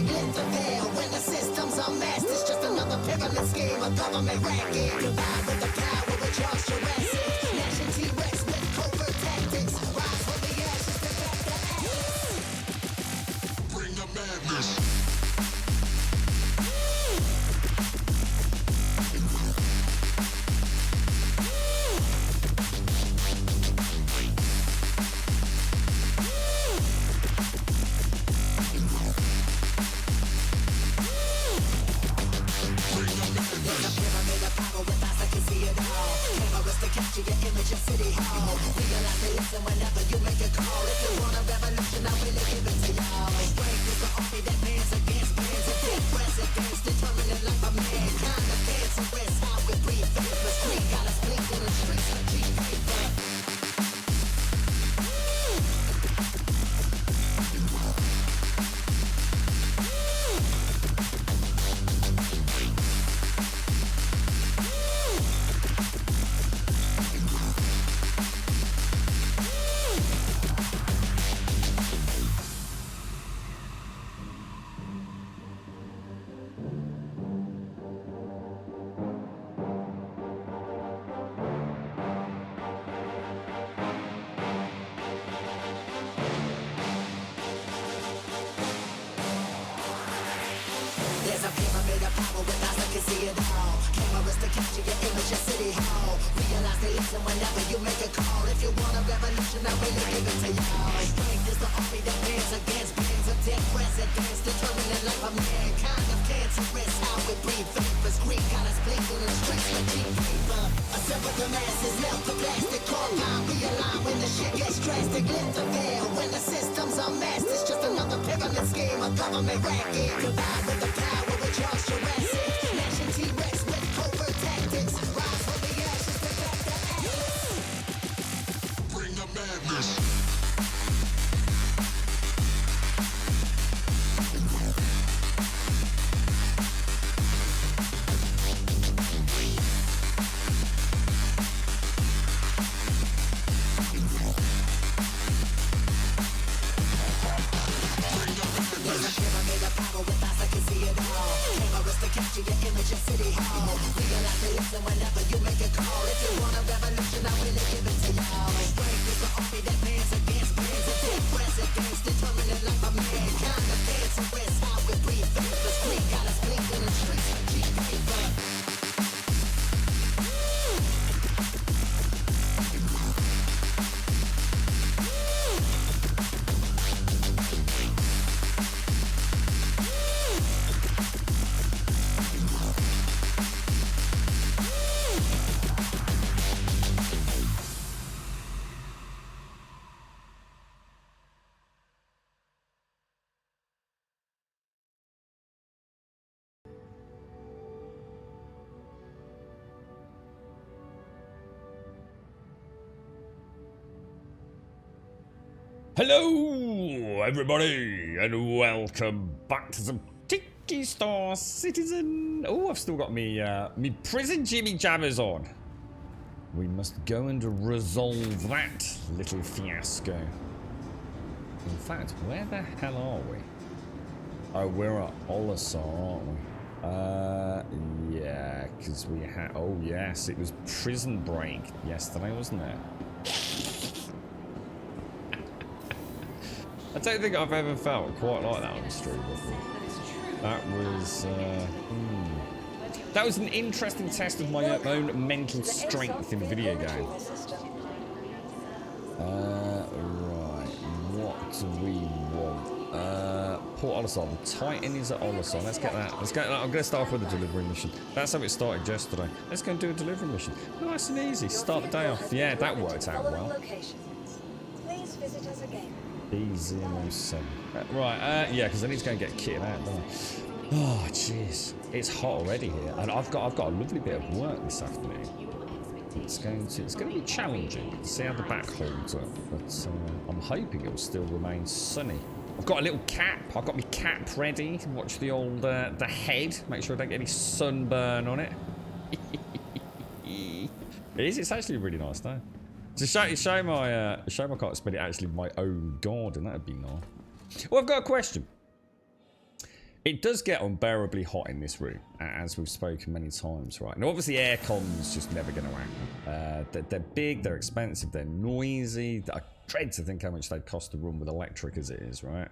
lift the veil. When the system's unmasked, it's just another pyramid scheme, a government racket. Combined with the power of Charles Jurassic, gnashing T-Rex with covert tactics. Rise from the ashes, protect the atlas. Bring the madness. Capture your image in City Hall. Realize they listen whenever you make a call. If you want a revolution, I really give it to y'all. Strength is the army that bands against bands of dead presidents, determining life of mankind. The cancerous, how we breathe, vapors free. Got us blinking in the streets like G-Paper. There's a pyramid of power with eyes that can see it all. Cameras to capture your image in City Hall. Realize they listen whenever you make a call. If you want a revolution, I really give it to y'all. Strength is the army that bands against bands of dead presidents, determining life of mankind. Of cancerous, how we breathe, vapors green. Got us blinking in the streets like G-Paper. Assemble the masses, melt the plastic compound. Realign when the shit gets drastic. Lift the veil when the system's unmasked. It's just another pyramid scheme, a government racket. Combined with the power of Charles Jurassic, gnashing T-Rex with covert tactics. Rise from the ashes, protect the atlas. Bring the madness. Capture your image in City Hall. Realize they listen whenever you make a call. If you want a revolution, I really give it to y'all. Strength is the army that bands against bands of dead presidents, determining life of mankind. The cancerous, how we breathe, vapors free. Got us blinking in the streets like G-Paper. Hello, everybody, and welcome back to some Tiki Star Citizen. Oh, I've still got me prison jimmy jammers on. We must go and resolve that little fiasco. In fact, where the hell are we? Oh, we're at Olisar, aren't we? Yeah, because we had. Oh, yes, it was Prison Break yesterday, wasn't it? I don't think I've ever felt quite like that on the stream before. That was an interesting test of my own mental strength in a video game. Right, what do we want? Port Olisar. The Titan is at Olisar. Let's get that. Let's get that. I'm going to start off with a delivery mission. That's how it started yesterday. Let's go and do a delivery mission. Nice and easy. Start the day off. Yeah, that worked out well. Please visit us again. B07. Right, yeah, because I need to go and get kitted out, don't I? Oh, jeez. It's hot already here. And I've got a lovely bit of work this afternoon. It's going to be challenging. See how the back holds up. But I'm hoping it will still remain sunny. I've got a little cap. I've got my cap ready to watch the old the head. Make sure I don't get any sunburn on it. It's actually a really nice day. To show my can't spend it actually in my own garden. That'd be nice. Well, I've got a question. It does get unbearably hot in this room, as we've spoken many times, right? Now, obviously, aircon's just never going to happen. They're big, they're expensive, they're noisy. I dread to think how much they'd cost to run with electric as it is, right?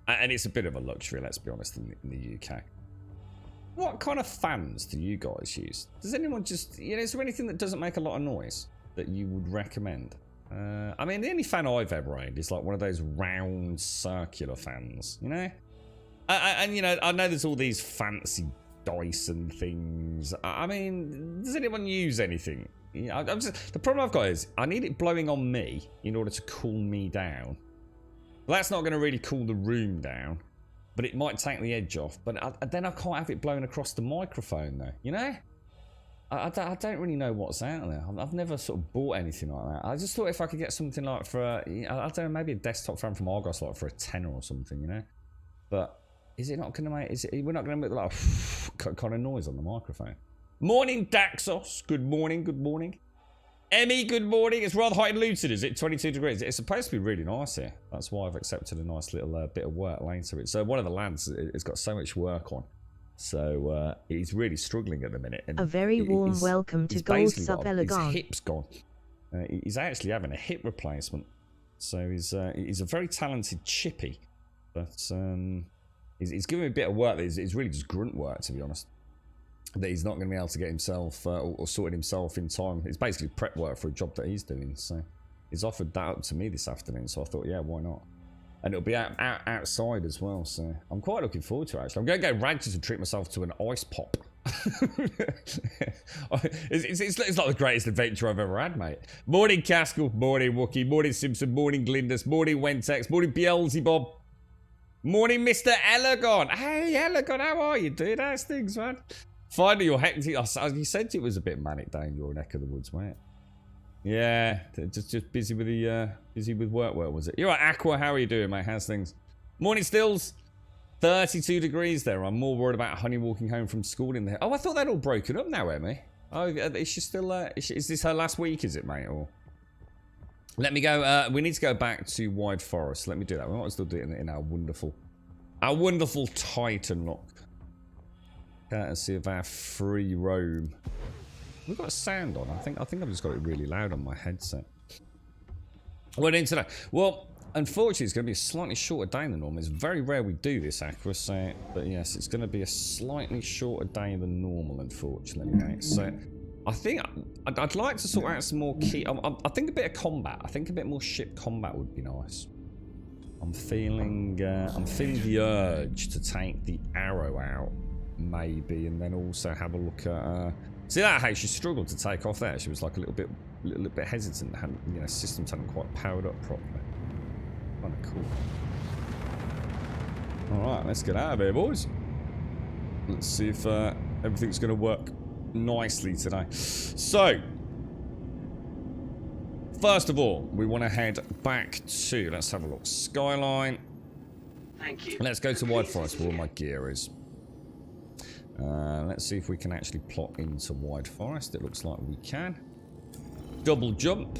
And it's a bit of a luxury, let's be honest, in the UK. What kind of fans do you guys use? Does anyone just, you know, is there anything that doesn't make a lot of noise that you would recommend? I mean, the only fan I've ever owned is like one of those round circular fans, you know? And you know, I know there's all these fancy Dyson things. I mean, does anyone use anything? You know, the problem I've got is I need it blowing on me in order to cool me down. Well, that's not going to really cool the room down, but it might take the edge off. But then I can't have it blowing across the microphone, though. You know, I don't really know what's out there. I've never sort of bought anything like that. I just thought if I could get something like for I don't know, maybe a desktop fan from Argos, like for a tenner or something, you know. But is it not going to make? We're not going to make like kind of noise on the microphone. Morning, Daxos. Good morning. Good morning. Emmy, good morning. It's rather hot in Luton, is it? 22 degrees. It's supposed to be really nice here. That's why I've accepted a nice little bit of work later. It's one of the lads has got so much work on. So he's really struggling at the minute. And a very warm welcome to Gold Sub Elegant. His hip's gone. He's actually having a hip replacement. So he's a very talented chippy. But he's giving me a bit of work that is really just grunt work, to be honest. That he's not going to be able to get himself or sorted himself in time. It's basically prep work for a job that he's doing. So he's offered that up to me this afternoon. So I thought, yeah, why not? And it'll be outside as well. So I'm quite looking forward to it, actually. I'm going to go Radgers and treat myself to an ice pop. It's not the greatest adventure I've ever had, mate. Morning, Caskell. Morning, Wookie. Morning, Simpson. Morning, Glindus. Morning, Wentex. Morning, Beelzebub. Morning, Mr. Elegant. Hey, Elegant, how are you, dude? How's things, man? Finally, you're hectic. You said it was a bit manic down your neck of the woods, mate. Yeah, just busy with busy with work. Where was it? You're right, Aqua. How are you doing, mate? How's things? Morning, Stills. 32 degrees there. I'm more worried about Honey walking home from school in there. Oh, I thought they'd all broken up now, Emmy. Oh, is she still? Is this her last week? Is it, mate? Or let me go. We need to go back to Wide Forest. Let me do that. We might as well do it in our wonderful Titan lock. Courtesy of our free roam. We've got a sound on. I think I've just got it really loud on my headset. What in today? Well, unfortunately, it's going to be a slightly shorter day than normal. It's very rare we do this, accuracy, but yes, it's going to be a slightly shorter day than normal, unfortunately, mate. So I think I'd like to sort out some more key. I think a bit of combat. I think a bit more ship combat would be nice. I'm feeling the urge to take the Arrow out. Maybe, and then also have a look at see that how she struggled to take off there. She was like a little bit hesitant. Hadn't, you know, systems hadn't quite powered up properly. Kind of cool. All right, let's get out of here, boys. Let's see if everything's going to work nicely today. So, first of all, we want to head back to. Let's have a look. Skyline. Thank you. Let's go to Wide Forest where all my gear is. Let's see if we can actually plot into Wide Forest. It looks like we can. Double jump,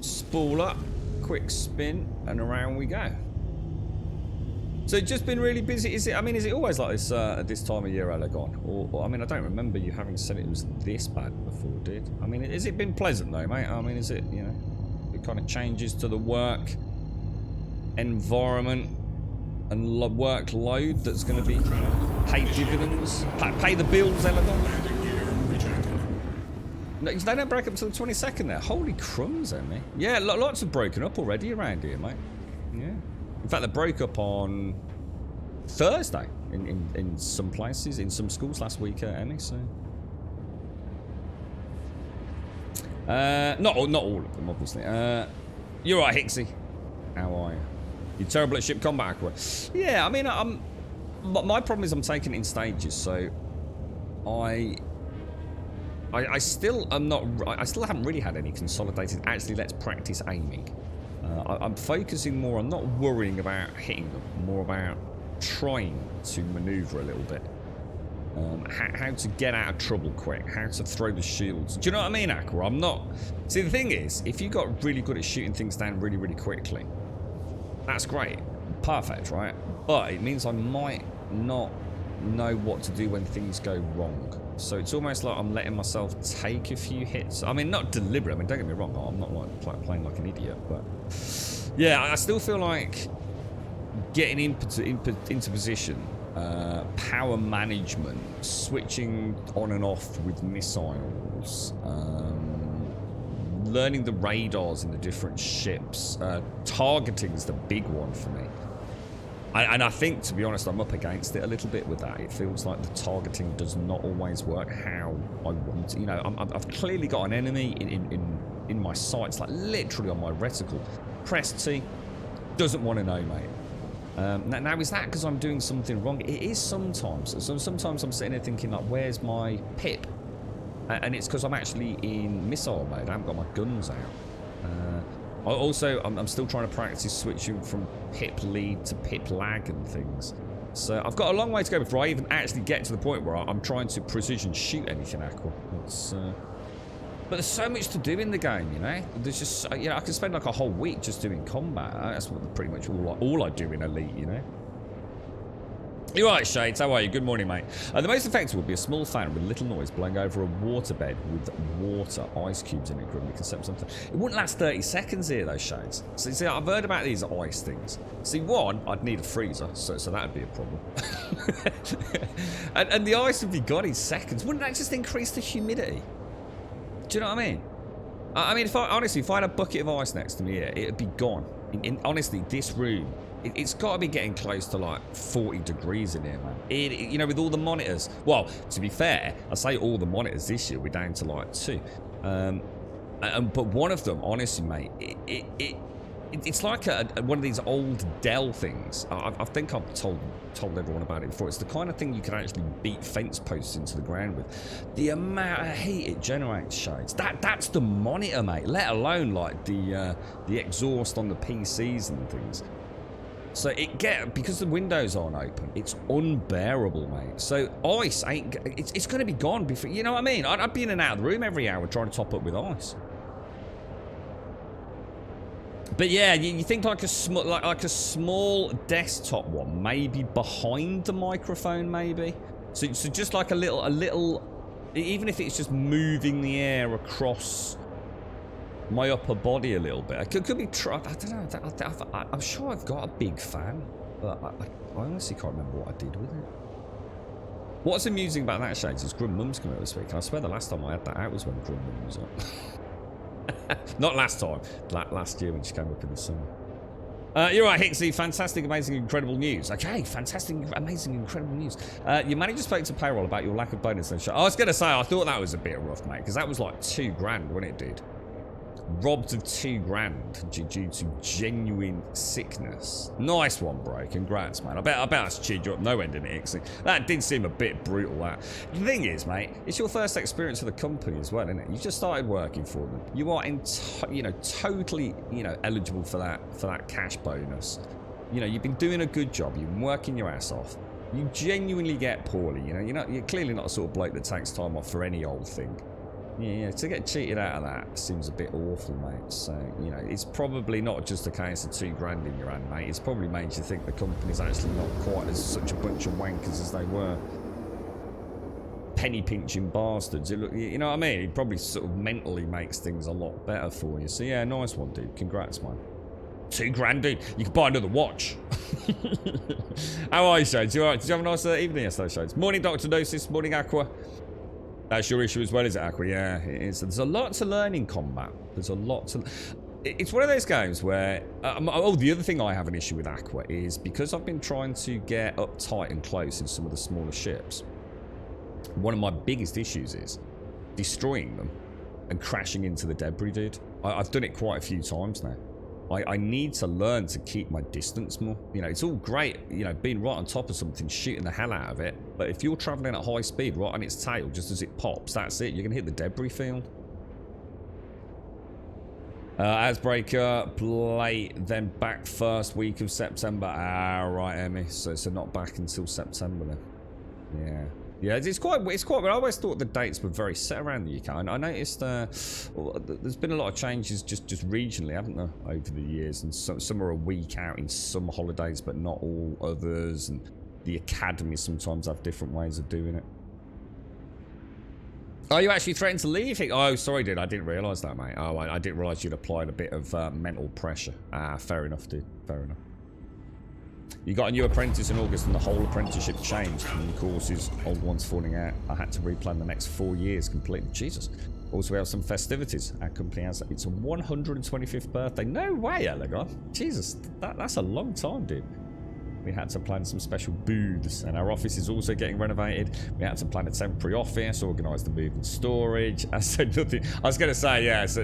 spool up, quick spin, and around we go. So it's just been really busy. Is it? I mean, is it always like this at this time of year, Elegant? Or I mean, I don't remember you having said it was this bad before, did? I mean, has it been pleasant though, mate? I mean, is it, you know, it kind of changes to the work environment and workload that's going to be, you know, pay dividends, pay the bills, Elegant. No, they don't break up until the 22nd there. Holy crumbs, Emmy. Yeah, lots have broken up already around here, mate. Yeah. In fact, they broke up on Thursday in some places, in some schools last week, Emmy. So, not all of them, obviously. You're right, Hixie. How are you? You're terrible at ship combat, Aqua. Yeah, I mean, my problem is I'm taking it in stages, so I still am not. I still haven't really had any consolidated. Actually, let's practice aiming. I'm focusing more on not worrying about hitting them, more about trying to maneuver a little bit. How to get out of trouble quick, how to throw the shields. Do you know what I mean, Aqua? I'm not. See, the thing is, if you got really good at shooting things down really, really quickly, that's great, perfect, right? But it means I might not know what to do when things go wrong. So it's almost like I'm letting myself take a few hits. I mean, not deliberate. I mean, don't get me wrong. I'm not like playing like an idiot, but yeah, I still feel like getting into position, power management, switching on and off with missiles, learning the radars in the different ships, targeting is the big one for me. And I think, to be honest, I'm up against it a little bit with that. It feels like the targeting does not always work how I want it. You know, I've clearly got an enemy in my sights, like literally on my reticle. Press T, doesn't want to know, mate. Now, is that because I'm doing something wrong? It is sometimes. So sometimes I'm sitting there thinking, like, where's my pip? And it's because I'm actually in missile mode. I haven't got my guns out. I'm still trying to practice switching from pip lead to pip lag and things. So I've got a long way to go before I even actually get to the point where I'm trying to precision shoot anything, Aqua. But there's so much to do in the game, you know? There's just, you know, I can spend like a whole week just doing combat. That's pretty much all I do in Elite, you know? You're right, Shades. How are you? Good morning, mate. The most effective would be a small fan with little noise blowing over a waterbed with water, ice cubes in it. You can set something. It wouldn't last 30 seconds here, though, Shades. So, see, I've heard about these ice things. See, one, I'd need a freezer, so that'd be a problem. and the ice would be gone in seconds. Wouldn't that just increase the humidity? Do you know what I mean? I mean, if I had a bucket of ice next to me here, it'd be gone. Honestly, this room, it's got to be getting close to like 40 degrees in here, man. You know, with all the monitors. Well, to be fair, I say all the monitors this year, we're down to like 2. But one of them, honestly, mate, it's like one of these old Dell things. I think I've told everyone about it before. It's the kind of thing you can actually beat fence posts into the ground with. The amount of heat it generates, Shades. That's the monitor, mate. Let alone like the exhaust on the PCs and things. So because the windows aren't open, it's unbearable, mate. So ice it's going to be gone before, you know what I mean? I'd be in and out of the room every hour trying to top up with ice. But yeah, you think like a small desktop one, maybe behind the microphone, maybe. So just like a little, even if it's just moving the air across my upper body a little bit. It could be. I don't know. I'm sure I've got a big fan, but I honestly can't remember what I did with it. What's amusing about that, Shades, is Grum Mum's coming out this week. And I swear the last time I had that out was when Grum Mum was on. Not last time. Last year when she came up in the summer. You're right, Hixie. Fantastic, amazing, incredible news. Okay, fantastic, amazing, incredible news. Your manager spoke to payroll about your lack of bonus and shit. I was going to say, I thought that was a bit rough, mate, because that was like $2,000 when it did. Robbed of $2,000 due to genuine sickness. Nice one, bro. Congrats, man. I bet that's cheered you up no end, didn't it, Ixie? That did seem a bit brutal, that. The thing is, mate, it's your first experience of the company as well, isn't it? You just started working for them. You are, totally, eligible for that cash bonus. You know, you've been doing a good job. You've been working your ass off. You genuinely get poorly, You're clearly not the sort of bloke that takes time off for any old thing. Yeah, to get cheated out of that seems a bit awful, mate. So, it's probably not just a case of $2,000 in your hand, mate. It's probably made you think the company's actually not quite as such a bunch of wankers as they were. Penny pinching bastards. You know what I mean? It probably sort of mentally makes things a lot better for you. So, yeah, nice one, dude. Congrats, man. $2,000, dude. You can buy another watch. How are you, Shades? You alright? Did you have a nice evening yesterday, Shades? Morning, Dr. Dosis. Morning, Aqua. That's your issue as well, is it, Aqua? Yeah, it is. There's a lot to learn in combat. There's a lot to... It's one of those games where... the other thing I have an issue with Aqua is because I've been trying to get up tight and close in some of the smaller ships, one of my biggest issues is destroying them and crashing into the debris, dude. I've done it quite a few times now. I need to learn to keep my distance more. It's all great, being right on top of something, shooting the hell out of it. But if you're traveling at high speed right on its tail, just as it pops, that's it. You're going to hit the debris field. Asbreaker, play, then back first week of September. Right, Emmy. So not back until September then. Yeah. Yeah, it's quite. I always thought the dates were very set around the UK. I noticed there's been a lot of changes just regionally, haven't there, over the years? And some are a week out in some holidays, but not all others. And the academies sometimes have different ways of doing it. Oh, you actually threatened to leave? Oh, sorry, dude. I didn't realise that, mate. Oh, I didn't realise you'd applied a bit of mental pressure. Fair enough, dude. Fair enough. You got a new apprentice in August and the whole apprenticeship changed. New courses, old ones falling out. I had to replan the next 4 years completely. Jesus. Also, we have some festivities. Our company has... It's a 125th birthday. No way, Elegon. Jesus. That's a long time, dude. We had to plan some special booths, and our office is also getting renovated. We had to plan a temporary office, organise the move and storage. I said nothing. I was going to say, yeah, it's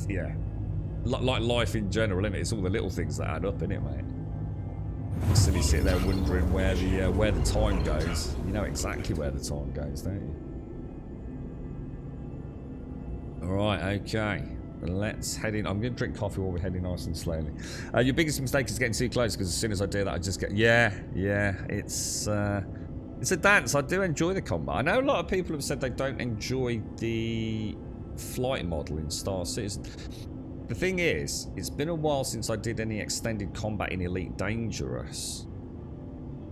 yeah. Like life in general, innit? It's all the little things that add up, innit, mate? Silly sit there wondering where the time goes. You know exactly where the time goes, don't you? Alright, okay. Let's head in. I'm going to drink coffee while we're heading nice and slowly. Your biggest mistake is getting too close, because as soon as I do that, I just get... Yeah, it's a dance. I do enjoy the combat. I know a lot of people have said they don't enjoy the flight model in Star Citizen. The thing is, it's been a while since I did any extended combat in Elite Dangerous,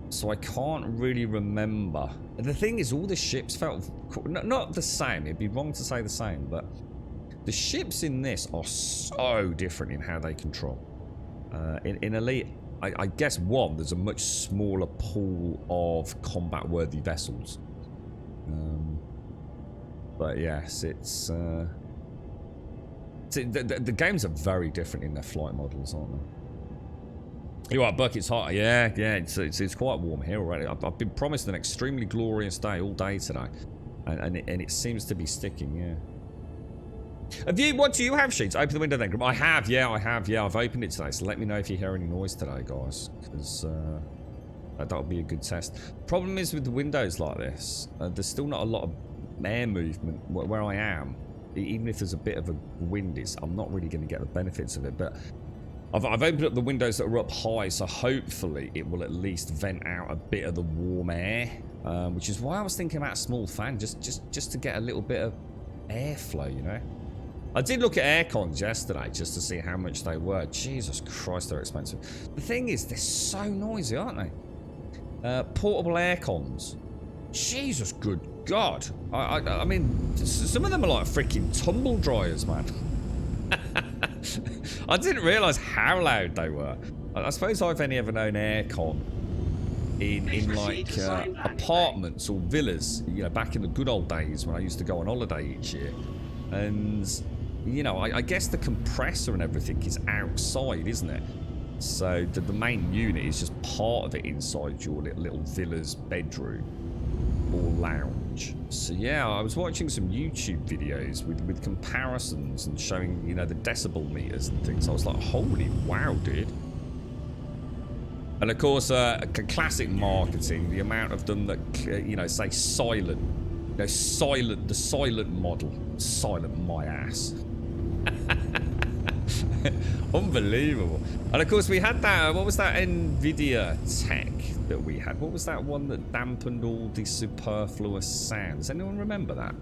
so I can't really remember. The thing is, all the ships felt... Not the same. It'd be wrong to say the same, but... The ships in this are so different in how they control. In Elite, I guess, one, there's a much smaller pool of combat-worthy vessels. But yes, it's... the games are very different in their flight models, aren't they? You're right, Buck, it's hot. Yeah, it's quite warm here already. I've been promised an extremely glorious day all day today. And it seems to be sticking, yeah. What do you have, Sheets? Open the window then. I have, yeah. I've opened it today, so let me know if you hear any noise today, guys. Because that'll be a good test. Problem is with the windows like this, there's still not a lot of air movement where I am. Even if there's a bit of a wind, I'm not really going to get the benefits of it. But I've opened up the windows that are up high, so hopefully it will at least vent out a bit of the warm air. Which is why I was thinking about a small fan, just to get a little bit of airflow, you know. I did look at air cons yesterday just to see how much they were. Jesus Christ, they're expensive. The thing is, they're so noisy, aren't they? Portable air cons. Jesus, good God. I mean, some of them are like freaking tumble dryers, man. I didn't realise how loud they were. I suppose I've only ever known aircon in like apartments or villas, you know, back in the good old days when I used to go on holiday each year. And... You know, I guess the compressor and everything is outside, isn't it? So the main unit is just part of it inside your little villa's bedroom or lounge. So yeah, I was watching some YouTube videos with comparisons and showing, you know, the decibel meters and things. I was like, holy wow, dude. And of course, classic marketing, the amount of them that, you know, say silent. You know, the silent model. Silent my ass. Unbelievable. And of course we had that, what was that Nvidia tech that we had? What was that one that dampened all the superfluous sound? Does anyone remember that?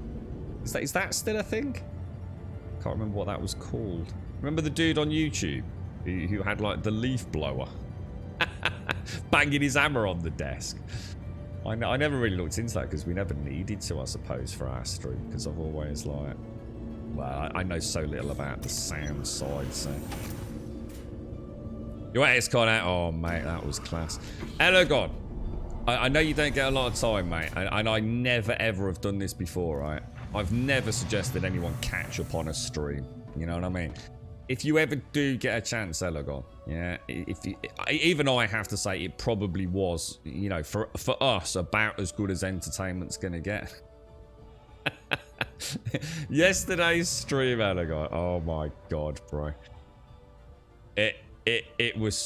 Is that still a thing? Can't remember what that was called. Remember the dude on YouTube who had like the leaf blower? Banging his hammer on the desk. I never really looked into that because we never needed to, I suppose, for our stream, because I've always like... Well, I know so little about the sound side, so... Your X-Con out? Oh, mate, that was class. Elegon, I know you don't get a lot of time, mate, and I never ever have done this before, right? I've never suggested anyone catch up on a stream, you know what I mean? If you ever do get a chance, Elegon, yeah, even I have to say it probably was, you know, for us, about as good as entertainment's gonna get. Yesterday's stream, Elegon, oh my god, bro. It was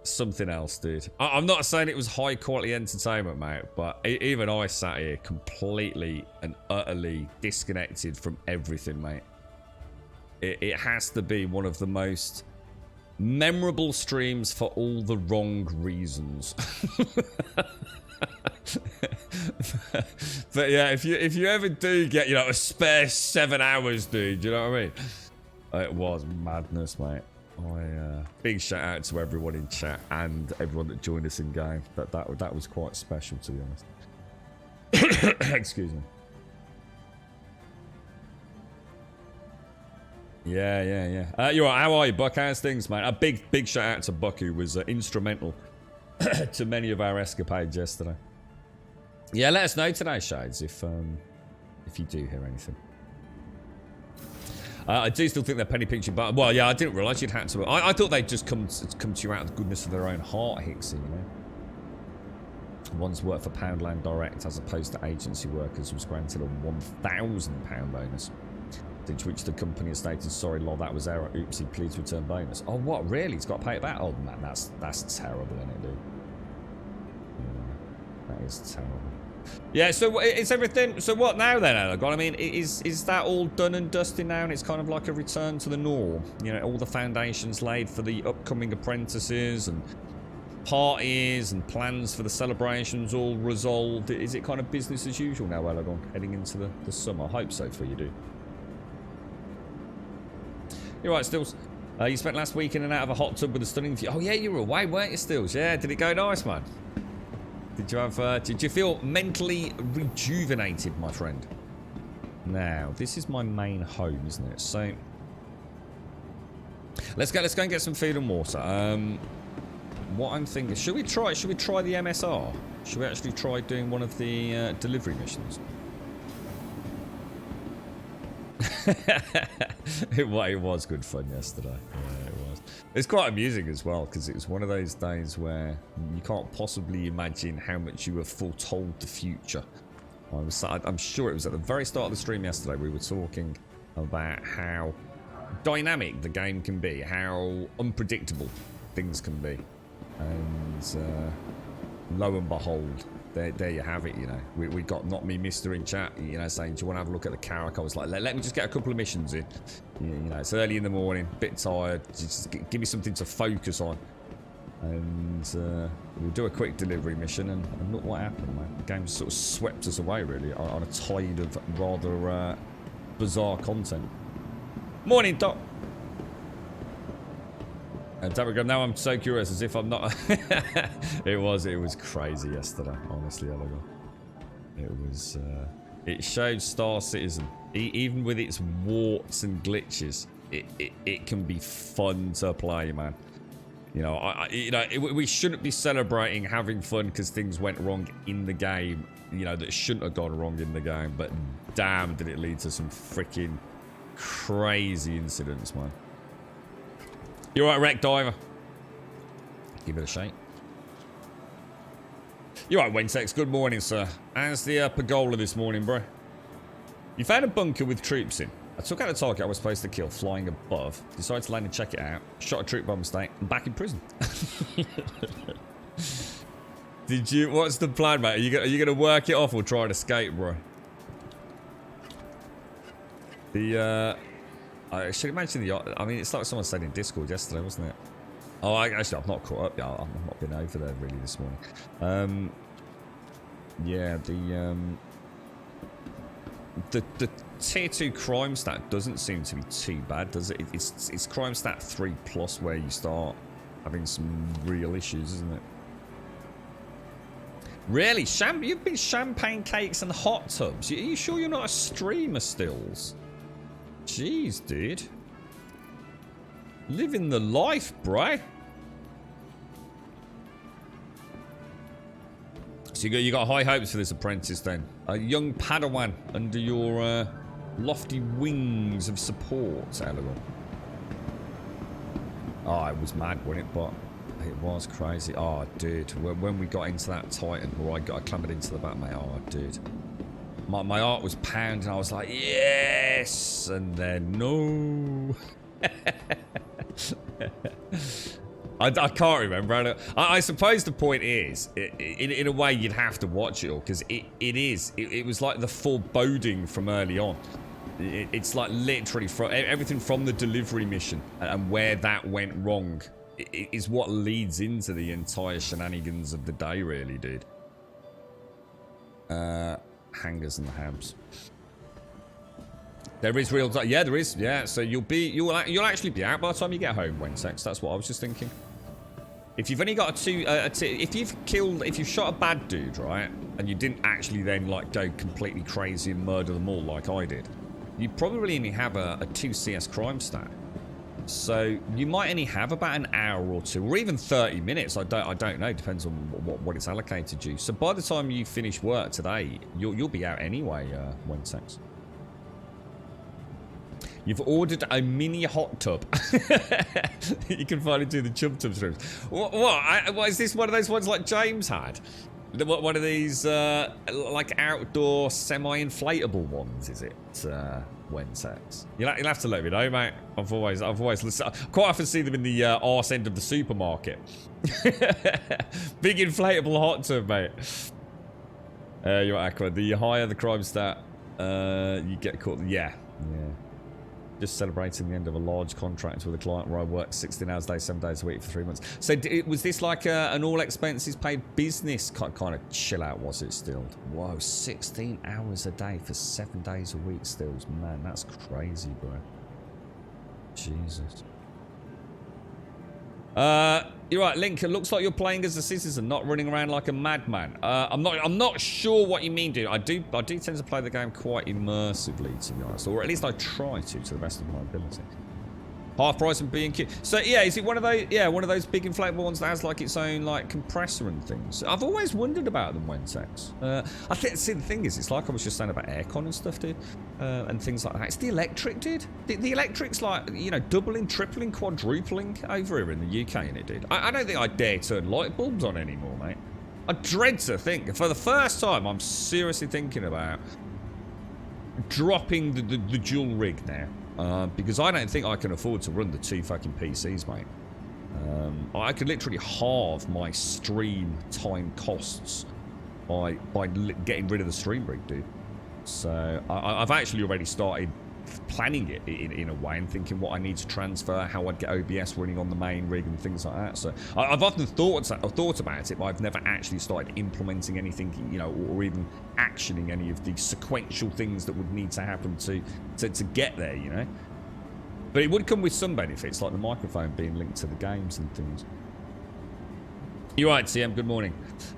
something else, dude. I'm not saying it was high quality entertainment, mate, but even I sat here completely and utterly disconnected from everything, mate. It has to be one of the most memorable streams for all the wrong reasons. But yeah, if you ever do get, you know, a spare 7 hours, dude, you know what I mean? It was madness, mate. Big shout out to everyone in chat and everyone that joined us in game. That was quite special, to be honest. Excuse me. Yeah. You're right. How are you, Buck? How's things, mate? A big shout out to Buck, who was instrumental to many of our escapades yesterday. Yeah, let us know today, Shades, if you do hear anything. I do still think they're penny pinching, but well, yeah, I didn't realise you'd had to. I thought they'd just come to you out of the goodness of their own heart, Hicksy. You know, one's work for Poundland Direct as opposed to agency workers was granted a £1,000 bonus. To which the company has stated, "Sorry, lol, that was error. Oopsie, please return bonus." Oh, what? Really? He's got to pay it back? Oh man, that's terrible, isn't it, dude? Yeah, that is terrible. Yeah, so it's everything. So what now then, Elgon? I mean, is that all done and dusted now, and it's kind of like a return to the norm? You know, all the foundations laid for the upcoming apprentices and parties and plans for the celebrations all resolved. Is it kind of business as usual now, Elgon, heading into the summer? I hope so for you, dude. You're right, Stills. You spent last week in and out of a hot tub with a stunning view. Oh yeah, you were away, weren't you, Stills? Yeah, did it go nice, man? Did you feel mentally rejuvenated, my friend? Now, this is my main home, isn't it? So let's go and get some food and water. What I'm thinking, should we try the MSR? Should we actually try doing one of the delivery missions? It was good fun yesterday. Yeah, it was. It's quite amusing as well, because it was one of those days where you can't possibly imagine how much you were foretold the future. I'm sure it was at the very start of the stream yesterday we were talking about how dynamic the game can be, how unpredictable things can be, and lo and behold, there you have it. You know, we got Not Me Mister in chat, you know, saying, do you want to have a look at the Carrack? I was like, let me just get a couple of missions in. You know, it's early in the morning, bit tired, just give me something to focus on, and we'll do a quick delivery mission, and look what happened, man. The game sort of swept us away, really, on a tide of rather bizarre content. Morning, Doc. Telegram, now I'm so curious, as if I'm not. It was crazy yesterday, honestly. It showed Star Citizen, even with its warts and glitches, it can be fun to play, man. You know, we shouldn't be celebrating having fun because things went wrong in the game, you know, that shouldn't have gone wrong in the game, but damn did it lead to some freaking crazy incidents, man. You're right, Wreck Diver. Give it a shake. You're right, Wentex. Good morning, sir. How's the Pagola this morning, bro? You found a bunker with troops in. I took out a target I was supposed to kill flying above. Decided to land and check it out. Shot a troop by mistake. And back in prison. Did you? What's the plan, mate? Are you gonna work it off or try and escape, bro? I should imagine I mean, it's like someone said in Discord yesterday, wasn't it? Oh, actually, I've not caught up yet. I've not been over there really this morning. Yeah, the tier 2 crime stat doesn't seem to be too bad, does it? It's crime stat 3+ where you start having some real issues, isn't it? Really? You've been champagne cakes and hot tubs? Are you sure you're not a streamer, Stills? Jeez, dude. Living the life, bro. So you got high hopes for this apprentice then. A young Padawan under your lofty wings of support, Eleanor. Oh, it was mad, wasn't it? But it was crazy. Oh, dude. When we got into that Titan, or I clambered into the back, mate. Oh, dude. My heart was pounding. I was like, yes! And then, no. I can't remember. I suppose the point is, in a way, you'd have to watch it all, because it was like the foreboding from early on. It's like literally everything from the delivery mission and where that went wrong is what leads into the entire shenanigans of the day, really, dude. Hangers and the hams. There is real time. Yeah, there is. Yeah, so you'll actually be out by the time you get home, Wensex. That's what I was just thinking. If you've only got if you've shot a bad dude, right, and you didn't actually then like go completely crazy and murder them all like I did, you probably only have a 2 CS crime stat. So you might only have about an hour or 2, or even 30 minutes. I don't know. Depends on what it's allocated you. So by the time you finish work today, you'll be out anyway, Wensex. You've ordered a mini hot tub. You can finally do the chub tub strips. What is this? One of those ones like James had? One of these like outdoor semi-inflatable ones? Is it? Wensex. You'll have to let me know, mate. I've always listened. I quite often see them in the arse end of the supermarket. Big inflatable hot tub, mate. You're Aqua. The higher the crime stat, you get caught. Yeah. Just celebrating the end of a large contract with a client where I worked 16 hours a day, 7 days a week for 3 months. So was this like an all expenses paid business kind of chill out, was it still? Whoa, 16 hours a day for 7 days a week stills. Man, that's crazy, bro. Jesus. You're right, Link. It looks like you're playing as a citizen, not running around like a madman. I'm not sure what you mean, dude. I do tend to play the game quite immersively, to be honest, or at least I try to the best of my ability. Half price and B&Q. So yeah, is it one of those? Yeah, one of those big inflatable ones that has like its own like compressor and things. I've always wondered about them, Wensex. I think. See, the thing is, it's like I was just saying about aircon and stuff, dude, and things like that. It's the electric, dude. The electric's like, you know, doubling, tripling, quadrupling over here in the UK, in it, dude. I don't think I dare turn light bulbs on anymore, mate. I dread to think. For the first time, I'm seriously thinking about dropping the dual rig now. Because I don't think I can afford to run the 2 fucking PCs, mate. I could literally halve my stream time costs by getting rid of the stream rig, dude. So I've actually already started planning it in a way and thinking what I need to transfer, how I'd get OBS running on the main rig and things like that. So I've often thought about it, but I've never actually started implementing anything, you know, or even actioning any of the sequential things that would need to happen to get there, you know. But it would come with some benefits, like the microphone being linked to the games and things. You're right, CM. Good morning.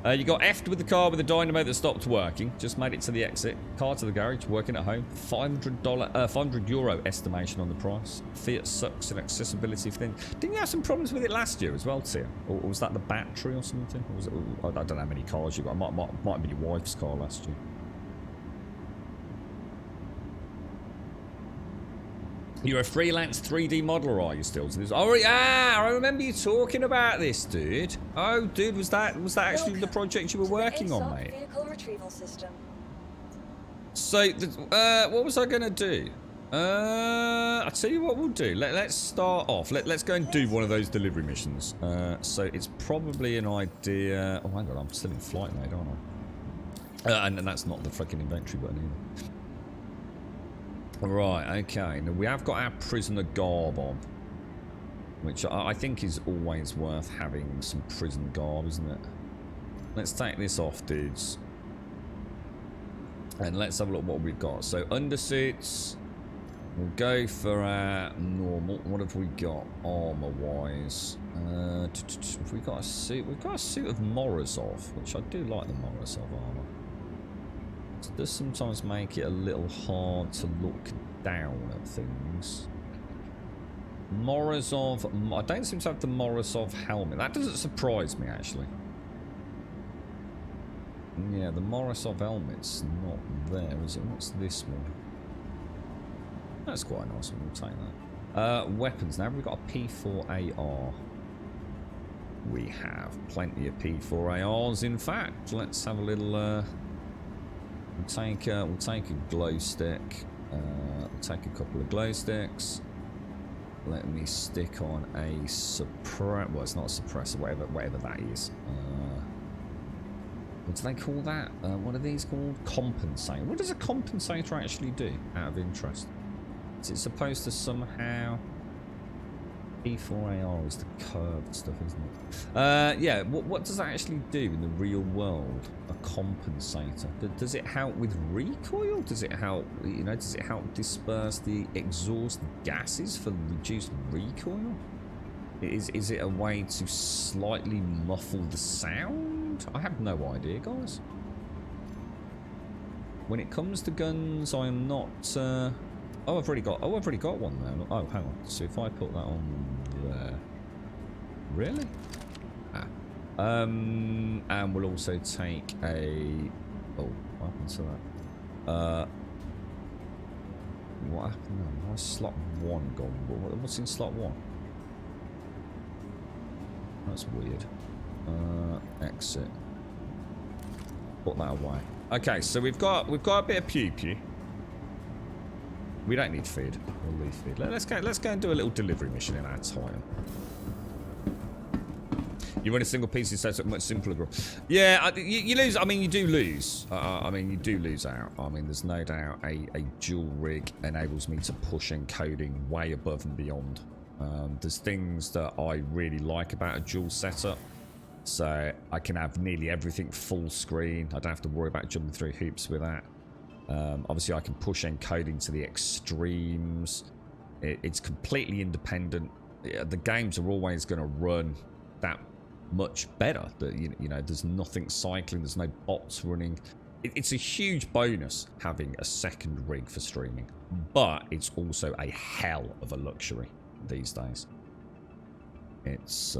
You got effed with the car with the dynamo that stopped working. Just made it to the exit. Car to the garage. Working at home. €500 estimation on the price. Fiat sucks in accessibility for things. Didn't you have some problems with it last year as well, Tia? Or was that the battery or something? Or was it? I don't know how many cars you got. Might have been your wife's car last year. You're a freelance 3D modeler, are you still? Oh yeah, I remember you talking about this, dude. Oh, dude, was that actually the project you were working on, mate? Vehicle retrieval system. So, what was I gonna do? I'll tell you what we'll do. Let's start off. Let's go and do one of those delivery missions. So it's probably an idea. Oh, hang on, I'm still in flight mode, aren't I? And that's not the fucking inventory button either. Right, okay. Now we have got our prisoner garb on, which I think is always worth having some prison garb, isn't it? Let's take this off, dudes. And let's have a look what we've got. So undersuits. We'll go for our normal. What have we got armor-wise? Have we got a suit? We've got a suit of Morozov, which I do like the Morozov armor. It does sometimes make it a little hard to look down at things. Morozov, I don't seem to have the Morozov helmet. That doesn't surprise me, actually. Yeah, the Morozov helmet's not there, is it? What's this one? That's quite a nice one, we'll take that. Weapons, now we've got a P4AR. We have plenty of P4ARs, in fact. Let's have a little... We'll take a glow stick. We'll take a couple of glow sticks. Let me stick on a suppressor. Well, it's not a suppressor, whatever that is. What do they call that? What are these called? Compensator. What does a compensator actually do? Out of interest, is it supposed to somehow B4AR is the curved stuff, isn't it? Yeah, what does that actually do in the real world? A compensator. Does it help with recoil? Does it help, does it help disperse the exhaust gases for reduced recoil? Is it a way to slightly muffle the sound? I have no idea, guys. When it comes to guns, I am not... Oh, I've already got one now. Oh, hang on. So if I put that on there... Really? Ah. And we'll also take a... Oh, what happened to that? What happened there? Why is slot 1 gone? What's in slot 1? That's weird. Exit. Put that away. Okay, so we've got a bit of pew-pew. We don't need feed. We'll leave feed. Let's go and do a little delivery mission in our time. You run a single PC setup much simpler, bro. Yeah, you lose. I mean, you do lose. I mean, you do lose out. I mean, there's no doubt a dual rig enables me to push encoding way above and beyond. There's things that I really like about a dual setup. So I can have nearly everything full screen. I don't have to worry about jumping through hoops with that. Obviously, I can push encoding to the extremes. It's completely independent. The games are always going to run that much better. There's nothing cycling. There's no bots running. It's a huge bonus having a second rig for streaming, but it's also a hell of a luxury these days. It's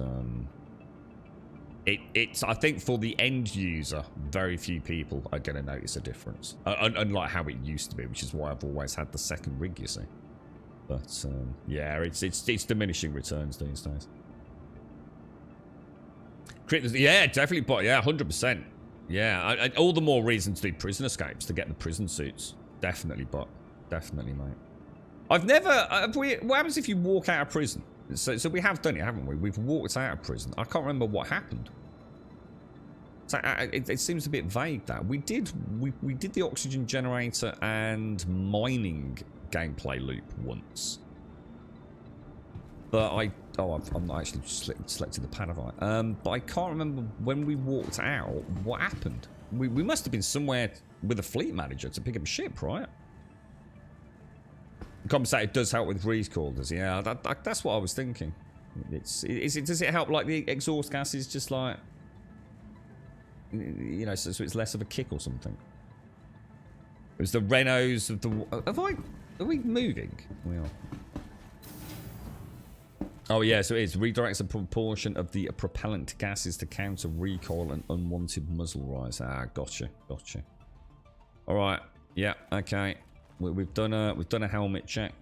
I think for the end user, very few people are going to notice a difference, unlike how it used to be, which is why I've always had the second rig, you see. But yeah, it's diminishing returns these days. Yeah, definitely, but yeah, 100%. Yeah, all the more reason to do prison escapes, to get the prison suits. Definitely, but definitely, mate. I've never. What happens if you walk out of prison? So we have done it, haven't we? We've walked out of prison. I can't remember what happened. So it seems a bit vague. That we did the oxygen generator and mining gameplay loop once, but I'm not actually selected the pad, have I? But I can't remember when we walked out what happened. We must have been somewhere with a fleet manager to pick up a ship, right? Compensator does help with recoil, does it? Yeah, that's what I was thinking. Does it help like the exhaust gases, just like, so it's less of a kick or something? It was the Renaults of the. Are we moving? We are. Oh yeah, so it is. Redirects a proportion of the propellant gases to counter recoil and unwanted muzzle rise. Ah, gotcha. All right. Yeah. Okay. We've done a helmet check.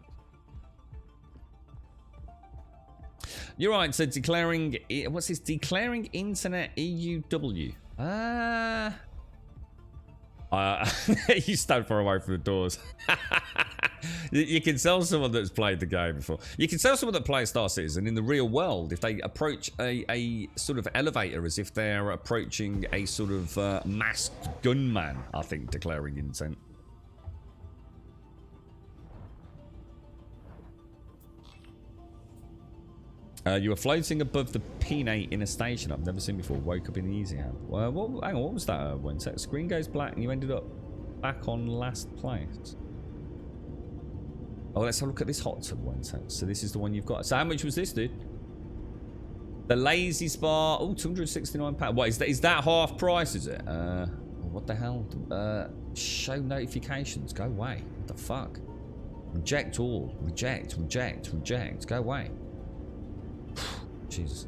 You're right. So declaring, what's this? Declaring internet EUW. You stand far away from the doors. You can tell someone that's played the game before. You can tell someone that plays Star Citizen in the real world if they approach a sort of elevator as if they're approaching a sort of masked gunman. I think declaring intent. You were floating above the P8 in a station I've never seen before. Woke up in the easy app. Hang on, what was that? When screen goes black and you ended up back on last place. Oh, let's have a look at this hot tub one sec. So this is the one you've got. So how much was this, dude? The Lazy Spa. Oh, £269. What is that half price? Is it? What the hell? Show notifications. Go away. What the fuck? Reject all. Reject. Go away. Jesus.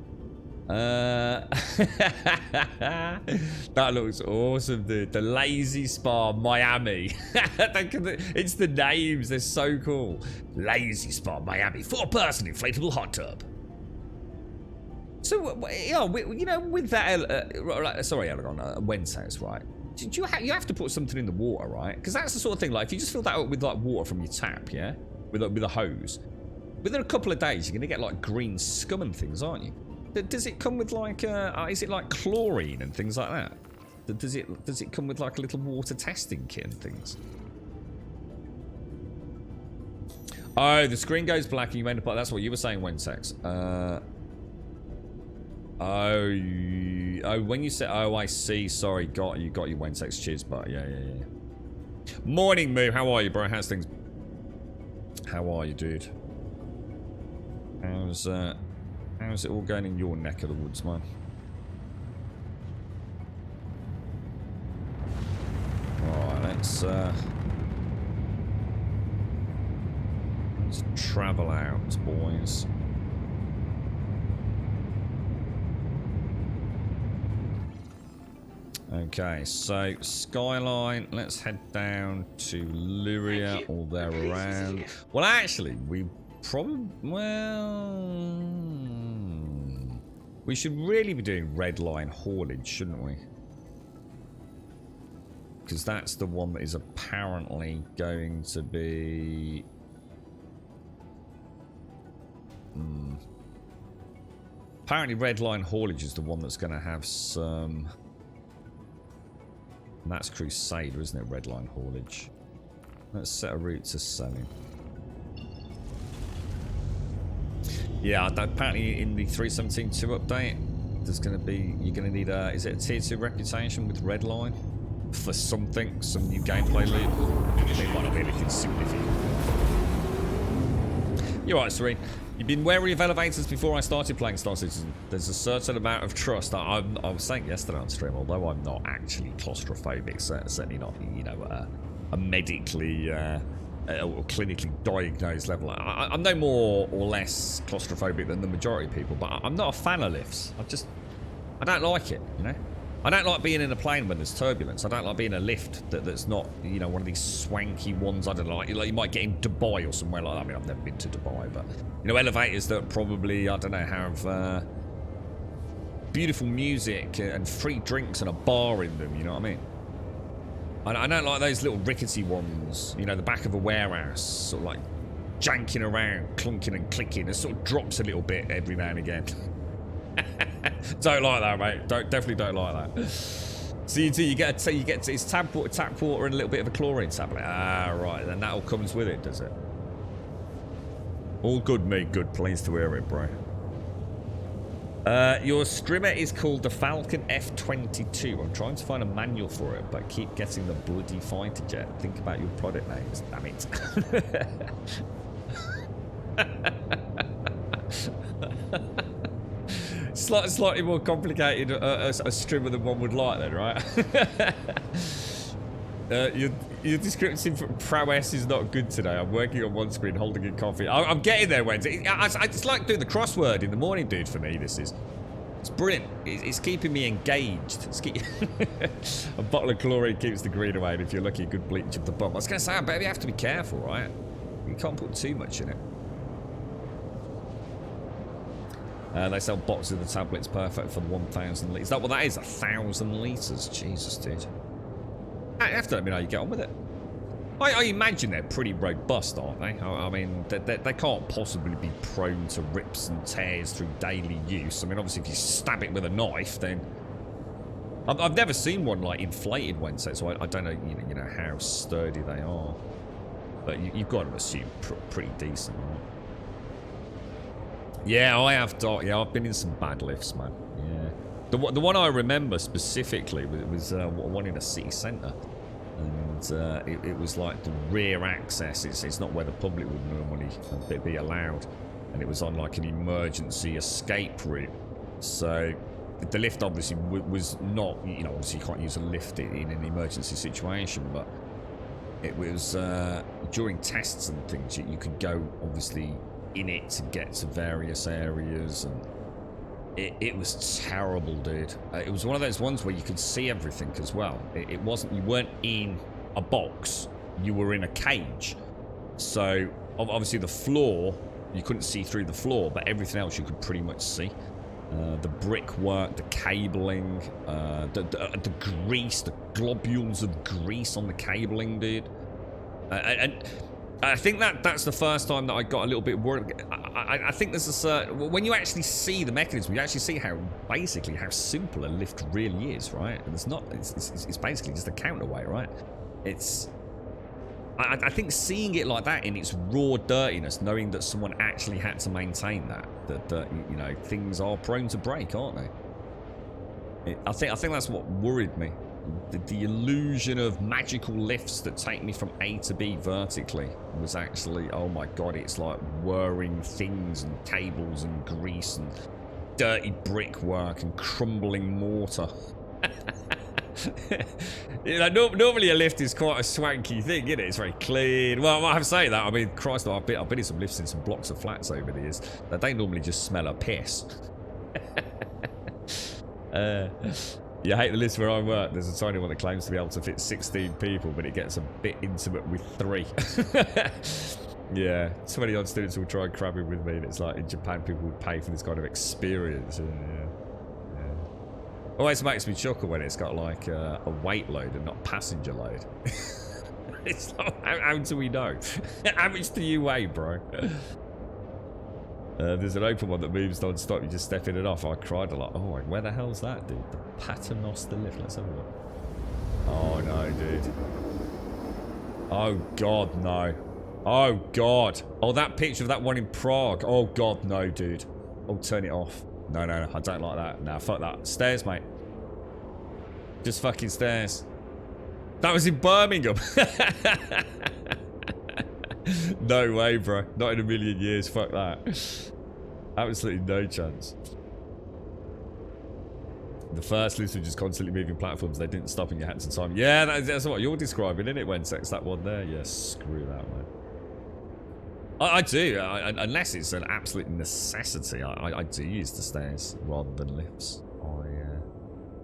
That looks awesome, dude. The Lazy Spa Miami. It's the names, they're so cool. Lazy Spa Miami, 4-person inflatable hot tub. So, with that, sorry, Elegon, Wednesdays, right? You have to put something in the water, right? Because that's the sort of thing, like, if you just fill that up with, like, water from your tap, yeah? With a hose. Within a couple of days, you're going to get, like, green scum and things, aren't you? Does it come with, like, is it, like, chlorine and things like that? Does it come with, like, a little water testing kit and things? Oh, the screen goes black and you end up... That's what you were saying, Wentex. Oh, when you said... Oh, I see. Sorry, you got your Wentex. Cheers, but yeah. Morning, Moo. How are you, bro? How's things? How are you, dude? How's it all going in your neck of the woods, man? Alright, let's travel out, boys. Okay, so Skyline, let's head down to Lyria or there around. Well, actually, we probably, we should really be doing Red Line haulage, shouldn't we? Because that's the one that is apparently going to be... Apparently Red Line haulage is the one that's going to have some... And that's Crusader, isn't it? Red Line haulage. Let's set a route to selling. Yeah, apparently in the 3.17.2 update, there's going to be... You're going to need a... Is it a tier 2 reputation with Red Line? For something, some new gameplay loop. It might not be anything significant. You're right, Serene. You've been wary of elevators before I started playing Star Citizen. There's a certain amount of trust. I was saying yesterday on stream, although I'm not actually claustrophobic, certainly not, you know, a medically or clinically diagnosed level. I'm no more or less claustrophobic than the majority of people, but I'm not a fan of lifts. I don't like it, you know. I don't like being in a plane when there's turbulence. I don't like being in a lift that's not, you know, one of these swanky ones. I don't know, like you might get in Dubai or somewhere like that. I mean, I've never been to Dubai, but, you know, elevators that probably, I don't know, have beautiful music and free drinks and a bar in them, you know what I mean? I don't like those little rickety ones, you know, the back of a warehouse, sort of like janking around, clunking and clicking. It sort of drops a little bit every now and again. Don't like that, mate. Definitely don't like that. So you get it's tap water and a little bit of a chlorine tablet. Ah, right. Then that all comes with it, does it? All good, mate. Good. Pleased to hear it, bro. Your strimmer is called the Falcon F22. I'm trying to find a manual for it, but keep getting the bloody fighter jet. Think about your product names. Damn it. Slightly more complicated a strimmer than one would like then, right? Your description for prowess is not good today. I'm working on one screen holding a coffee. I'm getting there, Wednesday. It's like doing the crossword in the morning, dude, for me, this is. It's brilliant. It's keeping me engaged. A bottle of chlorine keeps the green away, and if you're lucky, a good bleach of the bum. I was going to say, I bet you have to be careful, right? You can't put too much in it. They sell boxes of the tablets, perfect for the 1,000 litres. Is that what that is? 1,000 litres? Jesus, dude. You have to let me know how you get on with it. I imagine they're pretty robust, aren't they? I mean, they can't possibly be prone to rips and tears through daily use. I mean, obviously, if you stab it with a knife, then... I've never seen one, like, inflated Wednesday, so I don't know, you know how sturdy they are. But you've got to assume pretty decent, right? Yeah, I have. Yeah, I've been in some bad lifts, man. Yeah, the one I remember specifically was one in a city centre, and it was like the rear access. It's not where the public would normally be allowed, and it was on like an emergency escape route. So the lift obviously was not. You know, obviously you can't use a lift in an emergency situation, but it was during tests and things. You could go obviously in it to get to various areas, and it was terrible, dude. It was one of those ones where you could see everything as well. It wasn't, you weren't in a box, you were in a cage. So obviously the floor, you couldn't see through the floor, but everything else you could pretty much see. The brickwork, the cabling, the grease, the globules of grease on the cabling, dude. And I think that's the first time that I got a little bit worried. I think there's a certain... When you actually see the mechanism, you actually see how simple a lift really is, right? And it's not... It's basically just a counterweight, right? It's I think seeing it like that in its raw dirtiness, knowing that someone actually had to maintain that you know, things are prone to break, aren't they? I think that's what worried me. The illusion of magical lifts that take me from A to B vertically was actually, oh my god, it's like whirring things and cables and grease and dirty brickwork and crumbling mortar. You know, normally a lift is quite a swanky thing, isn't it? It's very clean. Well, I have to say that. I mean, Christ, I've been in some lifts in some blocks of flats over the years that they normally just smell of piss. You hate the list where I work. There's a tiny one that claims to be able to fit 16 people, but it gets a bit intimate with 3. Yeah, 20 odd students will try and cram in with me, and it's like in Japan people would pay for this kind of experience. Yeah. Always makes me chuckle when it's got like a weight load and not passenger load. It's like, how do we know? How much do you weigh, bro? There's an open one that moves non-stop. You just step in and off. I cried a lot. Oh, where the hell's that, dude? The Paternoster lift. Let's have a look. Oh, no, dude. Oh, God, no. Oh, God. Oh, that picture of that one in Prague. Oh, God, no, dude. Oh, turn it off. No, I don't like that. Nah, fuck that. Stairs, mate. Just fucking stairs. That was in Birmingham. No way, bro. Not in a million years. Fuck that. Absolutely no chance. The first list was just constantly moving platforms. They didn't stop and you had to time. Yeah, that's what you're describing, isn't it? When sex that one there. Yeah, screw that, man. I do. Unless it's an absolute necessity, I do use the stairs rather than lifts.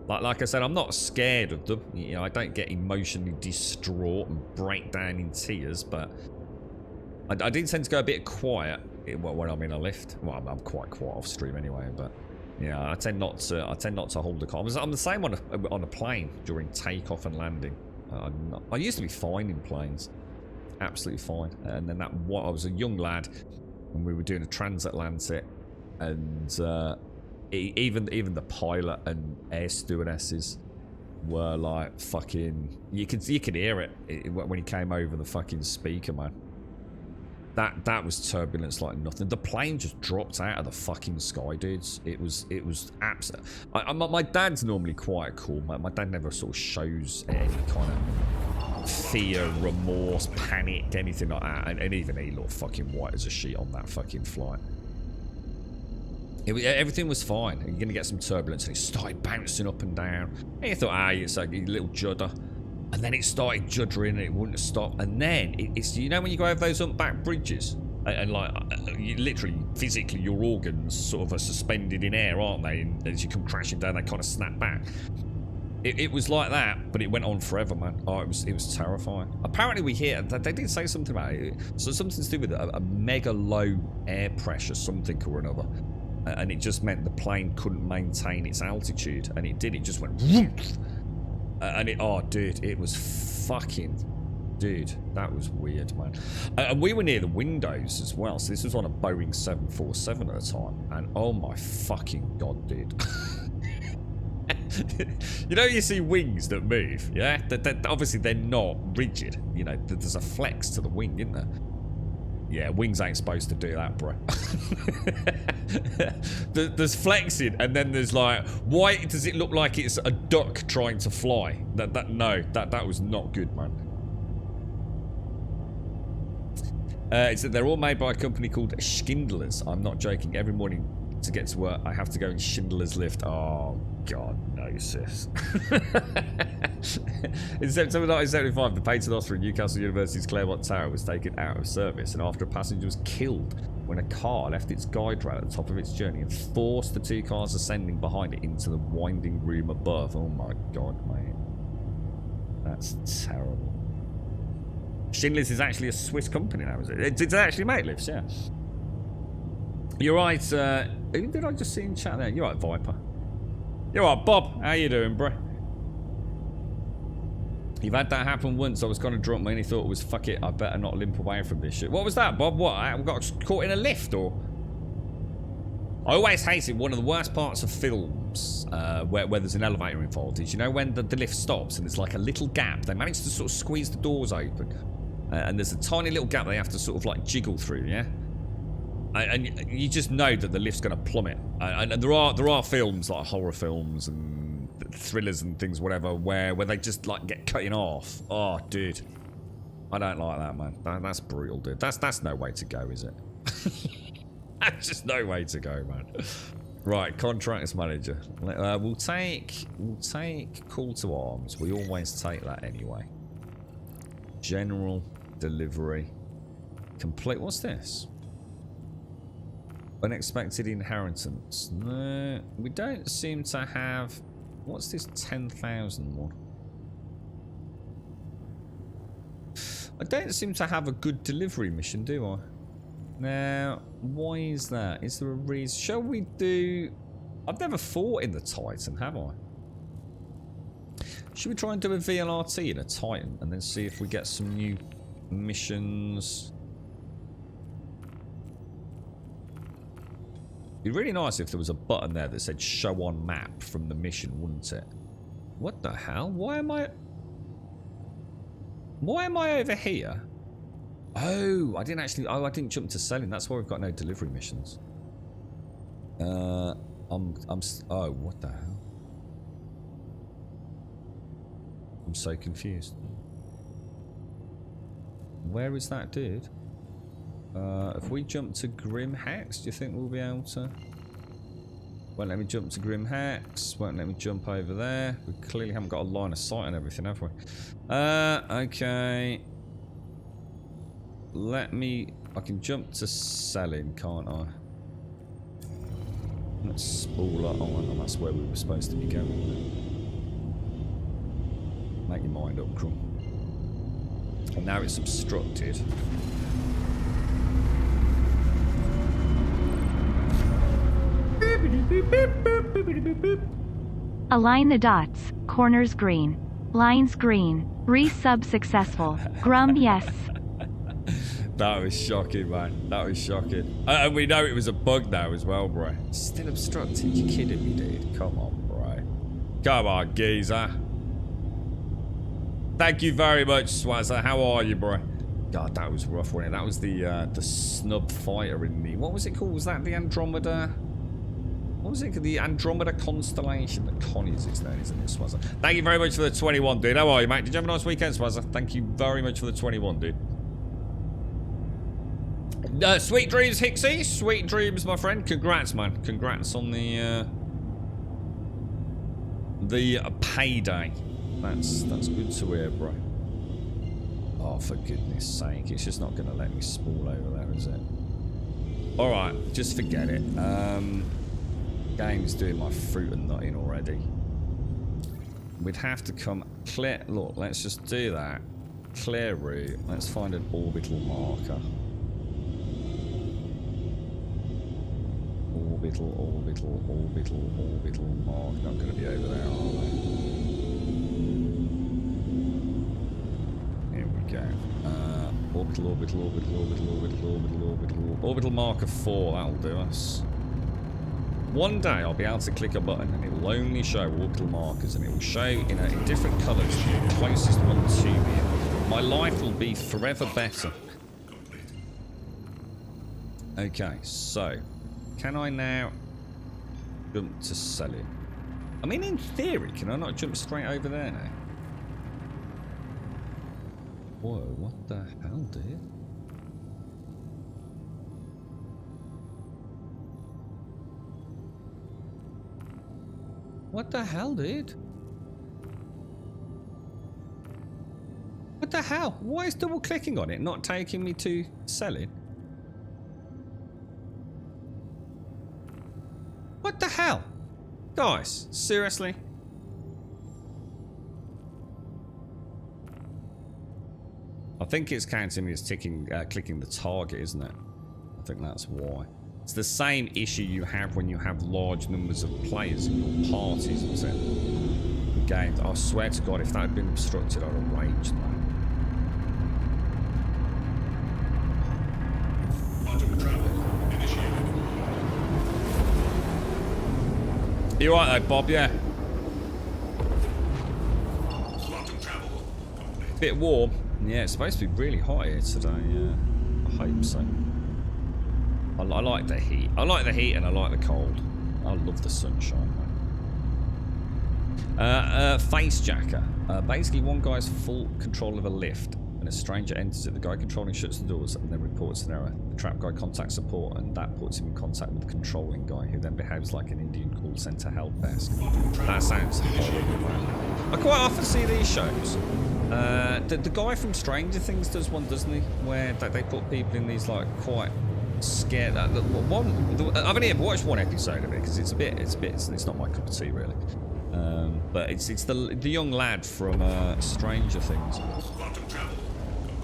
Like I said, I'm not scared of them. You know, I don't get emotionally distraught and break down in tears, but I do tend to go a bit quiet when I'm in a lift. Well, I'm quite quiet off stream anyway, but yeah, I tend not to hold the calm. I'm the same on a plane during takeoff and landing. I used to be fine in planes, absolutely fine. And then I was a young lad, and we were doing a transatlantic, and even the pilot and air stewardesses were like fucking. You could hear it when he came over the fucking speaker, man. That was turbulence like nothing. The plane just dropped out of the fucking sky, dudes. It was absolute. My dad's normally quite cool. My dad never sort of shows any kind of fear, remorse, panic, anything like that. And even he looked fucking white as a sheet on that fucking flight. Everything was fine. You're going to get some turbulence, and it started bouncing up and down. And you thought, it's like a little judder. And then it started juddering, and it wouldn't stop. And then, it's you know when you go over those back bridges, and like, you literally, physically, your organs sort of are suspended in air, aren't they? And as you come crashing down, they kind of snap back. It was like that, but it went on forever, man. Oh, it was terrifying. Apparently we hear, they did say something about it. So something to do with a mega low air pressure, something or another. And it just meant the plane couldn't maintain its altitude, and it did. It just went whoosh, and dude, it was fucking, dude, that was weird, man. And we were near the windows as well, so this was on a Boeing 747 at the time, and oh my fucking god, dude. You know, you see wings that move, yeah? Obviously they're not rigid, you know, there's a flex to the wing, isn't there? Yeah, wings ain't supposed to do that, bro. There's flexing, and then there's like, why does it look like it's a duck trying to fly? That was not good, man. It's that they're all made by a company called Schindler's. I'm not joking. Every morning to get to work, I have to go in Schindler's lift. Oh God, no, sis. In September 1975, the paternoster in Newcastle University's Claremont Tower was taken out of service, and after a passenger was killed when a car left its guide rail at the top of its journey and forced the 2 cars ascending behind it into the winding room above. Oh my God, mate. That's terrible. Schindler's is actually a Swiss company now, is it? It's actually make lifts, yeah. You're right, who did I just see in chat there? You're right, Viper. You're right, Bob. How you doing, bro? You've had that happen once. I was kind of drunk, man. He thought it was, fuck it, I better not limp away from this shit. What was that, Bob? What? I got caught in a lift, or? I always hated one of the worst parts of films where there's an elevator involved is, you know, when the lift stops and there's like a little gap. They manage to sort of squeeze the doors open. And there's a tiny little gap they have to sort of like jiggle through, yeah? And you just know that the lift's going to plummet. And there are films, like horror films and thrillers and things, whatever, where they just like get cut in half. Oh, dude. I don't like that, man. That's brutal, dude. That's no way to go, is it? That's just no way to go, man. Right, contracts manager. We'll take call to arms. We always take that anyway. General delivery. Complete. What's this? Unexpected inheritance. No, we don't seem to have. What's this 10,000 one? I don't seem to have a good delivery mission, do I? Now, why is that? Is there a reason? Shall we do... I've never fought in the Titan, have I? Should we try and do a VLRT in a Titan and then see if we get some new missions? It'd be really nice if there was a button there that said show on map from the mission, wouldn't it? What the hell? Why am I over here? Oh, I didn't jump to selling. That's why we've got no delivery missions. Oh, what the hell? I'm so confused. Where is that dude? If we jump to Grim Hex, do you think we'll be able to? Won't let me jump to Grim Hex. Won't let me jump over there. We clearly haven't got a line of sight and everything, have we? Okay. I can jump to selling, can't I? Let's spool up on, and that's where we were supposed to be going. Make your mind up, Crumb. And now it's obstructed. Align the dots. Corners green. Lines green. Resub successful. Grum yes. That was shocking, man. That was shocking. And we know it was a bug now as well, bro. Still obstructed. You kidding me, dude? Come on, bro. Come on, geezer. Thank you very much, Swazza. How are you, bro? God, that was rough, wasn't it? That was the snub fighter in the... What was it called? Was that the Andromeda? What was it? The Andromeda Constellation. The Connie's it's known, isn't it, Swazza? Thank you very much for the 21, dude. How are you, mate? Did you have a nice weekend, Swazza? Thank you very much for the 21, dude. Sweet dreams, Hixie. Sweet dreams, my friend. Congrats, man. Congrats on the payday. That's good to hear, bro. Oh, for goodness sake. It's just not going to let me spool over there, is it? Alright, just forget it. Game's doing my fruit and nut in already. We'd have to come clear... Look, let's just do that. Clear route. Let's find an orbital marker. Orbital mark. Not going to be over there, are they? Here we go. Orbital marker 4. That'll do us. One day I'll be able to click a button and it will only show orbital markers, and it will show in different colours the closest one to me. My life will be forever better. Okay, so can I now jump to selling? I mean, in theory, can I not jump straight over there now? Whoa, what the hell, dude? What the hell, dude? What the hell? Why is double clicking on it not taking me to selling? What the hell? Guys, seriously? I think it's counting me as clicking the target, isn't it? I think that's why. It's the same issue you have when you have large numbers of players in your parties, isn't it? The games. I swear to God, if that had been obstructed, I'd have raged, man. You alright though, Bob? Yeah. Bit warm. Yeah, it's supposed to be really hot here today. I hope so. I like the heat. I like the heat and I like the cold. I love the sunshine, man. Face jacker. Basically, one guy's full control of a lift and a stranger enters it. The guy controlling shuts the doors and then reports an error. The trap guy contacts support and that puts him in contact with the controlling guy, who then behaves like an Indian call centre help desk. That sounds horrible, man. I quite often see these shows. The guy from Stranger Things does one, doesn't he? Where they put people in these like quite scared. I've only ever watched one episode of it because it's not my cup of tea really. But it's the young lad from Stranger Things.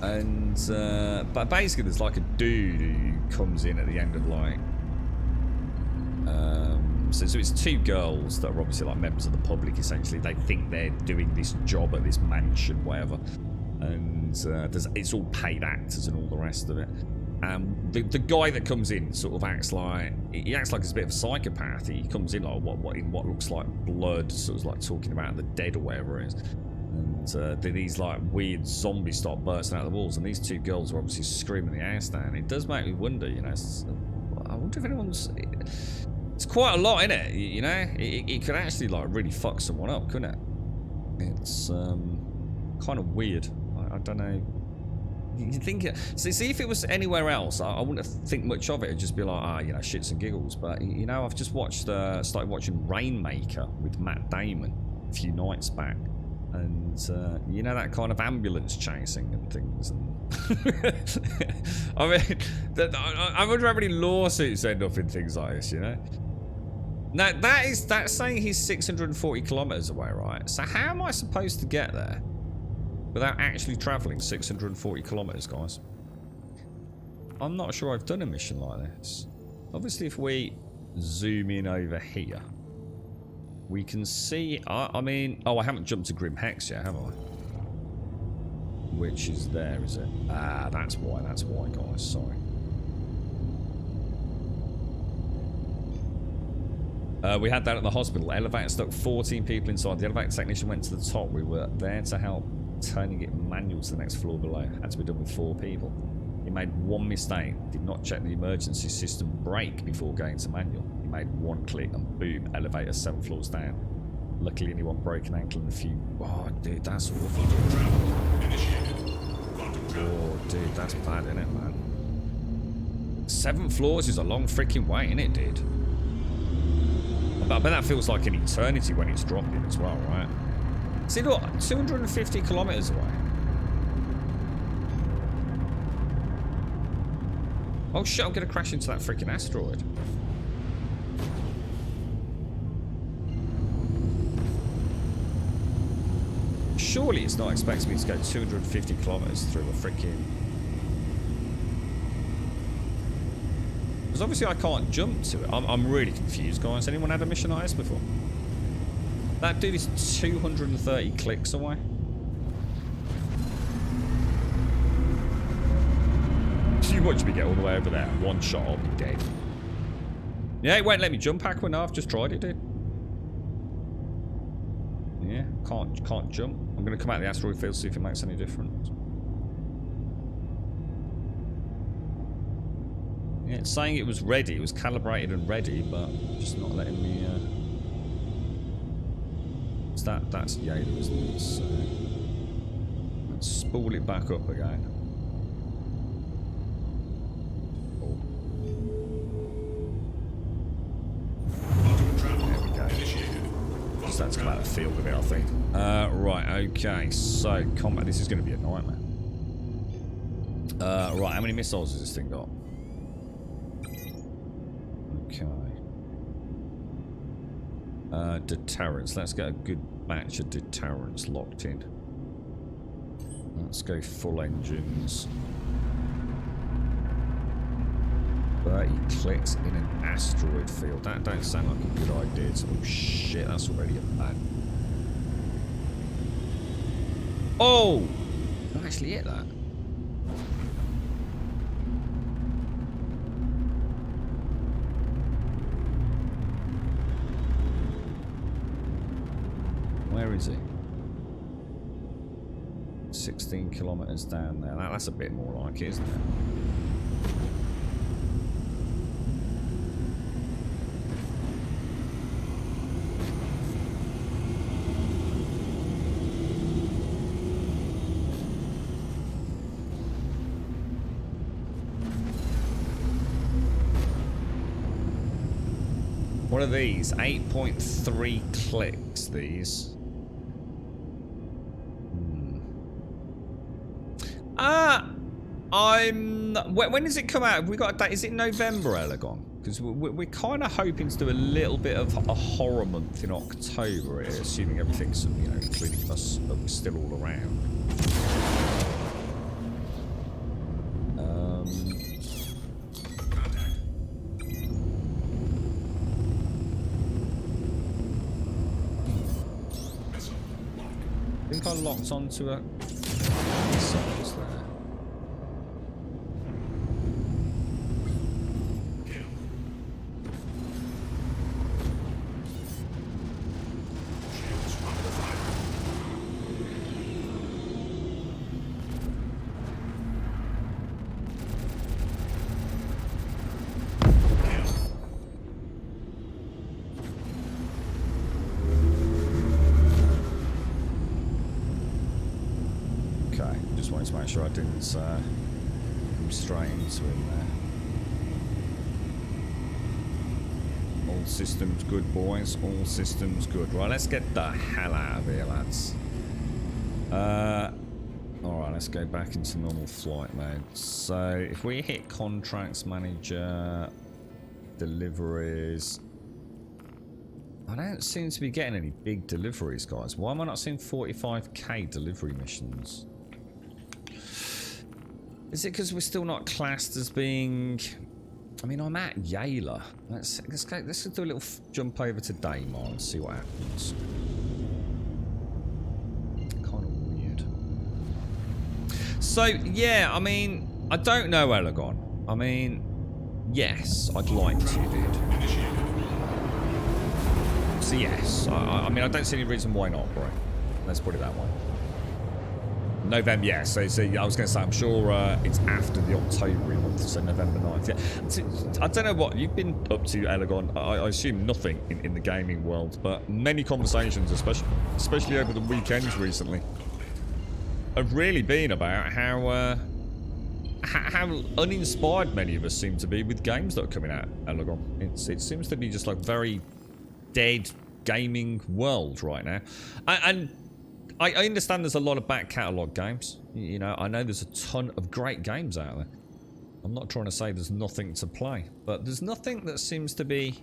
And but basically there's like a dude who comes in at the end of like so it's two girls that are obviously like members of the public essentially. They think they're doing this job at this mansion, whatever, and it's all paid actors and all the rest of it. The guy that comes in sort of acts like he's a bit of a psychopath. He comes in like what looks like blood, sort of like talking about the dead or whatever it is. And these like weird zombies start bursting out of the walls, and these two girls are obviously screaming the ass down. It does make me wonder, you know. I wonder if anyone's. It's quite a lot, isn't it? You know, it could actually like really fuck someone up, couldn't it? It's kind of weird. I don't know. You think see if it was anywhere else, I wouldn't think much of it. It'd just be like, you know, shits and giggles. But you know, I've just started watching Rainmaker with Matt Damon a few nights back. And you know, that kind of ambulance chasing and things. And I mean, I wonder how many lawsuits end up in things like this, you know. Now that's saying he's 640 kilometers away, right? So how am I supposed to get there without actually traveling 640 kilometers, guys? I'm not sure I've done a mission like this. Obviously, if we zoom in over here, we can see, I mean, I haven't jumped to Grim Hex yet, have I? Which is there, is it? Ah, that's why, guys, sorry. We had that at the hospital. Elevator stuck 14 people inside. The elevator technician went to the top. We were there to help, turning it manual to the next floor below. Had to be done with 4 people. He made one mistake. Did not check the emergency system brake before going to manual. He made one click and boom, elevator 7 floors down. Luckily, only one broken ankle and a few. Oh, dude, that's awful. Oh, dude, that's bad, isn't it, man? 7 floors is a long freaking way, isn't it, dude? I bet that feels like an eternity when it's dropping as well, right? See, look, 250 kilometers away. Oh shit, I'm gonna crash into that freaking asteroid. Surely it's not expecting me to go 250 kilometers through a freaking... Because obviously I can't jump to it. I'm really confused, guys. Anyone had a mission like this before? That dude is 230 clicks away. You watch me get all the way over there. One shot, I'll be dead. Yeah, it won't let me jump, Aqua. No, I've just tried it, dude. Yeah, can't jump. I'm gonna come out of the asteroid field, see if it makes any difference. Yeah, it's saying it was ready. It was calibrated and ready, but just not letting me. That's Yada, isn't it? So let's spool it back up again. That's come out of the field with it, I think. Right, okay, so combat. This is going to be a nightmare. Right, how many missiles has this thing got? Okay. Deterrence. Let's get a good batch of deterrence locked in. Let's go full engines. 30 clicks in an asteroid field. That don't sound like a good idea. Oh shit, that's already a bad. Oh! I actually hit that. Where is he? 16 kilometers down there. That's a bit more like it, isn't it? What are these? 8.3 clicks, these. When does it come out? Have we got a date? Is it November, Elegon? Because we're kind of hoping to do a little bit of a horror month in October, assuming everything's, you know, including us, but we're still all around. I think I locked onto a missiles there. To make sure I didn't come straight into him there. All systems good, boys. All systems good. Right, let's get the hell out of here, lads. Alright, let's go back into normal flight mode. So, if we hit contracts manager, deliveries... I don't seem to be getting any big deliveries, guys. Why am I not seeing 45k delivery missions? Is it because we're still not classed as being... I mean, I'm at Yayla. Let's do a little jump over to Daymar and see what happens. Kind of weird. So, yeah, I mean, I don't know, Elegon. I mean, yes, I'd like to, dude. So, yes. I mean, I don't see any reason why not, bro. Let's put it that way. November, yeah. So I was going to say, I'm sure it's after the October month, so November 9th. Yeah. I don't know what you've been up to, Elegon. I assume nothing in the gaming world, but many conversations, especially over the weekends recently, have really been about how uninspired many of us seem to be with games that are coming out, Elegon. It seems to be just like very dead gaming world right now, and I understand there's a lot of back catalogue games. You know, I know there's a ton of great games out there. I'm not trying to say there's nothing to play, but there's nothing that seems to be...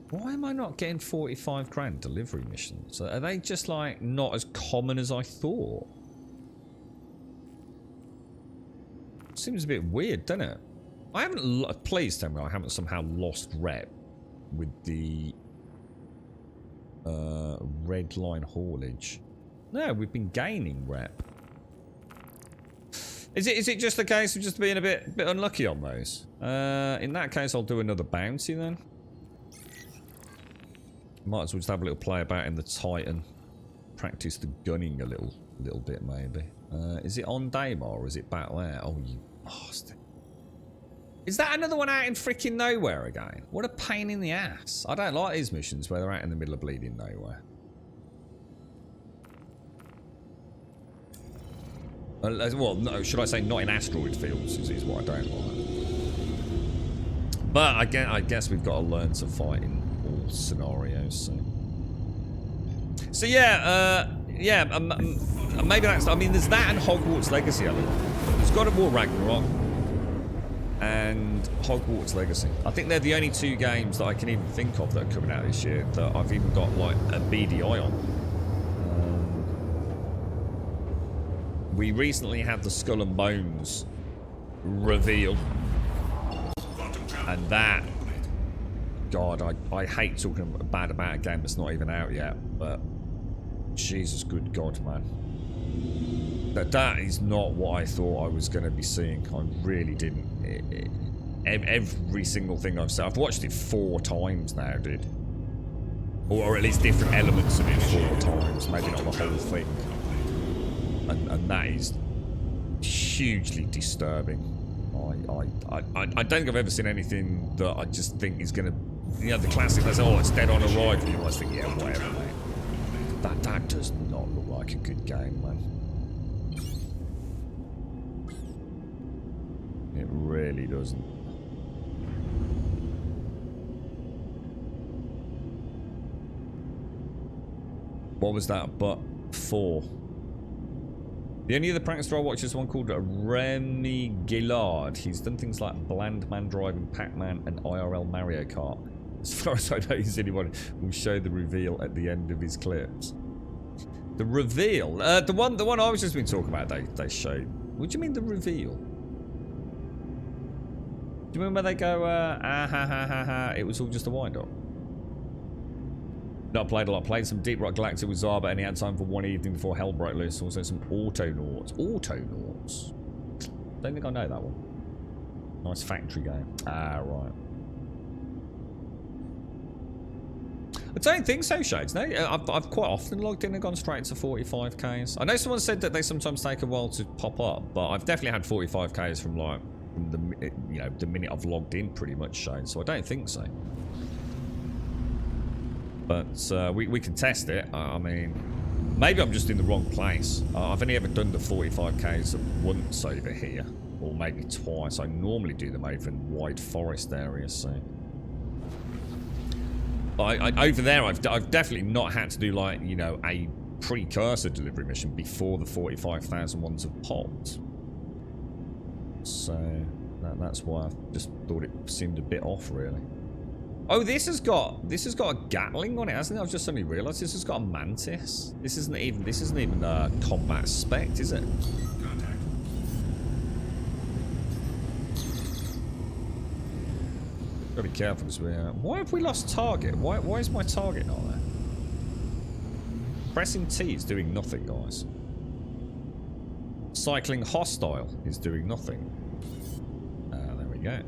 Why am I not getting 45 grand delivery missions? Are they just like not as common as I thought? Seems a bit weird, doesn't it? I haven't... Please tell me I haven't somehow lost rep with the... red line haulage. No, we've been gaining rep. Is it just a case of just being a bit unlucky on those? In that case, I'll do another bounty then. Might as well just have a little play about in the Titan. Practice the gunning a little bit maybe. Is it on Daymar or is it back there? Oh, you bastard. Is that another one out in freaking nowhere again? What a pain in the ass. I don't like these missions where they're out in the middle of bleeding nowhere. Well, no, should I say not in asteroid fields is what I don't like. But I guess we've got to learn to fight in all scenarios. So yeah, maybe that's... I mean, there's that and Hogwarts Legacy element. There's God of War Ragnarok and Hogwarts Legacy. I think they're the only two games that I can even think of that are coming out this year that I've even got like a beady eye on. We recently had the Skull and Bones reveal, and that, God, I hate talking bad about a game that's not even out yet, but Jesus, good God, man. That is not what I thought I was going to be seeing. I really didn't. Every single thing I've said, I've watched it 4 times now, dude. Or at least different elements of it 4 times, maybe not the whole thing. and that is hugely disturbing. I don't think I've ever seen anything that I just think is going to, you know, the classic, that's, oh, it's dead on arrival. You always think, yeah, whatever, mate. That does not look like a good game, man. It really doesn't. What was that? But 4. The only other practice I watch is one called Remy Gillard. He's done things like Bland Man Driving Pac-Man and IRL Mario Kart. As far as I know, he's anyone who will show the reveal at the end of his clips. The reveal? The one I was just been talking about, they showed. What do you mean the reveal? Do you remember they go, ah ha ha ha ha, it was all just a wind-up? Not played a lot. Played some Deep Rock Galactic with Zaba, and he had time for one evening before hell broke loose. Also some Autonauts. Autonauts? Don't think I know that one. Nice factory game. Ah, right. I don't think so, Shades. No, I've quite often logged in and gone straight to 45Ks. I know someone said that they sometimes take a while to pop up, but I've definitely had 45Ks from like the, you know, the minute I've logged in, pretty much, Shades. So I don't think so. But we can test it. I mean, maybe I'm just in the wrong place. I've only ever done the 45Ks once over here, or maybe twice. I normally do them over in wide forest areas, so. Over there, I've definitely not had to do, like, you know, a precursor delivery mission before the 45,000 ones have popped. So that's why I just thought it seemed a bit off, really. Oh, this has got a Gatling on it, hasn't it? I've just suddenly realised this has got a Mantis. This isn't even a combat spec, is it? Contact. Gotta be careful because why have we lost target? Why is my target not there? Pressing T is doing nothing, guys. Cycling hostile is doing nothing. There we go.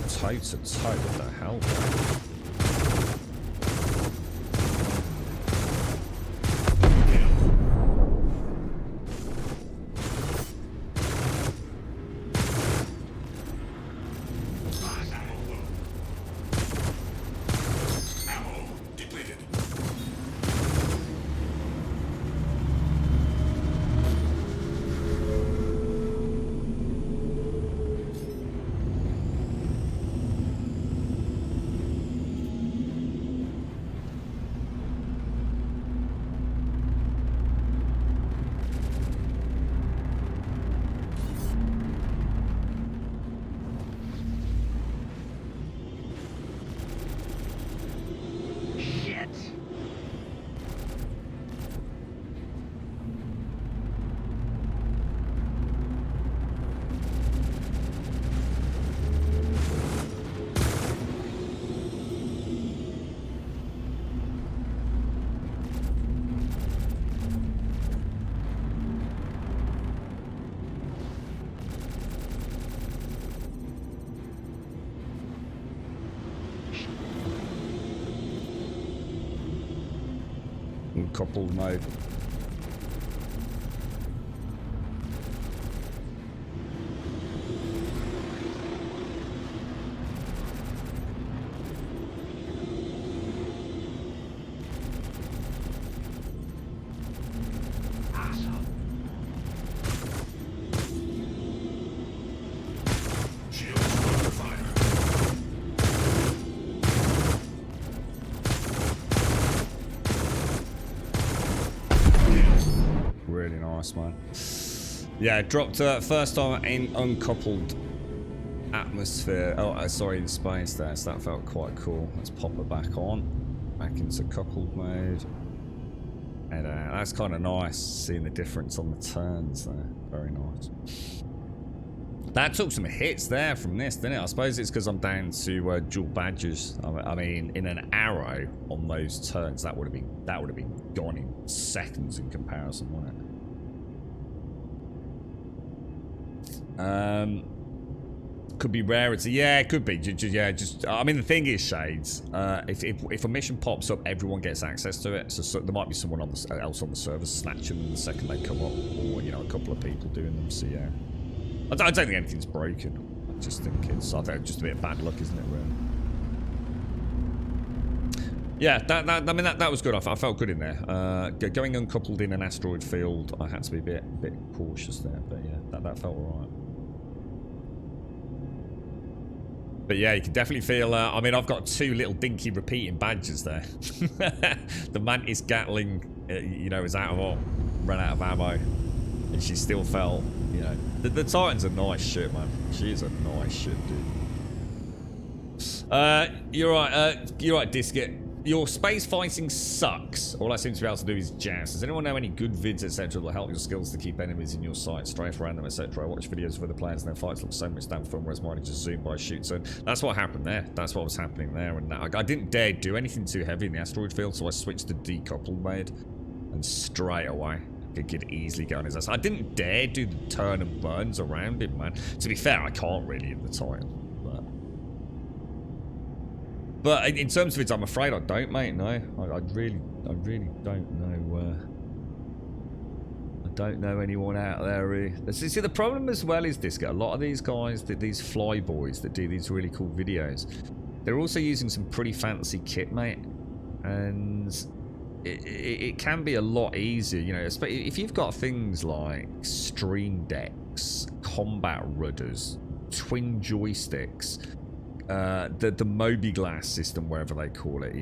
Toe to toe, what the hell? Ammo depleted. Coupled mode. Really nice, man. Yeah, dropped first time in uncoupled atmosphere. Oh, sorry, in space there. So that felt quite cool. Let's pop it back on. Back into coupled mode. And that's kind of nice, seeing the difference on the turns there. Very nice. That took some hits there from this, didn't it? I suppose it's because I'm down to dual badges. I mean, in an arrow on those turns, that would have been gone in seconds in comparison, wouldn't it? Could be rarity. Yeah, it could be. Just I mean, the thing is, Shades, if a mission pops up, everyone gets access to it. So there might be someone else on the server snatching them the second they come up, or a couple of people doing them. So yeah, I don't think anything's broken. I just think it's just a bit of bad luck, isn't it? Really? Yeah, that was good. I felt good in there. Going uncoupled in an asteroid field, I had to be a bit cautious there, but yeah, that felt alright. But yeah, you can definitely feel. I mean, I've got 2 little dinky repeating badges there. The Mantis Gatling, is ran out of ammo, and she still felt. The Titan's a nice ship, man. She is a nice ship, dude. You're right, Disket. Your space fighting sucks. All I seem to be able to do is jazz. Does anyone know any good vids, etc. that will help your skills to keep enemies in your sight, strafe around them, etc.? I watch videos of other players and their fights look so much damn fun, whereas mine is just zoom by shoot. So that's what happened there. That's what was happening there. And I didn't dare do anything too heavy in the asteroid field, so I switched to decoupled mode. And straight away, I could easily go on his ass. I didn't dare do the turn and burns around him, man. To be fair, I can't really in the Titan. But in terms of it, I'm afraid I don't, mate. No, I really don't know. I don't know anyone out there who. See, the problem as well is this: a lot of these guys, these fly boys that do these really cool videos, they're also using some pretty fancy kit, mate, and it can be a lot easier, if you've got things like stream decks, combat rudders, twin joysticks. The Moby-Glass system, wherever they call it,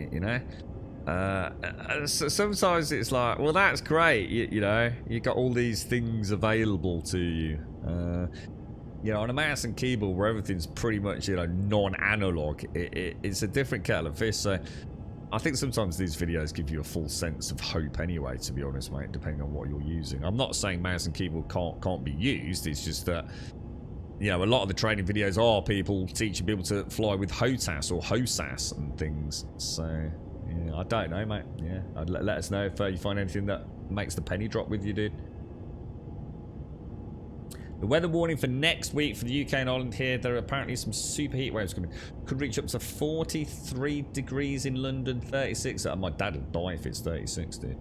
so sometimes it's like, well, that's great, you got all these things available to you, on a mouse and keyboard where everything's pretty much, non-analog, it's a different kettle of fish. So I think sometimes these videos give you a full sense of hope anyway, to be honest, mate, depending on what you're using. I'm not saying mouse and keyboard can't be used, it's just that a lot of the training videos are people teaching people to fly with HOTAS or HOSAS and things. So, yeah, I don't know, mate. Yeah, let us know if you find anything that makes the penny drop with you, dude. The weather warning for next week for the UK and Ireland here, there are apparently some super heat waves coming. Could reach up to 43 degrees in London, 36. My dad would die if it's 36, dude.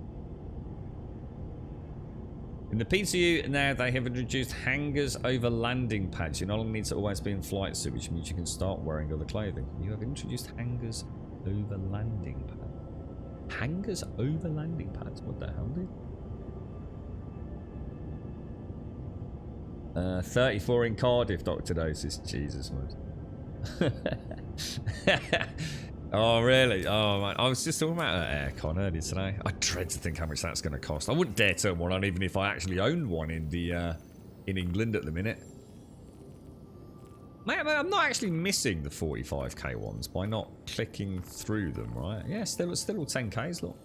In the PTU now, they have introduced hangers over landing pads. You no longer need to always be in flight suit, which means you can start wearing other clothing. You have introduced hangers over landing pads. Hangers over landing pads? What the hell, dude? 34 in Cardiff, Dr. Dosis. Jesus, man. Oh, really? Oh, man. I was just talking about aircon earlier today. I dread to think how much that's going to cost. I wouldn't dare turn one on even if I actually owned one in in England at the minute. Mate, I'm not actually missing the 45k ones by not clicking through them, right? Yeah, still all 10ks, look.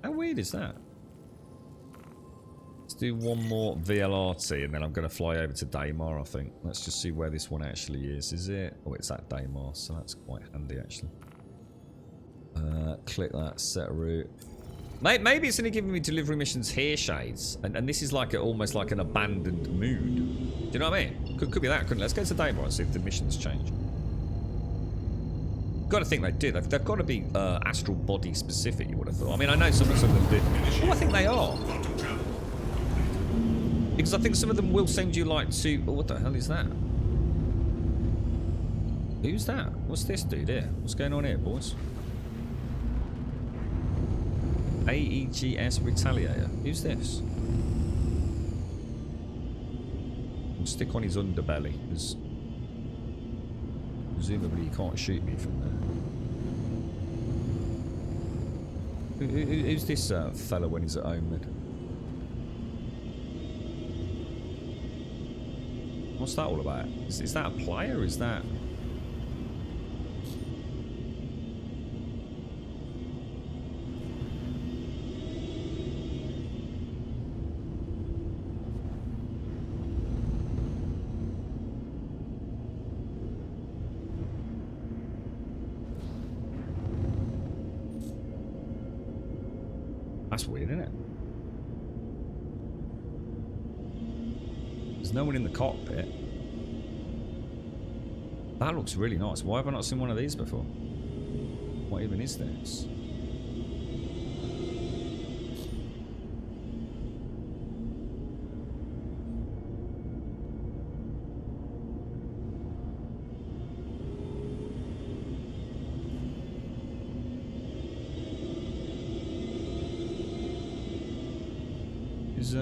How weird is that? Let's do one more VLRT and then I'm going to fly over to Daymar, I think. Let's just see where this one actually is. Is it? Oh, it's at Daymar, so that's quite handy, actually. Click that, set a route. Maybe it's only giving me delivery missions here, Shades. And this is like almost like an abandoned mood. Do you know what I mean? Could be that, couldn't it? Let's go to Daymar and see if the missions change. Got to think they did. They've got to be astral body specific, you would have thought. I mean, I know some of them did. Oh, I think they are. Because I think some of them will send you like to... Oh, what the hell is that? Who's that? What's this dude here? What's going on here, boys? AEGS Retaliator. Who's this? I'll stick on his underbelly, because presumably he can't shoot me from there. Who's this fella when he's at home then? What's that all about? Is that a player or is that... That's weird, isn't it? There's no one in the cockpit. That looks really nice. Why have I not seen one of these before? What even is this? Is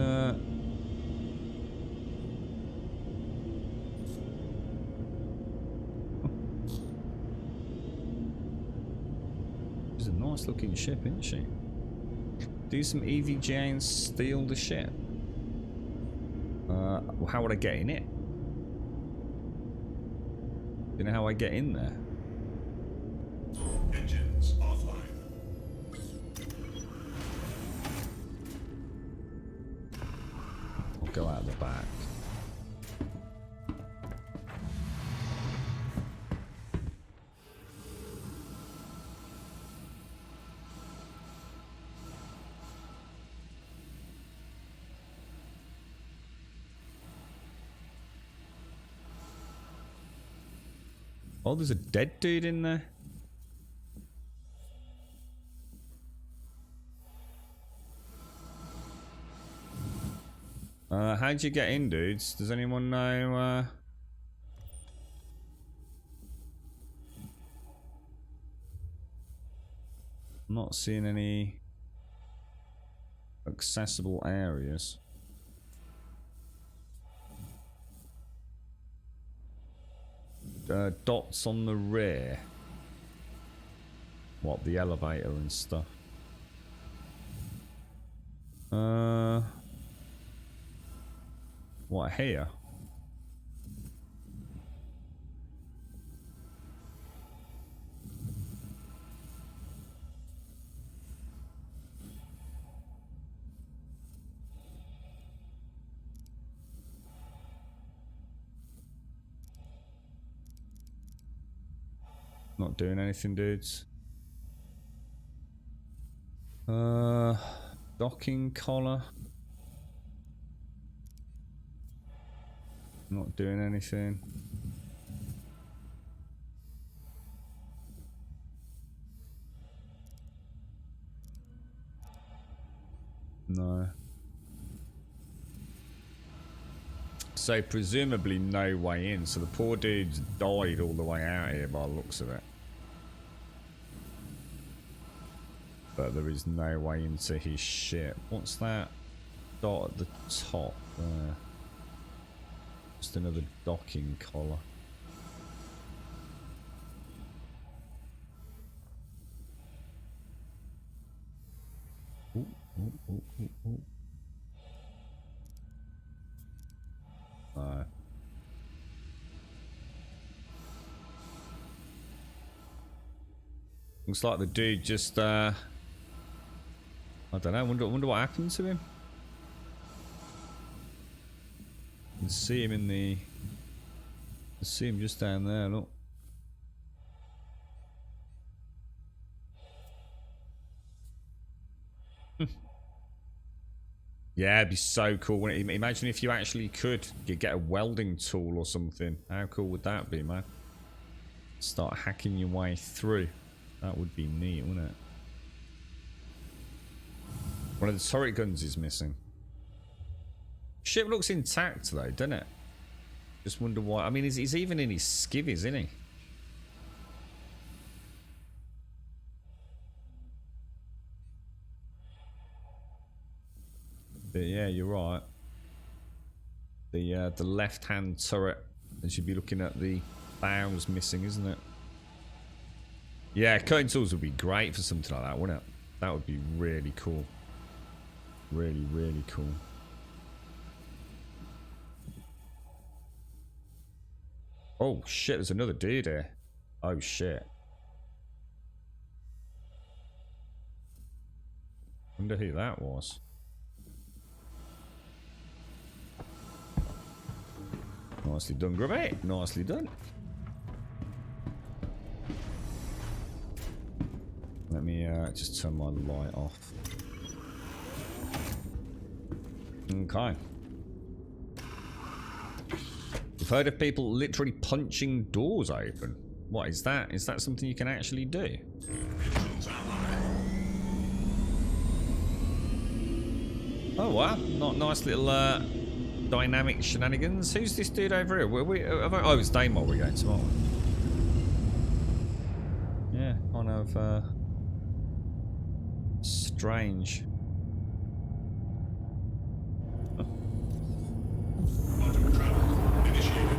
She's a nice looking ship, isn't she? Do some EVGA and steal the ship. Well, how would I get in it? Do you know how I get in there? Engines offline. I'll go out the back. Oh, there's a dead dude in there. How'd you get in, dudes? Does anyone know? I'm not seeing any accessible areas. Dots on the rear. What, the elevator and stuff? What, here? Not doing anything, dudes. Docking collar. Not doing anything. No. So presumably no way in. So the poor dude's died all the way out here by the looks of it. But there is no way into his ship. What's that dot at the top there? Just another docking collar. Ooh, ooh, ooh, ooh, ooh. Looks like the dude just I don't know, wonder what happened to him. You can see him in the see him just down there, look. Yeah, it'd be so cool, wouldn't it? Imagine if you actually could get a welding tool or something. How cool would that be, man? Start hacking your way through. That would be neat, wouldn't it? One of the turret guns is missing. Ship looks intact though, doesn't it? Just wonder why. I mean, he's even in his skivvies, isn't he? But yeah, you're right. The left-hand turret, and should be looking at the bows missing, isn't it? Yeah, cutting tools would be great for something like that, wouldn't it? That would be really cool. Really, really cool. Oh shit, there's another dude here. Oh shit. Wonder who that was. Nicely done, Grubby. Nicely done. Let me just turn my light off. Okay. The I've heard of people literally punching doors open. What is that? Is that something you can actually do? Engines online. Oh wow, not nice little dynamic shenanigans. Who's this dude over here? Oh, it's Daymar we're going tomorrow. Yeah, kind of strange. Quantum travel initiated.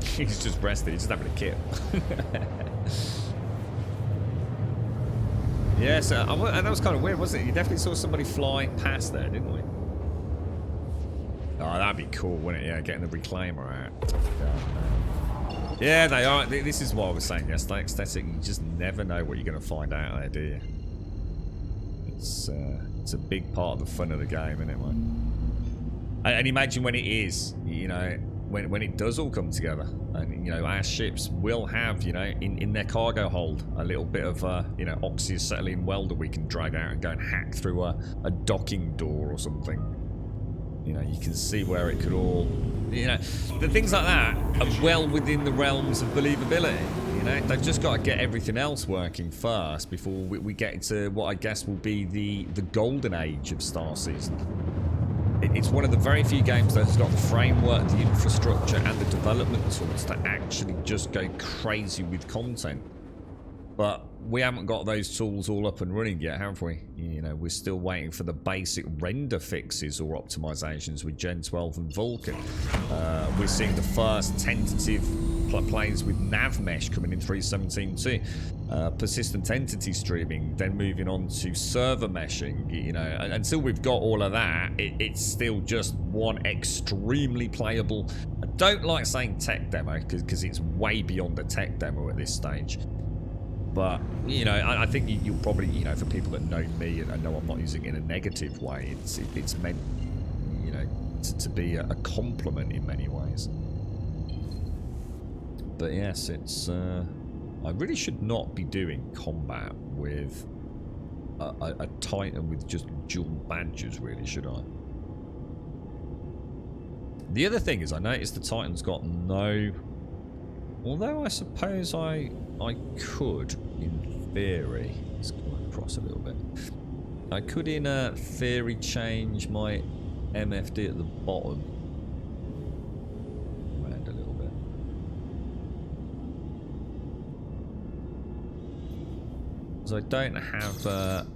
He's just resting, he's just having a kip. Yeah, so and that was kind of weird, wasn't it? You definitely saw somebody fly past there, didn't we? Oh, that'd be cool, wouldn't it? Yeah, getting the reclaimer out. Yeah, they are. This is what I was saying yesterday. Aesthetic, you just never know what you're going to find out there, do you? It's a big part of the fun of the game, isn't it, man? And imagine when it is, you know, when it does all come together, and you know our ships will have, you know, in their cargo hold a little bit of you know, oxyacetylene welder we can drag out and go and hack through a docking door or something. You know, you can see where it could all, you know, the things like that are well within the realms of believability. You know, they've just got to get everything else working first before we get into what I guess will be the golden age of Star Citizen. It's one of the very few games that has got the framework, the infrastructure, and the development tools to actually just go crazy with content. But we haven't got those tools all up and running yet, have we? You know, we're still waiting for the basic render fixes or optimizations with Gen 12 and Vulkan. We're seeing the first tentative plays with nav mesh coming in 3.17.2. Persistent entity streaming, then moving on to server meshing. You know, until we've got all of that, it's still just one extremely playable. I don't like saying tech demo because it's way beyond a tech demo at this stage. But, you know, I think you'll probably, you know, for people that know me and know I'm not using it in a negative way, it's meant, you know, to be a compliment in many ways. But yes, it's, I really should not be doing combat with a Titan with just dual badges, really, should I? The other thing is, I noticed the Titan's got no... Although I suppose I could, in theory, let's go across a little bit. I could, in theory, change my MFD at the bottom around a little bit. Because I don't have.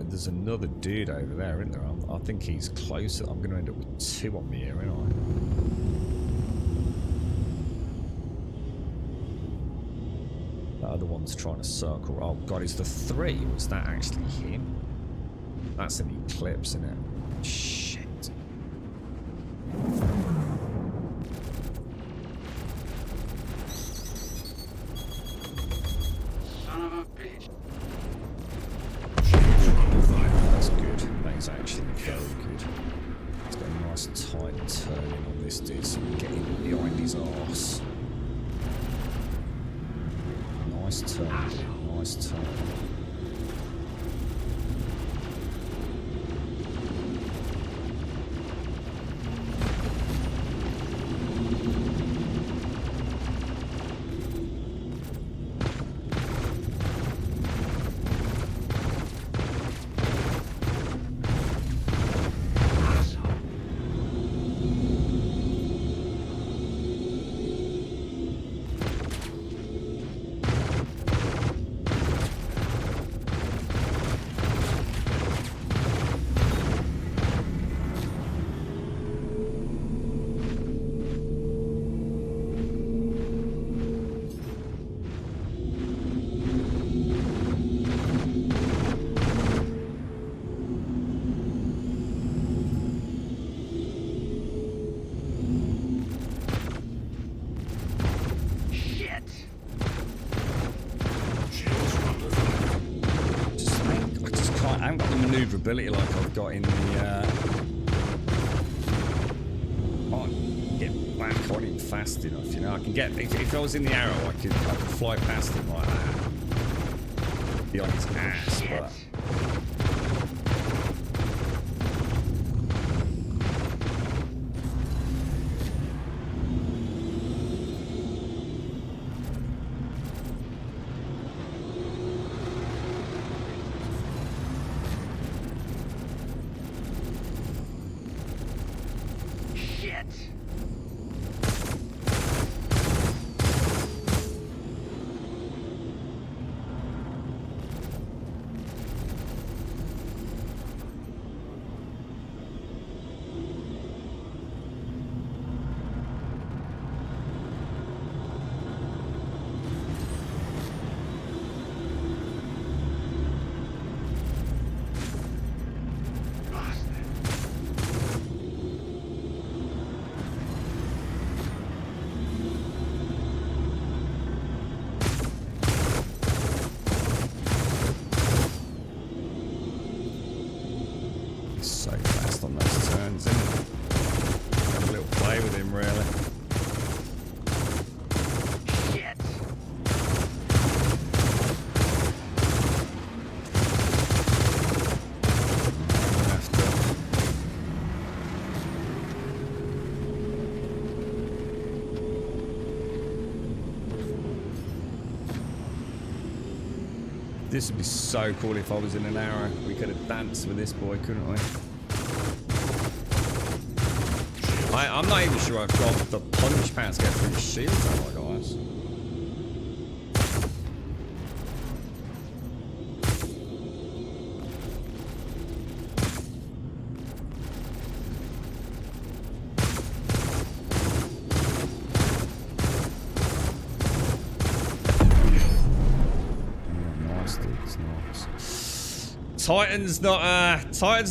There's another dude over there, isn't there? I think he's closer. I'm going to end up with two on me here, aren't I? The other one's trying to circle. Oh god, it's the three. Was that actually him? That's an eclipse, isn't it? Shit. Son of a bitch. That's good. That is actually very good. It's got a nice tight turning on this dude, so we get in behind his arse. Nice turn. Nice turn. I haven't got the maneuverability like I've got in the. Can't get back on him fast enough. You know, I can get if I was in the arrow, I could fly past him like that. Be on his ass, but. So fast on those turns, isn't it? Have a little play with him, really. Shit. This would be so cool if I was in an arrow. We could have danced with this boy, couldn't we? I'm not even sure I've got the punch power to get through the shields on my guys. Titan's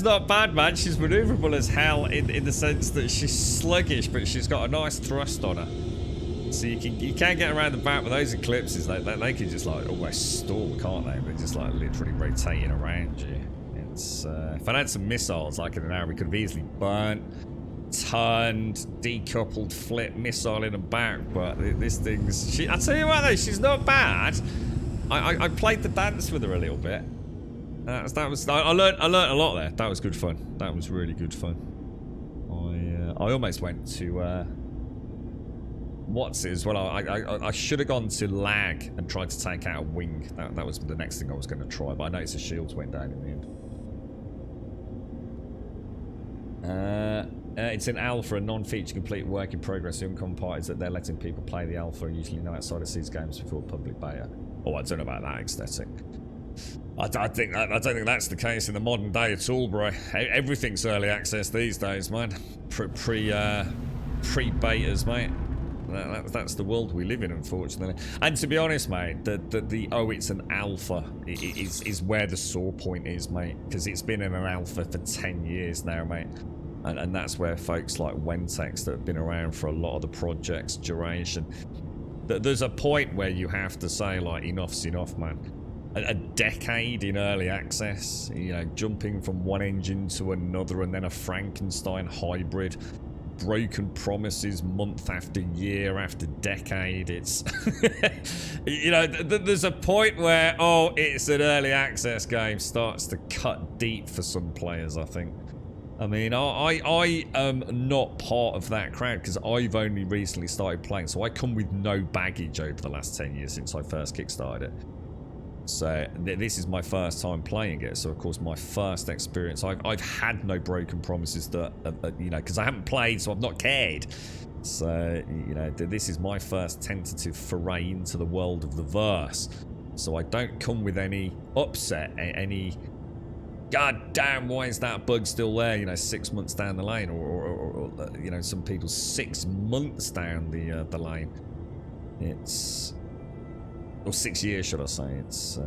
not bad, man. She's maneuverable as hell in the sense that she's sluggish, but she's got a nice thrust on her. So you can get around the back with those eclipses. They can just like almost stall, can't they? They're just like literally rotating around you. It's if I had some missiles like in an arrow, we could have easily burnt, turned, decoupled, flipped, missile in and back. But this thing's I tell you what though, she's not bad. I played the dance with her a little bit. I learned a lot there. That was good fun. That was really good fun. I almost went to what's it as well. I should have gone to lag and tried to take out a wing. That was the next thing I was going to try, but I noticed the shields went down in the end. It's an alpha, a non-feature complete work in progress. The uncom is that they're letting people play the alpha and usually no outside of these games before public beta. Oh, I don't know about that aesthetic. I don't think that's the case in the modern day at all, bro. Everything's early access these days, man. Pre-betas, mate. That's the world we live in, unfortunately. And to be honest, mate, it's an alpha is where the sore point is, mate. Because it's been in an alpha for 10 years now, mate. And that's where folks like Wentex that have been around for a lot of the project's duration. There's a point where you have to say, like, enough's enough, man. A decade in early access, you know, jumping from one engine to another and then a Frankenstein hybrid, broken promises month after year after decade. It's, you know, there's a point where, oh, it's an early access game starts to cut deep for some players, I think. I mean, I am not part of that crowd because I've only recently started playing, so I come with no baggage over the last 10 years since I first kickstarted it. So this is my first time playing it, so of course my first experience, I've had no broken promises that, you know, because I haven't played, so I've not cared. So, you know, this is my first tentative foray into the world of the verse. So I don't come with any upset, any, god damn, why is that bug still there, you know, 6 months down the lane, or you know, some people 6 months down the lane. It's... or 6 years, should I say. It's,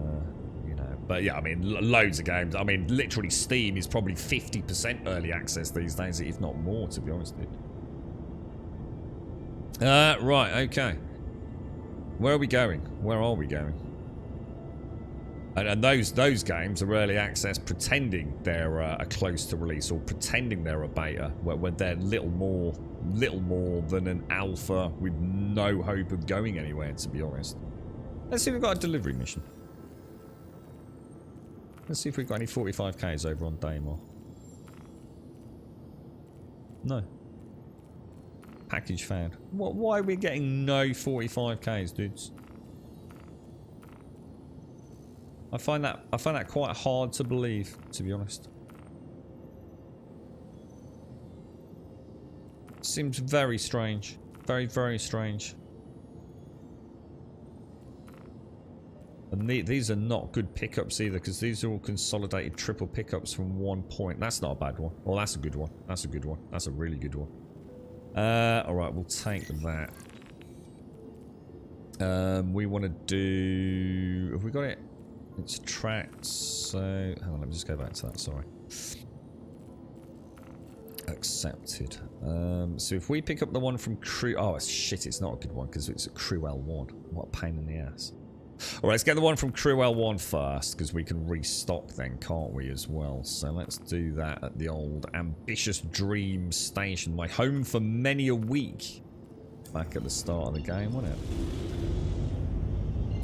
you know, but yeah, I mean, loads of games. I mean, literally Steam is probably 50% early access these days, if not more, to be honest with you. Right, okay. Where are we going? Where are we going? And those games are early access, pretending they're close to release, or pretending they're a beta, where they're little more than an alpha with no hope of going anywhere, to be honest. Let's see if we've got a delivery mission. Let's see if we've got any 45Ks over on Daymar. No. Package found. Why are we getting no 45Ks, dudes? I find that quite hard to believe, to be honest. Seems very strange. Very, very strange. And these are not good pickups either, because these are all consolidated triple pickups from one point. That's not a bad one. Well, that's a good one. That's a good one. That's a really good one. Alright, we'll take that. We want to do... Have we got it? It's tracked, so... Hang on, let me just go back to that, sorry. Accepted. So if we pick up the one from Crew... Oh, shit, it's not a good one, because it's a Crew L1. What a pain in the ass. Alright, let's get the one from Crew L1 first, because we can restock then, can't we, as well? So let's do that at the old Ambitious Dream Station. My home for many a week. Back at the start of the game, wasn't it?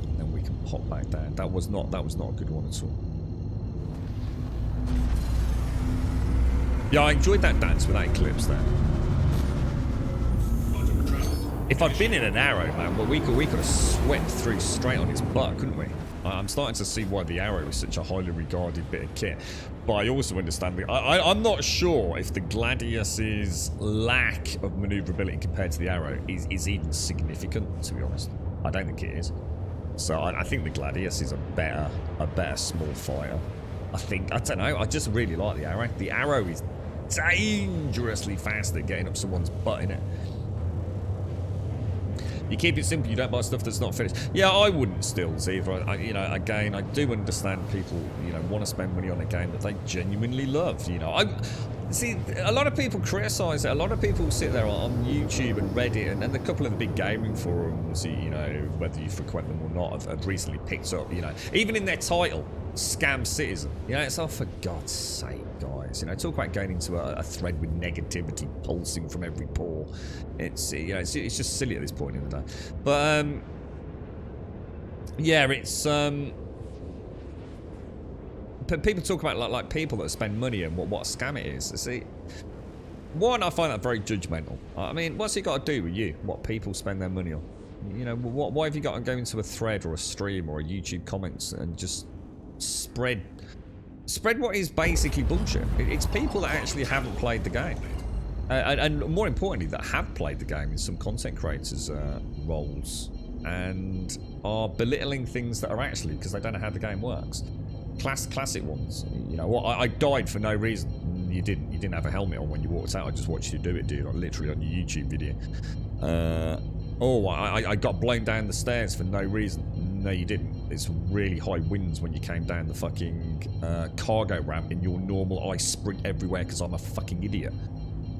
And then we can pop back down. That was not a good one at all. Yeah, I enjoyed that dance with that Eclipse there. If I'd been in an Arrow, man, well, we could have swept through straight on his butt, couldn't we? I'm starting to see why the Arrow is such a highly regarded bit of kit. But I also understand... I'm not sure if the Gladius's lack of maneuverability compared to the Arrow is even significant, to be honest. I don't think it is. So I think the Gladius is a better small fighter. I don't know, I just really like the Arrow. The Arrow is dangerously fast at getting up someone's butt, innit? You keep it simple, you don't buy stuff that's not finished. Yeah, I wouldn't stills either. You know, again, I do understand people, you know, want to spend money on a game that they genuinely love, you know. See, a lot of people criticise it. A lot of people sit there on YouTube and Reddit and a couple of the big gaming forums, you know, whether you frequent them or not, have recently picked up, you know, even in their title, Scam Citizen. You know, it's, oh, for God's sake, guys. You know, talk about going into a thread with negativity pulsing from every pore. It's, you know, it's just silly at this point in the day. But, yeah, it's, people talk about like people that spend money and what a scam it is. See, one, I find that very judgmental. I mean, what's it got to do with you? What people spend their money on? You know, why have you got to go into a thread or a stream or a YouTube comments and just spread what is basically bullshit? It's people that actually haven't played the game, and more importantly, that have played the game in some content creators' roles and are belittling things that are actually because they don't know how the game works. Classic ones. You know, I died for no reason. You didn't have a helmet on when you walked out. I just watched you do it, dude. Like, literally on your YouTube video. I got blown down the stairs for no reason. No, you didn't. It's really high winds when you came down the fucking cargo ramp in your normal I sprint everywhere because I'm a fucking idiot.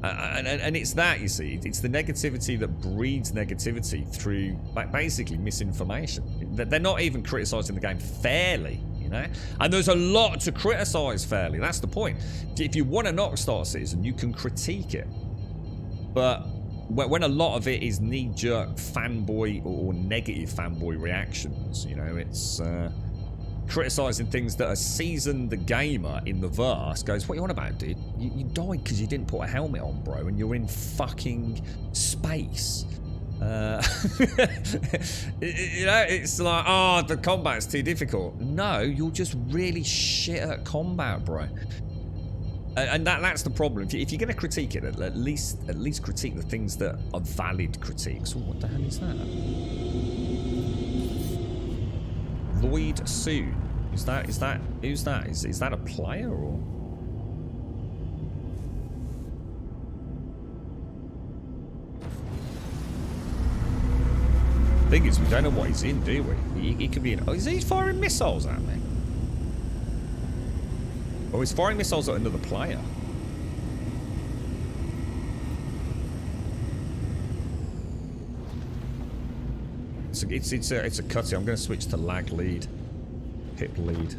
And it's that, you see. It's the negativity that breeds negativity through basically misinformation. They're not even criticising the game fairly. You know? And there's a lot to criticise fairly. That's the point. If you want to knock Star Citizen, you can critique it. But when a lot of it is knee-jerk fanboy or negative fanboy reactions, you know, it's criticising things that a seasoned gamer in the verse goes, what are you on about, dude? You died because you didn't put a helmet on, bro, and you're in fucking space. You know, it's like, oh, the combat's too difficult. No, you're just really shit at combat, bro. And that's the problem. If you're going to critique it, at least critique the things that are valid critiques. Oh, what the hell is that? Lloyd Soon. Who's that? Is that a player or? Thing is, we don't know what he's in, do we? He could be in. Oh, is he firing missiles at me? Oh, he's firing missiles at another player. It's a cutscene. I'm going to switch to lag lead. Pip lead.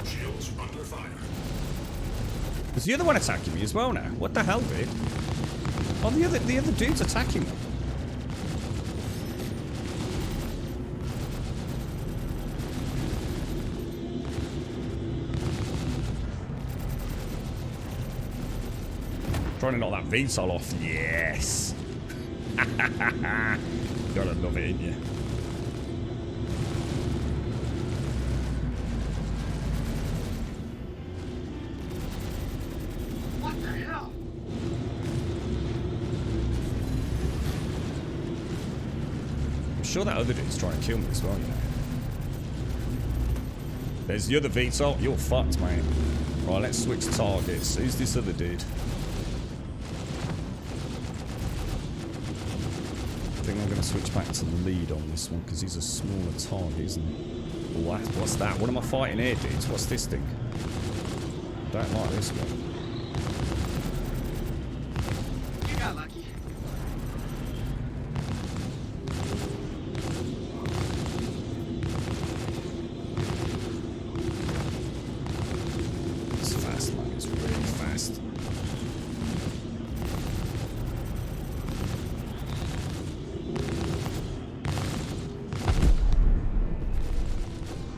Shields under fire. Is the other one attacking me as well now? What the hell, dude? Oh, the other dude's attacking me. Trying to knock that VTOL off. Yes. Gotta love it, ain't you? What the hell? I'm sure that other dude's trying to kill me as well, you know. There's the other VTOL. You're fucked, mate. Right, let's switch targets. Who's this other dude? I think I'm going to switch back to the lead on this one because he's a smaller target, isn't he? What's that? What am I fighting here, dudes? What's this thing? I don't like this one. You got lucky. It's fast, man. It's really fast.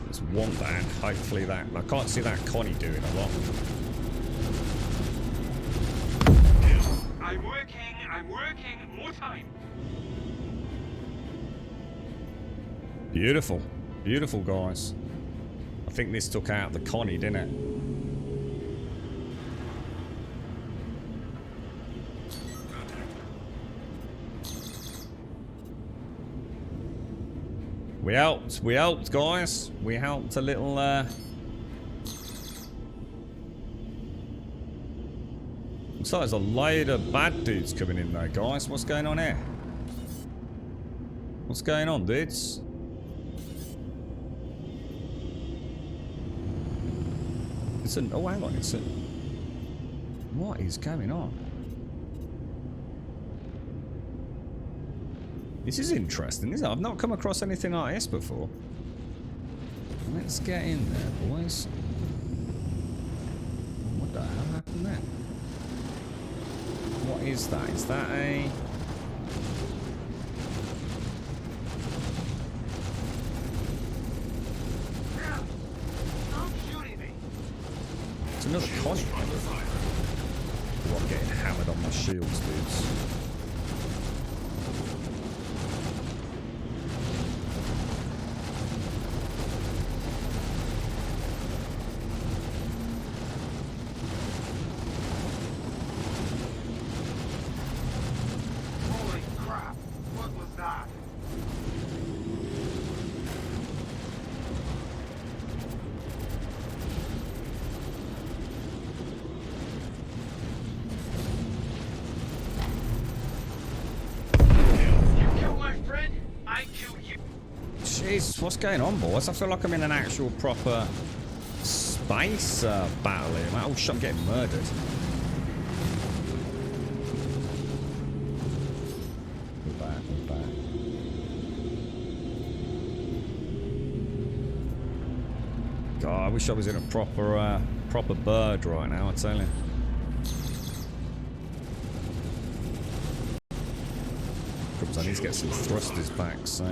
There's one down. Hopefully that... I can't see that Connie doing a lot. I'm working. More time. Beautiful. Beautiful, guys. I think this took out the Connie, didn't it? We helped, guys. We helped a little, Looks like there's a load of bad dudes coming in there, guys. What's going on here? What's going on, dudes? It's an... Oh, hang on. It's a... What is going on? This is interesting, isn't it? I've not come across anything like this before. Let's get in there, boys. What the hell happened there? What is that? Is that a... Stop shooting me. It's another Connie. Oh, I'm getting hammered on my shields, dudes. Holy crap. What was that? You killed my friend, I killed you. Jeez, what's going on, boys? I feel like I'm in an actual proper space battle here. Oh shit, I'm getting murdered. We're back, we're back. God, I wish I was in a proper bird right now, I tell you. Oops, I need to get some thrusters back, so...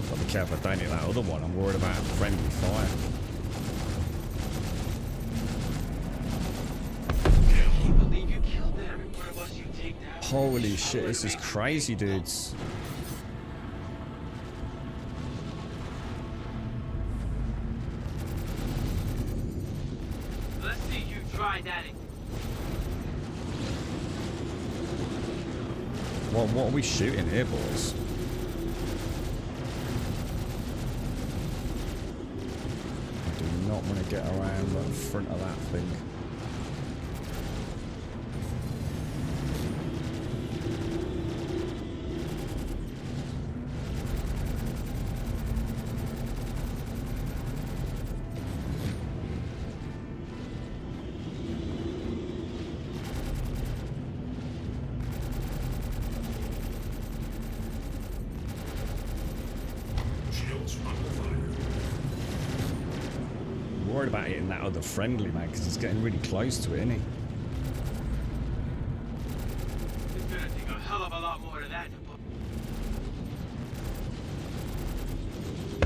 Gotta be careful I don't hit that other one. I'm worried about friendly fire. I can't believe you killed them. One of us you take down. Holy shit, this is crazy, dudes. Let's see you try that again. What are we shooting here, boys? I do not not want to get around the front of that thing. Shields under fire. I'm worried about hitting that other friendly, man, because he's getting really close to it, isn't he? It's gonna take a hell of a lot more than that to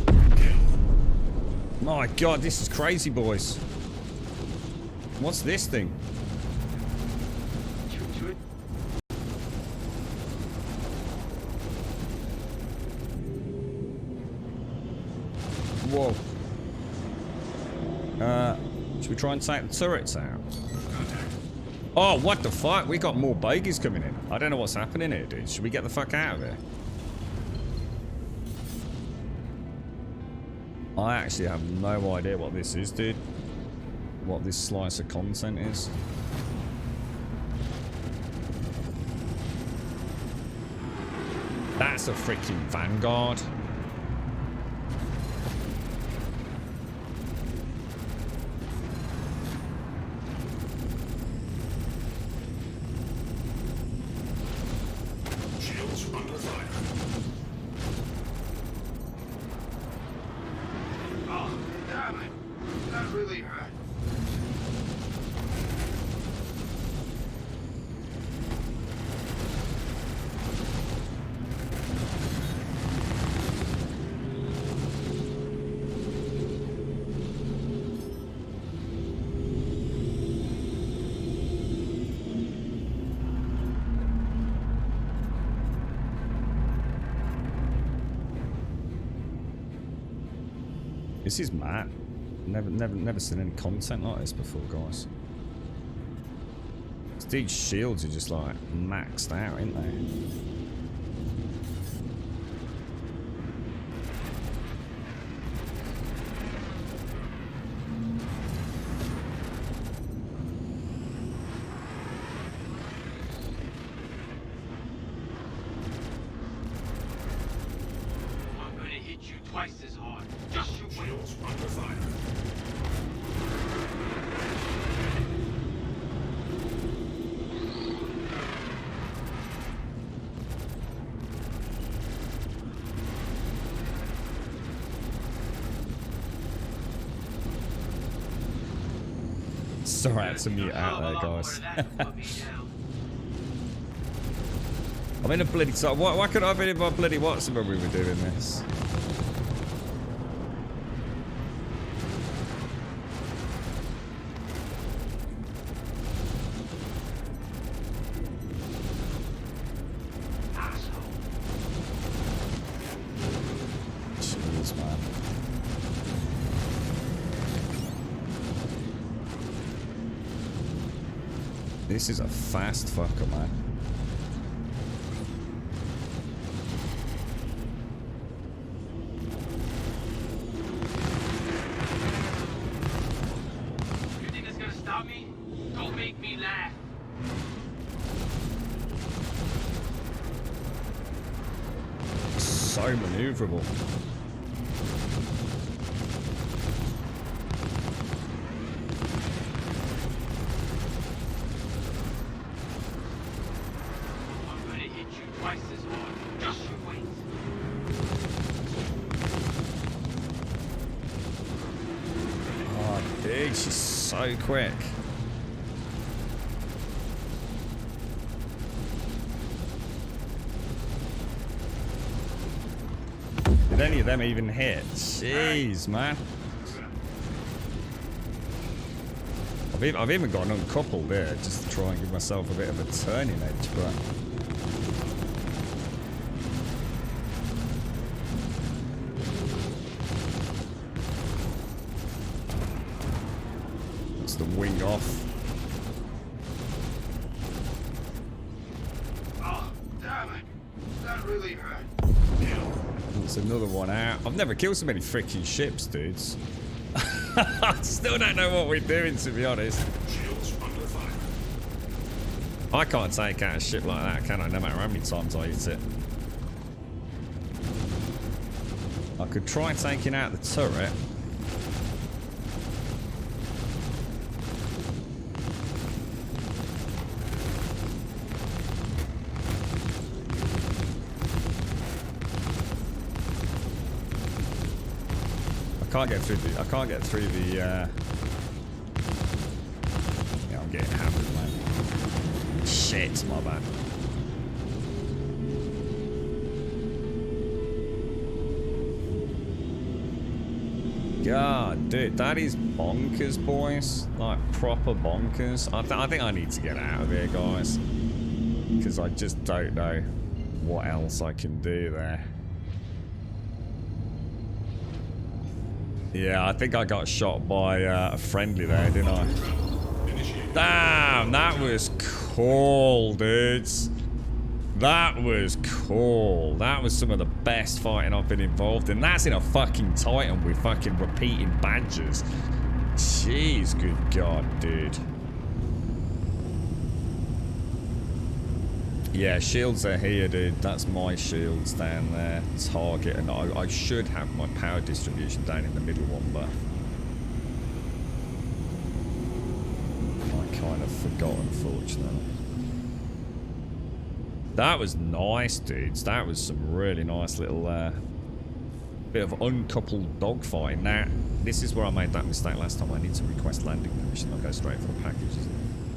put. My god, this is crazy, boys. What's this thing? Shoot it. Whoa. Should we try and take the turrets out? Oh, what the fuck? We got more bogies coming in. I don't know what's happening here, dude. Should we get the fuck out of here? I actually have no idea what this is, dude. What this slice of content is. That's a freaking Vanguard. Shields under fire. Oh, damn it. That really hurt. This is mad. Never seen any content like this before, guys. These shields are just like maxed out, aren't they? I'm gonna hit you twice as hard. Just shoot wait. Shields under fire. Sorry, I had to mute out there, guys. I'm in a bloody... So why couldn't I have been in my bloody Watson when we were doing this? Jeez, man. This is a fast fucker, man. You think it's gonna stop me? Don't make me laugh. So maneuverable. I'm gonna hit you twice as hard. Just you wait. Oh, dude, she's so quick. Did any of them even hit? Jeez, man. I've even got an uncoupled there just to try and give myself a bit of a turning edge, but... That's the wing off. Oh, damn it. That really hurt. That's another one out. I've never killed so many freaking ships, dudes. I still don't know what we're doing, to be honest. Shields under fire. I can't take out a ship like that, can I? No matter how many times I hit it. I could try taking out the turret. I can't get through the yeah, I'm getting hammered, man. Shit, my bad. God, dude, that is bonkers, boys. Like, proper bonkers. I think I need to get out of here, guys. Because I just don't know what else I can do there. Yeah, I think I got shot by a friendly there, didn't I? Damn, that was cool, dudes. That was cool. That was some of the best fighting I've been involved in. That's in a fucking Titan with fucking repeating badges. Jeez, good God, dude. Yeah, shields are here, dude. That's my shields down there. Target, and I should have my power distribution down in the middle one, but I kind of forgot, unfortunately. That was nice, dudes. That was some really nice little bit of uncoupled dogfighting. Now, this is where I made that mistake last time. I need to request landing permission. I'll go straight for the packages.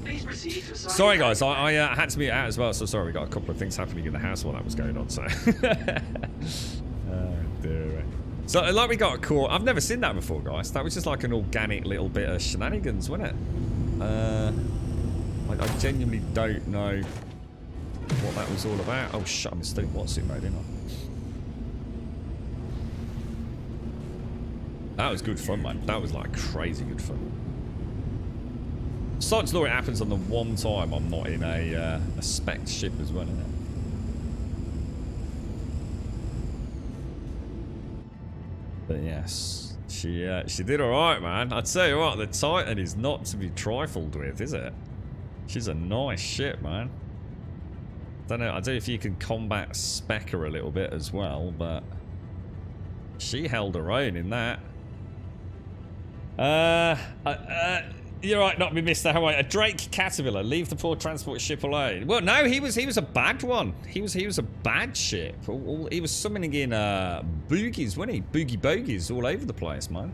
Please proceed to site. Sorry, guys. I had to be out as well, so sorry. We got a couple of things happening in the house while that was going on, so. Oh, dear. So, like, we got a core. I've never seen that before, guys. That was just like an organic little bit of shenanigans, wasn't it? I genuinely don't know what that was all about. Oh, shit. I'm still what's it made, didn't I? That was good fun, man. That was like crazy good fun. Sod's Law, it happens on the one time I'm not in a spec ship as well, isn't it? But yes, she did all right, man. I tell you what, the Titan is not to be trifled with, is it? She's a nice ship, man. I don't know if you can combat spec her a little bit as well, but she held her own in that. You're right, not be Mr. Hawaii. A Drake Caterpillar, leave the poor transport ship alone. Well, no, he was a bad one. He was a bad ship. He was summoning in boogies, wasn't he? Boogie bogies all over the place, man.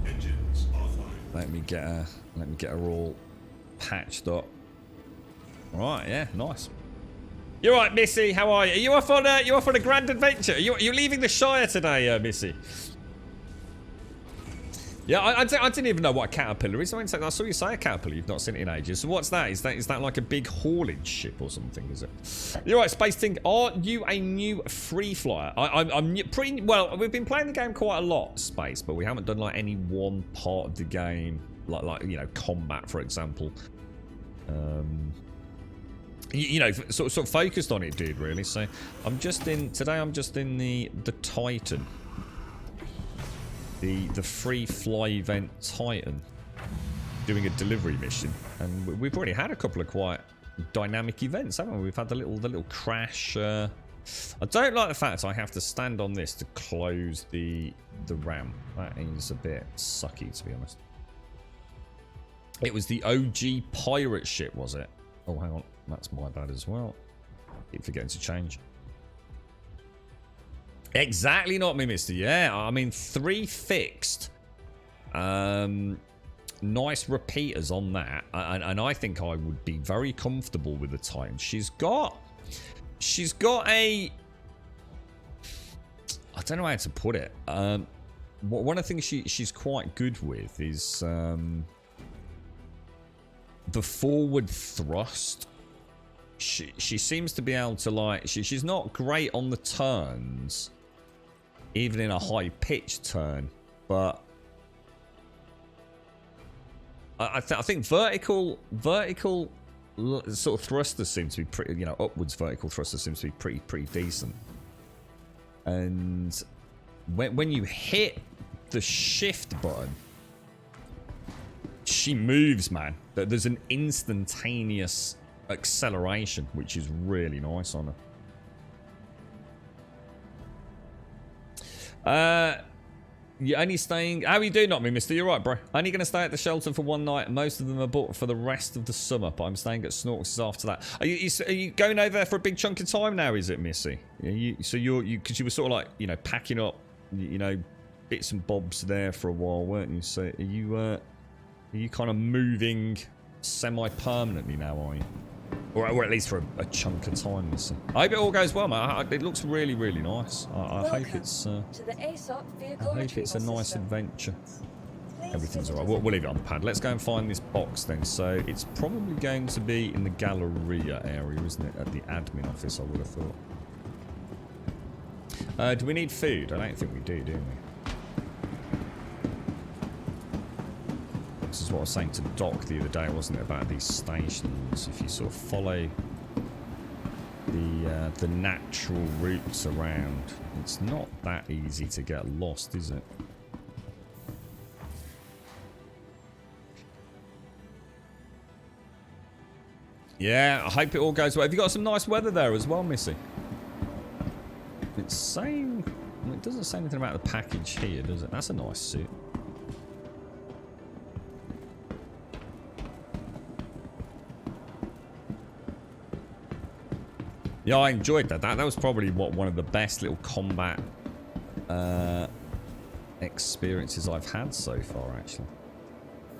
Engines offline. Let me get her all patched up. Right, yeah, nice. You're right, Missy. How are you? Are you off on a grand adventure? Are you leaving the Shire today, Missy? Yeah, I didn't even know what a caterpillar is. I saw you say a caterpillar. You've not seen it in ages. So what's that? Is that like a big haulage ship or something? Is it? You're right, Space Thing. Are you a new free flyer? I'm pretty well. We've been playing the game quite a lot, Space, but we haven't done like any one part of the game, like you know, combat, for example. You know, sort of focused on it, dude. Really. So I'm just in the Titan. The free fly event Titan, doing a delivery mission, and we've already had a couple of quite dynamic events, haven't we? We've had the little crash. I don't like the fact I have to stand on this to close the ramp. That is a bit sucky, to be honest. It was the OG pirate ship, was it? Oh, hang on, that's my bad as well. Keep forgetting to change. Exactly, not me, mister. Yeah, I mean, 3 fixed. Nice repeaters on that. And I think I would be very comfortable with the Titan. She's got a... I don't know how to put it. One of the things she's quite good with is the forward thrust. She seems to be able to, like... She's not great on the turns, even in a high-pitched turn, but I think vertical sort of thrusters seem to be pretty, you know, upwards vertical thrusters seems to be pretty decent. And when you hit the shift button, she moves, man. There's an instantaneous acceleration, which is really nice on her. You're only staying... How are you doing, not me, mister? You're right, bro. Only going to stay at the shelter for one night. Most of them are booked for the rest of the summer, but I'm staying at Snorks after that. Are you going over there for a big chunk of time now, is it, Missy? So you're... Because you were sort of like, you know, packing up, you know, bits and bobs there for a while, weren't you? So are you kind of moving semi-permanently now, are you? Or at least for a chunk of time, Missy. I hope it all goes well, man. It looks really, really nice. I hope it's... to the ASOP vehicle I hope it's a retrieval nice system. adventure. Please Everything's visit alright. us We'll leave it on the pad. Let's go and find this box then. So it's probably going to be in the Galleria area, isn't it? At the admin office, I would have thought. Do we need food? I don't think we do we? This is what I was saying to Doc the other day, wasn't it? About these stations. If you sort of follow the natural routes around, it's not that easy to get lost, is it? Yeah, I hope it all goes well. Have you got some nice weather there as well, Missy? It's saying... Well, it doesn't say anything about the package here, does it? That's a nice suit. Yeah, I enjoyed that. That was probably one of the best little combat experiences I've had so far, actually.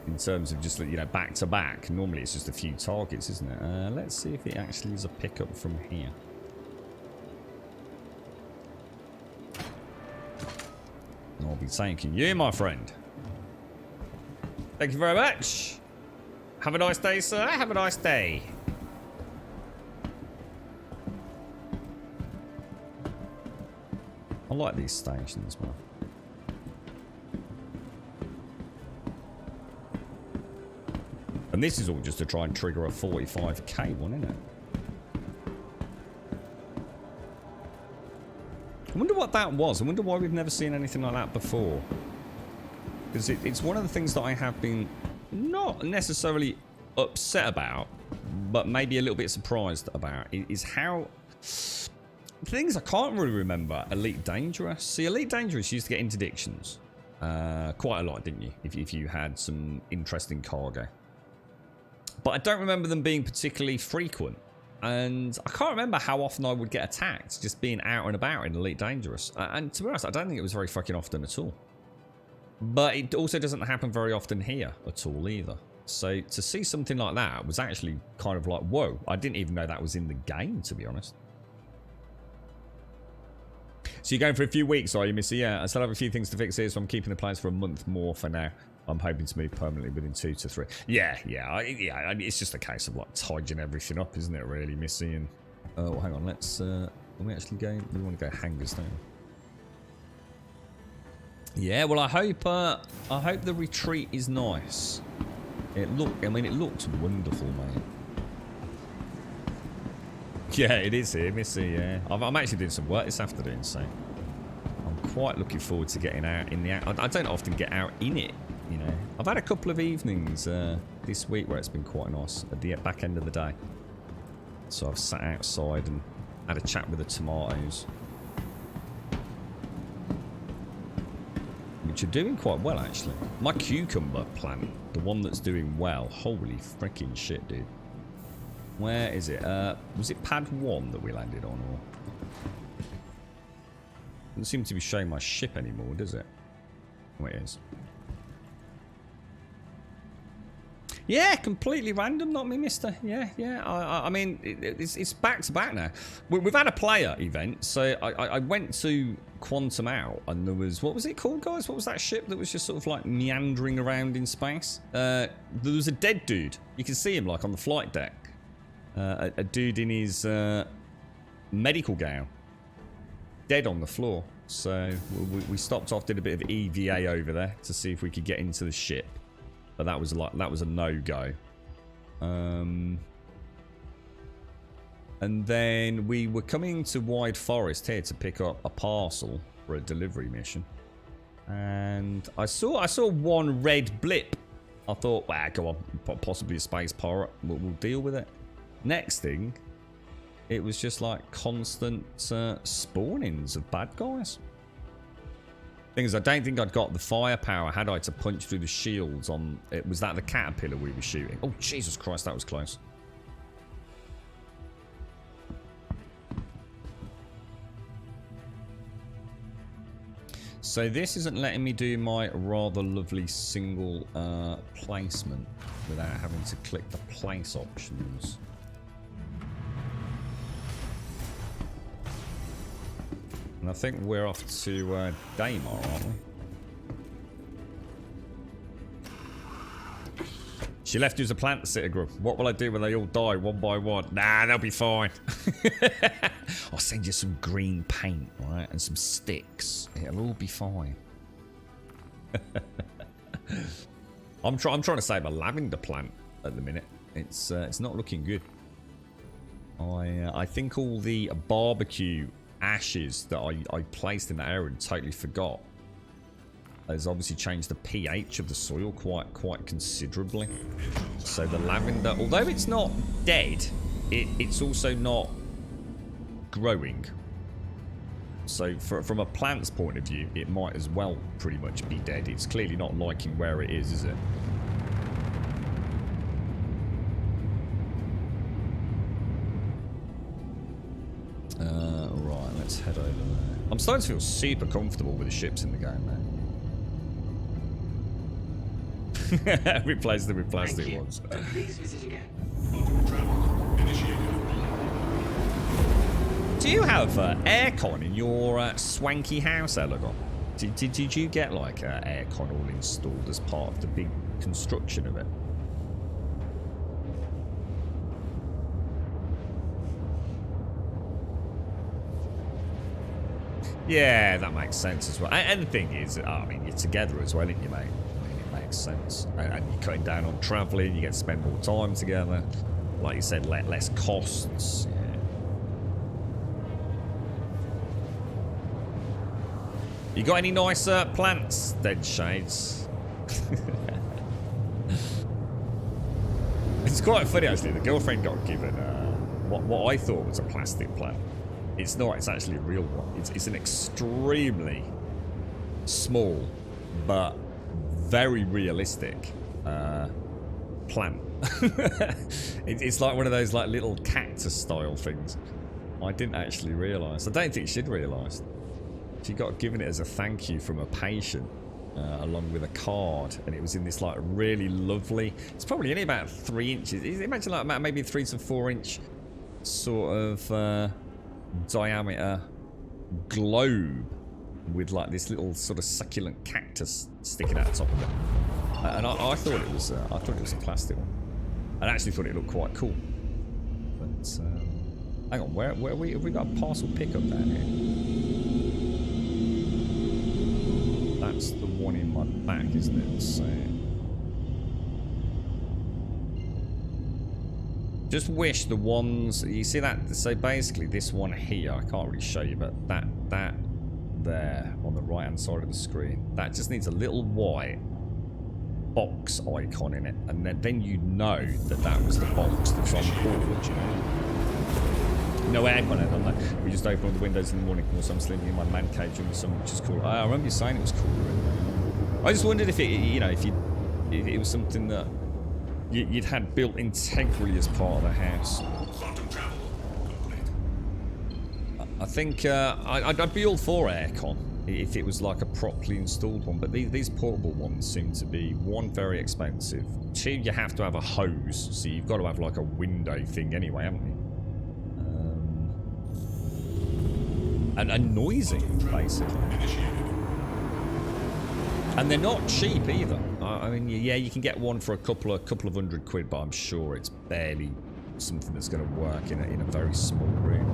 In terms of just, you know, back to back. Normally it's just a few targets, isn't it? Let's see if it actually is a pickup from here. I'll be thanking you, my friend. Thank you very much. Have a nice day, sir. Have a nice day. I like these stations, man. And this is all just to try and trigger a 45k one, isn't it? I wonder what that was. I wonder why we've never seen anything like that before. Because it's one of the things that I have been not necessarily upset about, but maybe a little bit surprised about, is how... Things I can't really remember. Elite Dangerous. See, Elite Dangerous used to get interdictions quite a lot, didn't you? If you had some interesting cargo. But I don't remember them being particularly frequent. And I can't remember how often I would get attacked just being out and about in Elite Dangerous. And to be honest, I don't think it was very fucking often at all. But it also doesn't happen very often here at all either. So to see something like that was actually kind of like, whoa. I didn't even know that was in the game, to be honest. So you're going for a few weeks, are you, Missy? Yeah, I still have a few things to fix here, so I'm keeping the plans for a month more for now. I'm hoping to move permanently within 2 to 3. Yeah. It's just a case of like tidying everything up, isn't it? Really, Missy. And oh, hang on. Let's. Are we actually going? We want to go hangars now. Yeah. Well, I hope the retreat is nice. It looked wonderful, mate. Yeah, it is here, Missy. Yeah, I'm actually doing some work this afternoon, so I'm quite looking forward to getting out in the. I don't often get out in it, you know. I've had a couple of evenings this week where it's been quite nice at the back end of the day. So I've sat outside and had a chat with the tomatoes, which are doing quite well actually. My cucumber plant, the one that's doing well. Holy freaking shit, dude. Where is it? Was it pad 1 that we landed on, or? Doesn't seem to be showing my ship anymore, does it? Oh, it is. Yeah, completely random, not me, mister. Yeah. I mean, it's back to back now. We've had a player event, so I went to Quantum Out, and there was, what was it called, guys? What was that ship that was just sort of like meandering around in space? There was a dead dude. You can see him like on the flight deck. A dude in his medical gown, dead on the floor. So we stopped off, did a bit of EVA over there to see if we could get into the ship, but that was a no-go. And then we were coming to Wide Forest here to pick up a parcel for a delivery mission. And I saw one red blip. I thought, well, go on, possibly a space pirate. We'll deal with it. Next thing, it was just like constant spawnings of bad guys. Thing is, I don't think I'd got the firepower had I to punch through the shields on... Was that the caterpillar we were shooting? Oh, Jesus Christ, that was close. So this isn't letting me do my rather lovely single placement without having to click the place options. And I think we're off to Daymar, aren't we? She left you as a plant sitter group. What will I do when they all die one by one? Nah, they'll be fine. I'll send you some green paint, right? And some sticks. It'll all be fine. I'm trying to save a lavender plant at the minute. It's not looking good. I think all the barbecue ashes that I placed in that area and totally forgot has obviously changed the pH of the soil quite considerably. So the lavender, although it's not dead, it's also not growing. So from a plant's point of view, it might as well pretty much be dead. It's clearly not liking where it is it? Right, let's head over there. I'm starting to feel super comfortable with the ships in the game now. Replace them with plastic ones. Please visit again. Welcome travel. Initiated. Do you have aircon in your swanky house, Elegon? Did you get like aircon all installed as part of the big construction of it? Yeah, that makes sense as well. And the thing is, I mean, you're together as well, aren't you, mate? I mean, it makes sense. And you're cutting down on travelling, you get to spend more time together. Like you said, less costs. Yeah. You got any nice plants, Dead Shades? It's quite funny, actually. The girlfriend got given what I thought was a plastic plant. It's not. It's actually a real one. It's an extremely small but very realistic plant. It's like one of those like little cactus style things. I didn't actually realise. I don't think she'd realised. She got given it as a thank you from a patient along with a card, and it was in this like really lovely. It's probably only about 3 inches. Imagine like maybe 3 to 4 inch sort of diameter globe with like this little sort of succulent cactus sticking out the top of it. And I thought it was a plastic one. I actually thought it looked quite cool. But hang on, where have we got a parcel pickup down here? That's the one in my back, isn't it? So just wish the ones you see that. So basically, this one here, I can't really show you, but that there on the right hand side of the screen, that just needs a little white box icon in it, and then you know that was the box that's on board. You know. No aircon on that. We just open all the windows in the morning because I'm sleeping in my man cave during the summer, which is cool. I remember you saying it was cooler in there. I just wondered if if it was something that you'd had built integrally as part of the house. Quantum travel complete. I think I'd be all for aircon if it was like a properly installed one, but these portable ones seem to be, one, very expensive, two, you have to have a hose, so you've got to have like a window thing anyway, haven't you? And noisy, basically. And they're not cheap either. I mean, yeah, you can get one for a couple of £100, but I'm sure it's barely something that's going to work in a very small room.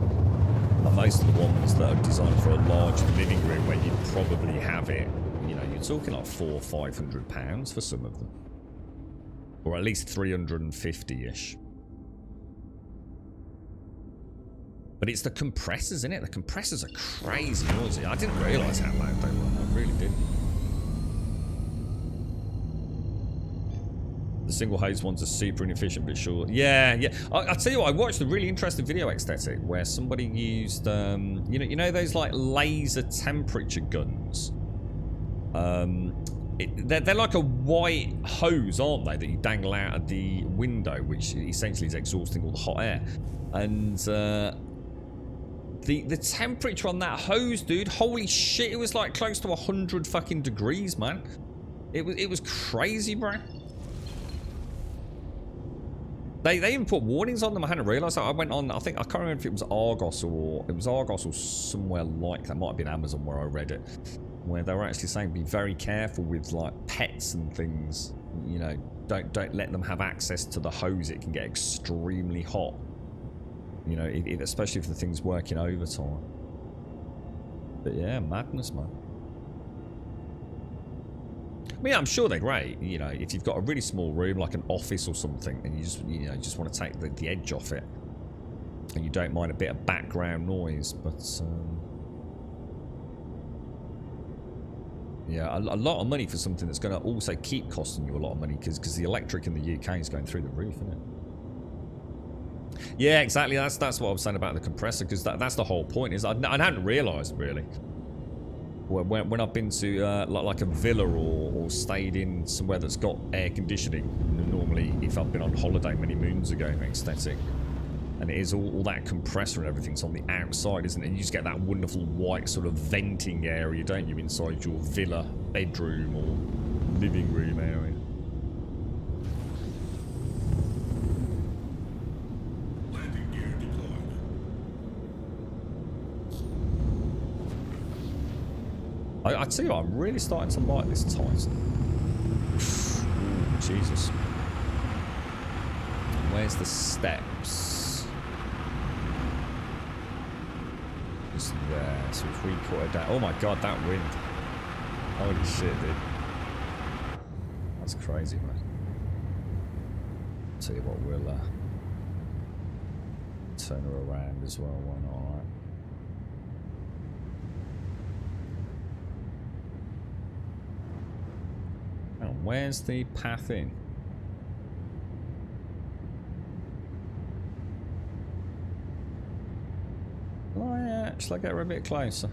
And most of the ones that are designed for a large living room where you'd probably have it, you're talking like £400 or £500 for some of them, or at least 350-ish. But it's the compressors, isn't it? The compressors are crazy noisy. I didn't realise how loud they were. I really didn't. The single hose ones are super inefficient, but sure. Yeah, yeah. I'll tell you what, I watched a really interesting video aesthetic where somebody used, you know those like laser temperature guns? They're like a white hose, aren't they, that you dangle out of the window, which essentially is exhausting all the hot air. And the temperature on that hose, dude, holy shit, it was like close to 100 fucking degrees, man. It was crazy, bro. They even put warnings on them. I hadn't realised that. I went on, I can't remember if it was Argos or somewhere like that. Might have been Amazon where I read it, where they were actually saying be very careful with like pets and things. You know, don't let them have access to the hose. It can get extremely hot. You know, especially if the thing's working overtime. But yeah, madness, man. I mean, I'm sure they're great. You know, if you've got a really small room, like an office or something, and you just want to take the edge off it, and you don't mind a bit of background noise, but yeah, a lot of money for something that's going to also keep costing you a lot of money because the electric in the UK is going through the roof, isn't it? Yeah, exactly. That's what I was saying about the compressor, because that's the whole point. Is I hadn't realised really. When I've been to like a villa or stayed in somewhere that's got air conditioning, normally if I've been on holiday many moons ago, aesthetic, and it is all that compressor and everything's on the outside, isn't it? You just get that wonderful white sort of venting area, don't you, inside your villa bedroom or living room area. Landing gear deployed. I tell you what, I'm really starting to like this Titan. Ooh, Jesus. Where's the steps? Just there. So if we put it down. Oh my god, that wind. Holy shit, dude. That's crazy, man. Tell you what, we'll turn her around as well. Why not? Alright. Where's the path in? Oh yeah, shall I get her a bit closer?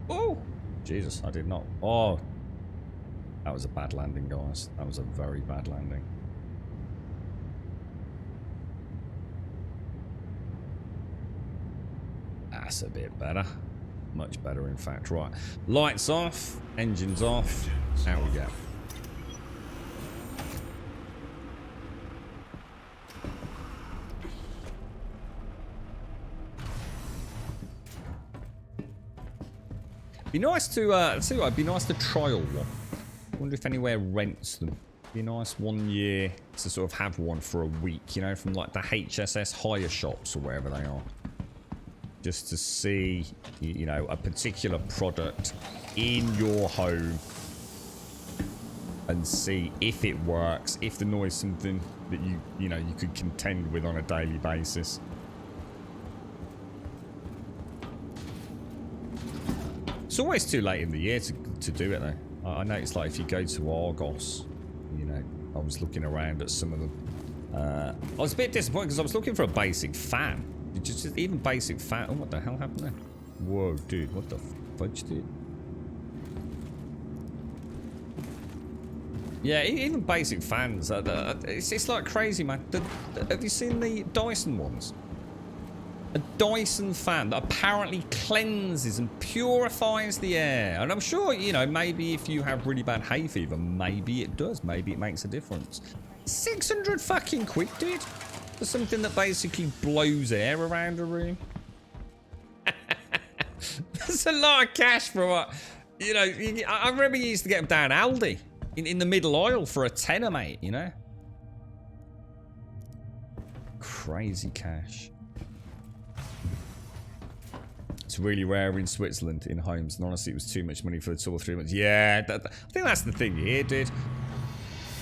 Oh! Jesus, I did not. Oh! That was a bad landing, guys. That was a very bad landing. That's a bit better. Much better, in fact. Right. Lights off. Engines off. Out we go. Be nice to, see what, it'd be nice to trial one. Wonder if anywhere rents them. Be nice 1 year to sort of have one for a week, you know, from like the HSS hire shops or wherever they are. Just to see, you know, a particular product in your home and see if it works, if the noise is something that you know, you could contend with on a daily basis. It's always too late in the year to do it though. I noticed like if you go to Argos, you know, I was looking around at some of them. I was a bit disappointed because I was looking for a basic fan. Just even basic fan. Oh, what the hell happened there? Whoa, dude, what the fudge, dude? Yeah, even basic fans. It's like crazy, man. Have you seen the Dyson ones? A Dyson fan that apparently cleanses and purifies the air. And I'm sure, you know, maybe if you have really bad hay fever, maybe it does. Maybe it makes a difference. 600 fucking quid, dude. For something that basically blows air around a room. That's a lot of cash for what, you know. I remember you used to get them down Aldi in the middle aisle for a tenner, mate, you know. Crazy cash. It's really rare in Switzerland in homes, and honestly it was too much money for the 2 or 3 months. Yeah, I think that's the thing here, dude.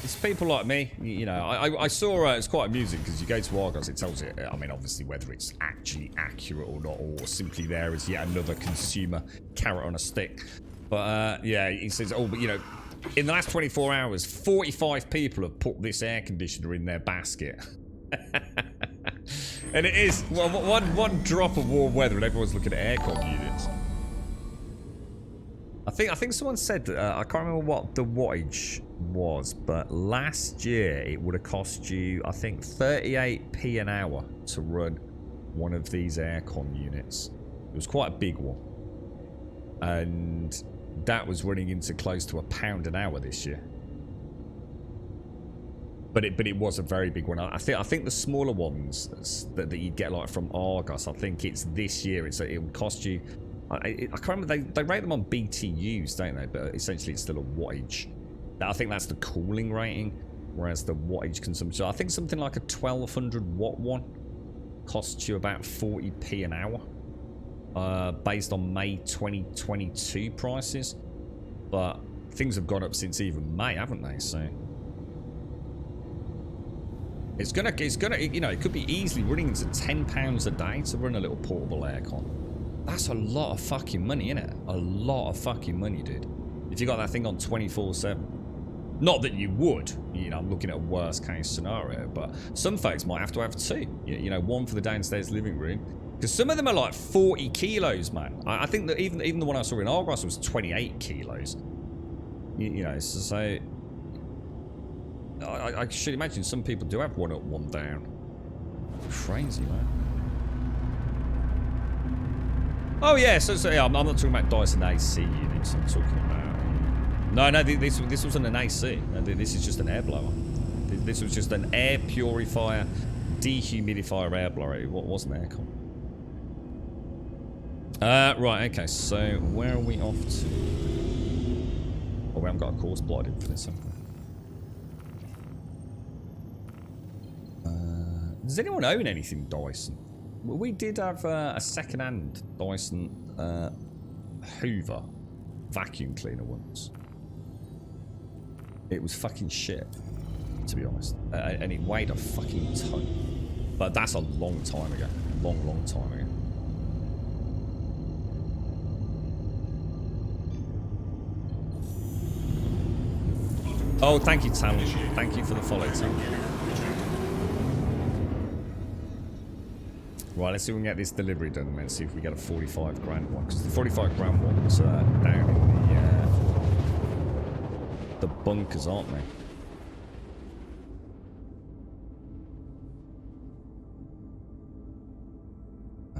It's people like me, you know. I saw it's quite amusing because you go to Argos, it tells you, I mean, obviously whether it's actually accurate or not, or simply there as yet another consumer carrot on a stick. But yeah, he says, oh, but you know, in the last 24 hours, 45 people have put this air conditioner in their basket. And it is well, one drop of warm weather and everyone's looking at aircon units. I think someone said that, I can't remember what the wattage was, but last year it would have cost you, I think, 38p an hour to run one of these aircon units. It was quite a big one. And that was running into close to £1 an hour this year. But it was a very big one. I think the smaller ones that you get like from Argos, I think it's this year. It would cost you. I can't remember. They rate them on BTUs, don't they? But essentially, it's still a wattage. I think that's the cooling rating, whereas the wattage consumption. I think something like a 1200 watt one costs you about 40p an hour, based on May 2022 prices. But things have gone up since even May, haven't they? So. It's gonna, you know, it could be easily running into £10 a day to run a little portable aircon. That's a lot of fucking money, innit? A lot of fucking money, dude. If you got that thing on 24/7. Not that you would, you know, I'm looking at a worst case scenario, but some folks might have to have two. You know, one for the downstairs living room. Because some of them are like 40 kilos, man. I think that even the one I saw in Argos was 28 kilos. You know, so I should imagine some people do have one up, one down. Crazy, man. Oh yeah, so yeah, I'm not talking about Dyson AC units. I'm talking about no. This wasn't an AC. No, this is just an air blower. This was just an air purifier, dehumidifier air blower. It wasn't aircon. Right. Okay. So where are we off to? Oh, we haven't got a course plotted for this. Have we? Does anyone own anything Dyson? We did have a second-hand Dyson Hoover vacuum cleaner once. It was fucking shit, to be honest. And it weighed a fucking ton. But that's a long time ago. Long time ago. Oh, thank you, Talon. Thank you for the follow, Talon. Right, let's see if we can get this delivery done and see if we get a 45 grand one. Because the 45 grand one was down in the bunkers, aren't they?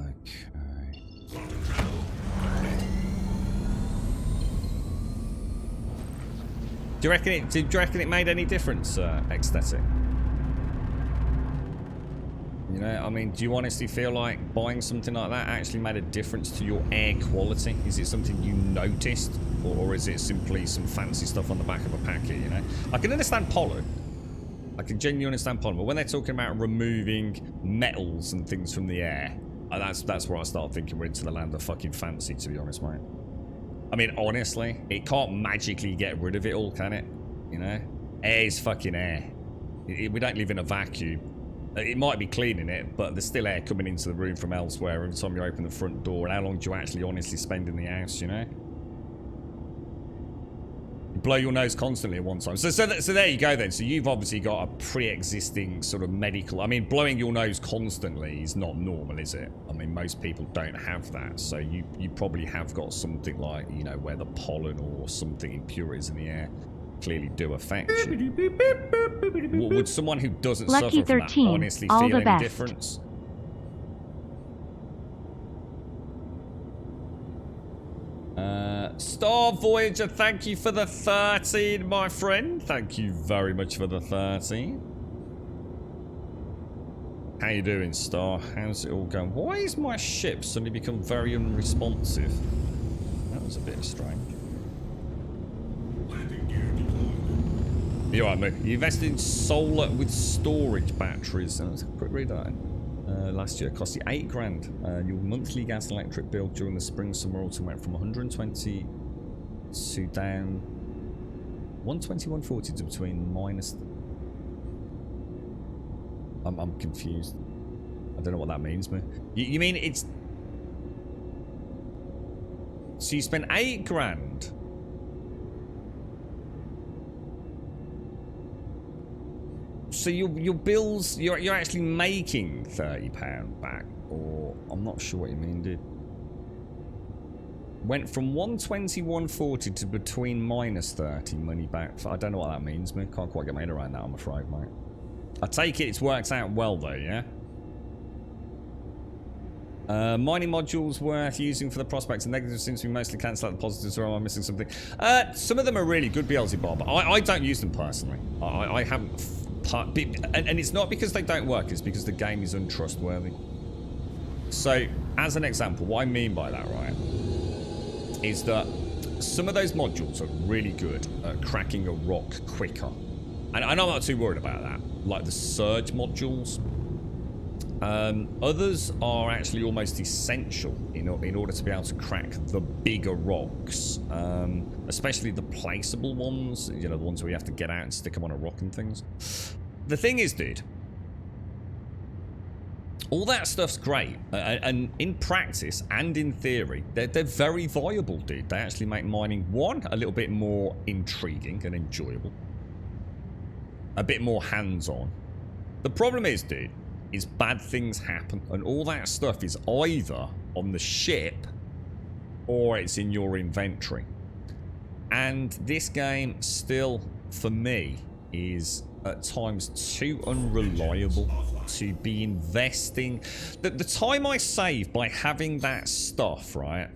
Okay. Do you reckon it made any difference, Ecstatic? You know, I mean, do you honestly feel like buying something like that actually made a difference to your air quality? Is it something you noticed? Or is it simply some fancy stuff on the back of a packet, you know? I can understand pollen. I can genuinely understand pollen. But when they're talking about removing metals and things from the air, that's where I start thinking we're into the land of fucking fancy, to be honest, mate. I mean, honestly, it can't magically get rid of it all, can it? You know? Air is fucking air. We don't live in a vacuum. It might be cleaning it, but there's still air coming into the room from elsewhere every time you open the front door. And how long do you actually honestly spend in the house, you know? You blow your nose constantly at one time. So there you go then. So you've obviously got a pre-existing sort of medical... I mean, blowing your nose constantly is not normal, is it? I mean, most people don't have that. So you probably have got something like, you know, where the pollen or something impurities in the air clearly do affect you. Would someone who doesn't Lucky suffer from 13, that honestly all feel the any best. difference? Star Voyager, thank you for the 13, my friend. Thank you very much for the 13. How you doing, Star? How's it all going? Why is my ship suddenly become very unresponsive? That was a bit strange. You're right, mate. You invested in solar with storage batteries. Let's quick read that. Last year, it cost you 8 grand. Your monthly gas and electric bill during the spring, summer, autumn went from 120 to down 120, 140 to between minus. I'm confused. I don't know what that means, man. You mean it's. So you spent 8 grand So your bills, you're actually making £30 back, or I'm not sure what you mean, dude. Went from 120, 140 to between minus 30 money back. I don't know what that means, man. Can't quite get my head around that, I'm afraid, mate. I take it it's worked out well, though, yeah? Mining modules worth using for the prospects. The negatives seems to be mostly cancelled out. The positives, or am I missing something? Some of them are really good, Beelzebub. I don't use them personally. I haven't... And it's not because they don't work, it's because the game is untrustworthy. So, as an example, what I mean by that, right, is that some of those modules are really good at cracking a rock quicker. And I'm not too worried about that. Like the surge modules. Others are actually almost essential in order to be able to crack the bigger rocks. Especially the placeable ones. You know, the ones where you have to get out and stick them on a rock and things. The thing is, dude, all that stuff's great, and in practice and in theory, they're very viable, dude. They actually make mining, one, a little bit more intriguing and enjoyable. A bit more hands-on. The problem is, dude, is bad things happen, and all that stuff is either on the ship or it's in your inventory. And this game still, for me, is at times too unreliable to be investing. The time I save by having that stuff, right,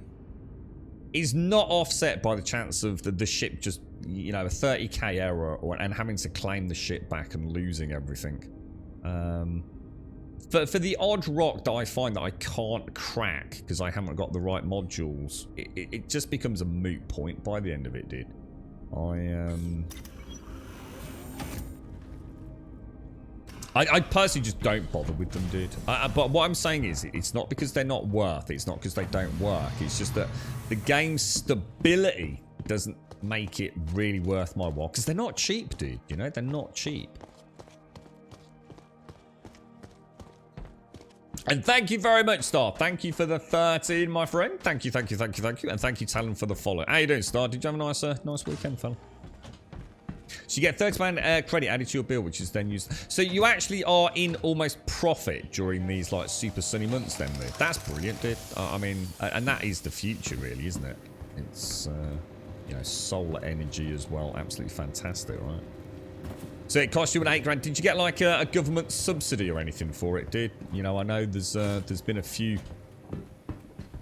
is not offset by the chance of the ship just, you know, a 30k error and having to claim the ship back and losing everything. For the odd rock that I find that I can't crack because I haven't got the right modules, it just becomes a moot point by the end of it, dude. I personally just don't bother with them, dude. But what I'm saying is, it's not because they're not worth it. It's not because they don't work. It's just that the game's stability doesn't make it really worth my while. Because they're not cheap, dude. You know, they're not cheap. And thank you very much, Star. Thank you for the 13, my friend. Thank you, thank you, thank you, thank you. And thank you, Talon, for the follow. How you doing, Star? Did you have a nice weekend, fella? So you get £30 credit added to your bill, which is then used. So you actually are in almost profit during these like super sunny months then, dude. That's brilliant, dude. I mean, and that is the future, really, isn't it? It's, you know, solar energy as well. Absolutely fantastic, right? So it cost you an £8 grand. Did you get like a government subsidy or anything for it, dude? You know, I know there's been a few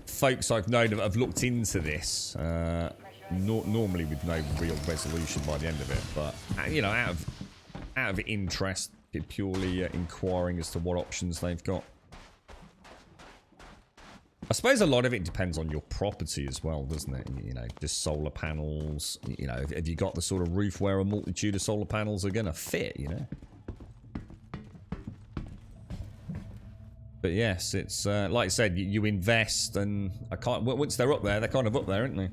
folks I've known have looked into this. Normally with no real resolution by the end of it, but you know, out of interest, purely inquiring as to what options they've got. I suppose a lot of it depends on your property as well, doesn't it? You know, just solar panels. You know, have you got the sort of roof where a multitude of solar panels are gonna fit? You know. But yes, it's like I said, you invest, and I can't. Once they're up there, they're kind of up there, aren't they?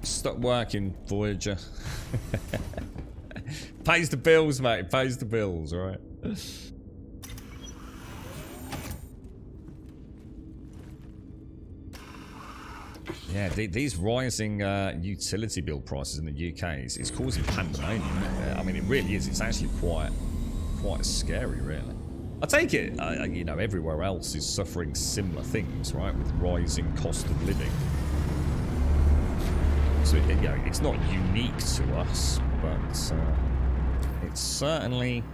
Stop working, Voyager. Pays the bills, mate. Pays the bills, alright? Yeah, these rising utility bill prices in the UK is causing pandemonium. I mean, it really is. It's actually quite scary, really. I take it, you know, everywhere else is suffering similar things, right? With rising cost of living. So, you know, it's not unique to us, but it's certainly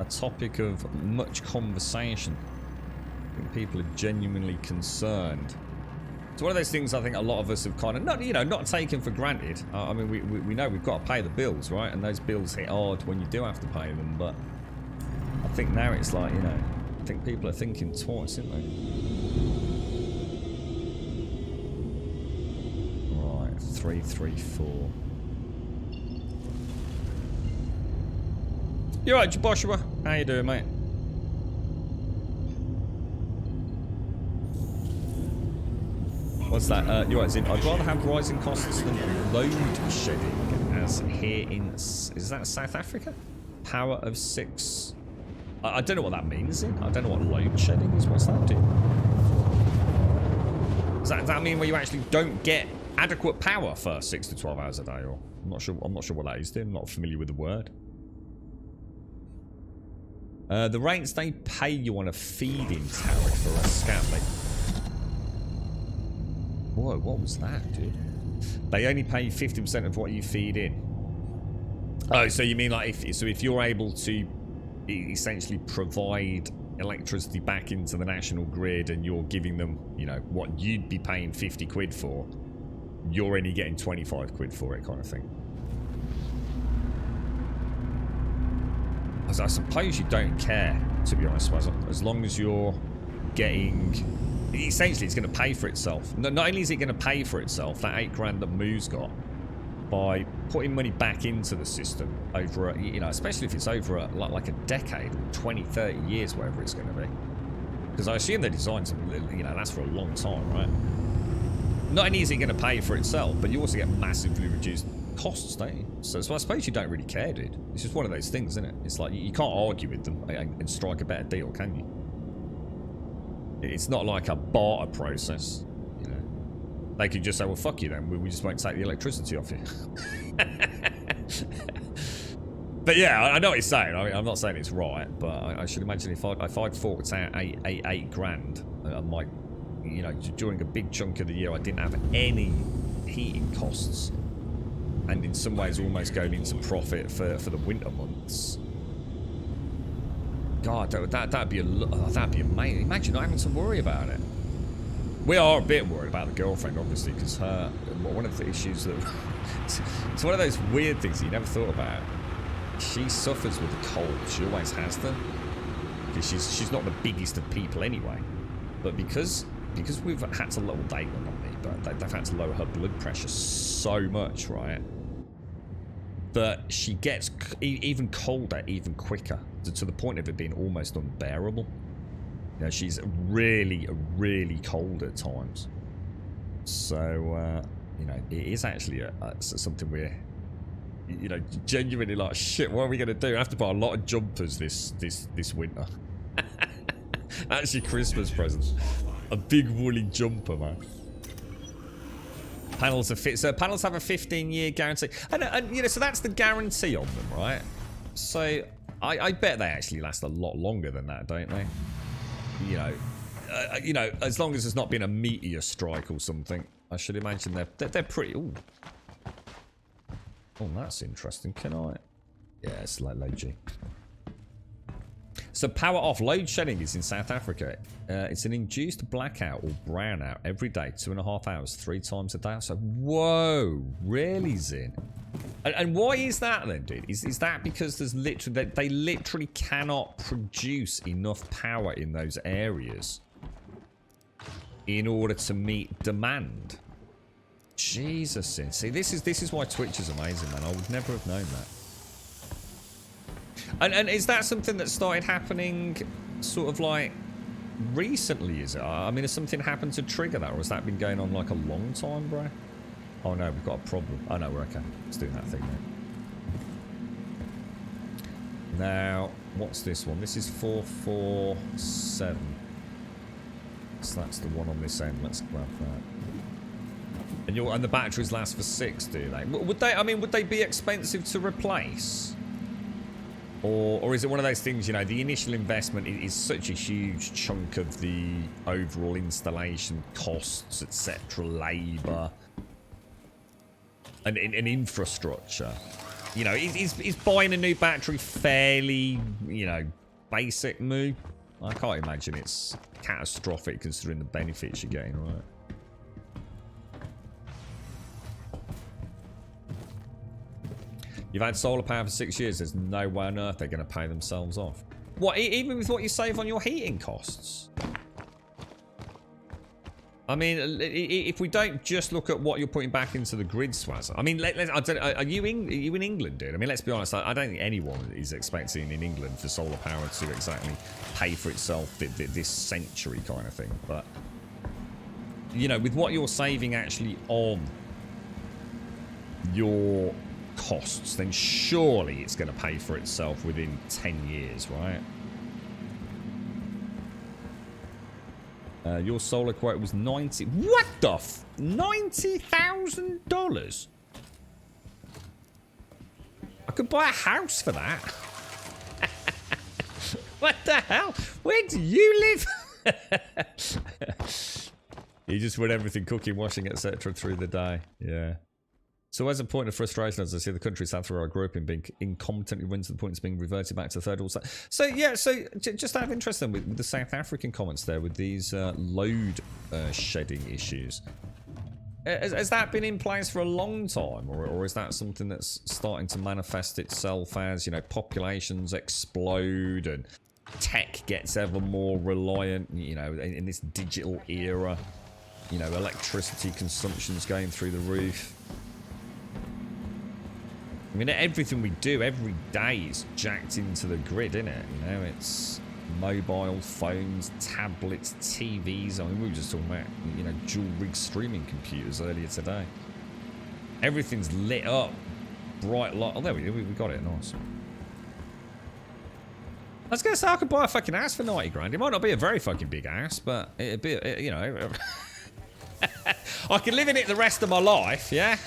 a topic of much conversation. I think people are genuinely concerned. It's one of those things I think a lot of us have kind of not taken for granted. I mean, we know we've got to pay the bills, right? And those bills hit hard when you do have to pay them. But I think now it's like, you know, I think people are thinking twice, aren't they? 334. You alright, Joshua? How you doing, mate? What's that? You're right, Zin. I'd rather have rising costs than load shedding, as here in... Is that South Africa? Power of 6. I don't know what that means, Zin. I don't know what load shedding is. What's that do? Does that mean where you actually don't get adequate power for 6 to 12 hours a day? Or I'm not sure what that is. I'm not familiar with the word. The rates they pay you on a feed-in tariff for a scatly. Whoa, what was that, dude? They only pay 50% of what you feed in. Oh, so you mean like if you're able to essentially provide electricity back into the national grid and you're giving them, you know, what you'd be paying 50 quid for, you're only getting 25 quid for it, kind of thing. I suppose you don't care, to be honest, as long as you're getting... Essentially, it's going to pay for itself. Not only is it going to pay for itself, that 8 grand that Moo's got, by putting money back into the system over, you know, especially if it's over like a decade, 20, 30 years, whatever it's going to be. Because I assume they're designed to, you know, last for a long time, right? Not only is it going to pay for itself, but you also get massively reduced costs, don't you? So I suppose you don't really care, dude. It's just one of those things, isn't it? It's like you can't argue with them and strike a better deal, can you? It's not like a barter process, you know. They could just say, well, fuck you then. We just won't take the electricity off you. But yeah, I know what he's saying. I mean, I'm not saying it's right, but I should imagine if I'd forked out 8 grand, I might, you know, during a big chunk of the year, I didn't have any heating costs. And in some ways almost going into profit for the winter months. God, that'd be amazing. Imagine not having to worry about it. We are a bit worried about the girlfriend, obviously, because one of the issues that it's one of those weird things you never thought about. She suffers with a cold. She always has them. Because she's not the biggest of people anyway. But because we've had to lower Dayton on me, but they've had to lower her blood pressure so much, right? But she gets even colder, even quicker, to the point of it being almost unbearable. You know, she's really, really cold at times. So, you know, it is actually something we're, you know, genuinely like, shit, what are we going to do? I have to buy a lot of jumpers this winter. Actually, Christmas presents. A big woolly jumper, man. Panels are fit. So panels have a 15-year guarantee, and you know, so that's the guarantee on them, right? So I bet they actually last a lot longer than that, don't they? You know, as long as there's not been a meteor strike or something, I should imagine they're pretty. Ooh. Oh, that's interesting. Can I? Yeah, it's like low G. So power off. Load shedding is in South Africa. It's an induced blackout or brownout every day, 2.5 hours, 3 times a day. So, whoa, really, Zin? And why is that then, dude? Is that because there's literally they literally cannot produce enough power in those areas in order to meet demand? Jesus, Zin. See, this is why Twitch is amazing, man. I would never have known that. And is that something that started happening sort of like recently, is it? I mean, has something happened to trigger that, or has that been going on like a long time, bro? Oh no, we've got a problem. Oh no, we're okay. Let's do that thing now. Now, what's this one? This is 447. So that's the one on this end. Let's grab that. And the batteries last for 6, do they? Would they? I mean, would they be expensive to replace? Or is it one of those things, you know, the initial investment is such a huge chunk of the overall installation costs, etc., labour, and infrastructure. You know, is buying a new battery fairly, you know, basic move? I can't imagine it's catastrophic considering the benefits you're getting, right? You've had solar power for 6 years. There's no way on earth they're going to pay themselves off. What, even with what you save on your heating costs? I mean, if we don't just look at what you're putting back into the grid, Swazz. I mean, are you in England, dude? I mean, let's be honest. I don't think anyone is expecting in England for solar power to exactly pay for itself this century kind of thing. But, you know, with what you're saving actually on your costs, then surely it's going to pay for itself within 10 years, right? Your solar quote was 90. What the f? $90,000? I could buy a house for that. What the hell? Where do you live? You just run everything, cooking, washing, etc. through the day. Yeah. So as a point of frustration, as I see the country South Africa I grew up in being incompetently run to the point it's being reverted back to the third world. So yeah, so just out of interest then with the South African comments there with these load shedding issues. Has that been in place for a long time, or is that something that's starting to manifest itself as, you know, populations explode and tech gets ever more reliant, you know, in this digital era, you know, electricity consumption's going through the roof. I mean, everything we do every day is jacked into the grid, isn't it? You know, it's mobile phones, tablets, TVs. I mean, we were just talking about, you know, dual rig streaming computers earlier today. Everything's lit up, bright light. Oh, there we go. We got it. Nice. I was gonna say I could buy a fucking house for 90 grand. It might not be a very fucking big house, but it'd be, you know, I could live in it the rest of my life. Yeah.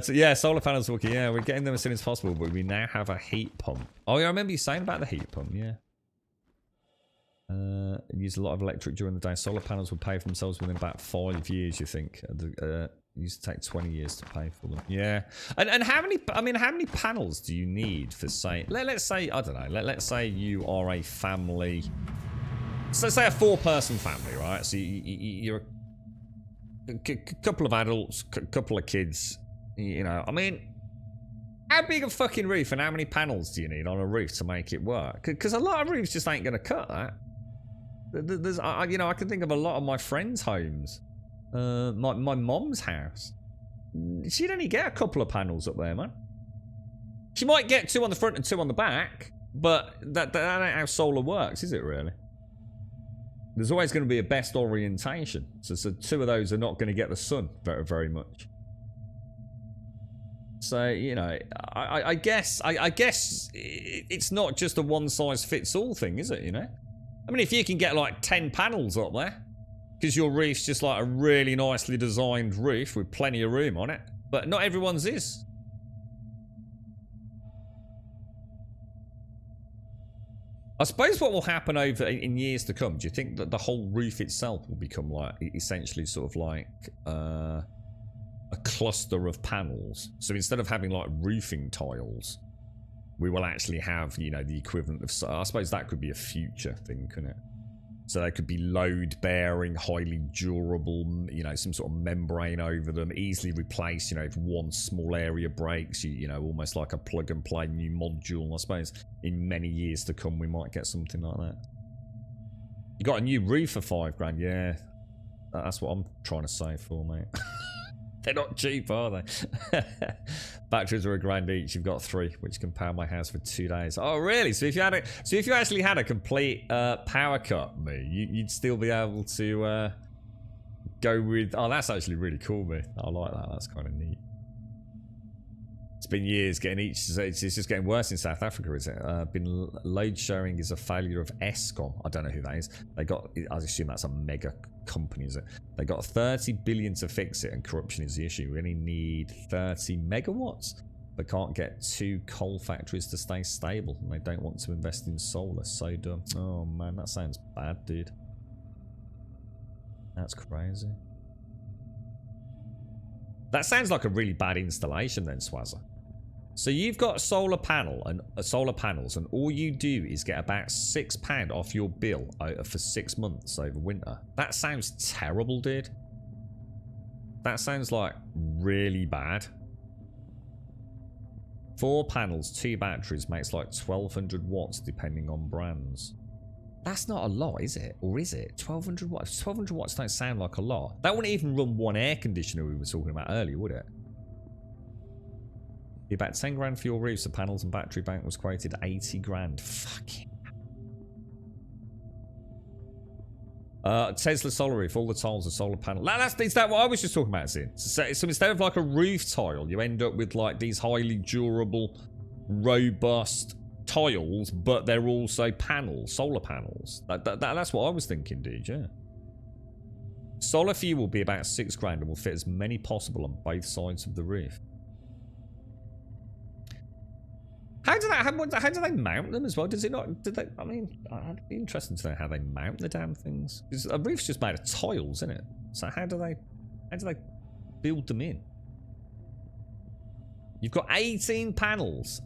So yeah, solar panels working. Yeah, we're getting them as soon as possible, but we now have a heat pump. Oh yeah, I remember you saying about the heat pump. Yeah. Use a lot of electric during the day. Solar panels will pay for themselves within about 5 years. You think? Used to take 20 years to pay for them. Yeah. And how many? I mean, how many panels do you need for, say? Let's say, I don't know. Let's say you are a family. So say a 4-person family, right? So you're a couple of adults, couple of kids. You know, I mean, how big a fucking roof and how many panels do you need on a roof to make it work? Because a lot of roofs just ain't gonna cut that. There's, you know, I can think of a lot of my friends' homes. My mom's house. She'd only get a couple of panels up there, man. She might get 2 on the front and 2 on the back, but that ain't how solar works, is it really? There's always going to be a best orientation. So 2 of those are not going to get the sun very, very much. So, you know, I guess it's not just a one-size-fits-all thing, is it, you know? I mean, if you can get like 10 panels up there, because your roof's just like a really nicely designed roof with plenty of room on it. But not everyone's is. I suppose what will happen over in years to come, do you think that the whole roof itself will become like essentially sort of like a cluster of panels? So instead of having like roofing tiles, we will actually have, you know, the equivalent of, I suppose that could be a future thing, couldn't it? So they could be load-bearing, highly durable, you know, some sort of membrane over them, easily replaced, you know, if one small area breaks, you know, almost like a plug-and-play new module. I suppose in many years to come, we might get something like that. You got a new roof for 5 grand, yeah. That's what I'm trying to save for, mate. They're not cheap, are they? Batteries are £1 each. You've got 3, which can power my house for 2 days. Oh, really? So if you had if you actually had a complete power cut, you'd still be able to go with. Oh, that's actually really cool, me. I like that. That's kind of neat. It's been years getting each. It's just getting worse in South Africa, is it? Been load sharing is a failure of Eskom. I don't know who that is. They got. I assume that's a mega company, is it? They got 30 billion to fix it, and corruption is the issue. We only need 30 megawatts, but can't get 2 coal factories to stay stable, and they don't want to invest in solar. So dumb. Oh man, that sounds bad, dude. That's crazy. That sounds like a really bad installation, then, Swazza. So you've got a solar panel and solar panels, and all you do is get about £6 off your bill for 6 months over winter. That sounds terrible, dude. That sounds like really bad. 4 panels, 2 batteries makes like 1200 watts depending on brands. That's not a lot, is it? Or is it? 1200 watts? 1200 watts don't sound like a lot. That wouldn't even run 1 air conditioner we were talking about earlier, would it? Be about 10 grand for your roofs, the panels and battery bank was quoted 80 grand. Fucking. Tesla solar roof, all the tiles are solar panel. Is that what I was just talking about, Sin? So instead of like a roof tile, you end up with like these highly durable, robust, tiles, but they're also panels, solar panels. That's what I was thinking, dude, yeah. Solar for you will be about 6 grand and will fit as many possible on both sides of the roof. How do they mount them as well? Does it not? Did they? I mean, I'd be interested to know how they mount the damn things. Because a roof's just made of tiles, isn't it? So how do they build them in? You've got 18 panels.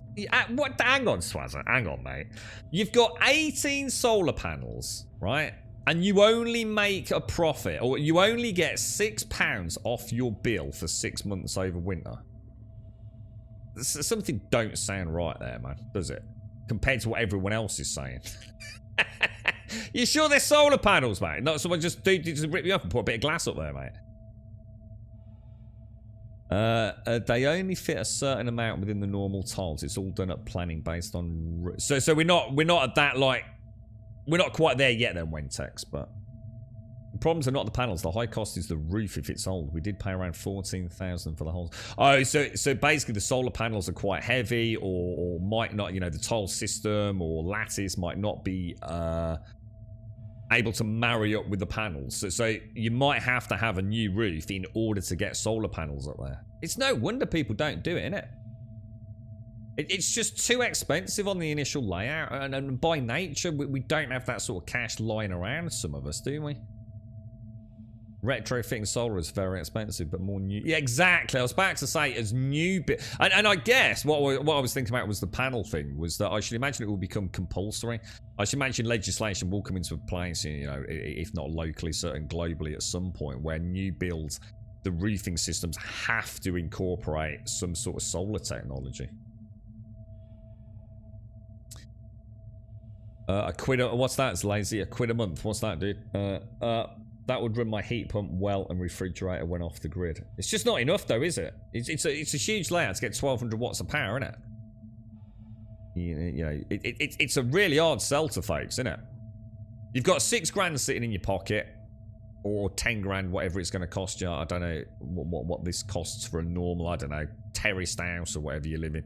What? Hang on, Swazza. Hang on, mate. You've got 18 solar panels, right? And you only make a profit, or you only get £6 off your bill for 6 months over winter. Something don't sound right there, man, does it? Compared to what everyone else is saying. You sure they're solar panels, mate? Not someone just rip you up and put a bit of glass up there, mate. They only fit a certain amount within the normal tiles. It's all done up planning based on. So we're not at that, like, we're not quite there yet then, Wentex, but the problems are not the panels. The high cost is the roof if it's old. We did pay around 14,000 for the holes. Oh, so basically the solar panels are quite heavy, or might not, you know, the tile system or lattice might not be able to marry up with the panels. So you might have to have a new roof in order to get solar panels up there. It's no wonder people don't do it, innit? It's just too expensive on the initial layout, and by nature, we don't have that sort of cash lying around, some of us, do we? Retrofitting solar is very expensive, but more new. Yeah, exactly. I was about to say, as new bit, and I guess what I was thinking about was the panel thing. Was that I should imagine it will become compulsory. I should imagine legislation will come into place, you know, if not locally, certainly globally at some point, where new builds, the roofing systems have to incorporate some sort of solar technology. A quid. What's that? It's lazy. A quid a month. What's that, dude? That would run my heat pump, well, and refrigerator when off the grid. It's just not enough, though, is it? It's a huge layout to get 1,200 watts of power, isn't it? You know, it's a really hard sell to folks, isn't it? You've got 6 grand sitting in your pocket, or 10 grand, whatever it's going to cost you. I don't know what this costs for a normal, I don't know, terraced house or whatever you live in.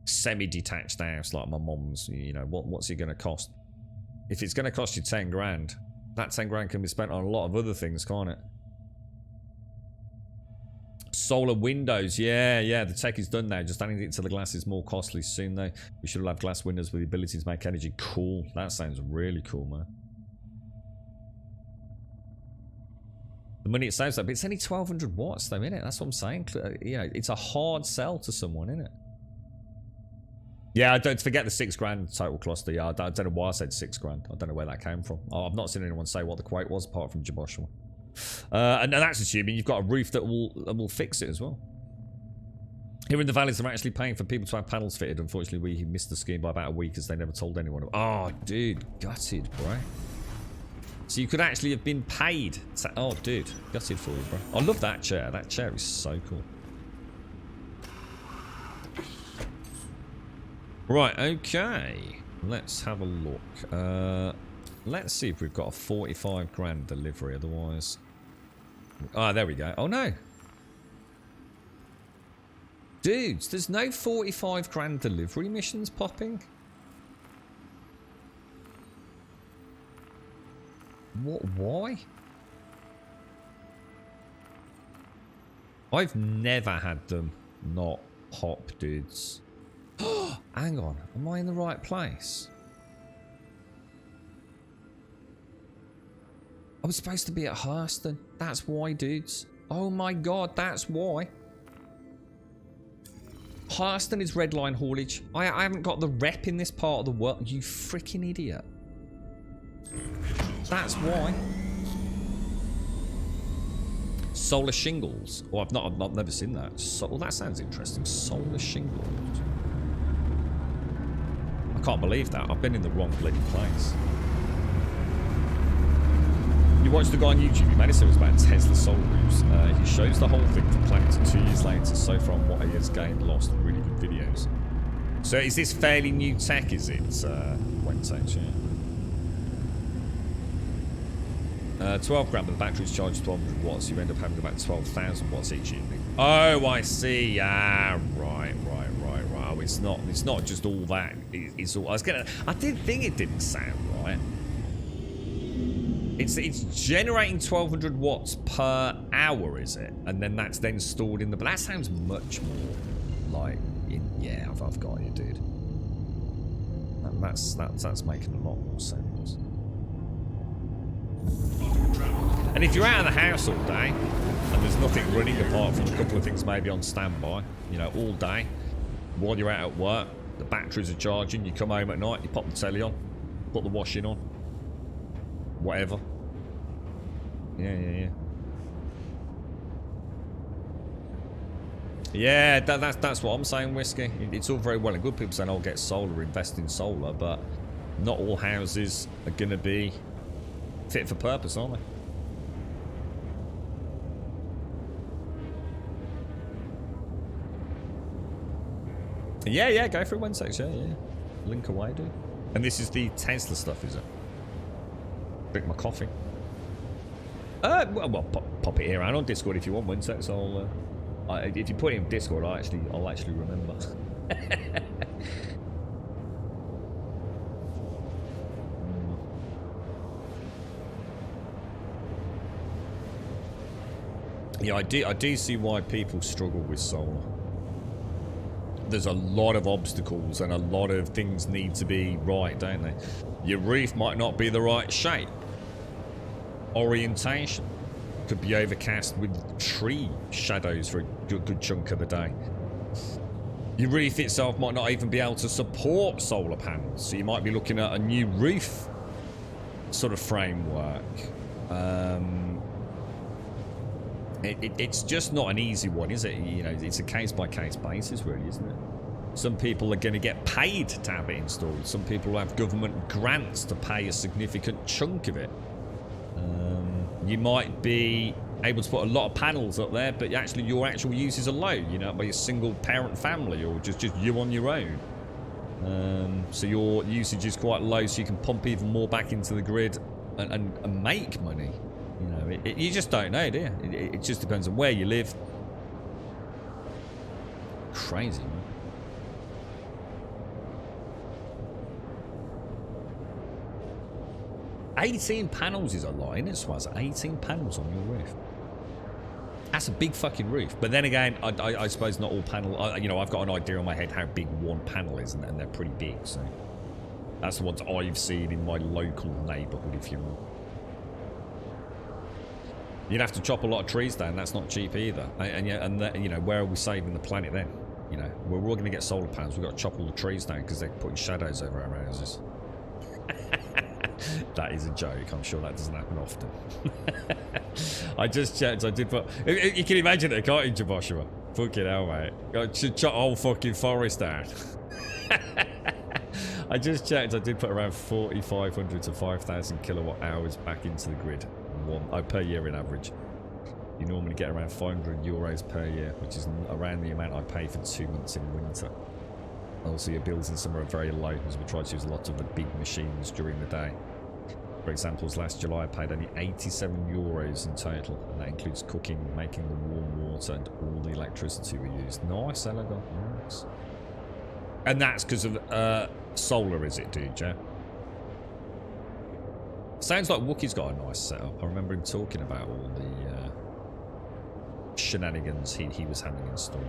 Semi-detached house like my mum's. You know, what's it going to cost? If it's going to cost you 10 grand, that 10 grand can be spent on a lot of other things, can't it? Solar windows, yeah, the tech is done now. Just adding it to the glass is more costly soon, though. We should have glass windows with the ability to make energy. Cool. That sounds really cool, man. The money it saves, though, but it's only 1,200 watts, though, innit? That's what I'm saying. You know, it's a hard sell to someone, innit? Yeah, don't forget the 6 grand total cost. Yeah, I don't know why I said 6 grand. I don't know where that came from. I've not seen anyone say what the quote was apart from Jaboshua. And that's assuming you've got a roof that will fix it as well. Here in the valleys, they're actually paying for people to have panels fitted. Unfortunately, we missed the scheme by about a week as they never told anyone. Oh, dude, gutted, bro. So you could actually have been paid. Oh, dude, gutted for you, bro. I love that chair. That chair is so cool. Right, okay. Let's have a look. Let's see if we've got a 45 grand delivery, otherwise... Ah, there we go. Oh, no. Dudes, there's no 45 grand delivery missions popping? What? Why? I've never had them not pop, dudes. Hang on, am I in the right place? I was supposed to be at Hurston. That's why, dudes. Oh my god, that's why. Hurston is red line haulage. I haven't got the rep in this part of the world. You freaking idiot. That's why. Solar shingles. Oh, I've never seen that. Well, that sounds interesting. Solar shingles. I can't believe that. I've been in the wrong bloody place. You watch the guy on YouTube, he made a series about Tesla solar roofs. He shows the whole thing from planning to 2 years later. So far on what he has gained, lost, really good videos. So is this fairly new tech, is it, Wentex, yeah? 12 grand, but the battery's charged 1,200 watts. You end up having about 12,000 watts each evening. Oh, I see. Ah, right. It's not just all that. It's all. I did think it didn't sound right. It's generating 1200 watts per hour, is it? And then that's then stored in the. But that sounds much more like. Yeah, I've got you, dude. That's making a lot more sense. And if you're out of the house all day and there's nothing running apart from a couple of things maybe on standby, you know, all day while you're out at work, the batteries are charging, you come home at night, you pop the telly on, put the washing on, whatever. Yeah. Yeah, that's what I'm saying, Whiskey. It's all very well and good people saying, "I'll get solar, invest in solar," but not all houses are going to be fit for purpose, aren't they? Yeah, go for it Wednesday, yeah. Link away, dude. And this is the Tesla stuff, is it? Drink my coffee. Well, pop it here and on Discord if you want Wednesday, so if you put it in Discord, I'll actually remember. Yeah, I do see why people struggle with solar. There's a lot of obstacles and a lot of things need to be right, don't they? Your roof might not be the right shape. Orientation could be overcast with tree shadows for a good chunk of the day. Your roof itself might not even be able to support solar panels, so you might be looking at a new roof sort of framework. It's just not an easy one, is it? You know, it's a case-by-case basis, really, isn't it? Some people are going to get paid to have it installed. Some people have government grants to pay a significant chunk of it. You might be able to put a lot of panels up there, but actually your actual uses are low. You know, by a single-parent family or just you on your own. So your usage is quite low, so you can pump even more back into the grid and make money. You know, you just don't know, do you? It just depends on where you live. Crazy, man. $18 panels is a lot, isn't it, Swaz? 18 panels on your roof. That's a big fucking roof. But then again, I suppose not all panel. You know, I've got an idea in my head how big one panel is, and they're pretty big. So that's the ones I've seen in my local neighbourhood, if you will. You'd have to chop a lot of trees down. That's not cheap either. And you know, where are we saving the planet then? You know, we're all going to get solar panels. We've got to chop all the trees down because they're putting shadows over our houses. That is a joke. I'm sure that doesn't happen often. I just checked. I did put. You can imagine it, can't you, Joshua? Fucking hell, mate. Got to chop whole fucking forest down. I just checked. I did put around 4,500 to 5,000 kilowatt hours back into the grid per year in average. You normally get around €500 per year, which is around the amount I pay for 2 months in winter. Also, your bills in summer are very low as we try to use a lot of the big machines during the day. For example, last July I paid only €87 in total, and that includes cooking, making the warm water, and all the electricity we use. Nice, Elegant. Nice. And that's because of solar, is it, dude, yeah? Sounds like Wookie's got a nice setup. I remember him talking about all the shenanigans he was having installed.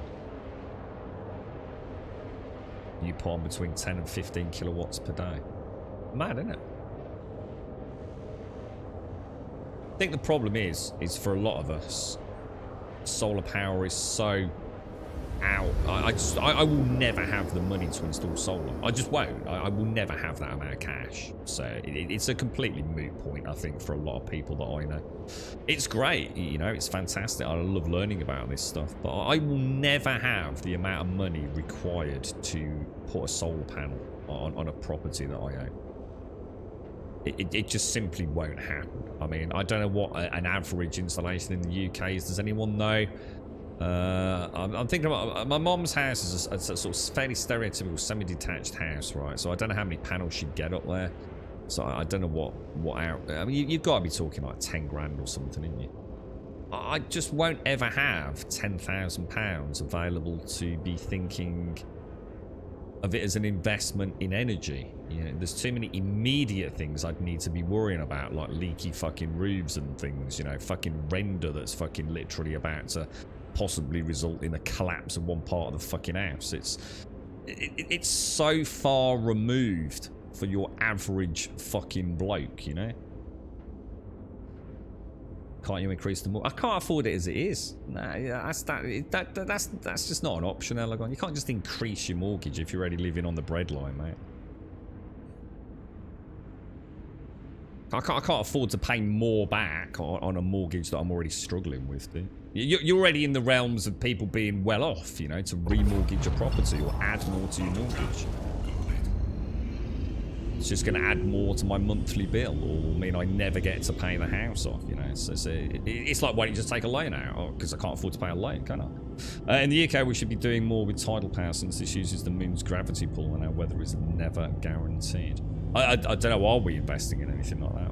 You put on between 10 and 15 kilowatts per day. Mad, isn't it? I think the problem is for a lot of us, solar power is so out. I will never have the money to install solar. I just won't. I will never have that amount of cash. So it's a completely moot point, I think, for a lot of people that I know. It's great, you know, it's fantastic. I love learning about this stuff, but I will never have the amount of money required to put a solar panel on a property that I own. It just simply won't happen. I mean, I don't know what an average installation in the UK is. Does anyone know? I'm thinking about my mom's house is a sort of fairly stereotypical semi-detached house, right? So I don't know how many panels she'd get up there. So I don't know what out. I mean, you've got to be talking like 10 grand or something, isn't you? I just won't ever have £10,000 available to be thinking of it as an investment in energy. You know, there's too many immediate things I'd need to be worrying about, like leaky fucking roofs and things, you know, fucking render that's fucking literally about to possibly result in a collapse of one part of the fucking house. It's so far removed for your average fucking bloke, you know? Can't you increase the more? I can't afford it as it is. Nah, yeah, that's just not an option, Elegon. You can't just increase your mortgage if you're already living on the breadline, mate. I can't afford to pay more back on a mortgage that I'm already struggling with, dude. You're already in the realms of people being well off, you know, to remortgage a property or add more to your mortgage. It's just going to add more to my monthly bill, or mean I never get to pay the house off, you know. So it's like, why don't you just take a loan out? Because I can't afford to pay a loan, can I? In the UK, we should be doing more with tidal power, since this uses the moon's gravity pull and our weather is never guaranteed. I don't know, are we investing in anything like that?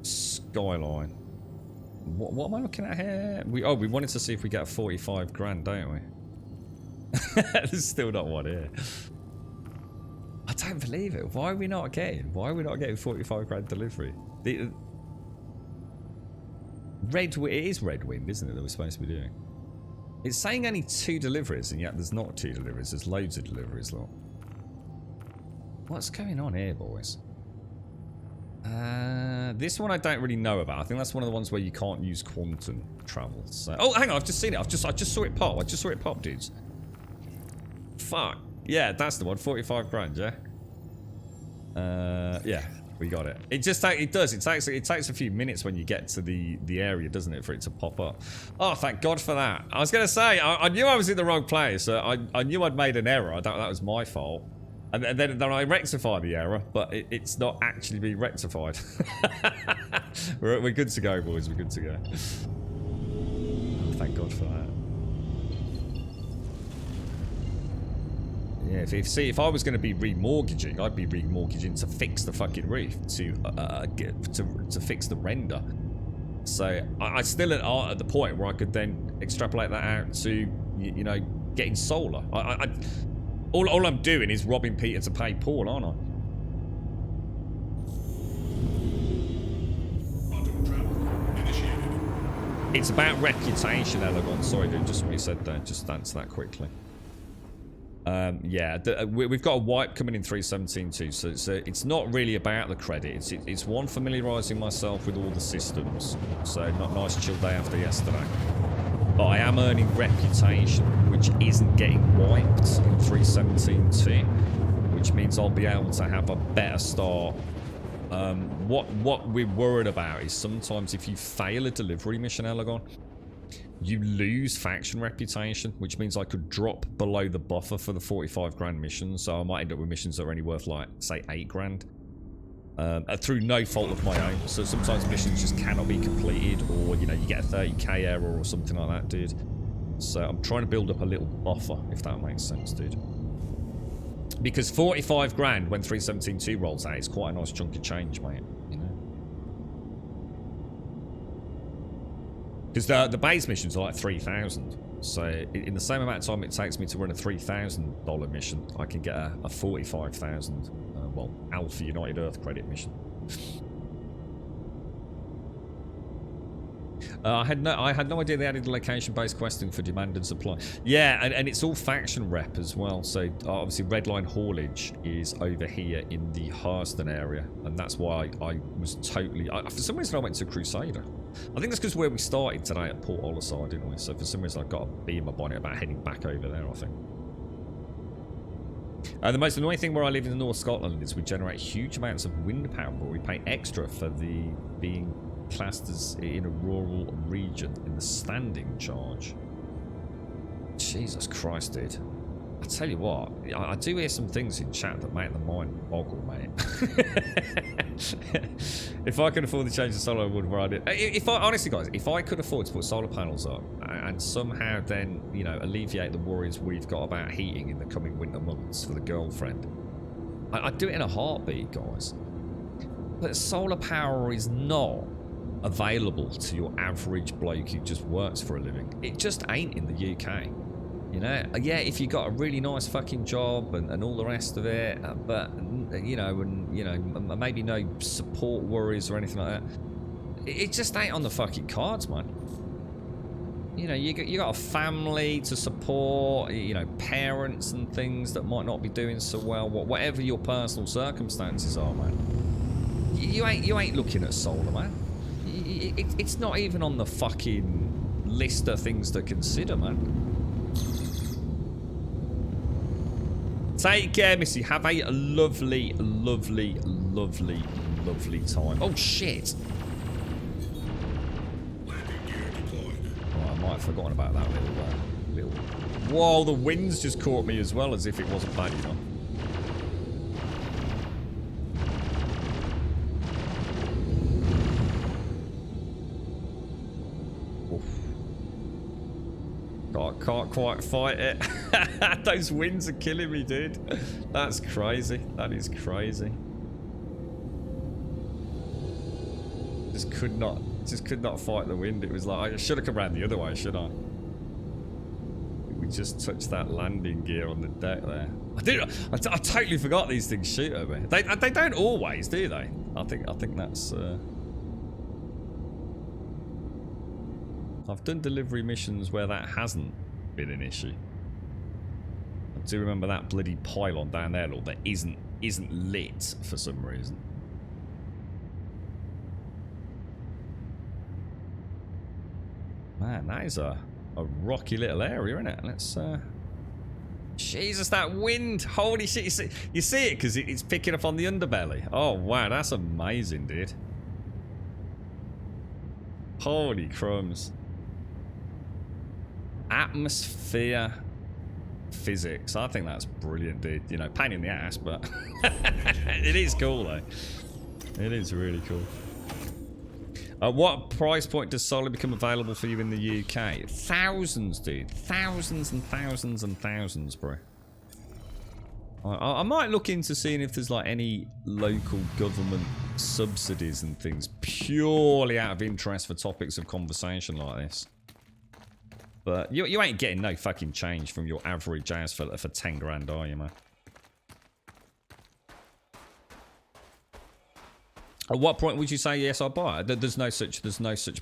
Skyline. What am I looking at here? We wanted to see if we get a 45 grand, don't we? There's still not one here. I don't believe it. Why are we not getting 45 grand delivery? It is Red Wind, isn't it, that we're supposed to be doing? It's saying only 2 deliveries, and yet there's not 2 deliveries. There's loads of deliveries, look. What's going on here, boys? This one I don't really know about. I think that's one of the ones where you can't use quantum travel. So, oh, hang on, I've just seen it. I just saw it pop. I just saw it pop, dudes. Fuck. Yeah, that's the one. 45 grand, yeah? Yeah, we got it. It takes a few minutes when you get to the area, doesn't it, for it to pop up. Oh, thank God for that. I was going to say, I knew I was in the wrong place. I knew I'd made an error. I thought that was my fault. And then I rectified the error, but it's not actually being rectified. We're good to go, boys. We're good to go. Thank God for that. Yeah, if I was going to be remortgaging, I'd be remortgaging to fix the fucking roof, to fix the render. So I still at the point where I could then extrapolate that out to, you know, getting solar. All I'm doing is robbing Peter to pay Paul, aren't I? It's about reputation, Elegon. Sorry, dude, just what you said there. Just answer that quickly. Yeah, we've got a wipe coming in 317 too, so it's not really about the credit. It's one, familiarising myself with all the systems. So not nice chill day after yesterday. But I am earning reputation, which isn't getting wiped in 317 too, which means I'll be able to have a better start. What we're worried about is sometimes if you fail a delivery mission, Elegon, you lose faction reputation, which means I could drop below the buffer for the 45 grand missions. So I might end up with missions that are only worth, like, say 8 grand. Through no fault of my own. So sometimes missions just cannot be completed, or, you know, you get a 30k error or something like that, dude. So I'm trying to build up a little buffer, if that makes sense, dude. Because 45 grand when 317.2 rolls out is quite a nice chunk of change, mate. You know? Because the base missions are like 3,000. So in the same amount of time it takes me to run a $3,000 mission, I can get a 45,000, well, Alpha United Earth credit mission. I had no idea they added location-based questing for demand and supply. Yeah, and it's all faction rep as well. So obviously Redline Haulage is over here in the Hurston area, and that's why I was totally. For some reason, I went to Crusader. I think that's because where we started today at Port Olisar, didn't we? So for some reason, I got a bee in my bonnet about heading back over there, I think. The most annoying thing where I live in North Scotland is we generate huge amounts of wind power, but we pay extra for the being classed as in a rural region in the standing charge. Jesus Christ, dude. I tell you what, I do hear some things in chat that make the mind boggle, mate. If I could afford to change the solar, I would ride it. Honestly, guys, if I could afford to put solar panels up and somehow then, you know, alleviate the worries we've got about heating in the coming winter months for the girlfriend, I'd do it in a heartbeat, guys. But solar power is not available to your average bloke who just works for a living. It just ain't in the UK. You know, yeah, if you got a really nice fucking job and all the rest of it, but you know, and you know, maybe no support worries or anything like that. It just ain't on the fucking cards, man. You know, you got a family to support, you know, parents and things that might not be doing so well. Whatever your personal circumstances are, man. You ain't looking at solar, man. It's not even on the fucking list of things to consider, man. Take care, Missy. Have a lovely, lovely, lovely, lovely time. Oh, shit. Landing gear deployed. Oh, I might have forgotten about that little... Whoa, the winds just caught me as well, as if it wasn't bad enough. Can't quite fight it. Those winds are killing me, dude. That's crazy. That is crazy. Just could not fight the wind. It was like, I should have come around the other way, should I? We just touched that landing gear on the deck there. I totally forgot these things shoot at me. They don't always, do they? I think that's... I've done delivery missions where that hasn't been an issue. I do remember that bloody pylon down there, look, that isn't lit for some reason. Man, that is a rocky little area, isn't it? Let's Jesus, that wind! Holy shit! You see it because it's picking up on the underbelly. Oh wow, that's amazing, dude. Holy crumbs. Atmosphere physics. I think that's brilliant, dude. You know, pain in the ass, but it is cool, though. It is really cool. At what price point does solar become available for you in the UK? Thousands, dude. Thousands and thousands and thousands, bro. I might look into seeing if there's like any local government subsidies and things purely out of interest for topics of conversation like this. But you ain't getting no fucking change from your average jazz for 10 grand, are you, man? At what point would you say yes, I'll buy it? There's no such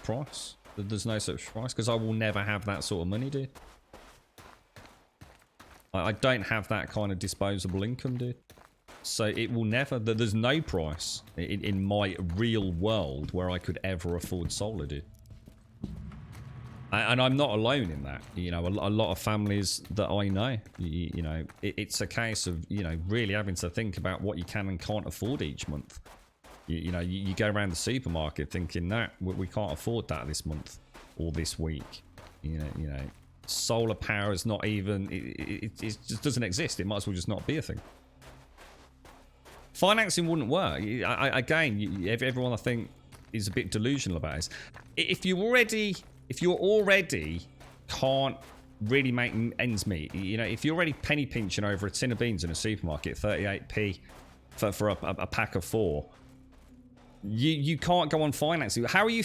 price. There's no such price because I will never have that sort of money, dude. I don't have that kind of disposable income, dude. So it will never. There's no price in my real world where I could ever afford solar, dude. And I'm not alone in that. You know, a lot of families that I know, you know, it's a case of, you know, really having to think about what you can and can't afford each month. You know, you go around the supermarket thinking, no, we can't afford that this month or this week. You know, solar power is not even, it just doesn't exist. It might as well just not be a thing. Financing wouldn't work. Again, everyone I think is a bit delusional about this. If you already can't really make ends meet, you know, if you're already penny pinching over a tin of beans in a supermarket, 38p for a pack of 4, you can't go on financing. How are you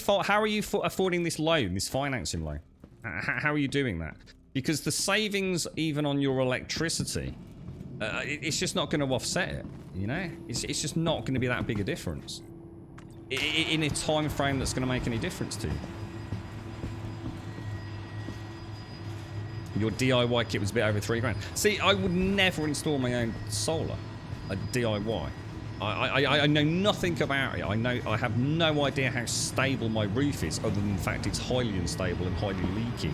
affording this loan, this financing loan? How are you doing that? Because the savings even on your electricity, it's just not going to offset it. You know, it's just not going to be that big a difference in a time frame that's going to make any difference to you. Your DIY kit was a bit over 3 grand. See, I would never install my own solar, a DIY. I know nothing about it. I have no idea how stable my roof is, other than the fact it's highly unstable and highly leaky.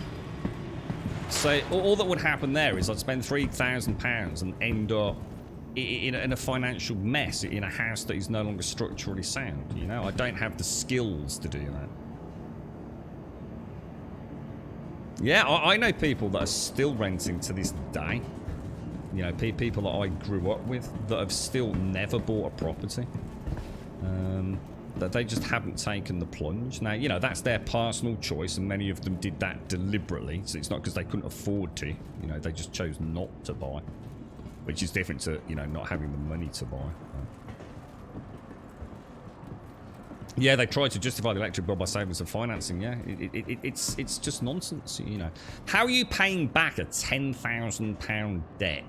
So all that would happen there is I'd spend £3,000 and end up in a financial mess in a house that is no longer structurally sound. You know, I don't have the skills to do that. Yeah, I know people that are still renting to this day. You know, people that I grew up with that have still never bought a property. That they just haven't taken the plunge. Now, you know, that's their personal choice, and many of them did that deliberately. So it's not because they couldn't afford to. You know, they just chose not to buy. Which is different to, you know, not having the money to buy. Yeah, they try to justify the electric bill by saving some financing. Yeah, it's just nonsense. You know, how are you paying back a £10,000 debt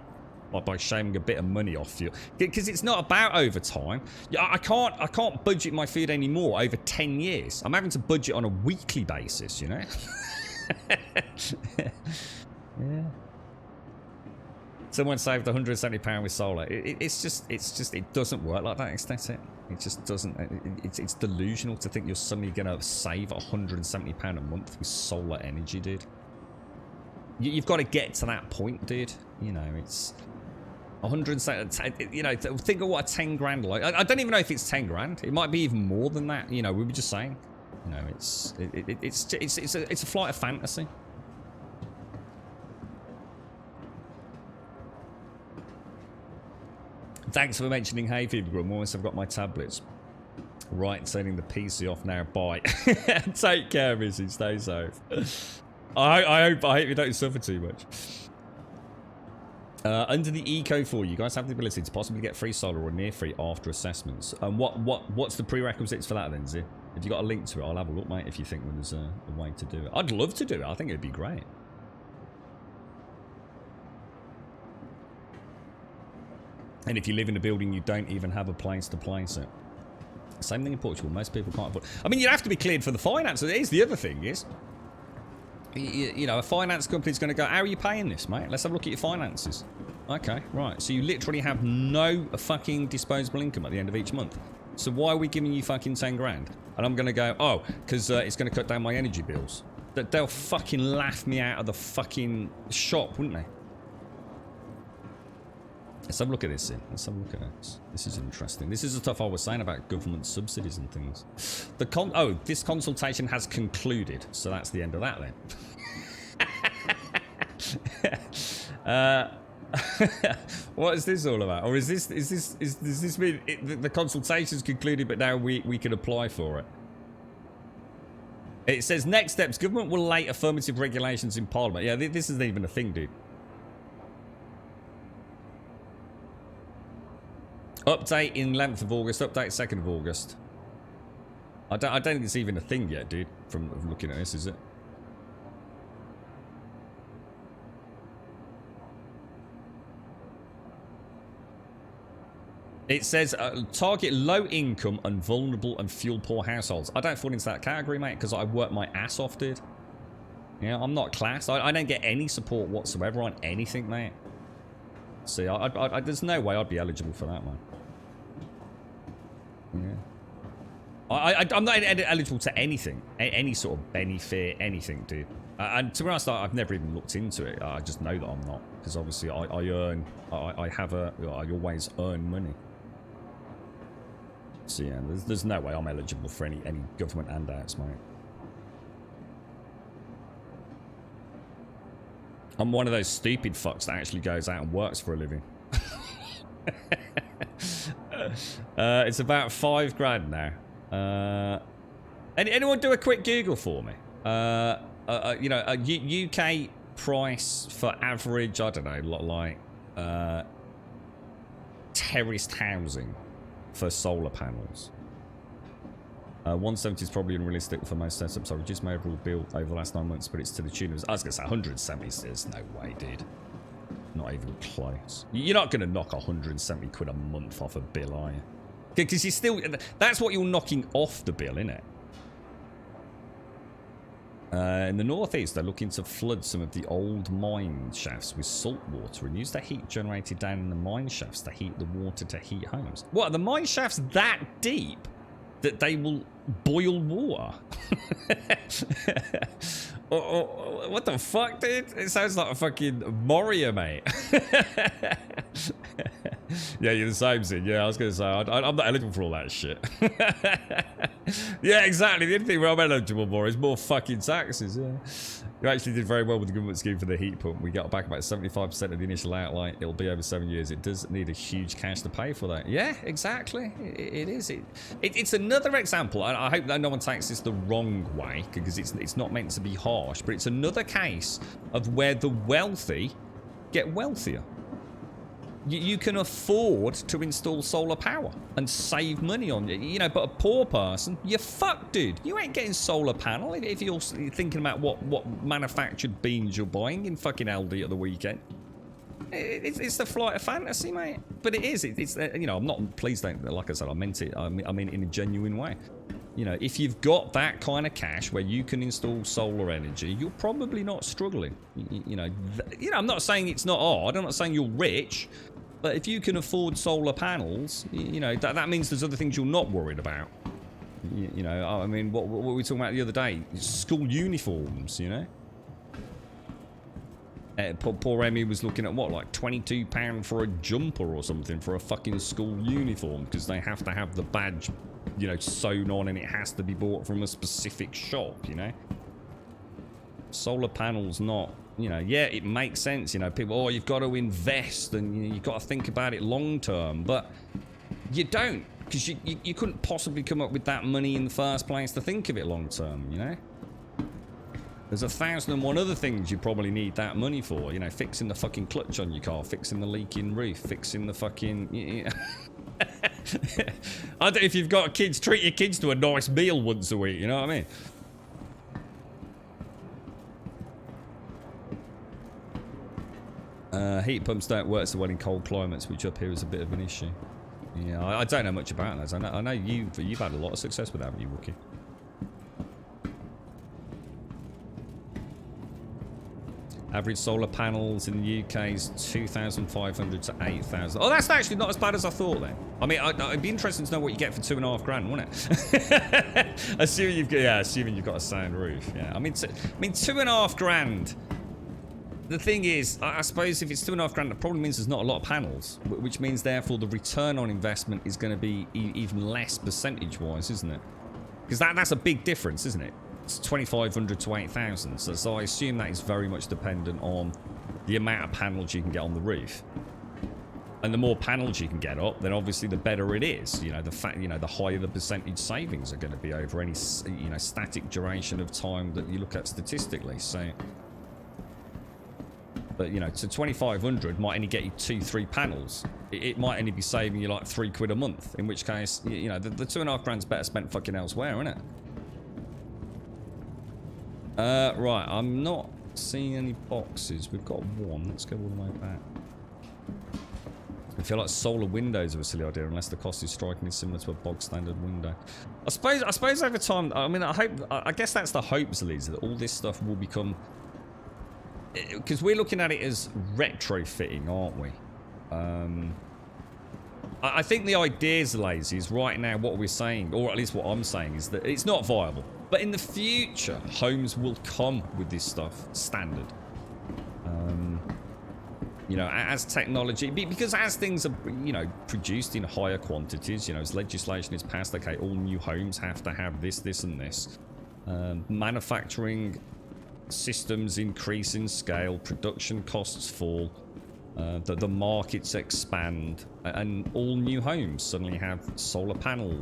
by shaving a bit of money off you? Because it's not about overtime. I can't budget my food anymore over 10 years. I'm having to budget on a weekly basis. You know. Yeah. Someone saved £170 with solar. It's just it doesn't work like that, is it? It just doesn't. It's delusional to think you're suddenly gonna save £170 a month with solar energy, dude. You've got to get to that point, dude. You know, it's 170. You know, think of what a 10 grand like. I don't even know if it's 10 grand. It might be even more than that. You know, we were just saying. You know, it's a flight of fantasy. Thanks for mentioning hay fever, Grum. Once I've got my tablets. Right, turning the PC off now. Bye. Take care, Missy. Stay safe. I hope you don't suffer too much. Under the Eco 4, you guys have the ability to possibly get free solar or near free after assessments. And what's the prerequisites for that then, Zee? If you got a link to it, I'll have a look, mate. If you think there's a way to do it, I'd love to do it. I think it'd be great. And if you live in a building, you don't even have a place to place it. Same thing in Portugal. Most people can't afford. I mean, you have to be cleared for the finance. So here's the other thing: is you know, a finance company's going to go, "How are you paying this, mate? Let's have a look at your finances." Okay, right. So you literally have no fucking disposable income at the end of each month. So why are we giving you fucking 10 grand? And I'm going to go, oh, because it's going to cut down my energy bills. They'll fucking laugh me out of the fucking shop, wouldn't they? Let's have a look at this. Let's have a look at this. This is interesting. This is the stuff I was saying about government subsidies and things. This consultation has concluded, so that's the end of that then. What is this all about? Or does this mean the consultation's concluded, but now we can apply for it? It says next steps: government will lay affirmative regulations in Parliament. Yeah, this isn't even a thing, dude. Update in 11th of August, update 2nd of August. I don't think it's even a thing yet, dude, from looking at this, is it? It says target low income and vulnerable and fuel poor households. I don't fall into that category, mate, because I work my ass off, dude. Yeah, I'm not class. I don't get any support whatsoever on anything, mate. See, there's no way I'd be eligible for that, man. Yeah. I'm not eligible to anything. Any sort of benefit, anything, dude. And to be honest, I've never even looked into it. I just know that I'm not. Because obviously I always earn money. So yeah, there's no way I'm eligible for any government handouts, mate. I'm one of those stupid fucks that actually goes out and works for a living. It's about 5 grand now. Anyone do a quick Google for me? You know, a UK price for average, I don't know, like terraced housing for solar panels. 170 is probably unrealistic for most setups. I reduced my overall bill over the last 9 months, but it's to the tune of, I was going to say 170. There's no way, dude. Not even close. You're not going to knock 170 quid a month off a bill, are you? Because you still, that's what you're knocking off the bill, innit? In the northeast, they're looking to flood some of the old mine shafts with salt water and use the heat generated down in the mine shafts to heat the water to heat homes. What, are the mine shafts that deep that they will boil water? What the fuck, dude? It sounds like a fucking Moria, mate. Yeah, you're the same thing. Yeah, I was going to say, I'm not eligible for all that shit. Yeah, exactly. The only thing I'm eligible for is more fucking taxes, yeah. You actually did very well with the government scheme for the heat pump. We got back about 75% of the initial outlay. It'll be over 7 years. It does need a huge cash to pay for that. Yeah, exactly. It is. It's another example. I hope that no one takes this the wrong way, because it's not meant to be harsh, but it's another case of where the wealthy get wealthier. You can afford to install solar power and save money on it. You know, but a poor person, you're fucked, dude. You ain't getting solar panel if you're thinking about what manufactured beans you're buying in fucking Aldi at the weekend. It's the flight of fantasy, mate. But it is. It's you know, I'm not. Please don't. Like I said, I meant it. I mean it in a genuine way. You know, if you've got that kind of cash where you can install solar energy, you're probably not struggling. You know, I'm not saying it's not hard. I'm not saying you're rich, but if you can afford solar panels, you know, that means there's other things you're not worried about. You know, I mean, what were we talking about the other day? School uniforms, you know. Poor Emmy was looking at what, like £22 for a jumper or something for a fucking school uniform because they have to have the badge, you know, sewn on, and it has to be bought from a specific shop, you know. Solar panels, not, you know, yeah, it makes sense, you know, people, oh, you've got to invest and you've got to think about it long term, but you don't, because you couldn't possibly come up with that money in the first place to think of it long term, you know. There's 1,001 other things you probably need that money for, you know, fixing the fucking clutch on your car, fixing the leaking roof, fixing the fucking, you know. I don't know if you've got kids, treat your kids to a nice meal once a week, you know what I mean? Heat pumps don't work so well in cold climates, which up here is a bit of an issue. Yeah, I don't know much about that. I know you've had a lot of success with that, haven't you, Wookie? Average solar panels in the UK is 2,500 to 8,000. Oh, that's actually not as bad as I thought then. I mean, it'd be interesting to know what you get for $2.5 grand, wouldn't it? assuming you've got a sound roof. Yeah, I mean, $2.5 grand. The thing is, I suppose if it's $2.5 grand, it probably means there's not a lot of panels, which means therefore the return on investment is going to be even less percentage-wise, isn't it? Because that's a big difference, isn't it? It's 2,500 to 8,000. So I assume that is very much dependent on the amount of panels you can get on the roof. And the more panels you can get up, then obviously the better it is. You know, the higher the percentage savings are going to be over any, you know, static duration of time that you look at statistically. So, but you know, so 2,500 might only get you 2-3 panels. It might only be saving you like £3 a month. In which case, you know, the 2.5 grand's better spent fucking elsewhere, isn't it? Right, I'm not seeing any boxes. We've got one. Let's go all the way back. I feel like solar windows are a silly idea unless the cost is strikingly similar to a bog standard window. I suppose over time, I mean, I guess that's the hope, Zaliza, that all this stuff will become, because we're looking at it as retrofitting, aren't we? I think the idea, Zalazy, is right now what we're saying, or at least what I'm saying, is that it's not viable. But in the future, homes will come with this stuff standard. You know, as technology, because as things are, you know, produced in higher quantities, you know, as legislation is passed, okay, all new homes have to have this, this, and this. Manufacturing systems increase in scale, production costs fall, the markets expand, and all new homes suddenly have solar panel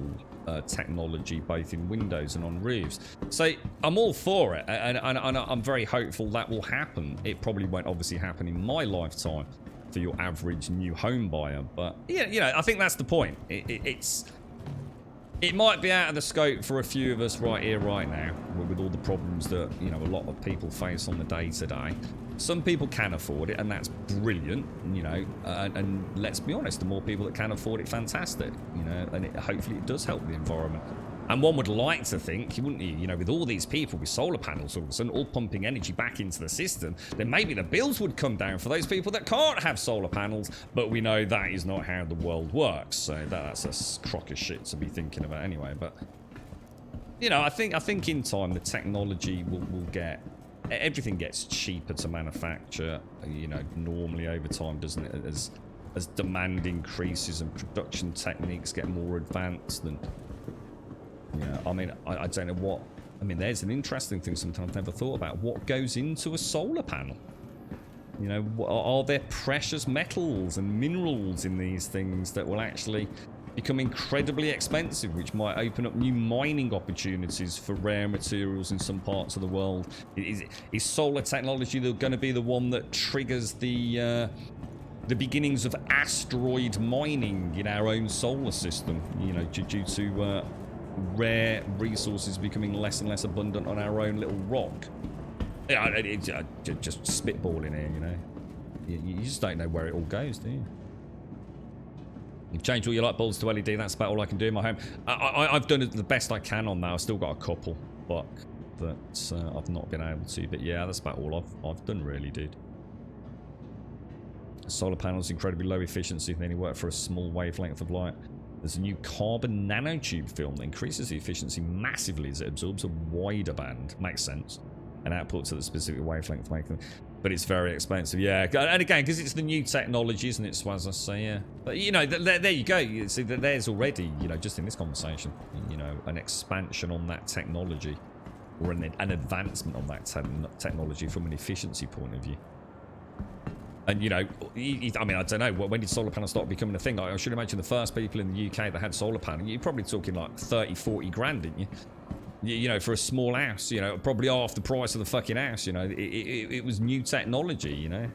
technology both in windows and on roofs. So I'm all for it, and I'm very hopeful that will happen. It probably won't obviously happen in my lifetime for your average new home buyer, but yeah, you know, I think that's the point. It might be out of the scope for a few of us right here, right now, with all the problems that, you know, a lot of people face on the day today. Some people can afford it, and that's brilliant, you know, and let's be honest, the more people that can afford it, fantastic, you know, and hopefully it does help the environment. And one would like to think, wouldn't you, you know, with all these people with solar panels all of a sudden all pumping energy back into the system, then maybe the bills would come down for those people that can't have solar panels, but we know that is not how the world works, so that's a crock of shit to be thinking about anyway. But, you know, I think in time the technology will get, everything gets cheaper to manufacture, you know, normally over time, doesn't it, as demand increases and production techniques get more advanced. And yeah, I mean, I don't know what, I mean, there's an interesting thing sometimes I've never thought about. What goes into a solar panel? You know, are there precious metals and minerals in these things that will actually become incredibly expensive, which might open up new mining opportunities for rare materials in some parts of the world? Is solar technology going to be the one that triggers the the beginnings of asteroid mining in our own solar system, you know, due to rare resources becoming less and less abundant on our own little rock. Yeah, just spitballing here, you know. You just don't know where it all goes, do you? You've changed all your light bulbs to LED. That's about all I can do in my home. I've done the best I can on that. I've still got a couple, but I've not been able to. But yeah, that's about all I've done really, dude. Solar panels incredibly low efficiency. They only work for a small wavelength of light. There's a new carbon nanotube film that increases the efficiency massively as it absorbs a wider band. Makes sense. And outputs at the specific wavelength making them. But it's very expensive, yeah. And again, because it's the new technology, isn't it, Swaz? I say, yeah. But you know, there you go. You see, there's already, you know, just in this conversation, you know, an expansion on that technology, or an advancement on that technology from an efficiency point of view. And you know, I mean, I don't know. When did solar panels start becoming a thing? I should imagine the first people in the UK that had solar panels, you're probably talking like 30, 40 grand, didn't you? You know, for a small house, you know, probably half the price of the fucking house, you know. It was new technology, you know.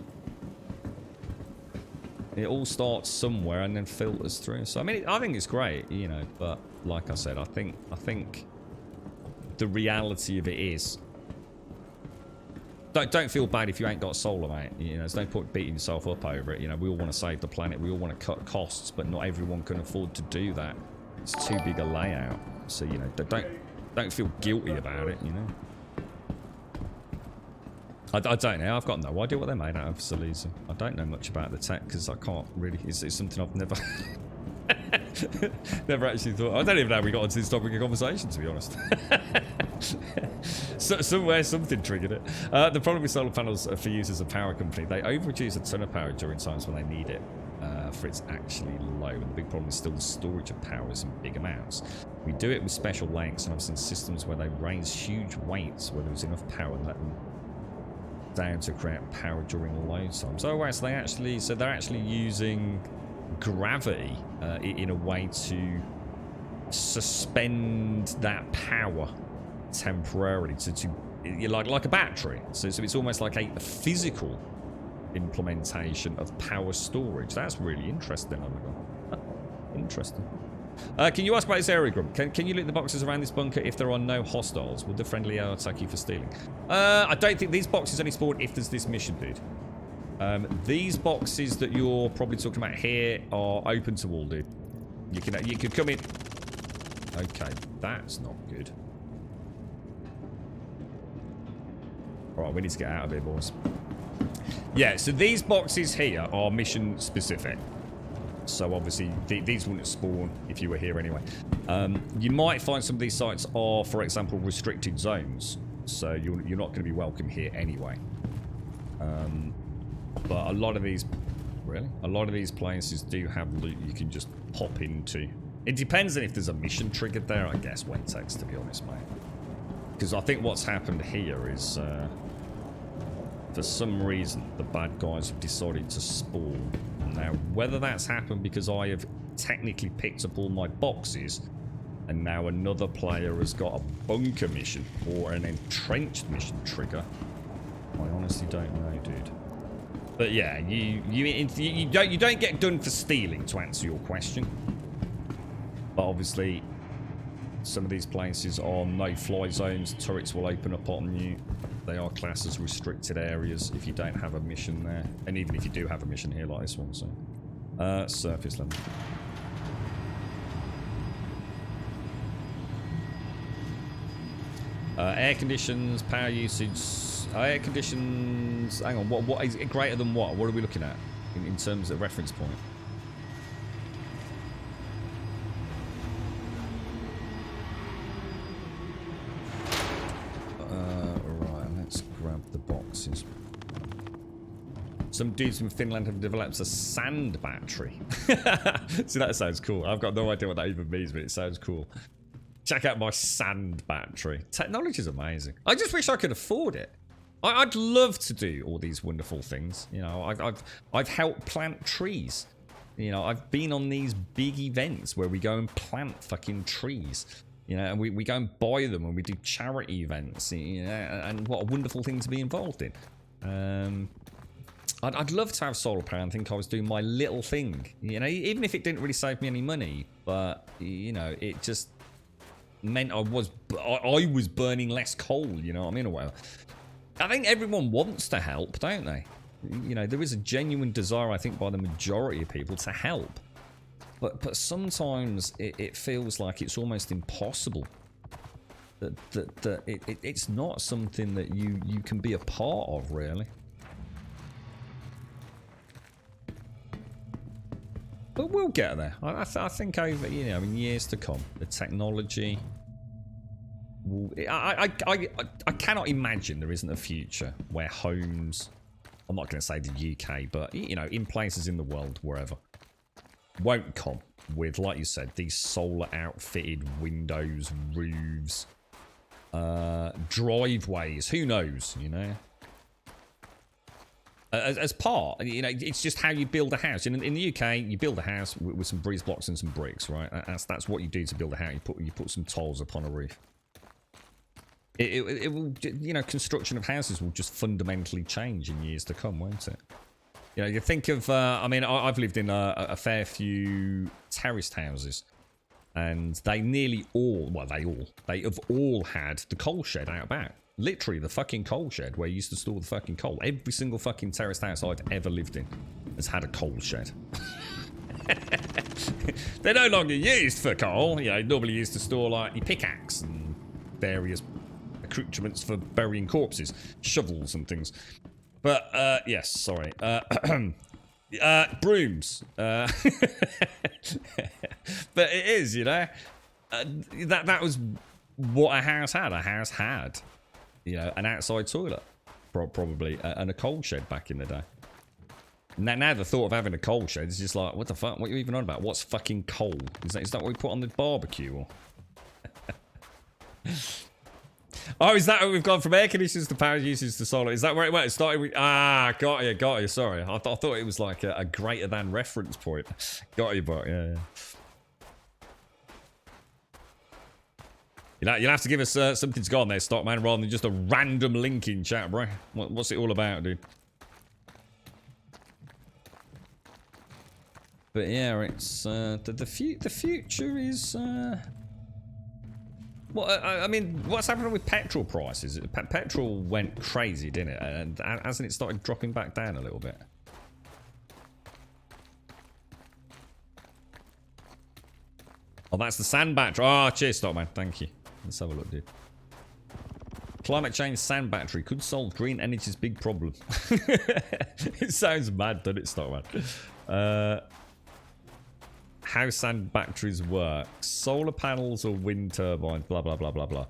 It all starts somewhere and then filters through. So, I mean, I think it's great, you know, but like I said, I think the reality of it is, don't feel bad if you ain't got solar, mate. You know, there's no point beating yourself up over it. You know, we all want to save the planet. We all want to cut costs, but not everyone can afford to do that. It's too big a layout. So, you know, don't feel guilty about it, you know. I don't know. I've got no idea what they're made out of, Salisa. I don't know much about the tech because I can't really. It's something I've never never actually thought. I don't even know how we got onto this topic of conversation, to be honest. So, somewhere something triggered it. The problem with solar panels for use as a power company, they overproduce a ton of power during times when they need it. For it's actually low, and the big problem is still the storage of powers in big amounts. We do it with special lengths, and I've seen systems where they raise huge weights where there's enough power and let them down to create power during low times. Oh, right, so they're actually using gravity in a way to suspend that power temporarily to like a battery. So it's almost like a physical implementation of power storage. That's really interesting. Interesting. Can you ask about this area, Grump? Can you loot the boxes around this bunker if there are no hostiles? Would the friendly AR attack you for stealing? I don't think these boxes only spawn if there's this mission, dude. These boxes that you're probably talking about here are open to all, dude. You can come in. Okay, that's not good. Alright, we need to get out of here, boys. Yeah, so these boxes here are mission specific. So obviously these wouldn't spawn if you were here anyway. You might find some of these sites are, for example, restricted zones. So you're not going to be welcome here anyway. But a lot of these places do have loot you can just pop into. It depends on if there's a mission triggered there, I guess, Wentex, to be honest, mate. Because I think what's happened here is, for some reason, the bad guys have decided to spawn. Now, whether that's happened because I have technically picked up all my boxes, and now another player has got a bunker mission or an entrenched mission trigger, I honestly don't know, dude. But yeah, you don't get done for stealing, to answer your question. But obviously, some of these places are no-fly zones. Turrets will open up on you. They are classed as restricted areas if you don't have a mission there. And even if you do have a mission here like this one, so. Surface level. Air conditions, power usage. Air conditions. Hang on, what is it greater than what? What are we looking at in terms of reference point? Right, let's grab the boxes. Some dudes from Finland have developed a sand battery. See, that sounds cool. I've got no idea what that even means, but it sounds cool. Check out my sand battery. Technology is amazing. I just wish I could afford it. I'd love to do all these wonderful things. You know, I've helped plant trees. You know, I've been on these big events where we go and plant fucking trees. You know, and we go and buy them and we do charity events. You know, and what a wonderful thing to be involved in. I'd love to have solar power and think I was doing my little thing. You know, even if it didn't really save me any money, but you know, it just meant I was burning less coal. You know what I mean, or whatever. I think everyone wants to help, don't they? You know, there is a genuine desire, I think, by the majority of people to help. But sometimes it feels like it's almost impossible. That it's not something that you can be a part of, really. But we'll get there. I think over, you know, in years to come, the technology will... I cannot imagine there isn't a future where homes... I'm not going to say the UK, but, you know, in places in the world, wherever, won't come with, like you said, these solar outfitted windows, roofs, driveways. Who knows, you know? As part, you know, it's just how you build a house. In the UK, you build a house with some breeze blocks and some bricks, right? That's what you do to build a house. You put some tiles upon a roof. It will, you know, construction of houses will just fundamentally change in years to come, won't it? You know, you think of, I mean, I've lived in a fair few terraced houses, and they nearly all, well, they have all had the coal shed out back. Literally, the fucking coal shed where you used to store the fucking coal. Every single fucking terraced house I'd ever lived in has had a coal shed. They're no longer used for coal. You know, normally used to store, like, your pickaxe and various accoutrements for burying corpses, shovels and things. But yes, sorry. Brooms. But it is, you know, that was what a house had. A house had, you know, an outside toilet, probably, and a coal shed back in the day. Now the thought of having a coal shed is just like, what the fuck? What are you even on about? What's fucking coal? Is that what we put on the barbecue? Or? Oh, is that what we've gone from air conditioners to power usage to solar? Is that where it went? It started with... Ah, got you. Sorry. I thought it was like a greater than reference point. Got you, but yeah. You'll have to give us something to go on there, Stockman, rather than just a random link in chat, bro. What's it all about, dude? But yeah, it's... the future is... Well, I mean, what's happening with petrol prices? Petrol went crazy, didn't it? And hasn't it started dropping back down a little bit? Oh, that's the sand battery. Oh, cheers, Stockman. Thank you. Let's have a look, dude. Climate change sand battery could solve green energy's big problem. It sounds mad, doesn't it, Stockman? How sand batteries work. Solar panels or wind turbines, blah, blah, blah, blah, blah.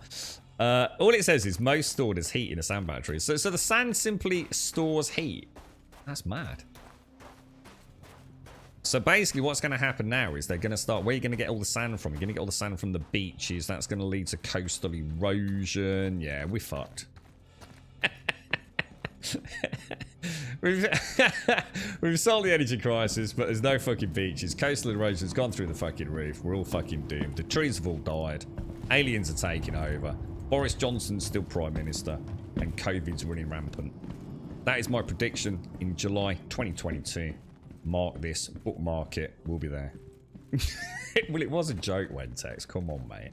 All it says is most stored as heat in a sand battery. So the sand simply stores heat. That's mad. So basically what's going to happen now is they're going to start... Where are you going to get all the sand from? You're going to get all the sand from the beaches. That's going to lead to coastal erosion. Yeah, we're fucked. We've solved the energy crisis, but there's no fucking beaches. Coastal erosion's gone through the fucking roof. We're all fucking doomed. The trees have all died. Aliens are taking over. Boris Johnson's still Prime Minister. And COVID's running rampant. That is my prediction in July 2022. Mark this. Bookmark it. We'll be there. Well, it was a joke, Wentex. Come on, mate.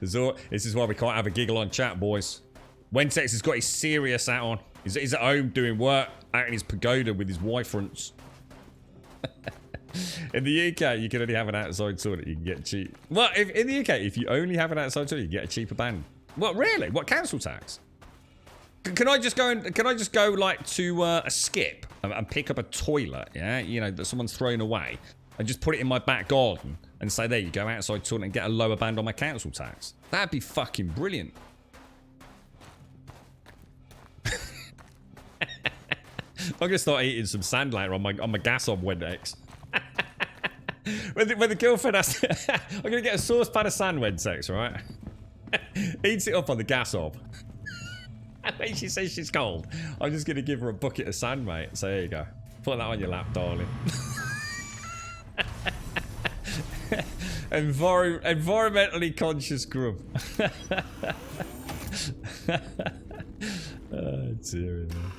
This is why we can't have a giggle on chat, boys. Wentex has got his serious hat on. He's at home doing work out in his pagoda with his Y-fronts. In the UK, you can only have an outside toilet. You can get cheap. Well, in the UK, if you only have an outside toilet, you get a cheaper band. What, really? What, council tax? Can I just go like to a skip and pick up a toilet? Yeah, you know that someone's thrown away, and just put it in my back garden and say, there you go, outside toilet, and get a lower band on my council tax. That'd be fucking brilliant. I'm gonna start eating some sand later on my gas hob Wentex. when the girlfriend has to, I'm gonna get a saucepan of sand Wentex, right? Eats it up on the gas hob. And when she says she's cold, I'm just gonna give her a bucket of sand, mate. So there you go. Put that on your lap, darling. Environmentally conscious grub. Oh, dear, man.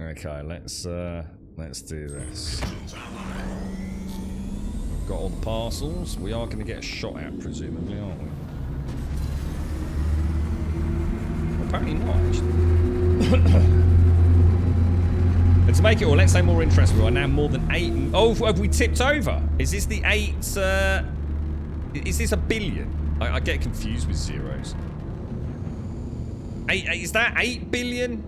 Okay, let's do this. We've got all the parcels. We are going to get a shot at, presumably, aren't we? Apparently not, actually. And to make it all, let's say more interesting, we are now more than 8... Oh, have we tipped over? Is this the 8... is this a billion? I get confused with zeros. Is that 8 billion?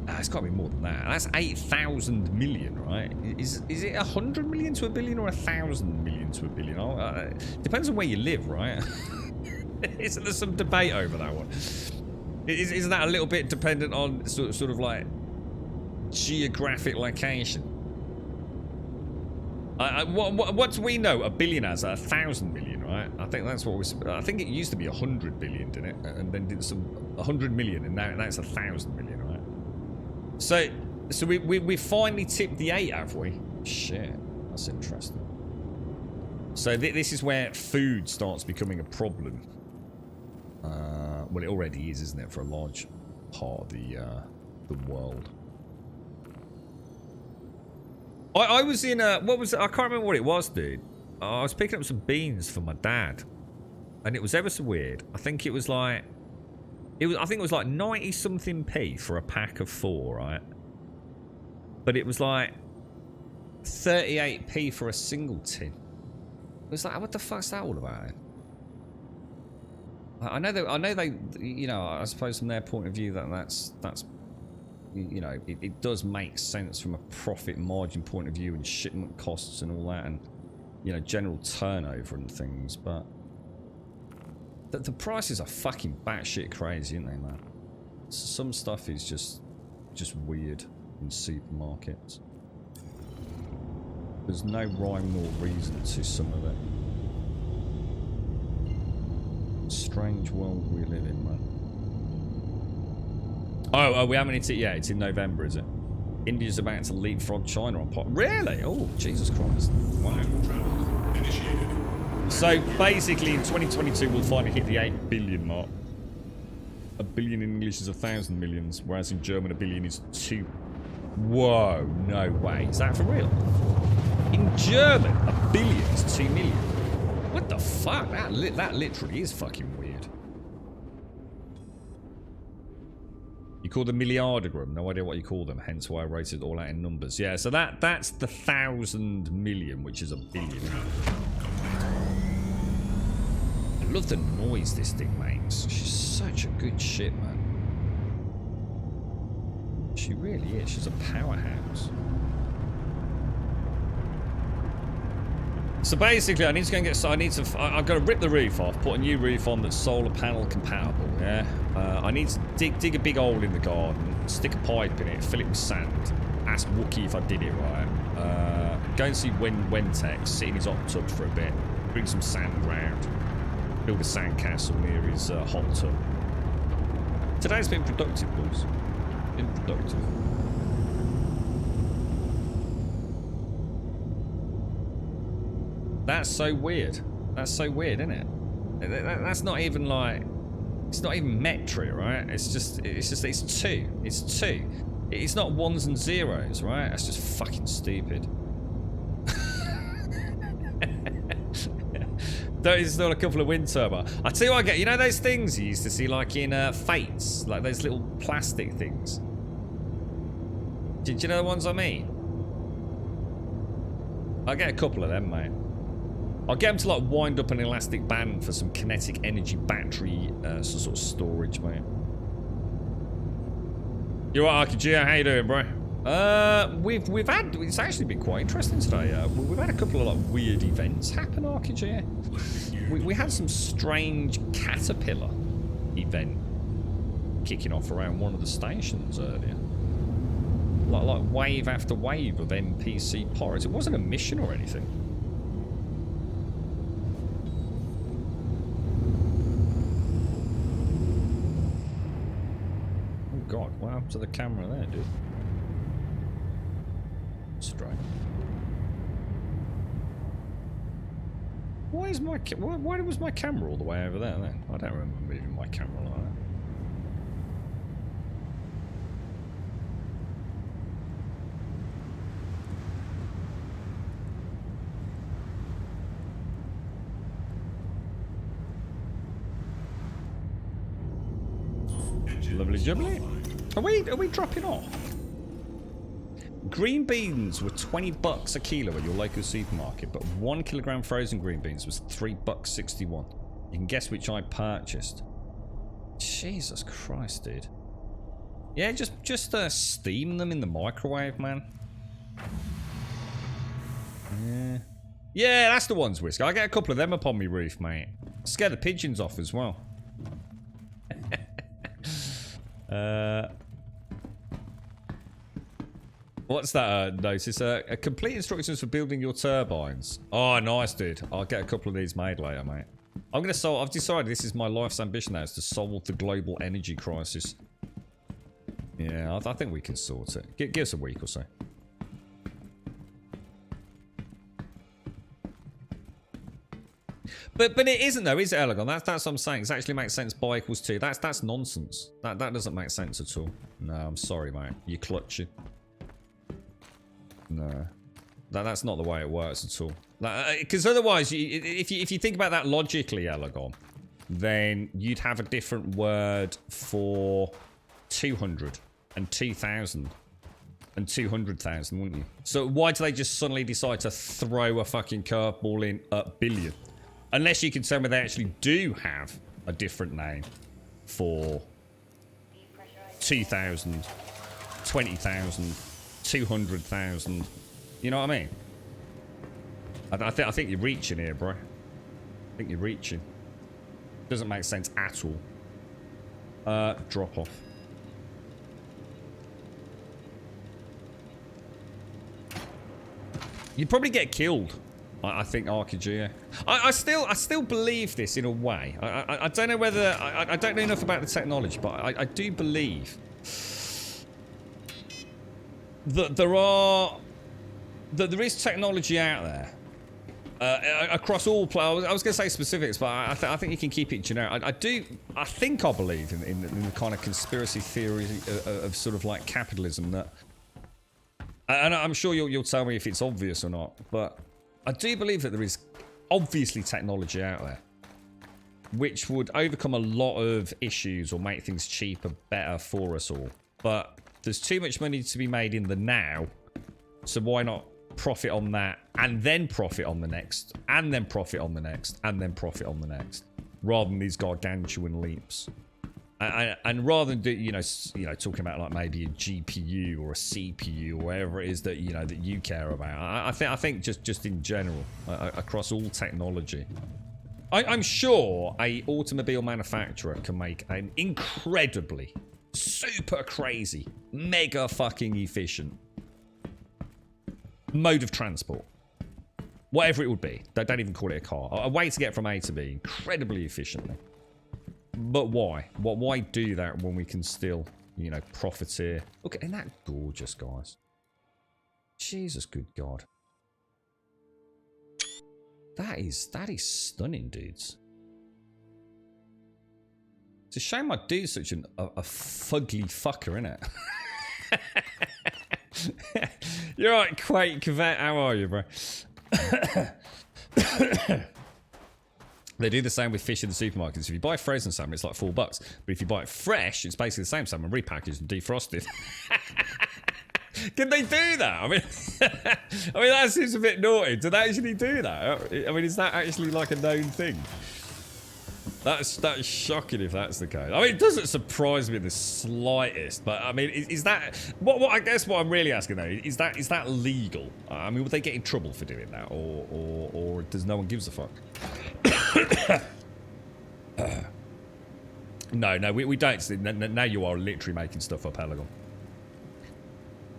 It's got to be more than that. That's 8,000 million, right? Is it 100 million to a billion or 1,000 million to a billion? Depends on where you live, right? Isn't there some debate over that one? Isn't that a little bit dependent on sort of like geographic location? What do we know a billion as? 1,000 million, right? I think that's what we. I think it used to be 100 billion, didn't it? And then did some 100 million, and now it's 1,000 million, right? So we finally tipped the 8, have we? Shit, that's interesting. So this is where food starts becoming a problem. Well, it already is, isn't it, for a large part of the world. I was in a... What was it? I can't remember what it was, dude. I was picking up some beans for my dad. And it was ever so weird. I think it was like... I think it was like 90-something p for a pack of 4, right? But it was like 38p for a single tin. It was like, what the fuck's that all about? I know they, you know, I suppose from their point of view that's you know, it does make sense from a profit margin point of view and shipment costs and all that, and you know, general turnover and things, but the prices are fucking batshit crazy, aren't they, man? Some stuff is just weird in supermarkets. There's no rhyme nor reason to some of it. Strange world we live in, man. Oh, we haven't hit it yet. It's in November, is it? India's about to leapfrog China on pot. Really? Oh, Jesus Christ. Wow. So basically in 2022 we'll finally hit the 8 billion mark. A billion in English is 1,000 millions, whereas in German a billion is 2. Whoa, no way. Is that for real? In German, a billion is 2 million. What the fuck? That literally is fucking weird. You call them milliardogram, no idea what you call them, hence why I wrote it all out in numbers. Yeah, so that's the 1,000 million, which is a billion. I love the noise this thing makes. She's such a good ship, man. She really is. She's a powerhouse. So basically, I need to go and get. I've got to rip the roof off, put a new roof on that's solar panel compatible. Yeah. I need to dig a big hole in the garden, stick a pipe in it, fill it with sand. Ask Wookie if I did it right. Go and see Wentex, sit in his hot tub for a bit, bring some sand round, build a sandcastle near his hot tub. Today's been productive, boys. Been productive. That's so weird. That's so weird, isn't it? That's not even like... It's not even metric, right? It's 2. It's 2. It's not 1s and 0s, right? That's just fucking stupid. Don't install a couple of wind turbines. I tell you what I get. You know those things you used to see like in Fates? Like those little plastic things? Do you know the ones I mean? I'll get a couple of them, mate. I'll get them to like wind up an elastic band for some kinetic energy battery sort of storage, mate. You alright, Archigeo? How you doing, bro? We've had, it's actually been quite interesting today. We've had a couple of like weird events happen, Archigeo. We had some strange caterpillar event kicking off around one of the stations earlier. Like wave after wave of NPC pirates. It wasn't a mission or anything. Oh god, what happened to the camera there, dude? Strange. Why is my why was my camera all the way over there then? I don't remember moving my camera like that. Lovely jubbly. Are we dropping off? Green beans were $20 a kilo at your local supermarket, but 1 kilogram frozen green beans was $3.61. You can guess which I purchased. Jesus Christ, dude. Yeah, just steam them in the microwave, man. Yeah, that's the ones, Whisk. I get a couple of them up on my roof, mate. Scare the pigeons off as well. What's that notice? Complete instructions for building your turbines. Oh, nice, dude. I'll get a couple of these made later, mate. I'm gonna solve. I've decided this is my life's ambition now, is to solve the global energy crisis. Yeah, I think we can sort it. Give us a week or so. But it isn't though, is it, Elegon? That's what I'm saying. It actually makes sense. Pi equals 2. That's nonsense. That doesn't make sense at all. No, I'm sorry, mate. You're clutching. No, that's not the way it works at all. Because otherwise, if you think about that logically, Elegon, then you'd have a different word for 200 and 2,000 and 200,000, wouldn't you? So why do they just suddenly decide to throw a fucking curveball in a billion? Unless you can tell me they actually do have a different name for 2,000, 20,000, 200,000. You know what I mean? I think you're reaching here, bro. I think you're reaching. Doesn't make sense at all. Drop off. You'd probably get killed. I think Archegea. I still believe this in a way. I don't know whether I don't know enough about the technology, but I do believe that there is technology out there across all players. I was going to say specifics, but I think you can keep it generic. I believe in the kind of conspiracy theory of sort of like capitalism that, and I'm sure you'll tell me if it's obvious or not, but I do believe that there is obviously technology out there which would overcome a lot of issues or make things cheaper, better for us all. But there's too much money to be made in the now, so why not profit on that and then profit on the next, and then profit on the next, and then profit on the next, rather than these gargantuan leaps. And rather than talking about like maybe a GPU or a CPU or whatever it is that that you care about, I think just in general across all technology, I'm sure a automobile manufacturer can make an incredibly, super crazy, mega fucking efficient mode of transport, whatever it would be. They don't even call it a car. A way to get from A to B incredibly efficiently. But why? Why do that when we can still, profiteer? Look, isn't that gorgeous, guys? Jesus, good God. That is stunning, dudes. It's a shame my dude's such a fugly fucker, innit? You're right, Quake Vet. How are you, bro? They do the same with fish in the supermarkets. If you buy frozen salmon, it's like $4. But if you buy it fresh, it's basically the same salmon, repackaged and defrosted. Can they do that? I mean, that seems a bit naughty. Do they actually do that? I mean, is that actually like a known thing? That's shocking if that's the case. I mean, it doesn't surprise me the slightest. But I mean, is that what? I guess what I'm really asking though is that legal? I mean, would they get in trouble for doing that, or does no one gives a fuck? No, we don't. Now you are literally making stuff up, Elegon.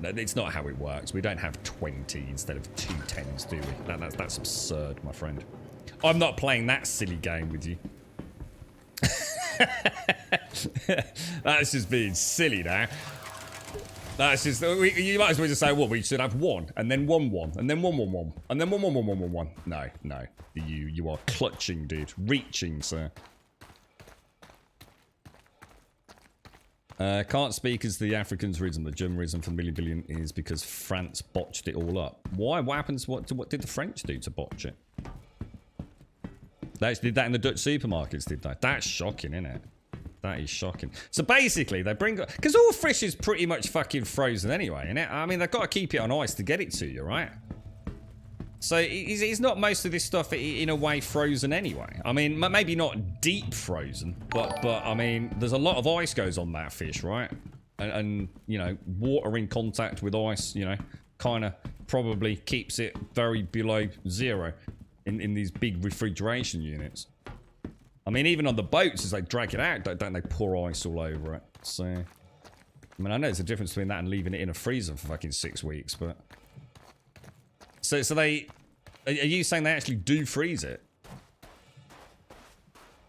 No, it's not how it works. We don't have 20 instead of 2 10s, do we? That's absurd, my friend. I'm not playing that silly game with you. That's just being silly now. That's just, you might as well just say, what, we should have 1, and then 1 1, and then 1 1 1, and then 1 1 1 1 1 1. No. You are clutching, dude. Reaching, sir. Can't speak as the Africans' reason. The German reason for the million is because France botched it all up. Why? What happens? What did the French do to botch it? They actually did that in the Dutch supermarkets, did they? That's shocking, isn't it? That is shocking. So basically, they bring... Because all fish is pretty much fucking frozen anyway, innit? I mean, they've got to keep it on ice to get it to you, right? So is not most of this stuff in a way frozen anyway? I mean, maybe not deep frozen, but I mean, there's a lot of ice goes on that fish, right? And you know, water in contact with ice, you know, kind of probably keeps it very below zero in these big refrigeration units. I mean, even on the boats, as they drag it out, don't they pour ice all over it? So, I mean, I know there's a difference between that and leaving it in a freezer for fucking 6 weeks, but... So they... Are you saying they actually do freeze it?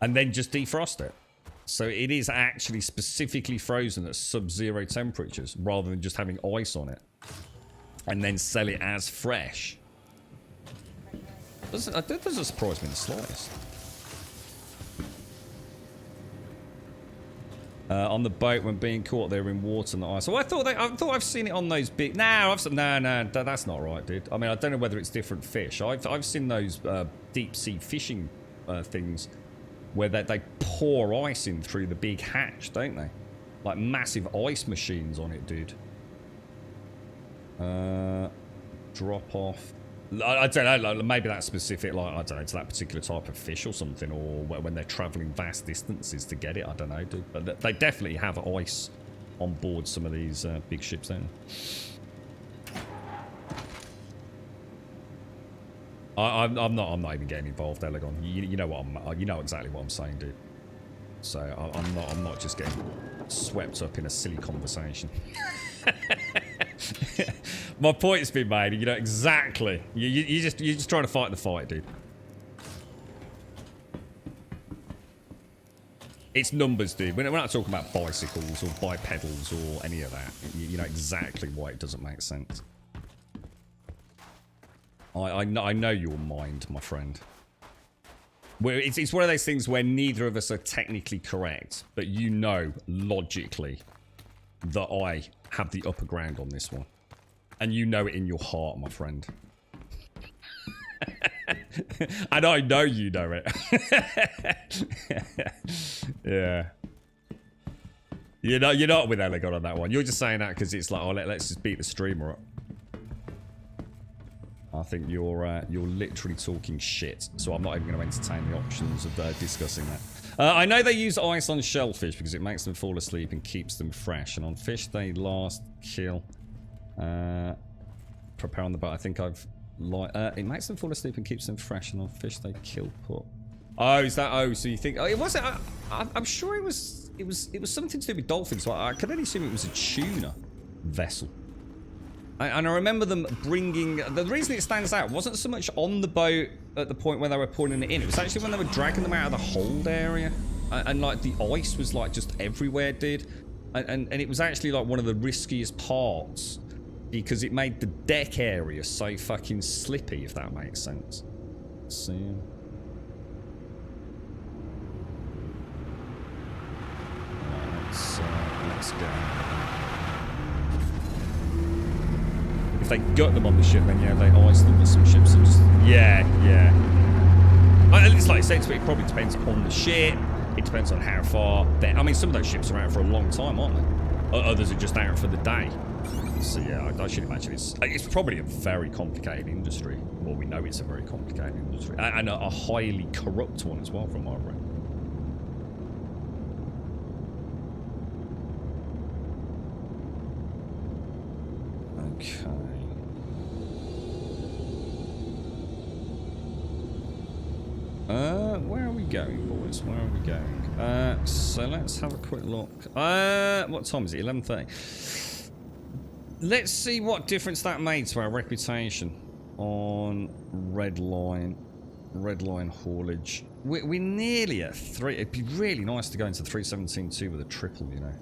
And then just defrost it? So it is actually specifically frozen at sub-zero temperatures, rather than just having ice on it. And then sell it as fresh. That doesn't surprise me in the slightest. On the boat when being caught, they were in water, not ice. So I thought I've seen it on those big. No, that's not right, dude. I mean, I don't know whether it's different fish. I've seen those deep sea fishing things where they pour ice in through the big hatch, don't they? Like massive ice machines on it, dude. Drop off. I don't know, like, maybe that's specific, like, I don't know, to that particular type of fish or something, or when they're travelling vast distances to get it, I don't know, dude. But they definitely have ice on board some of these big ships, don't they? I'm not even getting involved, Elegon. You know what you know exactly what I'm saying, dude. So I'm not just getting swept up in a silly conversation. My point's been made. You know exactly. You're just trying to fight the fight, dude. It's numbers, dude. We're not talking about bicycles or bipedals or any of that. You know exactly why it doesn't make sense. I know your mind, my friend. Where it's one of those things where neither of us are technically correct, but you know logically that I have the upper ground on this one. And you know it in your heart, my friend. And I know you know it. Yeah. You're not with Elegon on that one. You're just saying that because it's like, oh, let's just beat the streamer up. I think you're literally talking shit, so I'm not even going to entertain the options of discussing that. I know they use ice on shellfish because it makes them fall asleep and keeps them fresh, and on fish they last, kill, prepare on the boat. I think I've it makes them fall asleep and keeps them fresh, and on fish they kill, put. Oh, is that? Oh, so you think? Oh, it wasn't. I'm sure it was something to do with dolphins. So I could only assume it was a tuna vessel. And I remember them bringing... The reason it stands out wasn't so much on the boat at the point where they were pulling it in. It was actually when they were dragging them out of the hold area. And like, the ice was, like, just everywhere, dude. And it was actually, like, one of the riskiest parts. Because it made the deck area so fucking slippy, if that makes sense. Let's see. Let's go. If they gut them on the ship, then yeah, they ice them with some ships. And just, yeah. It's like I said, it probably depends on the ship. It depends on how far. I mean, some of those ships are out for a long time, aren't they? Others are just out for the day. So yeah, I should imagine it's probably a very complicated industry. Well, we know it's a very complicated industry, and a highly corrupt one as well, from what I've read. Okay. Where are we going, boys? Where are we going? So let's have a quick look. What time is it? 11:30. Let's see what difference that made to our reputation on Red Line haulage. We're nearly at 3. It'd be really nice to go into 317.2 with a triple, you know.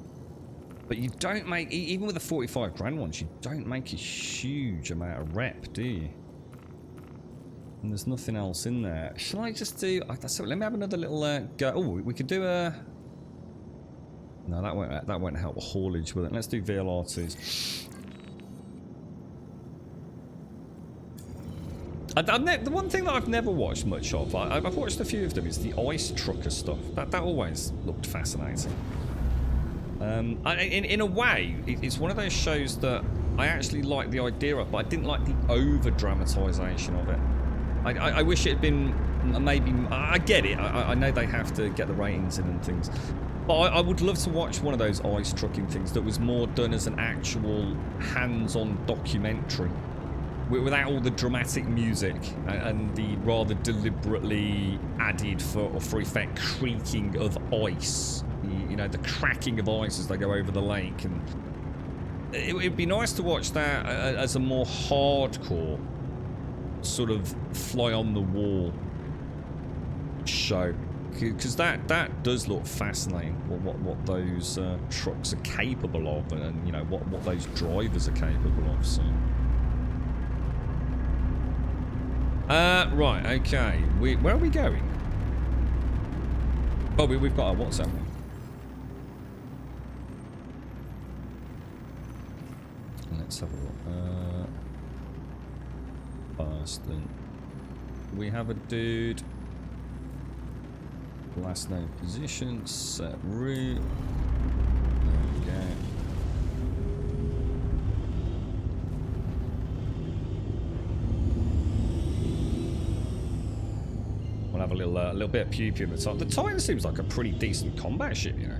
But you don't make, even with the 45 grand ones, you don't make a huge amount of rep, do you? And there's nothing else in there. Shall I just do... let me have another little go. Oh, we could do a... No, that won't help haulage with it. Let's do VLR2s. The one thing that I've never watched much of, I've watched a few of them, is the ice trucker stuff. That always looked fascinating. In a way, it's one of those shows that I actually like the idea of, but I didn't like the over-dramatisation of it. I wish it had been maybe... I get it. I know they have to get the ratings in and things. But I would love to watch one of those ice trucking things that was more done as an actual hands-on documentary. Without all the dramatic music and the rather deliberately added for effect creaking of ice. You know, the cracking of ice as they go over the lake. And it'd be nice to watch that as a more hardcore sort of fly on the wall show, because that does look fascinating. What those trucks are capable of, and you know what those drivers are capable of. So right, okay, where are we going? Oh, we've got our WhatsApp. Let's have a look. Boston. We have a dude. Last name, position, set route. Okay. We'll have a little bit of pew-pew at the top. The Titan seems like a pretty decent combat ship, you know.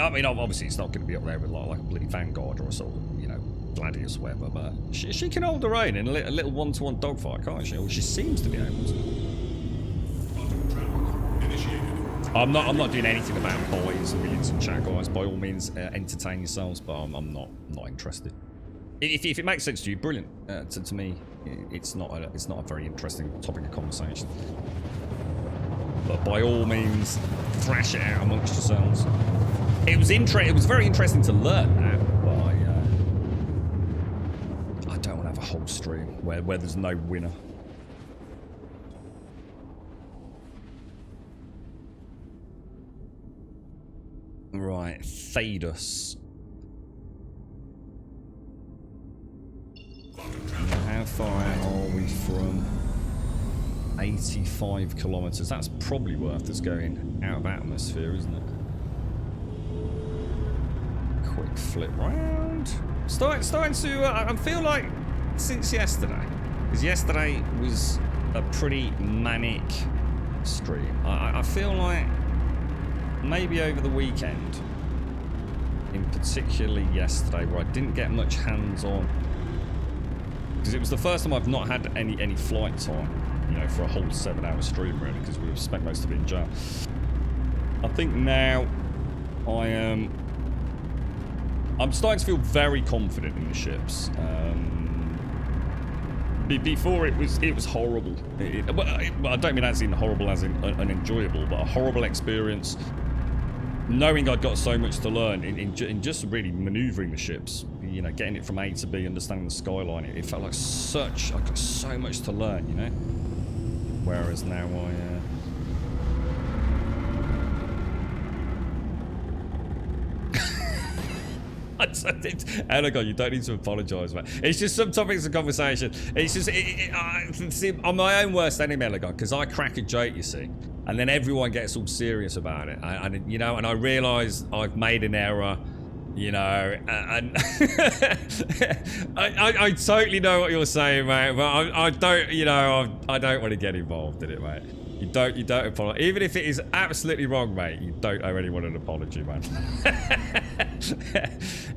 I mean, obviously it's not going to be up there with like a bloody Vanguard or a sort of, you know, Gladius or whatever, but she can hold her own in a little one-to-one dogfight, can't she? Or she seems to be able to. I'm not doing anything about boys and millions in chat, guys. By all means, entertain yourselves, but I'm not interested. If it makes sense to you, brilliant. To me, it's not a very interesting topic of conversation. But by all means, thrash it out amongst yourselves. It was very interesting to learn that, but I don't want to have a whole stream where there's no winner. Right, Thadus. How far out are we from 85 kilometers? That's probably worth us going out of atmosphere, isn't it? Quick flip round. Starting to, I feel like since yesterday, because yesterday was a pretty manic stream. I feel like maybe over the weekend, in particularly yesterday, where I didn't get much hands-on, because it was the first time I've not had any flight time, you know, for a whole 7-hour stream really, because we've spent most of it in jail. I think now I'm starting to feel very confident in the ships. Before it was horrible. I don't mean as in horrible as in unenjoyable, but a horrible experience. Knowing I'd got so much to learn in just really manoeuvring the ships, you know, getting it from A to B, understanding the skyline, it felt like I've got so much to learn, you know. Whereas now Elegon, you don't need to apologise, man. It's just some topics of conversation. It's just see, I'm my own worst enemy, Elegon, because I crack a joke, you see, and then everyone gets all serious about it. And you know, and I realise I've made an error, you know, and I totally know what you're saying, mate. But I don't, you know, I don't want to get involved in it, mate. You don't apologize. Even if it is absolutely wrong, mate, you don't owe anyone an apology, man.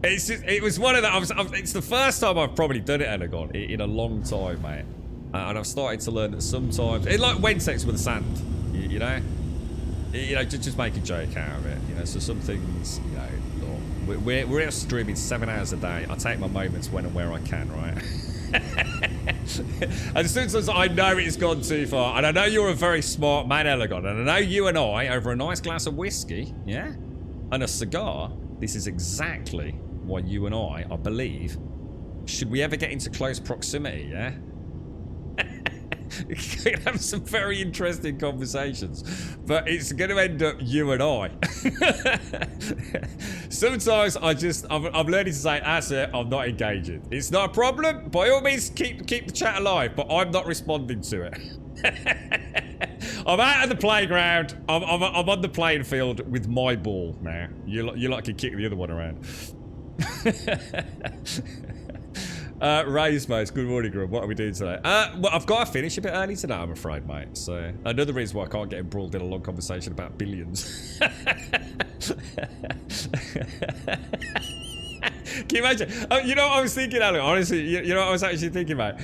It was one of the... it's the first time I've probably done it, Elegon, in a long time, mate. And I've started to learn that sometimes... It's like Wensex with the sand, you know? You know, just make a joke out of it. You know, so some things, you know... Look, we're out streaming 7 hours a day. I take my moments when and where I can, right? As soon as I know it's gone too far, and I know you're a very smart man, Elegon, and I know you and I, over a nice glass of whiskey, yeah, and a cigar, this is exactly why you and I believe, should we ever get into close proximity, yeah, You can have some very interesting conversations, but it's going to end up you and I. Sometimes I'm learning to say, that's it, I'm not engaging. It's not a problem. By all means, keep the chat alive, but I'm not responding to it. I'm out of the playground. I'm on the playing field with my ball now. You like can kick the other one around. Raise, mate. Good morning, Grub. What are we doing today? Well, I've got to finish a bit early today, I'm afraid, mate. So, another reason why I can't get embroiled in a long conversation about billions. Can you imagine? You know what I was thinking, Alan? Honestly, you know what I was actually thinking about?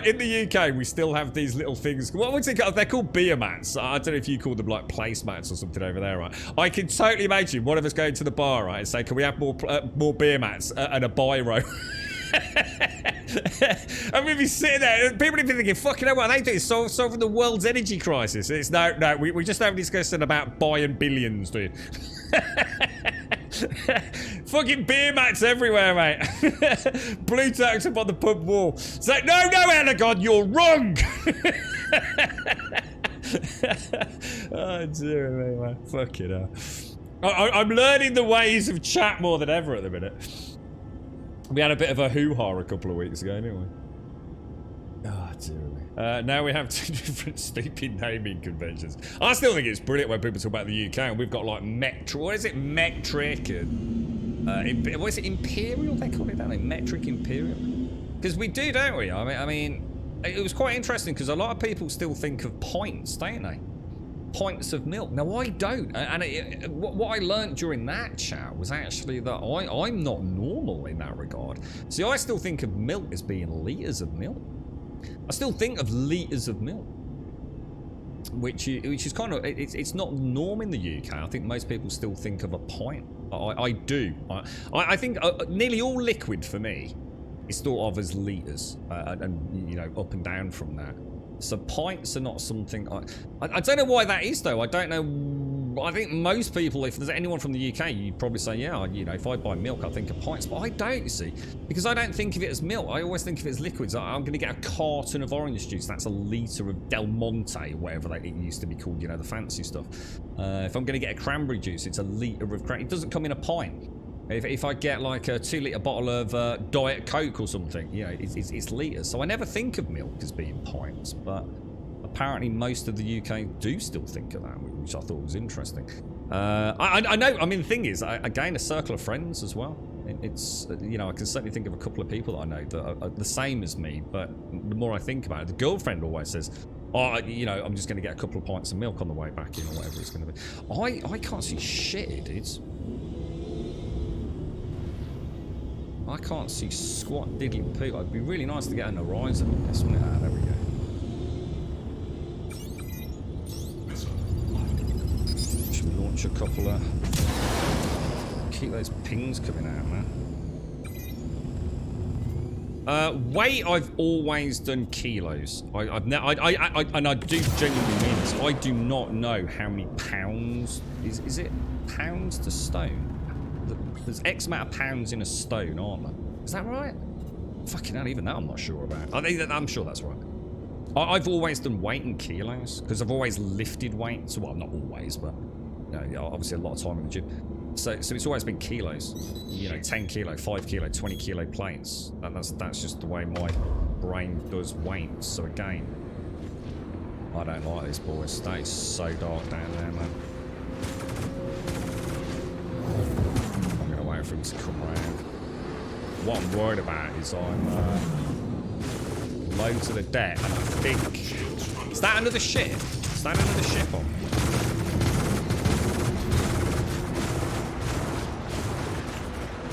In the UK, we still have these little things. What's it called? They're called beer mats. I don't know if you call them like placemats or something over there, right? I can totally imagine one of us going to the bar, right, and say, can we have more beer mats and a biro? And we'd be sitting there, people would be thinking, fucking hell, what are they doing? Solving the world's energy crisis. It's no, we just have a discussion about buying billions, dude. Fucking beer mats everywhere, mate. Blue tacks up on the pub wall. It's like, no, Elagod, you're wrong. Oh, dear me, man. Fucking hell. I'm learning the ways of chat more than ever at the minute. We had a bit of a hoo-ha a couple of weeks ago, didn't we? Oh, dear me. Now we have 2 different stupid naming conventions. I still think it's brilliant when people talk about the UK and we've got like metric. What is it? Metric and what is it? Imperial? They call it, don't they? Metric Imperial. Because we do, don't we? I mean, it was quite interesting because a lot of people still think of pints, don't they? Pints of milk. Now I don't, and what I learned during that chat was actually that I'm not normal in that regard. See, I still think of milk as being litres of milk. I still think of litres of milk, which is kind of it's not the norm in the UK. I think most people still think of a pint. I do. I think nearly all liquid for me is thought of as litres, and you know, up and down from that. So pints are not something. I don't know why that is though. I don't know. I think most people, if there's anyone from the UK, you'd probably say, yeah, you know, if I buy milk, I think of pints. But I don't, you see, because I don't think of it as milk. I always think of it as liquids. I'm going to get a carton of orange juice. That's a litre of Del Monte, whatever it used to be called, you know, the fancy stuff. If I'm going to get a cranberry juice, it's a litre of cranberry. It doesn't come in a pint. If I get like a 2-litre bottle of Diet Coke or something, you know, it's litres. So I never think of milk as being pints, but apparently most of the UK do still think of that, which I thought was interesting. I know, I mean, the thing is, again, a circle of friends as well. It's, you know, I can certainly think of a couple of people that I know that are the same as me, but the more I think about it, the girlfriend always says, oh, you know, I'm just going to get a couple of pints of milk on the way back in, or whatever it's going to be. I can't see shit, it is. I can't see squat diddly poo. It'd be really nice to get an horizon on this, wouldn't it? Ah, there we go. Should we launch a couple of... Keep those pings coming out, man. Weight, I've always done kilos. And I do genuinely mean this. I do not know how many pounds... Is it pounds to stone? There's X amount of pounds in a stone, aren't there? Is that right? Fucking hell, even that I'm not sure about. I'm sure that's right. I've always done weight in kilos, because I've always lifted weight. So, well, not always, but you know, obviously a lot of time in the gym. So it's always been kilos. You know, 10 kilo, 5 kilo, 20 kilo plates. And that's just the way my brain does weight. So again, I don't like this, boys. That is so dark down there, man. For him to come around. What I'm worried about is I'm low to the deck, and I think is that another ship? Is that another ship on?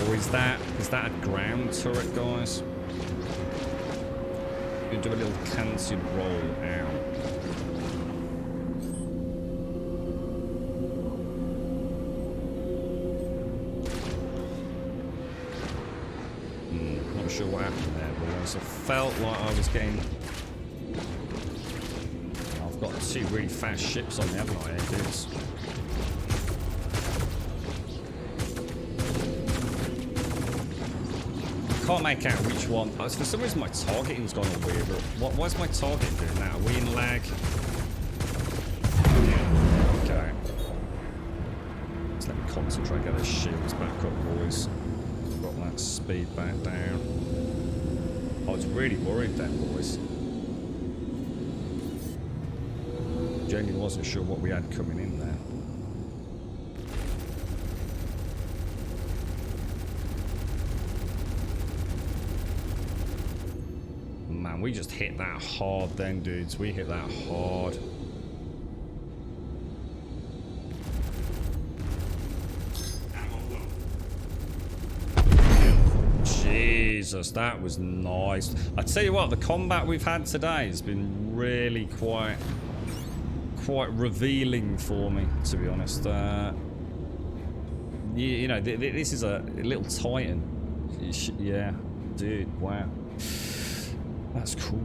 Or is that a ground turret, guys? We're gonna do a little canted roll out. Not sure what happened there, but I felt like I was getting... I've got 2 really fast ships on me, haven't I, dudes? can't make out which one. For some reason, my targeting's gone all weird. What's my target doing now? Are we in lag? Okay. Let's let me concentrate, get those shields back up, boys. Got that speed back down. I was really worried then, boys. Genuinely wasn't sure what we had coming in there. Man, we just hit that hard then, dudes. We hit that hard. Jesus, that was nice. I tell you what, the combat we've had today has been really quite revealing for me, to be honest. You know, this is a little titan. Yeah, dude, wow. That's cool.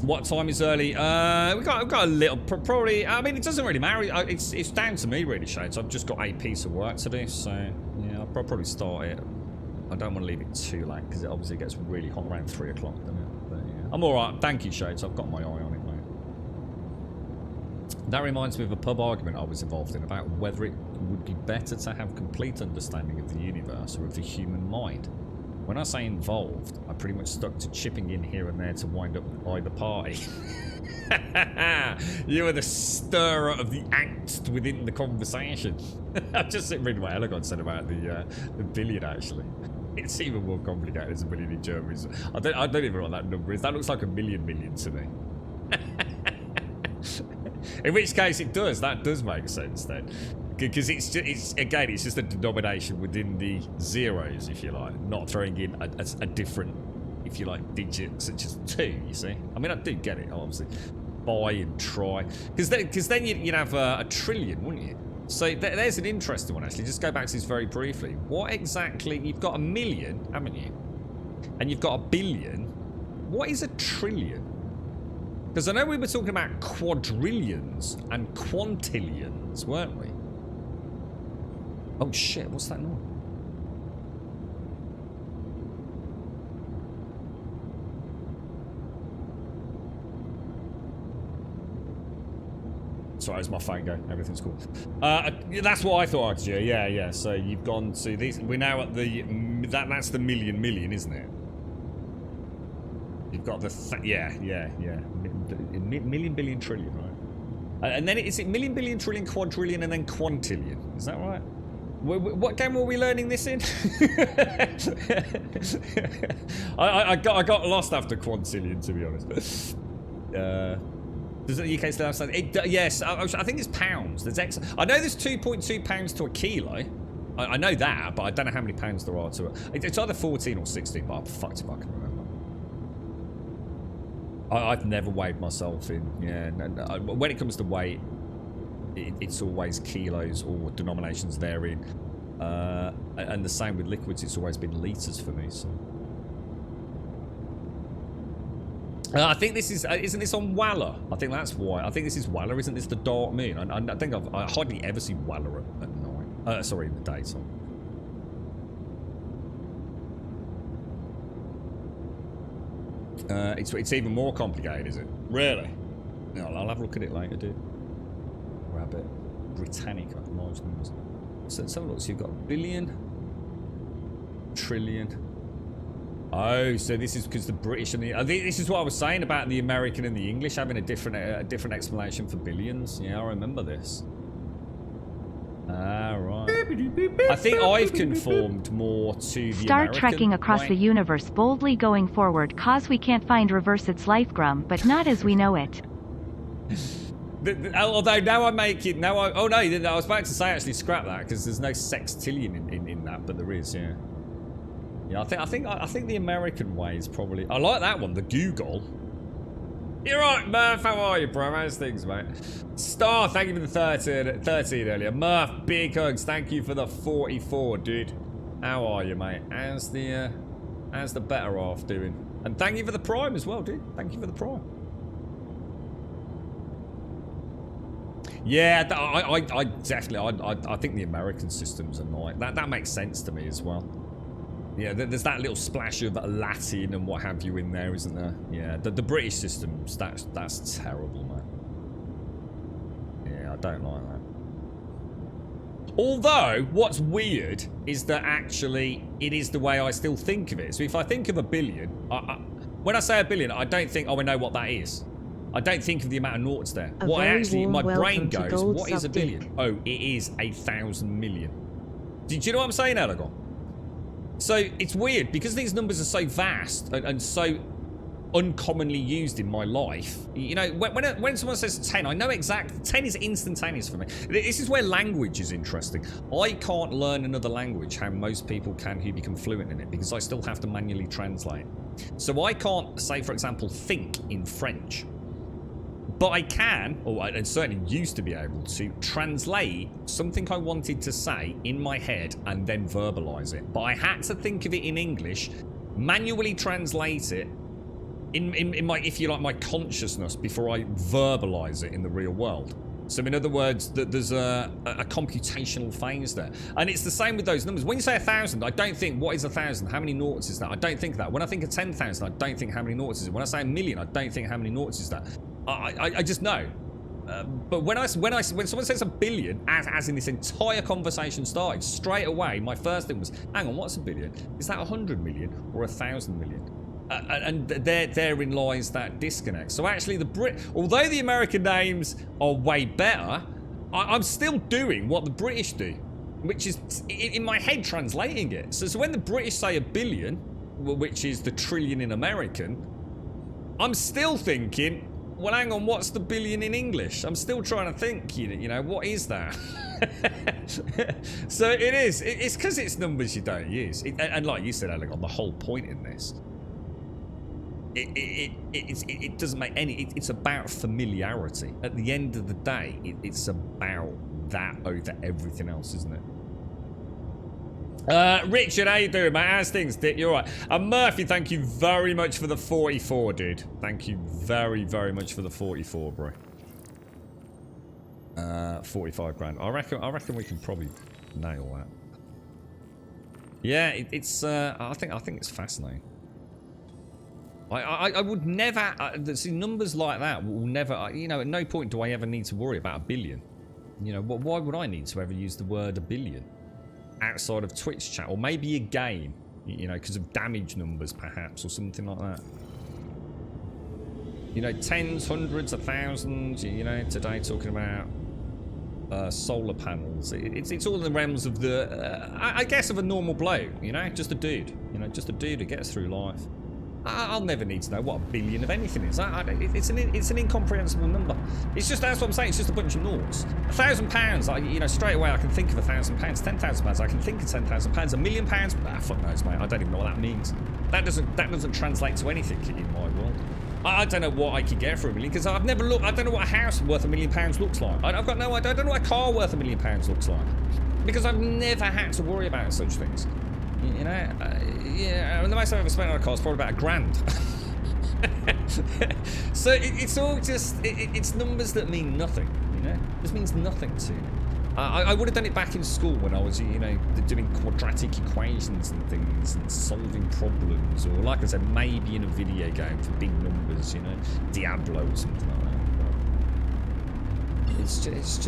What time is early? We've got a little, probably, I mean, it doesn't really matter. It's down to me, really, Shades. I've just got a piece of work to do, so, yeah, I'll probably start it. I don't want to leave it too late, because it obviously gets really hot around 3 o'clock, doesn't it? But, yeah. I'm alright. Thank you, Shades. I've got my eye on it, mate. That reminds me of a pub argument I was involved in about whether it would be better to have complete understanding of the universe or of the human mind. When I say involved, I pretty much stuck to chipping in here and there to wind up either party. You are the stirrer of the angst within the conversation. I've just read what Elegon said about the billion, actually. It's even more complicated as a billion in Germany. I don't even know what that number is. That looks like a million to me. In which case it does. That does make sense then. Because it's just a denomination within the zeros, if you like, not throwing in a different, if you like, digit such as 2. You see, I mean, I do get it, obviously. Buy and try, because then you'd have a trillion, wouldn't you? So there's an interesting one, actually. Just go back to this very briefly. What exactly? You've got a million, haven't you? And you've got a billion. What is a trillion? Because I know we were talking about quadrillions and quintillions, weren't we? Oh shit, what's that noise? Sorry, it's my phone going. Everything's cool. That's what I thought, actually. Yeah. So you've gone to these. We're now at the that's the million, isn't it? You've got the yeah. Million, billion, trillion, right? And then is it million, billion, trillion, quadrillion, and then quintillion? Is that right? What game were we learning this in? I got lost after quintillion, to be honest. Does the UK still have something? Yes, I think it's pounds. There's I know there's 2.2 pounds to a kilo. I know that, but I don't know how many pounds there are to it. It's either 14 or 16, but I'm fucked if I can remember. I've never weighed myself in. Yeah, when it comes to weight, it's always kilos or denominations therein. And the same with liquids, it's always been litres for me. So. I think this is, isn't this on Walla? I think that's why. I think this is Walla, isn't this the dark moon? I think I hardly ever see Walla at night. Sorry, in the daytime. It's even more complicated, is it? Really? No, I'll have a look at it later, dude. Rabbit. Britannica. Large numbers. So let's have a look. So you've got billion, trillion. Oh, so this is because the British and the... this is what I was saying about the American and the English having a different explanation for billions. Yeah, I remember this. Ah, right. I think I've conformed more to the Start American trekking across way. the universe boldly going forward, cause we can't find reverse its life, Grum, but not as we know it. Although now I make it... Now I... Oh, no, I was about to say actually scrap that, because there's no sextillion in that, but there is, yeah. Yeah, I think the American way is probably... I like that one, the Google. You're right, Murph. How are you, bro? How's things, mate? Star, thank you for the 13 earlier. Murph, big hugs. Thank you for the 44, dude. How are you, mate? How's the better half doing? And thank you for the Prime as well, dude. Thank you for the Prime. Yeah, I definitely... I think the American systems are nice. That makes sense to me as well. Yeah, there's that little splash of Latin and what have you in there, isn't there? Yeah, the British systems, that's terrible, man. Yeah, I don't like that. Although, what's weird is that actually it is the way I still think of it. So if I think of a billion, when I say a billion, I don't think, oh, I know what that is. I don't think of the amount of noughts there. A What I very actually, warm my brain welcome to goes, Gold what is a Subdick. billion? Oh, it is 1,000 million. Do you know what I'm saying, Aragon? So it's weird because these numbers are so vast and so uncommonly used in my life. You know, when someone says 10, I know exactly. 10 is instantaneous for me. This is where language is interesting. I can't learn another language how most people can who become fluent in it because I still have to manually translate. So I can't say, for example, think in French. But I can, or I certainly used to be able to, translate something I wanted to say in my head and then verbalise it. But I had to think of it in English, manually translate it in my, if you like, my consciousness before I verbalise it in the real world. So in other words, there's a computational phase there. And it's the same with those numbers. When you say 1,000, I don't think, what is 1,000? How many noughts is that? I don't think of that. When I think of 10,000, I don't think how many noughts is it. When I say 1,000,000, I don't think how many noughts is that. I just know. But when someone says a billion, as in this entire conversation started, straight away, my first thing was, hang on, what's a billion? Is that 100 million or 1,000 million? And therein lies that disconnect. So actually, although the American names are way better, I'm still doing what the British do, which is in my head translating it. So when the British say a billion, which is the trillion in American, I'm still thinking, well, hang on, what's the billion in English? I'm still trying to think, you know, what is that? So it is. It's because it's numbers you don't use. And like you said, Alec, on the whole point in this, it doesn't make any... It's about familiarity. At the end of the day, it's about that over everything else, isn't it? Richard, how you doing, mate? How's things, Dick? You're right. And Murphy, thank you very much for the 44, dude. Thank you very, very much for the 44, bro. 45 grand. I reckon we can probably nail that. Yeah, it's. I think it's fascinating. I would never. See, numbers like that will never. You know, at no point do I ever need to worry about a billion. You know, why would I need to ever use the word a billion? Outside of Twitch chat, or maybe a game, you know, because of damage numbers perhaps, or something like that. You know, tens, hundreds, 1,000s, you know, today talking about solar panels. It's all in the realms of the, I guess, of a normal bloke, you know, just a dude, you know, just a dude who gets through life. I'll never need to know what a billion of anything is. It's an incomprehensible number. It's just, that's what I'm saying, it's just a bunch of noughts. £1,000, you know, straight away I can think of £1,000. £10,000, I can think of £10,000. £1 million, fuck knows, mate. I don't even know what that means. That doesn't translate to anything in my world. I don't know what I could get for $1 million because I've never looked. I don't know what a house worth £1 million looks like. I've got no idea. I don't know what a car worth £1 million looks like because I've never had to worry about such things. You know, yeah, the most I've ever spent on a car is probably about £1,000. So it's all just, it's numbers that mean nothing, you know? It just means nothing to me. I would have done it back in school when I was, you know, doing quadratic equations and things and solving problems, or like I said, maybe in a video game for big numbers, you know, Diablo or something like that. It's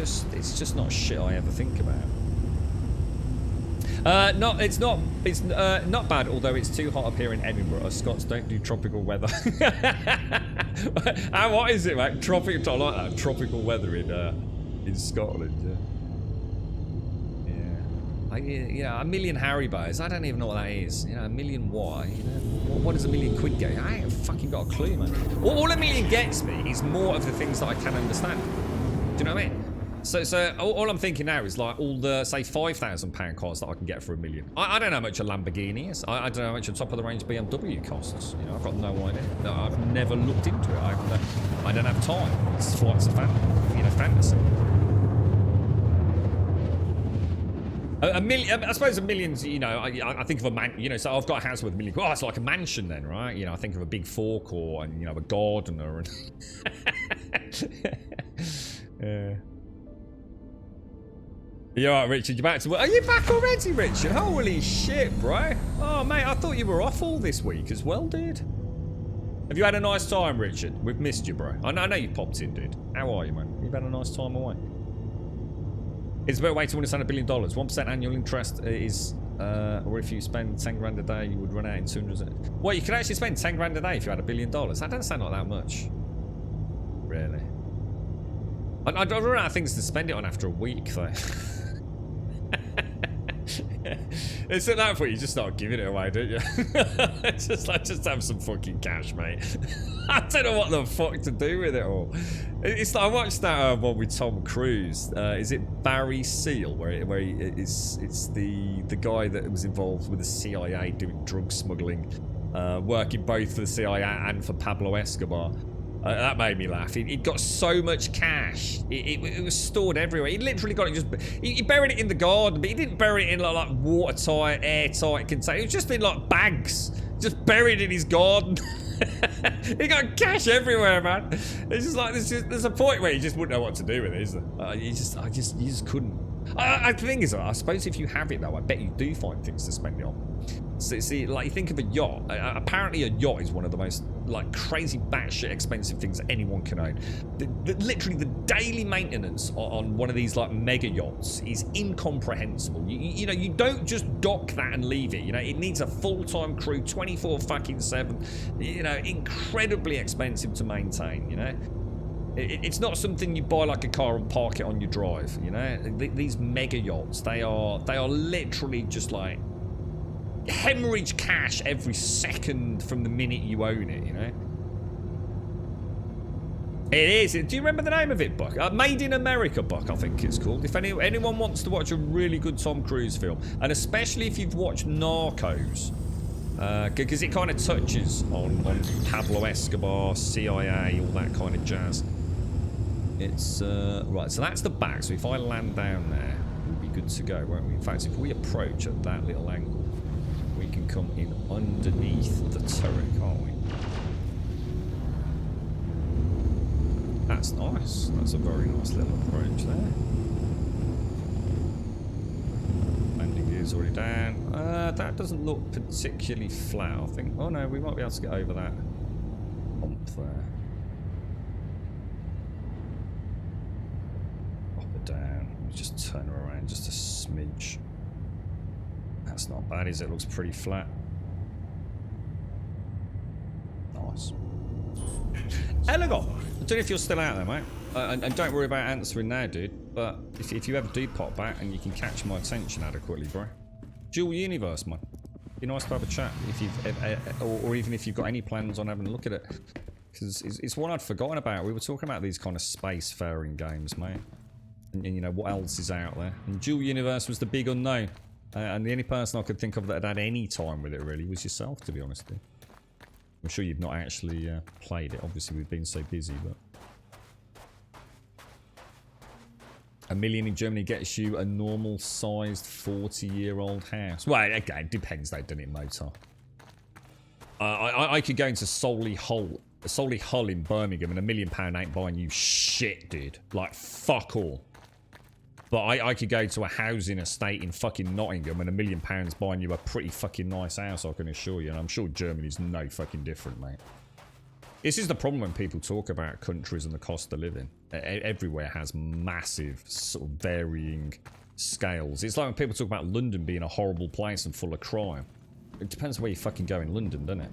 just not shit I ever think about. It's not bad, although it's too hot up here in Edinburgh. Us Scots don't do tropical weather. And what is it, mate? Tropical, I like that. Tropical weather in Scotland, yeah. $1 million Haribos. I don't even know what that is. You know, $1 million what? You know, what does £1 million get? I ain't fucking got a clue, man. All $1 million gets me is more of the things that I can understand. Do you know what I mean? So all I'm thinking now is like all the, say, £5,000 cars that I can get for $1 million. I don't know how much a Lamborghini is. I don't know how much a top-of-the-range BMW costs. You know, I've got no idea. I've never looked into it. I don't have time. It's flights of fantasy. A million, I suppose $1 million's, you know, I think of a man, you know, so I've got a house with $1 million. Oh, it's like a mansion then, right? You know, I think of a big forecourt and, you know, a gardener and... You alright, Richard? You back to work? Are you back already, Richard? Holy shit, bro. Oh, mate, I thought you were off all this week as well, dude. Have you had a nice time, Richard? We've missed you, bro. I know you popped in, dude. How are you, man? You've had a nice time away. It's a better way to understand $1 billion. 1% annual interest is, or if you spend 10 grand a day, you would run out in 200. Well, you could actually spend 10 grand a day if you had $1 billion. That doesn't sound like that much. Really. I'd run out of things to spend it on after a week, though. It's at that point you just start giving it away, don't you? just have some fucking cash, mate. I don't know what the fuck to do with it all. It's like I watched that one with Tom Cruise. Is it Barry Seal? It's the guy that was involved with the CIA doing drug smuggling, working both for the CIA and for Pablo Escobar. That made me laugh. He'd got so much cash. It was stored everywhere. He literally got it he buried it in the garden, but he didn't bury it in like watertight, airtight container. It was just in like bags, just buried in his garden. He got cash everywhere, man. It's just like there's a point where you just wouldn't know what to do with it, is there? You just couldn't. The thing is, I suppose if you have it though, I bet you do find things to spend it on. So, see, like you think of a yacht. Apparently, a yacht is one of the most like crazy batshit expensive things that anyone can own. Literally, the daily maintenance on one of these like mega yachts is incomprehensible. You know, you don't just dock that and leave it. You know, it needs a full-time crew, 24/7. You know, incredibly expensive to maintain. You know. It's not something you buy like a car and park it on your drive, you know. These mega yachts, they are literally just like hemorrhage cash every second from the minute you own it, you know. It is. Do you remember the name of it, Buck? Made in America, Buck, I think it's called. If anyone wants to watch a really good Tom Cruise film, and especially if you've watched Narcos, because it kind of touches on Pablo Escobar, CIA, all that kind of jazz. It's, right, so that's the back. So if I land down there, we'll be good to go, won't we? In fact, if we approach at that little angle, we can come in underneath the turret, can't we? That's nice. That's a very nice little approach there. Landing gear's already down. That doesn't look particularly flat, I think. Oh no, we might be able to get over that hump there. Down. Just turn her around just a smidge. That's not bad, is it? Looks pretty flat. Nice. Elegon! I don't know if you're still out there, mate. And don't worry about answering now, dude. But if you ever do pop back and you can catch my attention adequately, bro. Dual Universe, man. Be nice to have a chat if you've, or even if you've got any plans on having a look at it. Because it's one I'd forgotten about. We were talking about these kind of spacefaring games, mate. And you know, what else is out there? And Dual Universe was the big unknown. And the only person I could think of that had any time with it, really, was yourself, to be honest with you. I'm sure you've not actually played it. Obviously, we've been so busy, but... $1 million in Germany gets you a normal-sized 40-year-old house. Well, again, it depends, they've done it in Motor. I could go into Solly Hull in Birmingham, and £1 million ain't buying you shit, dude. Like, fuck all. But I could go to a housing estate in fucking Nottingham, and £1 million buying you a pretty fucking nice house, I can assure you. And I'm sure Germany's no fucking different, mate. This is the problem when people talk about countries and the cost of living. Everywhere has massive, sort of varying scales. It's like when people talk about London being a horrible place and full of crime. It depends where you fucking go in London, doesn't it?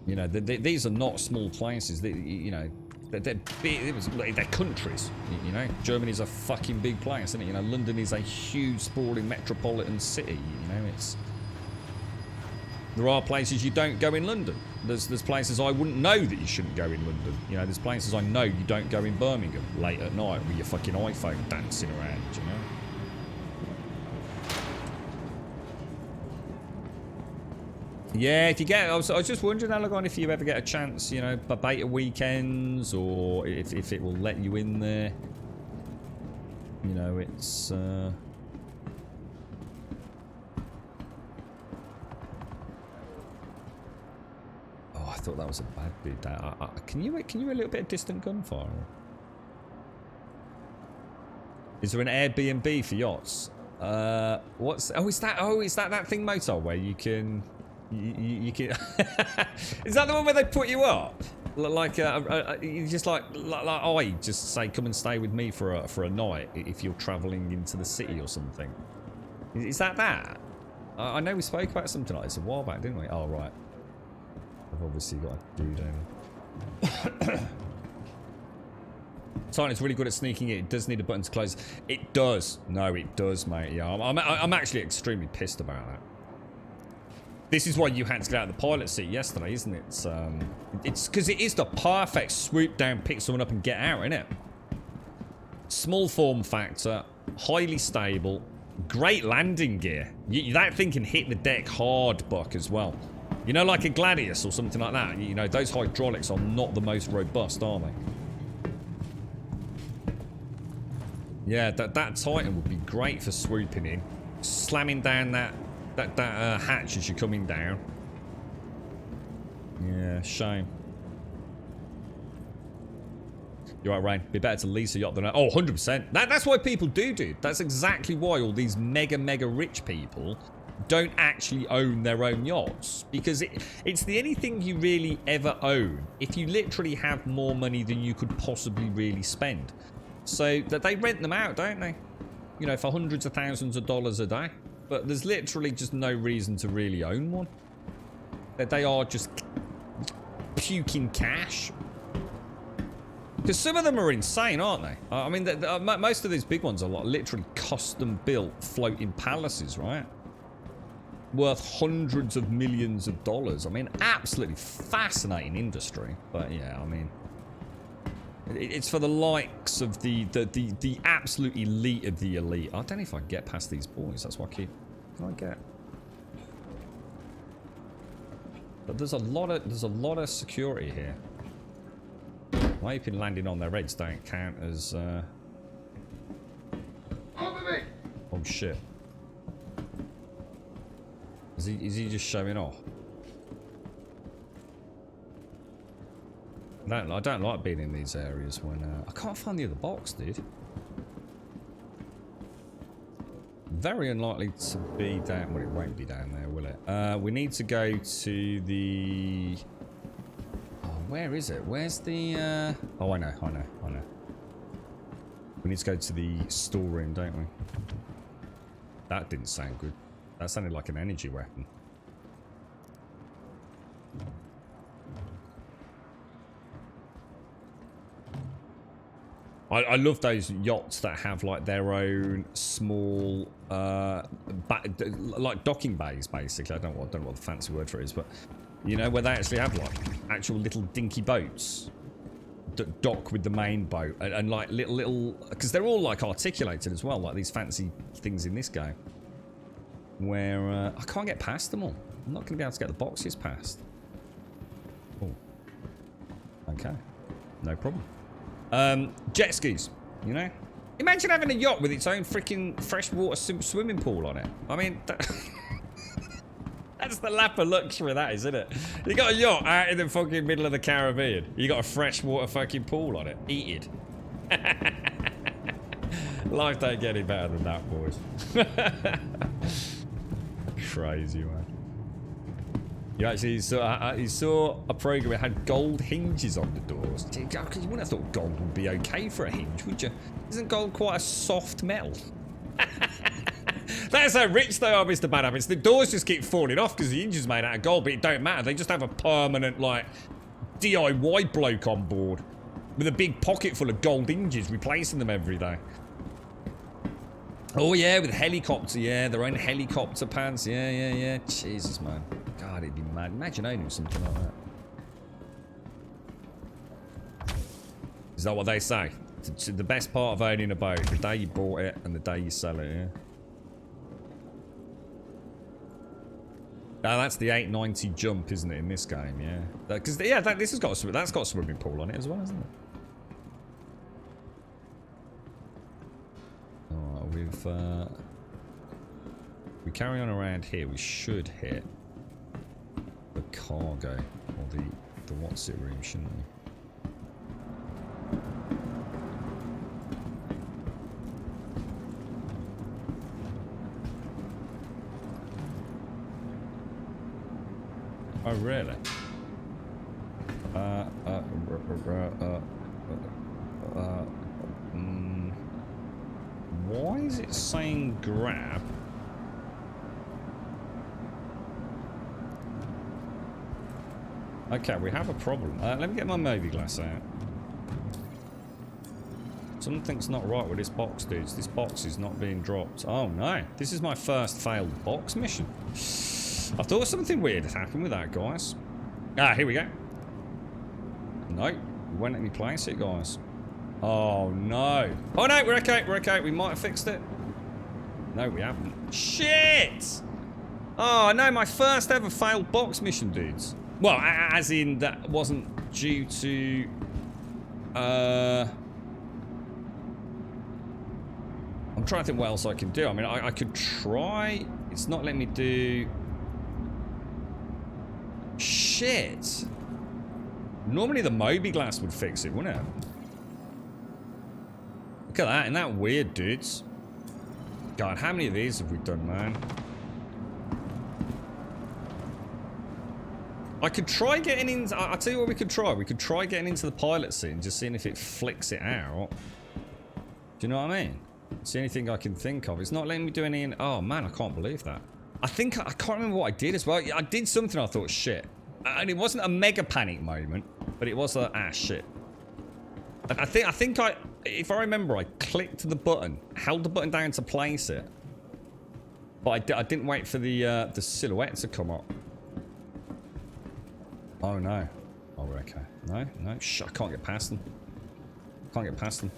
You know, these are not small places. You know, they're big, they're countries. You know, Germany's a fucking big place, isn't it? You know, London is a huge, sprawling metropolitan city. You know, it's... There are places you don't go in London. There's places I wouldn't know that you shouldn't go in London. You know, there's places I know you don't go in Birmingham late at night with your fucking iPhone dancing around, you know? Yeah, if you get... I was just wondering, Alagon, if you ever get a chance, you know, beta weekends, or if it will let you in there. You know, it's... Oh, I thought that was a bad bit. Can you hear a little bit of distant gunfire? Is there an Airbnb for yachts? What's... Oh, is that that thing motel where you can... You can... Is that the one where they put you up? Like, you just like I just say, come and stay with me for a night if you're travelling into the city or something. Is that that? I know we spoke about something like this a while back, didn't we? Oh, right. I've obviously got to do down. Titan's really good at sneaking in. It does need a button to close. It does. No, it does, mate. Yeah, I'm actually extremely pissed about that. This is why you had to get out of the pilot seat yesterday, isn't it? It's because it is the perfect swoop down, pick someone up and get out, isn't it? Small form factor, highly stable, great landing gear. That thing can hit the deck hard, Buck, as well. You know, like a Gladius or something like that. You know, those hydraulics are not the most robust, are they? Yeah, that Titan would be great for swooping in, slamming down that hatch as you're coming down. Yeah, shame. You're right, Rain. Be better to lease a yacht than... Oh, 100%. That's why people do, dude. That's exactly why all these mega rich people don't actually own their own yachts. Because it's the only thing you really ever own if you literally have more money than you could possibly really spend. So that they rent them out, don't they? You know, for hundreds of thousands of dollars a day. But there's literally just no reason to really own one. That they are just puking cash. Because some of them are insane, aren't they? I mean, most of these big ones are like literally custom-built floating palaces, right? Worth hundreds of millions of dollars. I mean, absolutely fascinating industry. But yeah, I mean... It's for the likes of the absolute elite of the elite. I don't know if I can get past these boys. That's what I keep... Can I get... But there's a lot of security here. I'm hoping landing on their heads don't count as... Oh shit. Is he just showing off? I don't like being in these areas when... I can't find the other box, dude. Very unlikely to be down... Well, it won't be down there, will it? We need to go to the... Oh, where is it? Where's the... Oh, I know. We need to go to the storeroom, don't we? That didn't sound good. That sounded like an energy weapon. I love those yachts that have like their own small, like docking bays, basically. I don't know what the fancy word for it is, but you know, where they actually have like actual little dinky boats that dock with the main boat, and like little, because they're all like articulated as well, like these fancy things in this game. Where I can't get past them all. I'm not going to be able to get the boxes past. Oh, okay, no problem. Jet skis, you know? Imagine having a yacht with its own freaking freshwater swimming pool on it. I mean, that's the lap of luxury, that is, isn't it? You got a yacht out in the fucking middle of the Caribbean. You got a freshwater fucking pool on it. Eat it. Life don't get any better than that, boys. Crazy, man. You actually saw a program that had gold hinges on the doors. You wouldn't have thought gold would be okay for a hinge, would you? Isn't gold quite a soft metal? That's how rich they are, Mr. Bad Habits. The doors just keep falling off because the hinge is made out of gold, but it don't matter. They just have a permanent, like, DIY bloke on board with a big pocket full of gold hinges, replacing them every day. Oh, yeah, with helicopter, yeah, their own helicopter pants. Yeah. Jesus, man. God, it'd be mad. Imagine owning something like that. Is that what they say? The best part of owning a boat, the day you bought it and the day you sell it, yeah? Now, that's the 890 jump, isn't it, in this game, yeah? Because, yeah, this has got that's got a swimming pool on it as well, hasn't it? Alright, we carry on around here, we should hit the cargo, or the what's it room, shouldn't we? Oh, really? Why is it saying grab? Okay, we have a problem. Let me get my movie glass out. Something's not right with this box, dudes. This box is not being dropped. Oh no, this is my first failed box mission. I thought something weird had happened with that, guys. Ah, here we go. No, it won't let me place it, guys. Oh no. Oh no, we're okay, we're okay. We might have fixed it. No, we haven't. Shit! Oh no, my first ever failed box mission, dudes. Well, as in that wasn't due to... I'm trying to think what else I can do. I mean, I could try... It's not letting me do... Shit! Normally the Moby glass would fix it, wouldn't it? Look at that, isn't that weird, dudes? God, how many of these have we done, man? I could try getting in... I'll tell you what we could try. We could try getting into the pilot seat and just seeing if it flicks it out. Do you know what I mean? It's the only thing I can think of. It's not letting me do any... Oh, man, I can't believe that. I think... I can't remember what I did as well. I did something I thought, shit. And it wasn't a mega panic moment, but it was a... Ah, shit. I think I... If I remember, I clicked the button, held the button down to place it. But I didn't wait for the silhouette to come up. Oh, no. Oh, we're okay. No, no. Shh, I can't get past them. Can't get past them.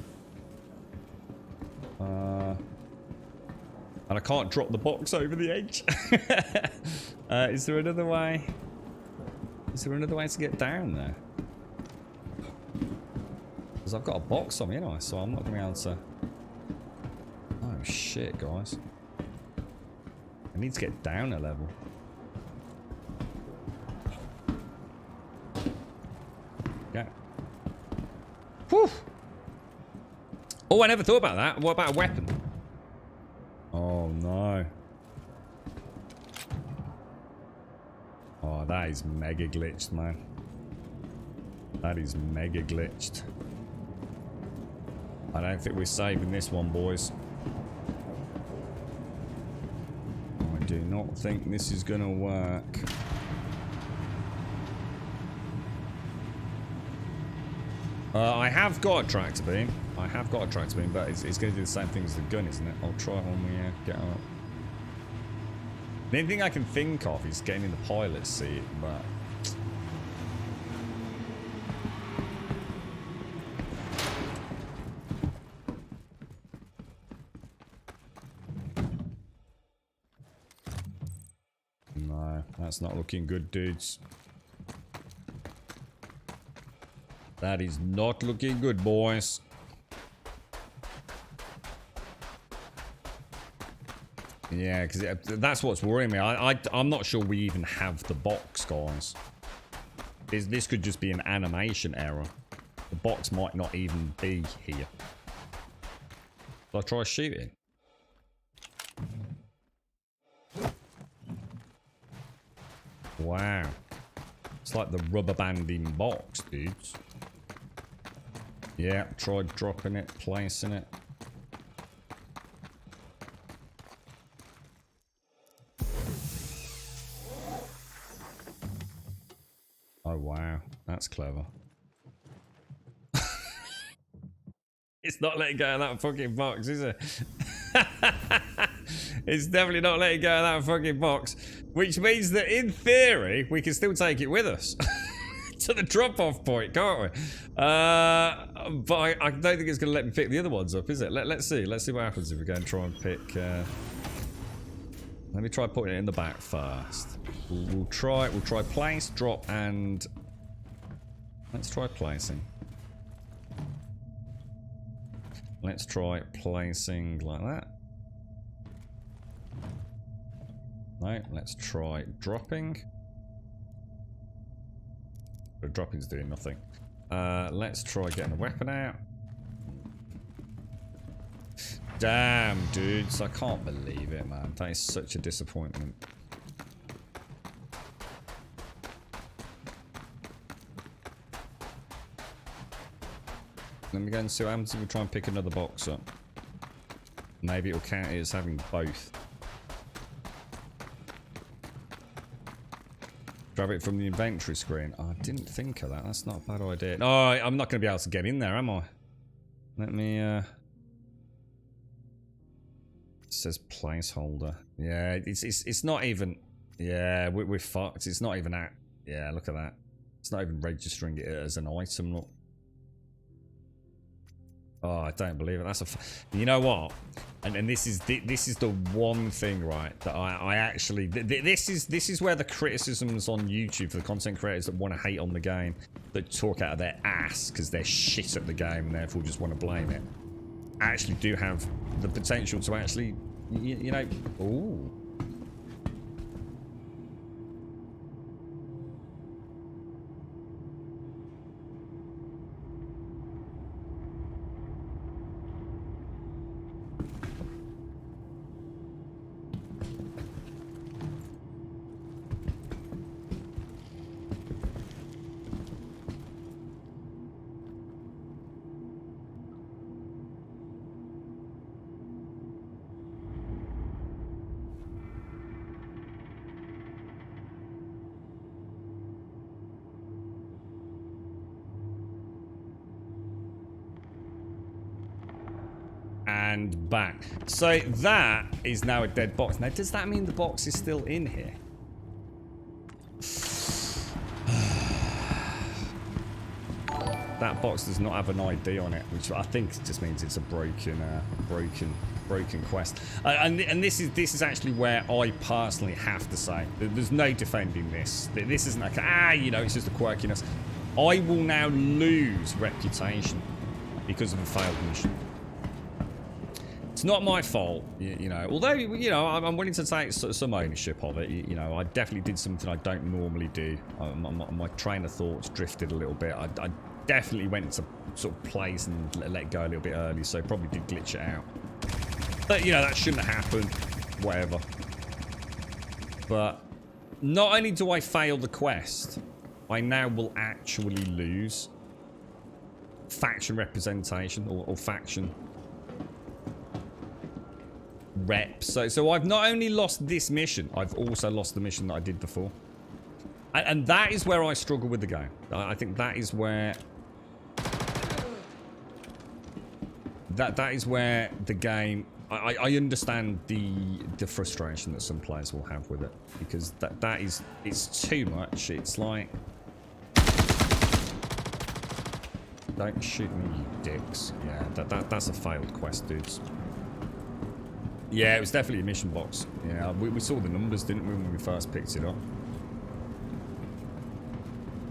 And I can't drop the box over the edge. Is there another way? Is there another way to get down there? Because I've got a box on me, haven't I? So I'm not going to be able to... Oh, shit, guys. I need to get down a level. Yeah. Whew! Oh, I never thought about that. What about a weapon? Oh, no. Oh, that is mega glitched, man. That is mega glitched. I don't think we're saving this one, boys. I do not think this is gonna work. I have got a tractor beam. I have got a tractor beam, but it's going to do the same thing as the gun, isn't it? I'll try it when we get up. The only thing I can think of is getting in the pilot seat, but... No, that's not looking good, dudes. That is not looking good, boys. Yeah, because that's what's worrying me. I'm not sure we even have the box, guys. This could just be an animation error. The box might not even be here. Shall I try shooting? Wow. It's like the rubber banding box, dudes. Yeah, tried dropping it, placing it. Oh, wow. That's clever. It's not letting go of that fucking box, is it? It's definitely not letting go of that fucking box. Which means that, in theory, we can still take it with us. To the drop-off point, can't we? But I don't think it's going to let me pick the other ones up, is it? Let's see. Let's see what happens if we go and try and pick... Let me try putting it in the back first. We'll try place, drop, and... Let's try placing. Let's try placing like that. No, let's try dropping. But dropping's doing nothing. Let's try getting the weapon out. Damn, dudes. I can't believe it, man. That is such a disappointment. Let me go and see what happens if we try and pick another box up. Maybe it'll count it as having both. Grab it from the inventory screen. Oh, I didn't think of that. That's not a bad idea. No, I'm not going to be able to get in there, am I? Let me, It says placeholder. Yeah, it's not even... Yeah, we're fucked. It's not even at... Yeah, look at that. It's not even registering it as an item, look. Oh, I don't believe it. That's a... You know what? And this is the one thing, right, that I actually... This is where the criticisms on YouTube for the content creators that want to hate on the game, that talk out of their ass because they're shit at the game and therefore just want to blame it, actually do have the potential to actually, you know... Ooh. And back. So that is now a dead box. Now, does that mean the box is still in here? That box does not have an ID on it, which I think just means it's a broken quest. And this is actually where I personally have to say there's no defending this. This isn't like, you know, it's just a quirkiness. I will now lose reputation because of a failed mission. It's not my fault, you know, although, you know, I'm willing to take some ownership of it. You know, I definitely did something I don't normally do. My train of thoughts drifted a little bit. I definitely went into sort of place and let go a little bit early, so probably did glitch it out. But, you know, that shouldn't have happened. Whatever. But not only do I fail the quest, I now will actually lose faction representation or faction rep. So I've not only lost this mission, I've also lost the mission that I did before. And that is where I struggle with the game. I think that is where... That is where the game... I understand the frustration that some players will have with it. Because that is... It's too much. It's like... Don't shoot me, you dicks. Yeah, that's a failed quest, dudes. Yeah, it was definitely a mission box. Yeah, we saw the numbers, didn't we, when we first picked it up?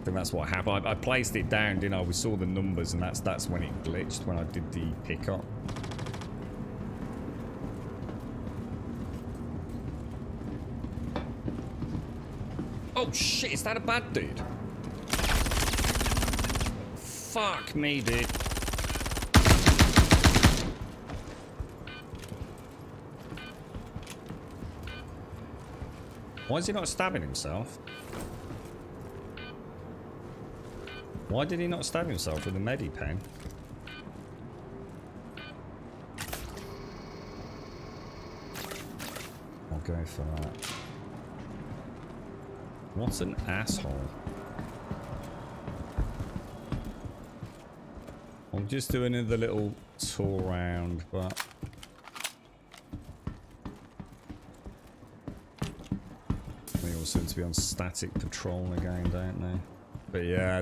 I think that's what happened. I placed it down, didn't I? We saw the numbers, and that's when it glitched, when I did the pickup. Oh shit, is that a bad dude? Fuck me, dude. Why is he not stabbing himself? Why did he not stab himself with a Medipen? I'll go for that. What an asshole. I'm just doing another little tour around, but... They all seem to be on static patrol again, don't they? But yeah,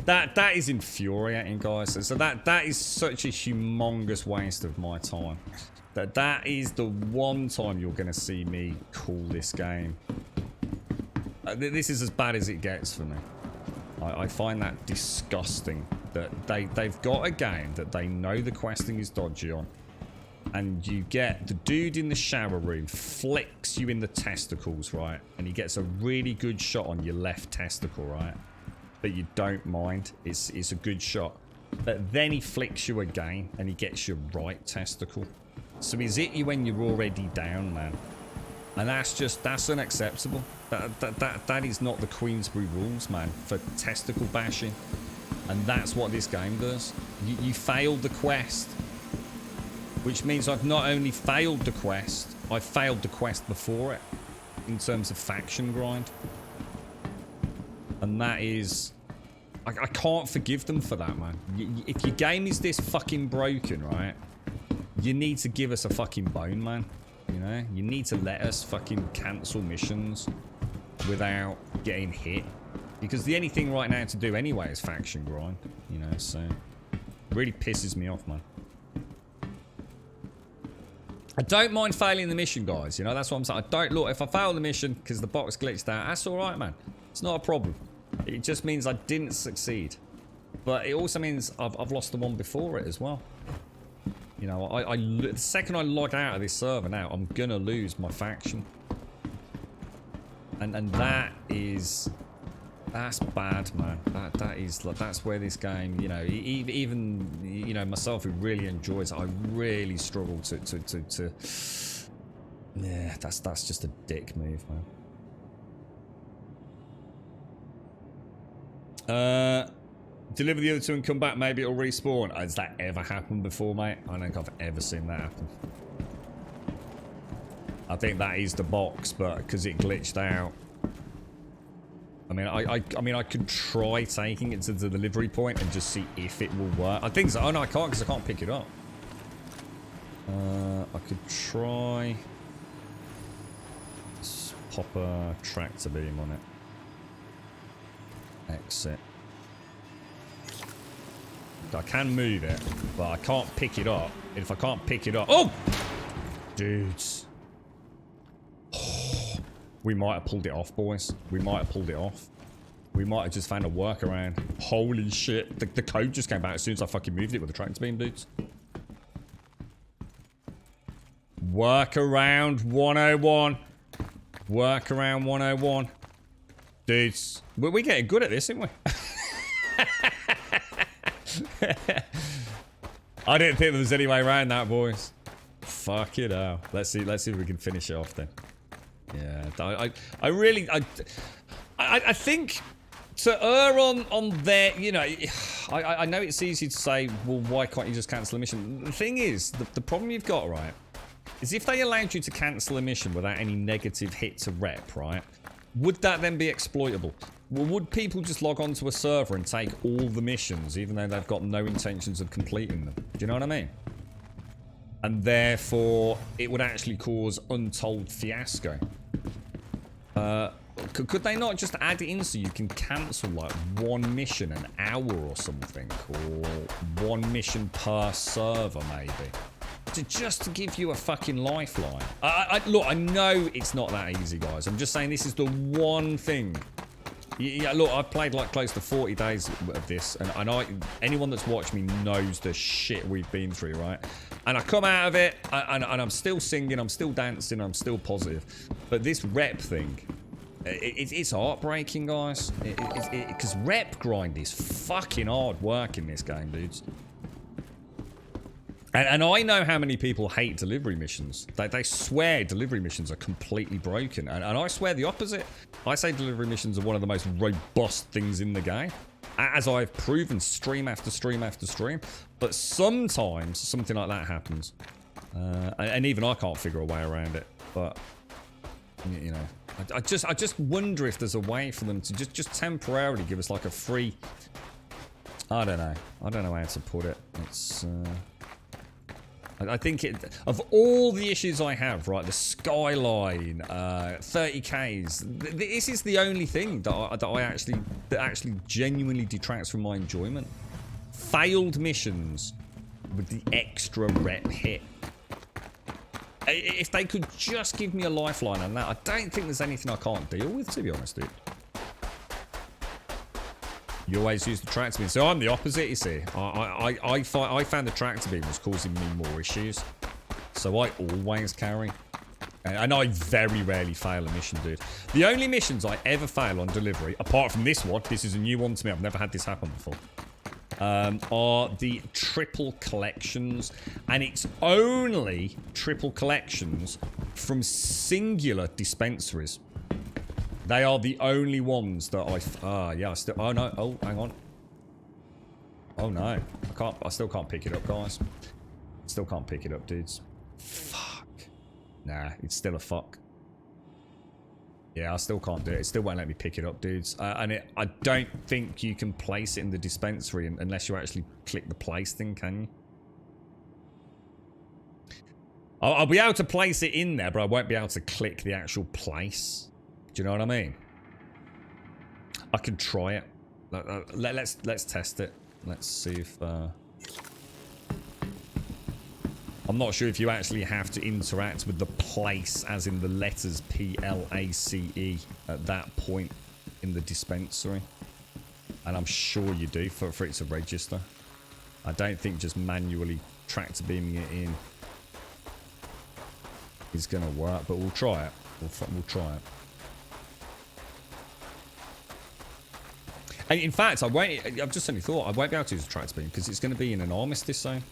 that is infuriating, guys. So that is such a humongous waste of my time. That is the one time you're going to see me call this game. This is as bad as it gets for me. I find that disgusting that they've got a game that they know the questing is dodgy on, and you get the dude in the shower room flicks you in the testicles, right? And he gets a really good shot on your left testicle, right? But you don't mind. It's a good shot. But then he flicks you again and he gets your right testicle. So he's hit you when you're already down, man. And that's unacceptable. That is not the Queensbury rules, man, for testicle bashing. And that's what this game does. You failed the quest. Which means I've not only failed the quest, I've failed the quest before it. In terms of faction grind. And that is... I can't forgive them for that, man. If your game is this fucking broken, right? You need to give us a fucking bone, man. You know? You need to let us fucking cancel missions without getting hit. Because the only thing right now to do anyway is faction grind. You know, so... It really pisses me off, man. I don't mind failing the mission, guys. You know, that's what I'm saying. I don't... Look, if I fail the mission because the box glitched out, that's alright, man. It's not a problem. It just means I didn't succeed. But it also means I've lost the one before it as well. You know, the second I log out of this server now, I'm gonna lose my faction. And that is... That's bad, man. That's where this game, you know, even you know, myself who really enjoys it, I really struggle to yeah, that's just a dick move, man. Deliver the other two and come back, maybe it'll respawn. Has that ever happened before, mate? I don't think I've ever seen that happen. I think that is the box, but because it glitched out. I mean, I could try taking it to the delivery point and just see if it will work. I think so. Oh no, I can't because I can't pick it up. I could try. Just pop a tractor beam on it. Exit. I can move it, but I can't pick it up. If I can't pick it up, oh, dudes. We might have pulled it off, boys. We might have pulled it off. We might have just found a workaround. Holy shit. The code just came out as soon as I fucking moved it with the tractor beam, dudes. Workaround 101. Workaround 101. Dudes. We're getting good at this, aren't we? I didn't think there was any way around that, boys. Fuck it out. Let's see if we can finish it off then. Yeah, I think to err on their, you know, I know it's easy to say, well, why can't you just cancel a mission? The thing is, the problem you've got, right, is if they allowed you to cancel a mission without any negative hit to rep, right, would that then be exploitable? Well, would people just log onto a server and take all the missions, even though they've got no intentions of completing them? Do you know what I mean? And therefore, it would actually cause untold fiasco. Could they not just add it in so you can cancel like one mission an hour or something, or one mission per server maybe, just to give you a fucking lifeline? Look, I know it's not that easy, guys. I'm just saying this is the one thing. Yeah, look, I've played like close to 40 days of this, and anyone that's watched me knows the shit we've been through, right? And I come out of it, and I'm still singing, I'm still dancing, I'm still positive. But this rep thing, it's heartbreaking, guys. Because rep grind is fucking hard work in this game, dudes. And I know how many people hate delivery missions. They swear delivery missions are completely broken. And I swear the opposite. I say delivery missions are one of the most robust things in the game. As I've proven stream after stream after stream. But sometimes something like that happens. And even I can't figure a way around it. But, you know, I just wonder if there's a way for them to just temporarily give us like a free... I don't know. I don't know how to put it. It's... I think of all the issues I have, right, the skyline, 30Ks, this is the only thing that actually genuinely detracts from my enjoyment. Failed missions with the extra rep hit. If they could just give me a lifeline on that, I don't think there's anything I can't deal with, to be honest, dude. You always use the tractor beam. So I'm the opposite, you see. I found the tractor beam was causing me more issues. So I always carry. And I very rarely fail a mission, dude. The only missions I ever fail on delivery, apart from this one, this is a new one to me, I've never had this happen before, are the triple collections. And it's only triple collections from singular dispensaries. They are the only ones that yeah, oh no, oh, hang on. Oh no. I still can't pick it up, guys. Still can't pick it up, dudes. Fuck. Nah, it's still a fuck. Yeah, I still can't do it. It still won't let me pick it up, dudes. I don't think you can place it in the dispensary unless you actually click the place thing, can you? I'll be able to place it in there, but I won't be able to click the actual place. Do you know what I mean? I can try it. Let's test it. Let's see if... I'm not sure if you actually have to interact with the place, as in the letters P-L-A-C-E, at that point in the dispensary. And I'm sure you do for it to register. I don't think just manually tractor beaming it in is going to work, but we'll try it. We'll try it. And in fact, I've just suddenly thought I won't be able to use a tractor beam because it's going to be in an armistice zone.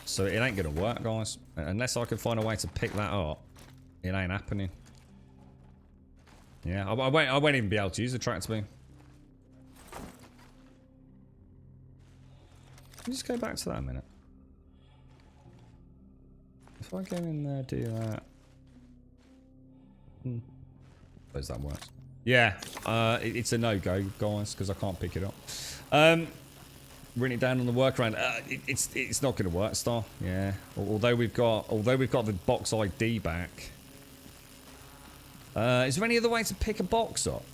So it ain't going to work, guys. Unless I can find a way to pick that up, it ain't happening. Yeah, I won't even be able to use the tractor beam. Let me just go back to that a minute. If I go in there, do that. Suppose that works. Yeah, it's a no-go, guys, because I can't pick it up. Written it down on the workaround. It's not going to work, Star. Yeah. Although we've got the box ID back. Is there any other way to pick a box up?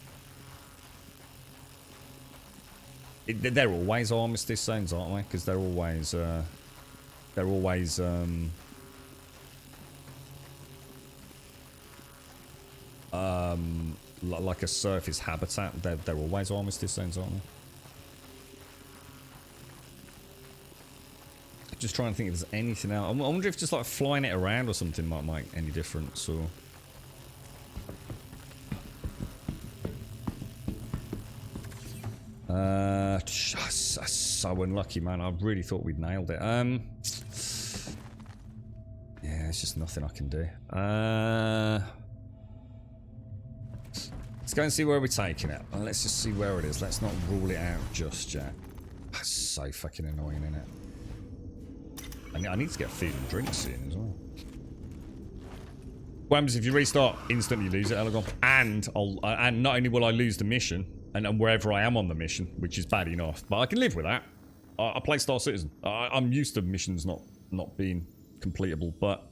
They're always armistice zones, aren't they? Because they're always like a surface habitat. They're always armistice zones, aren't they? Just trying to think if there's anything else. I wonder if just like flying it around or something might make any difference. Or so unlucky, man. I really thought we'd nailed it. Yeah, it's just nothing I can do. Let's go and see where we're taking it. Let's just see where it is. Let's not rule it out just yet. That's so fucking annoying, isn't it? I need to get food and drink soon as well. What happens if you restart? Instantly lose it, Elgon. And not only will I lose the mission, and wherever I am on the mission, which is bad enough, but I can live with that. I play Star Citizen. I'm used to missions not being completable, but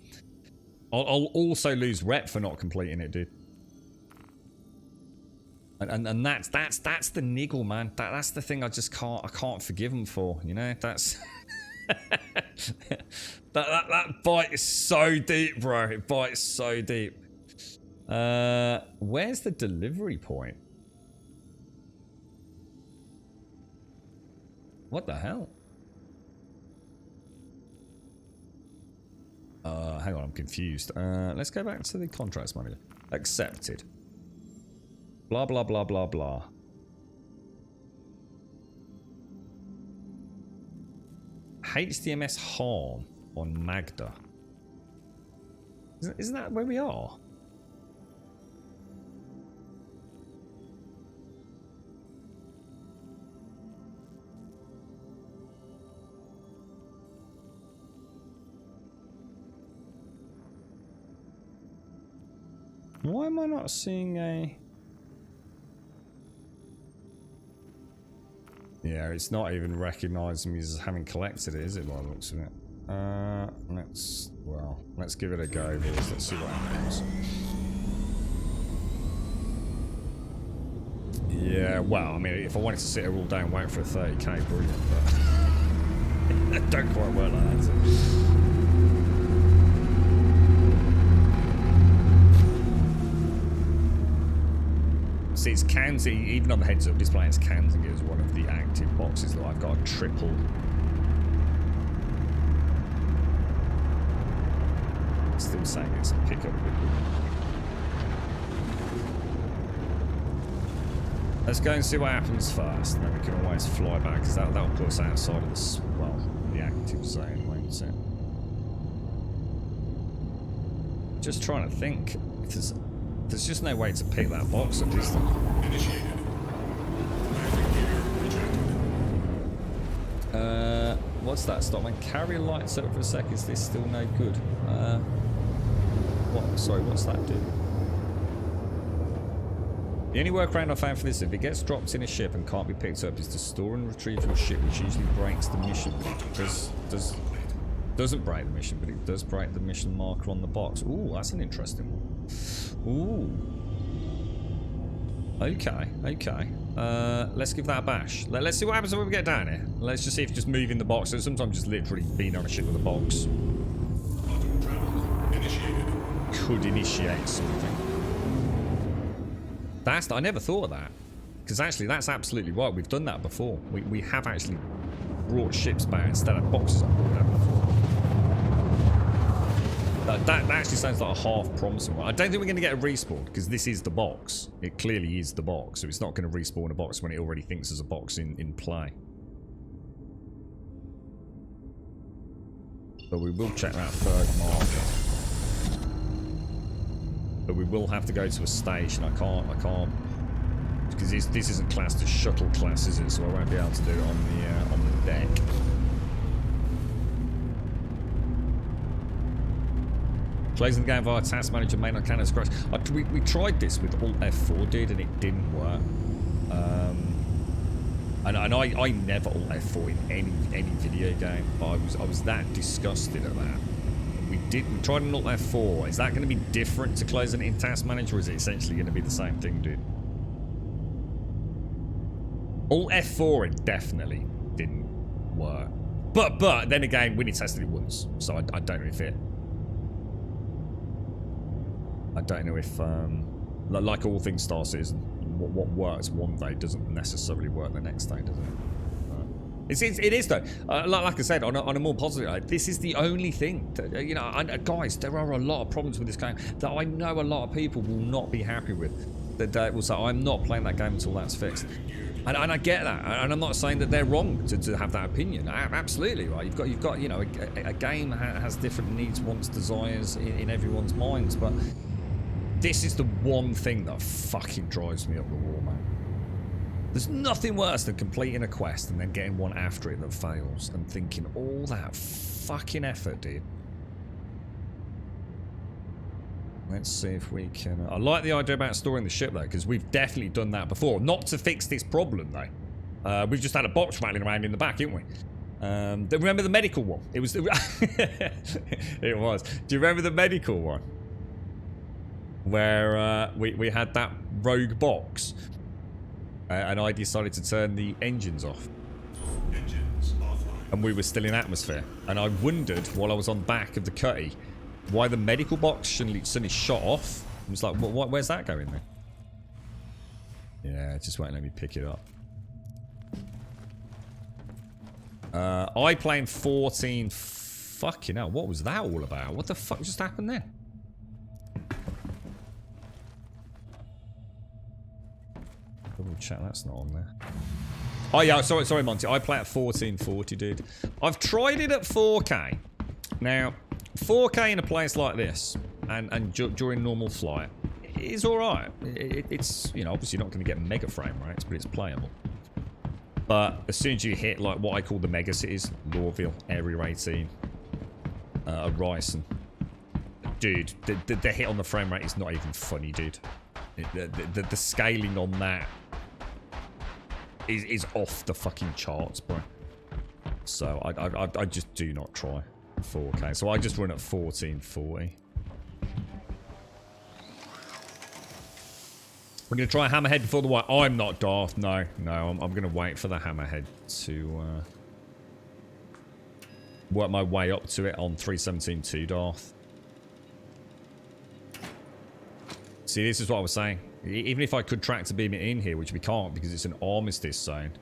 I'll also lose rep for not completing it, dude. And that's the niggle, man. That's the thing I can't forgive them for. You know, that's. that bite is so deep, bro. It bites so deep. Where's the delivery point? What the hell? Hang on, I'm confused. Let's go back to the contracts manager. Accepted. Blah blah blah blah blah. HDMS Harm on Magda. Isn't that where we are? Why am I not seeing a... Yeah, it's not even recognising me as having collected it, is it, by the looks of it? Let's give it a go, boys. Let's see what happens. Yeah, well, I mean, if I wanted to sit here all day and wait for a 30k, brilliant, but... that don't quite work like that, does it? See, it's counting, even on the heads-up display, it's counting it as one of the active boxes that I've got a triple. Still saying it's a pickup. Let's go and see what happens first, and then we can always fly back, because that'll put us outside of the, well, the active zone, won't it? Just trying to think if there's just no way to pick that box up, is there? Initiated. Landing gear rejected. What's that? Stop, man. Carrier light set up for a sec. Is this still no good? What? Sorry, what's that do? The only workaround I found for this, if it gets dropped in a ship and can't be picked up, is to store and retrieve your ship, which usually breaks the mission. Doesn't break the mission, but it does break the mission marker on the box. Ooh, that's an interesting one. Ooh. Okay, okay. Let's give that a bash. Let's see what happens when we get down here. Let's just see if just moving the box, so sometimes just literally being on a ship with a box could initiate something. I never thought of that. Because actually, that's absolutely right. We've done that before. We have actually brought ships back instead of boxes on board before. That actually sounds like a half promising one. I don't think we're going to get a respawn, because this is the box. It clearly is the box, so it's not going to respawn a box when it already thinks there's a box in play. But we will check that third marker. But we will have to go to a station. I can't, because this isn't classed as shuttle class, is it? So I won't be able to do it on the deck. Closing the game via task manager may not count as crash. We tried this with Alt F4, dude, and it didn't work. And I never Alt F4 in any video game, but I was that disgusted at that. We tried an Alt F4. Is that going to be different to closing it in task manager, or is it essentially going to be the same thing, dude? Alt F4 it definitely didn't work. But then again, we only tested it once, so I don't know if it. I don't know if like all things Star Citizen, what works one day doesn't necessarily work the next day, does it? It is though. Like I said, on a more positive note, this is the only thing that, you know, guys, there are a lot of problems with this game that I know a lot of people will not be happy with. That will say, I'm not playing that game until that's fixed. And I get that, and I'm not saying that they're wrong to have that opinion. Absolutely right. You've got you know, a game has different needs, wants, desires in everyone's minds, but this is the one thing that fucking drives me up the wall, man. There's nothing worse than completing a quest and then getting one after it that fails and thinking all that fucking effort, dude. Let's see if we can... I like the idea about storing the ship, though, because we've definitely done that before. Not to fix this problem, though. We've just had a box rattling around in the back, haven't we? Remember the medical one? It was... It was. Do you remember the medical one? Where we had that rogue box. And I decided to turn the engines off. Engines offline. And we were still in atmosphere. And I wondered, while I was on back of the cutty, why the medical box suddenly shot off. I was like, where's that going then? Yeah, it just won't let me pick it up. I playing 14. Fucking hell, what was that all about? What the fuck just happened there? Double check, that's not on there. Oh yeah, sorry Monty. I play at 1440, dude. I've tried it at 4K. Now, 4K in a place like this, and during normal flight, is alright. It's, you know, obviously not going to get mega frame rates, but it's playable. But as soon as you hit, like, what I call the mega cities, Lorville, Area 18, Ryerson, dude, the hit on the frame rate is not even funny, dude. The scaling on that is off the fucking charts, bro. So I just do not try 4K. So I just run at 1440. We're going to try Hammerhead before the white. I'm not Darth. No. I'm going to wait for the Hammerhead to work my way up to it on 317.2 Darth. See, this is what I was saying. Even if I could tractor beam it in here, which we can't because it's an armistice zone.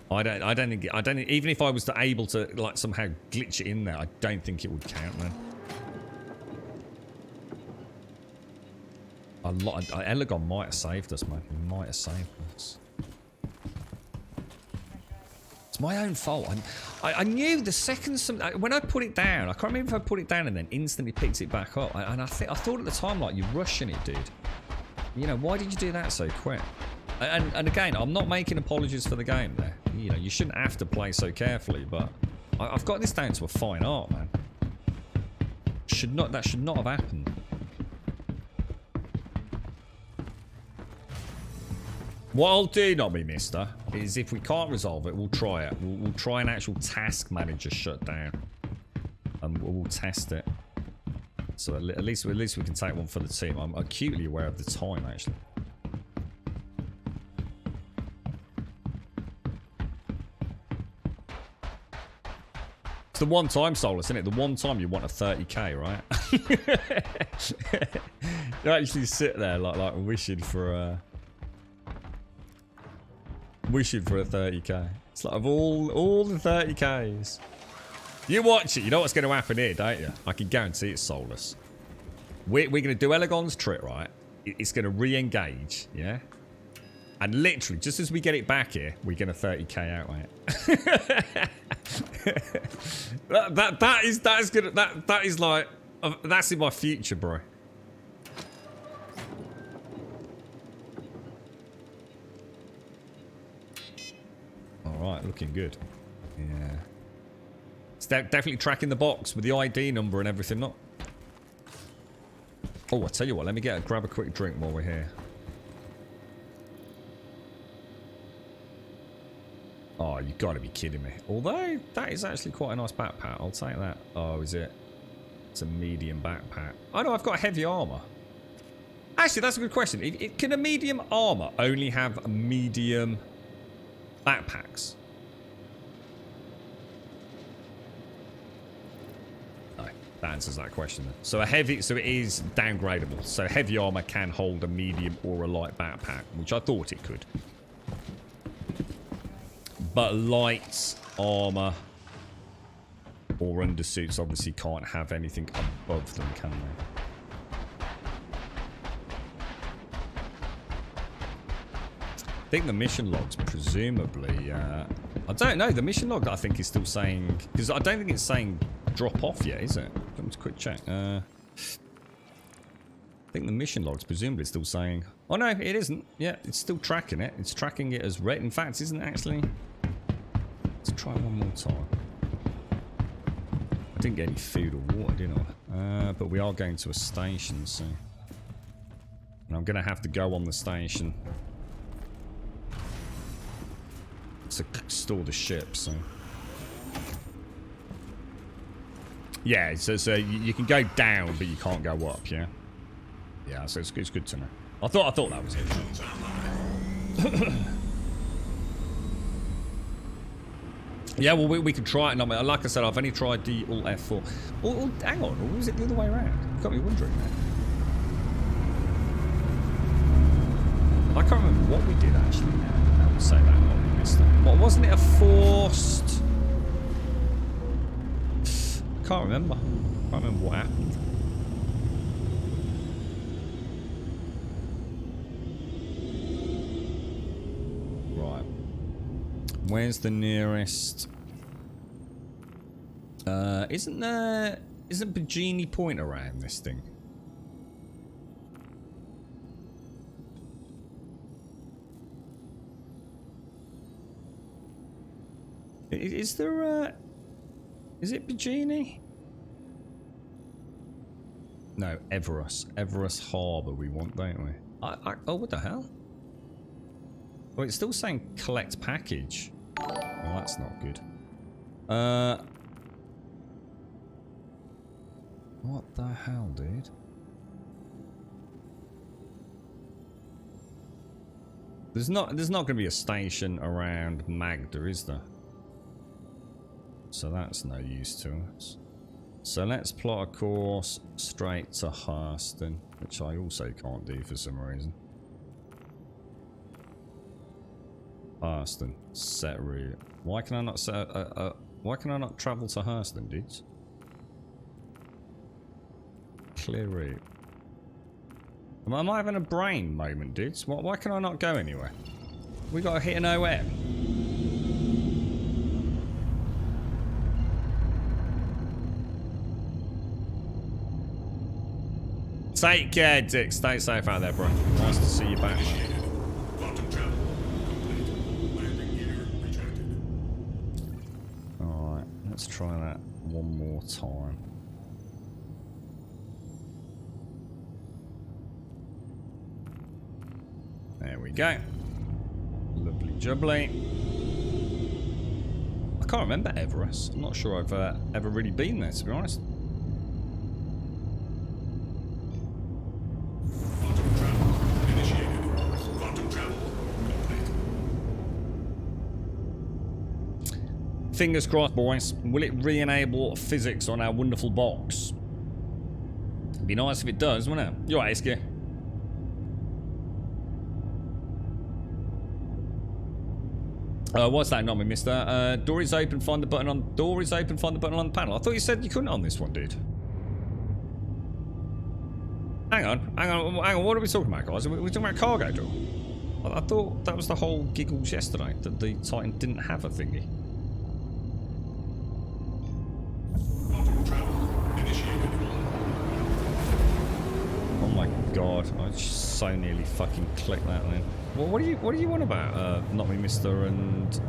I don't think even if I was able to like somehow glitch it in there, I don't think it would count, man. Elagon might have saved us, man. He might have saved us. It's my own fault. I knew the second when I put it down, I can't remember if I put it down and then instantly picked it back up. And I thought at the time, like, you're rushing it, dude. You know, why did you do that so quick? And again, I'm not making apologies for the game there. you know, you shouldn't have to play so carefully, but I've got this down to a fine art, man. That should not have happened. What I'll do, not me, mister, is if we can't resolve it, we'll try it. We'll try an actual task manager shutdown. And we'll test it. So at least we can take one for the team. I'm acutely aware of the time, actually. It's the one time, Solus, isn't it? The one time you want a 30k, right? You actually sit there like wishing for a 30k. It's like of all the 30ks. You watch it. You know what's going to happen here, don't you? I can guarantee it's Solus. We're going to do Elegon's trick, right? It's going to re-engage, yeah? And literally, just as we get it back here, we're going to 30k out, mate. that is like, that's in my future, bro. All right, looking good. Yeah. It's definitely tracking the box with the ID number and everything, not. Oh, I tell you what, let me grab a quick drink while we're here. Oh, you gotta be kidding me. Although, that is actually quite a nice backpack. I'll take that. Oh, is it? It's a medium backpack. Oh no, I've got heavy armor. Actually, that's a good question. Can a medium armor only have medium backpacks? No, that answers that question then. So it is downgradable. So heavy armor can hold a medium or a light backpack, which I thought it could. But light armor or undersuits obviously can't have anything above them, can they? I think the mission logs presumably... I don't know. The mission log I think is still saying... Because I don't think it's saying drop off yet, is it? Let me just quick check. I think the mission log's presumably still saying... Oh no, it isn't. Yeah, it's still tracking it. It's tracking it as red. In fact, isn't it actually... Let's try one more time. I didn't get any food or water, did I? But we are going to a station, so... And I'm going to have to go on the station to store the ship, so... Yeah, so you can go down, but you can't go up, yeah? Yeah, so it's good to know. I thought that was it. Yeah, well, we could try it. No, like I said, I've only tried the Alt F4. Or hang on, or was it the other way around? Got me wondering now. I can't remember what we did actually. I would say that what we missed it. What wasn't it a forced? Can't remember. Can't remember what happened. Where's the nearest? Isn't Bajini Point around this thing? Is there is it Bajini? No, Everus. Everus Harbour we want, don't we? Oh, what the hell? Well, it's still saying collect package. Well, that's not good. What the hell, dude? There's not going to be a station around Magda, is there? So that's no use to us. So let's plot a course straight to Hurston, which I also can't do for some reason. Hurston, set route. Why can I not set why can I not travel to Hurston, dudes? Clear route. Am I having a brain moment, dudes? Why can I not go anywhere? We gotta hit an OM. Take care, Dick. Stay safe out there, bro. Nice to see you back, man. Quantum travel complete. Landing gear retracted. Let's try that one more time. There we go. Lovely jubbly. I can't remember Everest. I'm not sure I've ever really been there, to be honest. Quantum travel initiated. Quantum travel complete. Fingers crossed, boys. Will it re-enable physics on our wonderful box? It'd be nice if it does, wouldn't it? You're right, Iski. What's that, not me, mister? Door is open, find the button on... Door is open, find the button on the panel. I thought you said you couldn't on this one, dude. Hang on, what are we talking about, guys? We're talking about cargo door. I thought that was the whole giggles yesterday, that the Titan didn't have a thingy. Quantum travel initiated. Oh my god, I just so nearly fucking clicked that then. Well, what do you want about, not me, mister, and...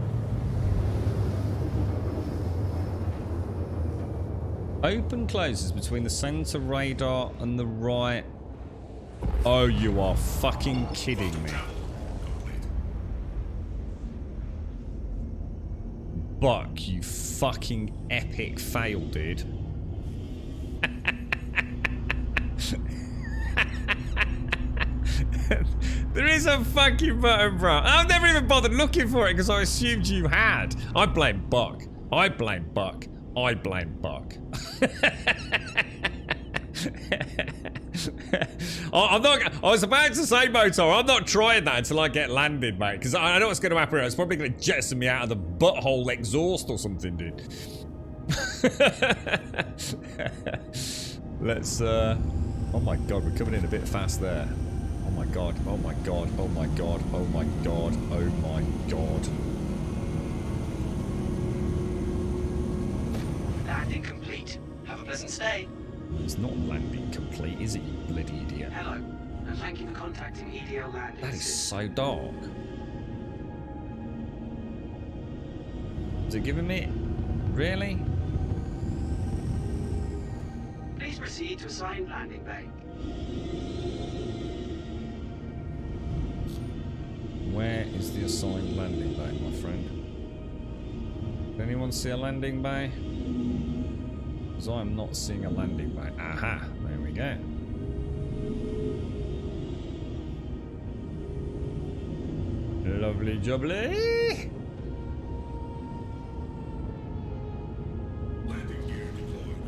Open closes between the center radar and the right... Oh, you are fucking kidding me. Buck, you fucking epic fail, dude. There is a fucking button, bro. I've never even bothered looking for it because I assumed you had. I blame Buck. I blame Buck. I blame Buck. I'm not. I was about to say, Motor, I'm not trying that until I get landed, mate. Because I know what's going to happen. It's probably going to jettison me out of the butthole exhaust or something, dude. Let's. Oh my god, we're coming in a bit fast there. Oh my god, oh my god, oh my god, oh my god, oh my god. Landing complete. Have a pleasant stay. It's not landing complete, is it, you bloody idiot? Hello, and thank you for contacting EDL Landing. That is so dark. Is it giving me... Really? Please proceed to assigned landing bay. Where is the assigned landing bay, my friend? Did anyone see a landing bay? Because I am not seeing a landing bay. Aha, there we go. Lovely jubbly. Landing gear deployed.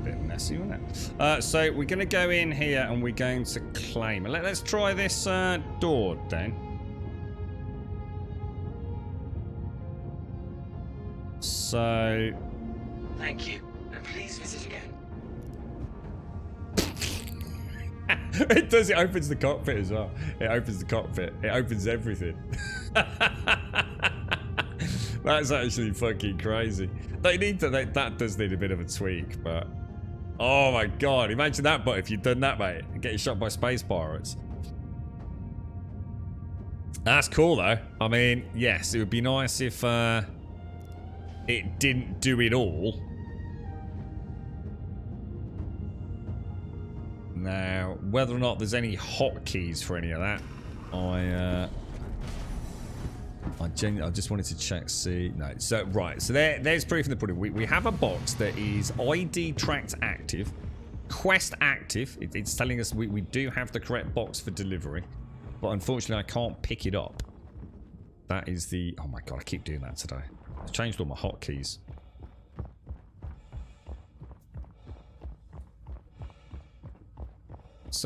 Bit messy, wasn't it? So we're going to go in here and we're going to claim it. Let's try this door then. So... Thank you, and please visit again. It does, it opens the cockpit as well. It opens the cockpit. It opens everything. That's actually fucking crazy. They need to, that does need a bit of a tweak, but... Oh my god, imagine that, but if you'd done that, mate. Getting shot by space pirates. That's cool, though. I mean, yes, it would be nice if it didn't do it all. Now, whether or not there's any hotkeys for any of that, I just wanted to check, see. No, so right, so there's proof in the pudding. We have a box that is ID tracked active, quest active. It's telling us we do have the correct box for delivery, but unfortunately I can't pick it up. That is the... Oh my god, I keep doing that today. I've changed all my hotkeys. It's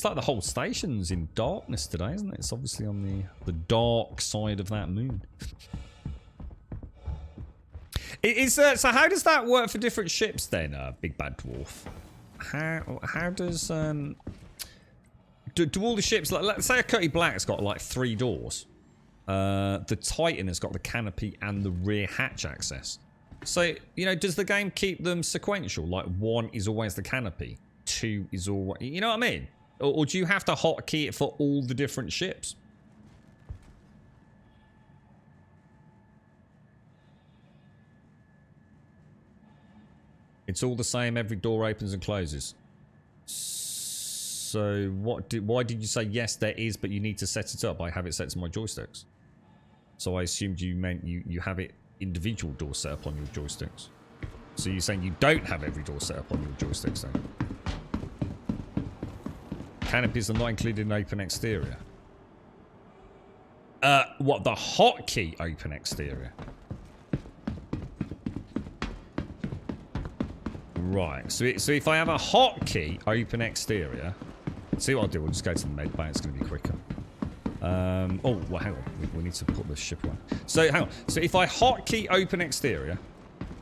like the whole station's in darkness today, isn't it? It's obviously on the dark side of that moon. So how does that work for different ships then, Big Bad Dwarf? How does do all the ships, like, let's say a Cutty Black's got like 3 doors. The Titan has got the canopy and the rear hatch access. So, you know, does the game keep them sequential? Like 1 is always the canopy, 2 is always... You know what I mean? Or do you have to hotkey it for all the different ships? It's all the same, every door opens and closes. So why did you say yes there is, but you need to set it up? I have it set to my joysticks. So I assumed you meant you have it individual door set up on your joysticks. So you're saying you don't have every door set up on your joysticks then? Canopies are not included in open exterior. What, the hotkey open exterior? Right, so if I have a hotkey open exterior, see what I'll do, we'll just go to the med bay, it's going to be quicker. Oh, well, hang on, we need to put the ship away. So, hang on, so if I hotkey open exterior,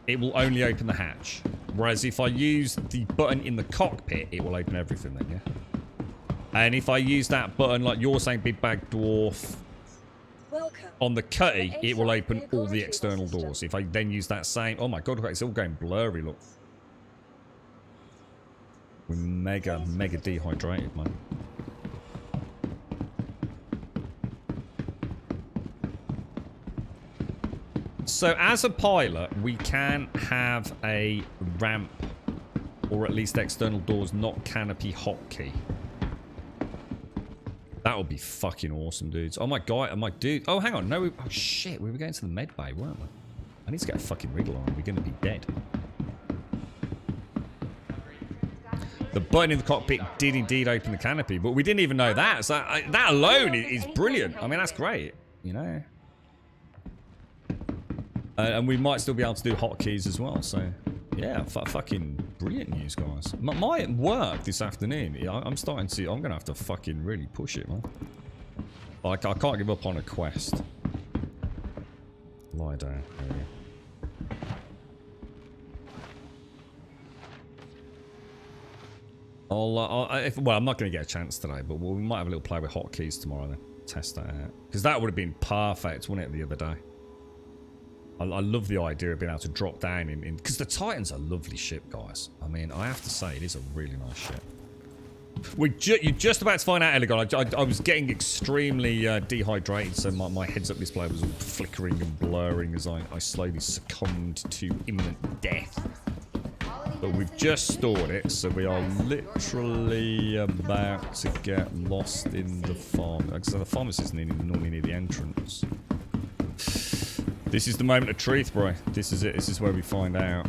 it will only open the hatch. Whereas if I use the button in the cockpit, it will open everything then, yeah? And if I use that button, like you're saying, Big Bag Dwarf, Welcome. on the cutty, The it will ASOP open vehicle all the retrieval external system. doors. If I then use that same... Oh my god, it's all going blurry, look. We're mega dehydrated, man. So as a pilot, we can have a ramp, or at least external doors, not canopy hotkey. That would be fucking awesome, dudes. Oh my god, I'm like, dude. Oh, hang on. No, oh shit, we were going to the med bay, weren't we? I need to get a fucking wriggle on. We're going to be dead. The button in the cockpit did indeed open the canopy, but we didn't even know that. So that alone is brilliant. I mean, that's great, you know. And we might still be able to do hotkeys as well. So, yeah, fucking brilliant news, guys. My work this afternoon, I'm starting to... I'm going to have to fucking really push it, man. Like, I can't give up on a quest. Lie down. There we go. well, I'm not going to get a chance today, but we might have a little play with hotkeys tomorrow then. Test that out. Because that would have been perfect, wouldn't it, the other day? I love the idea of being able to drop down in... Because the Titan's a lovely ship, guys. I mean, I have to say, it is a really nice ship. You're just about to find out, Elegon. I was getting extremely dehydrated, so my heads-up display was all flickering and blurring as I slowly succumbed to imminent death. But we've just stored it, so we are literally about to get lost in the farm. Like I said, the pharmacy is normally near the entrance. This is the moment of truth, bro. This is it. This is where we find out.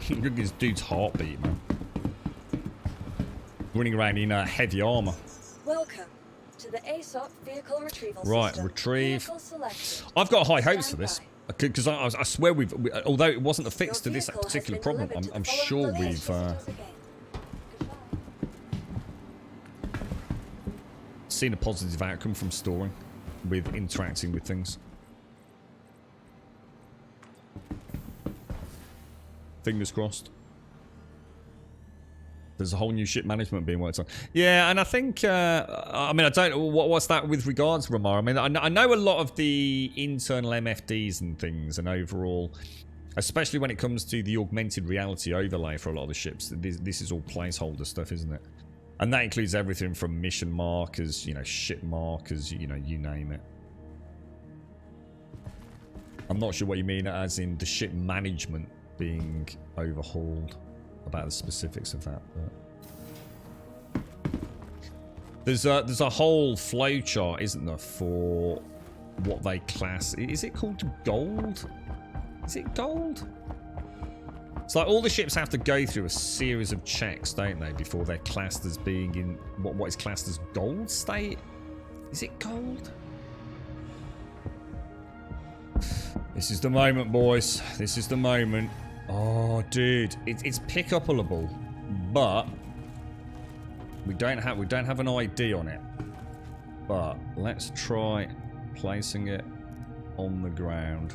Look at this dude's heartbeat, man. Running around in heavy armor. Welcome to the ASOP vehicle retrieval Right, system. retrieve. Vehicle selected. I've got high hopes Stand for this. by. Because I swear although it wasn't a fix Your to this vehicle has particular been problem, delivered to I'm the following sure locations. we've Does again. Goodbye. seen a positive outcome from storing with interacting with things. Fingers crossed. There's a whole new ship management being worked on. Yeah, and I think, I mean, I don't know, what's that with regards, Ramar? I mean, I know a lot of the internal MFDs and things and overall, especially when it comes to the augmented reality overlay for a lot of the ships, this is all placeholder stuff, isn't it? And that includes everything from mission markers, you know, ship markers, you know, you name it. I'm not sure what you mean as in the ship management being overhauled, about the specifics of that, but there's a whole flowchart, isn't there, for what they class. Is it called gold? Is it gold? It's like all the ships have to go through a series of checks, don't they, before they're classed as being in what is classed as gold state? Is it gold? This is the moment, boys. This is the moment. Oh, dude, it's pick-upable, but we don't have an ID on it. But let's try placing it on the ground.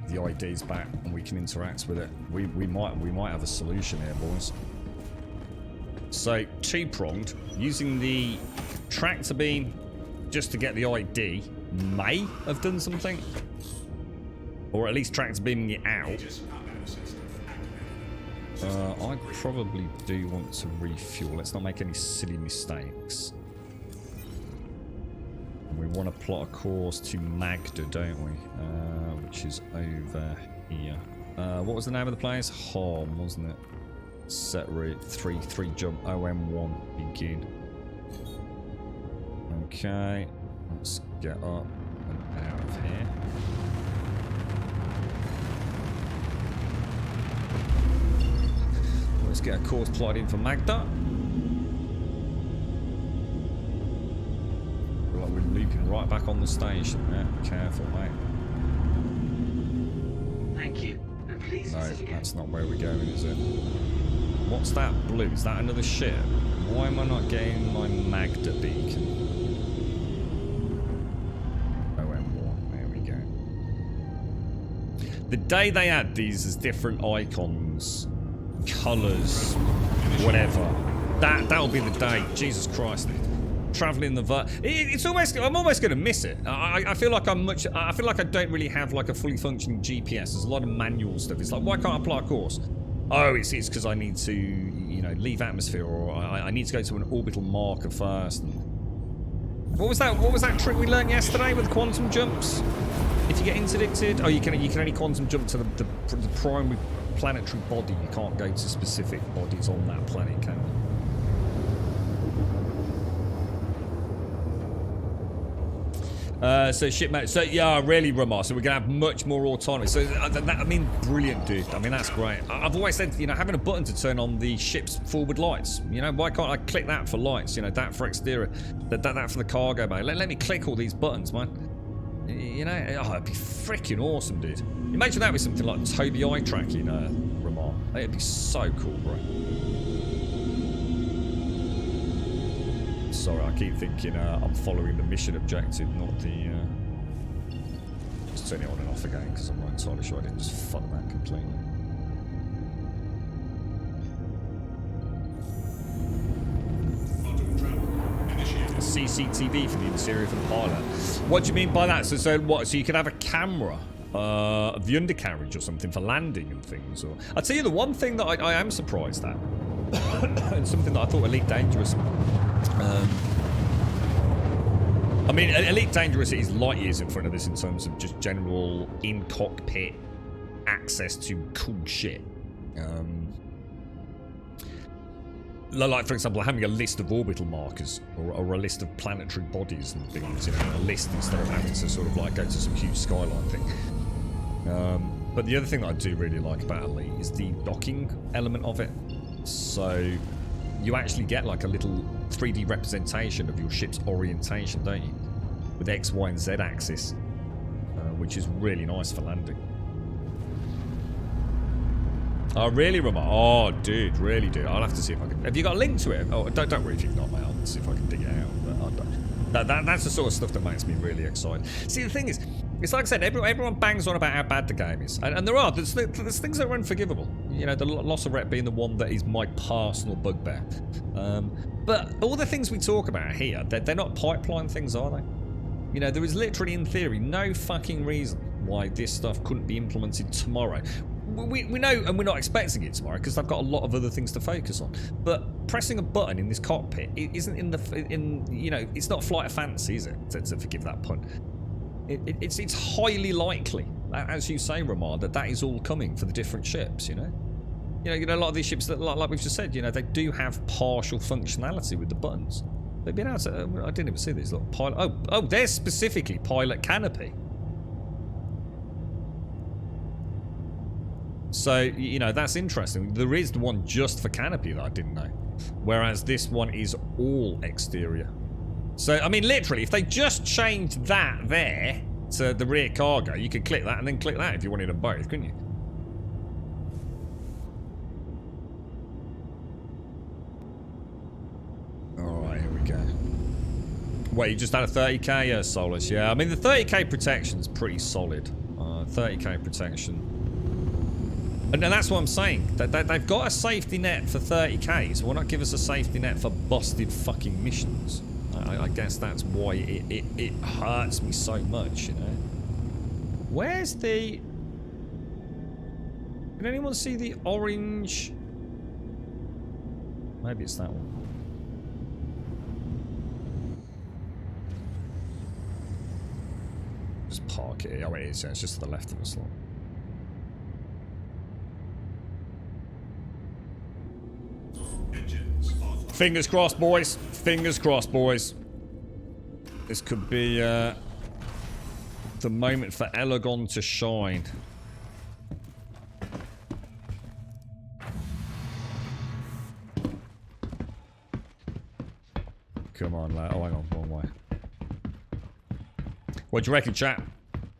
The ID's back, and we can interact with it. We might have a solution here, boys. So two-pronged, using the tractor beam just to get the ID. may have done something. Or at least tractor beaming it out. Aegis combat system activated. I probably do want to refuel. Let's not make any silly mistakes. We want to plot a course to Magda, don't we? Which is over here. What was the name of the place? Harm, wasn't it? Set route 3 jump OM1 begin. Okay, let's get up and out of here. Let's get a course plotted in for Magda. Feel like we're looping right back on the station there. Careful, mate. Thank you. And please No, visit again. that's not where we're going, is it? What's that blue? Is that another ship? Why am I not getting my Magda beacon? OM1, there we go. The day they add these as different icons, colours, whatever, that'll be the day. Jesus Christ. Traveling the it's almost, I'm almost going to miss it. I feel like I feel like I don't really have like a fully functioning GPS. There's a lot of manual stuff. It's like, why can't I plot a course? Oh, it's because I need to, you know, leave atmosphere, or I need to go to an orbital marker first. And what was that trick we learned yesterday with quantum jumps? If you get interdicted, oh, you can only quantum jump to the primary planetary body. You can't go to specific bodies on that planet, can you? So shipmate, so yeah, really, Ramar. So we're gonna have much more autonomy. So I mean, brilliant, dude. I mean, that's great. I've always said, you know, having a button to turn on the ship's forward lights. You know, why can't I click that for lights? You know, that for exterior, that for the cargo bay. Let me click all these buttons, man. You know, oh, it'd be freaking awesome, dude. Imagine that with something like Toby eye tracking, Ramar. It'd be so cool, bro. Sorry, I keep thinking I'm following the mission objective, not the... Just turn it on and off again, because I'm not entirely sure I didn't just fuck that completely. Quantum travel initiated. CCTV for the interior of the pilot. What do you mean by that? So what? So you could have a camera of the undercarriage or something for landing and things? Or I'll tell you the one thing that I am surprised at, and something that I thought Elite Dangerous... I mean, Elite Dangerous is light years in front of this in terms of just general in-cockpit access to cool shit. Like, for example, having a list of orbital markers or a list of planetary bodies and things, you know, a list instead of having to sort of like go to some huge skyline thing. But the other thing that I do really like about Elite is the docking element of it. So you actually get like a little 3D representation of your ship's orientation, don't you? With X, Y, and Z axis, which is really nice for landing. Oh, really, Ramar? Oh, dude, really, dude. I'll have to see if I can... Have you got a link to it? Oh, don't worry if you've not, mate. I'll see if I can dig it out. But that's the sort of stuff that makes me really excited. See, the thing is, it's like I said, everyone bangs on about how bad the game is. And there's things that are unforgivable. You know, the loss of rep being the one that is my personal bugbear. But all the things we talk about here, they're not pipeline things, are they? You know, there is literally, in theory, no fucking reason why this stuff couldn't be implemented tomorrow. We know, and we're not expecting it tomorrow because they've got a lot of other things to focus on. But pressing a button in this cockpit, it isn't you know, it's not flight of fancy, is it? To forgive that pun. It's highly likely, as you say, Ramar, that is all coming for the different ships. You know, a lot of these ships that, like we've just said, you know, they do have partial functionality with the buttons. They've been able to. I didn't even see these little pilot. Oh, there's specifically pilot canopy. So, you know, that's interesting. There is the one just for canopy that I didn't know. Whereas this one is all exterior. So, I mean, literally, if they just changed that there to the rear cargo, you could click that and then click that if you wanted them both, couldn't you? Alright, here we go. Wait, you just had a 30k? Yeah, Solus, yeah. I mean, the 30k protection's pretty solid. 30k protection. And that's what I'm saying. They've got a safety net for 30k, so why not give us a safety net for busted fucking missions? I guess that's why it hurts me so much, you know. Where's the... Can anyone see the orange? Maybe it's that one. Just park it. Oh, it is. Yeah, it's just to the left of us. Lot. Engines offline. Fingers crossed, boys. Fingers crossed, boys. This could be the moment for Elegon to shine. Come on, lad. Oh, hang on. Wrong way. What do you reckon, chat?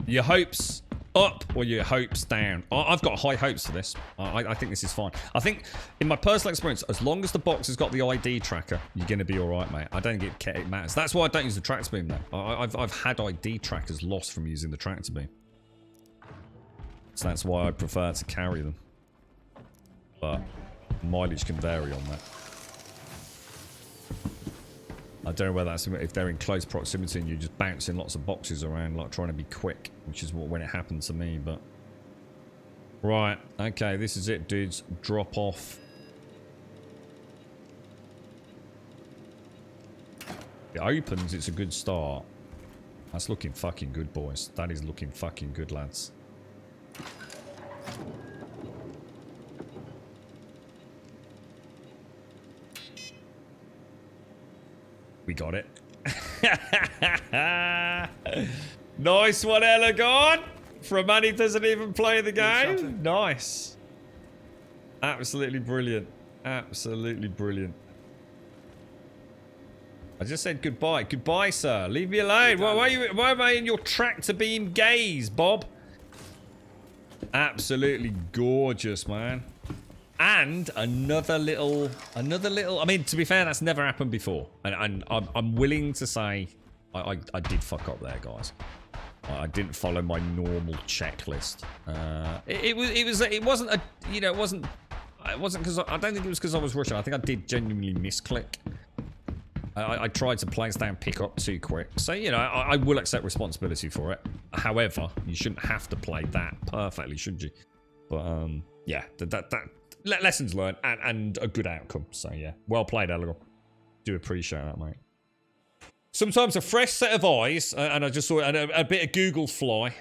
Your hopes up or your hopes down? I've got high hopes for this. I think this is fine. I think, in my personal experience, as long as the box has got the ID tracker, you're going to be alright, mate. I don't think it matters. That's why I don't use the tractor beam, though. I've had ID trackers lost from using the tractor beam. So that's why I prefer to carry them. But mileage can vary on that. I don't know whether that's if they're in close proximity and you're just bouncing lots of boxes around, like trying to be quick, which is when it happened to me, but... Right, okay, this is it, dudes. Drop off. It opens, it's a good start. That's looking fucking good, boys. That is looking fucking good, lads. We got it. Nice one, Elegon. For a man who doesn't even play the game. Nice. Absolutely brilliant. Absolutely brilliant. I just said goodbye. Goodbye, sir. Leave me alone. Why am I in your tractor beam gaze, Bob? Absolutely gorgeous, man. And another little, I mean, to be fair, that's never happened before. And I'm willing to say I did fuck up there, guys. I didn't follow my normal checklist. It wasn't a, you know, it wasn't because I don't think it was because I was rushing. I think I did genuinely misclick. I tried to place down pick up too quick. So, you know, I will accept responsibility for it. However, you shouldn't have to play that perfectly, should you? But, yeah, that lessons learned and a good outcome. So, yeah. Well played, Elegon. Do appreciate that, mate. Sometimes a fresh set of eyes, and I just saw it, and a bit of Google fly.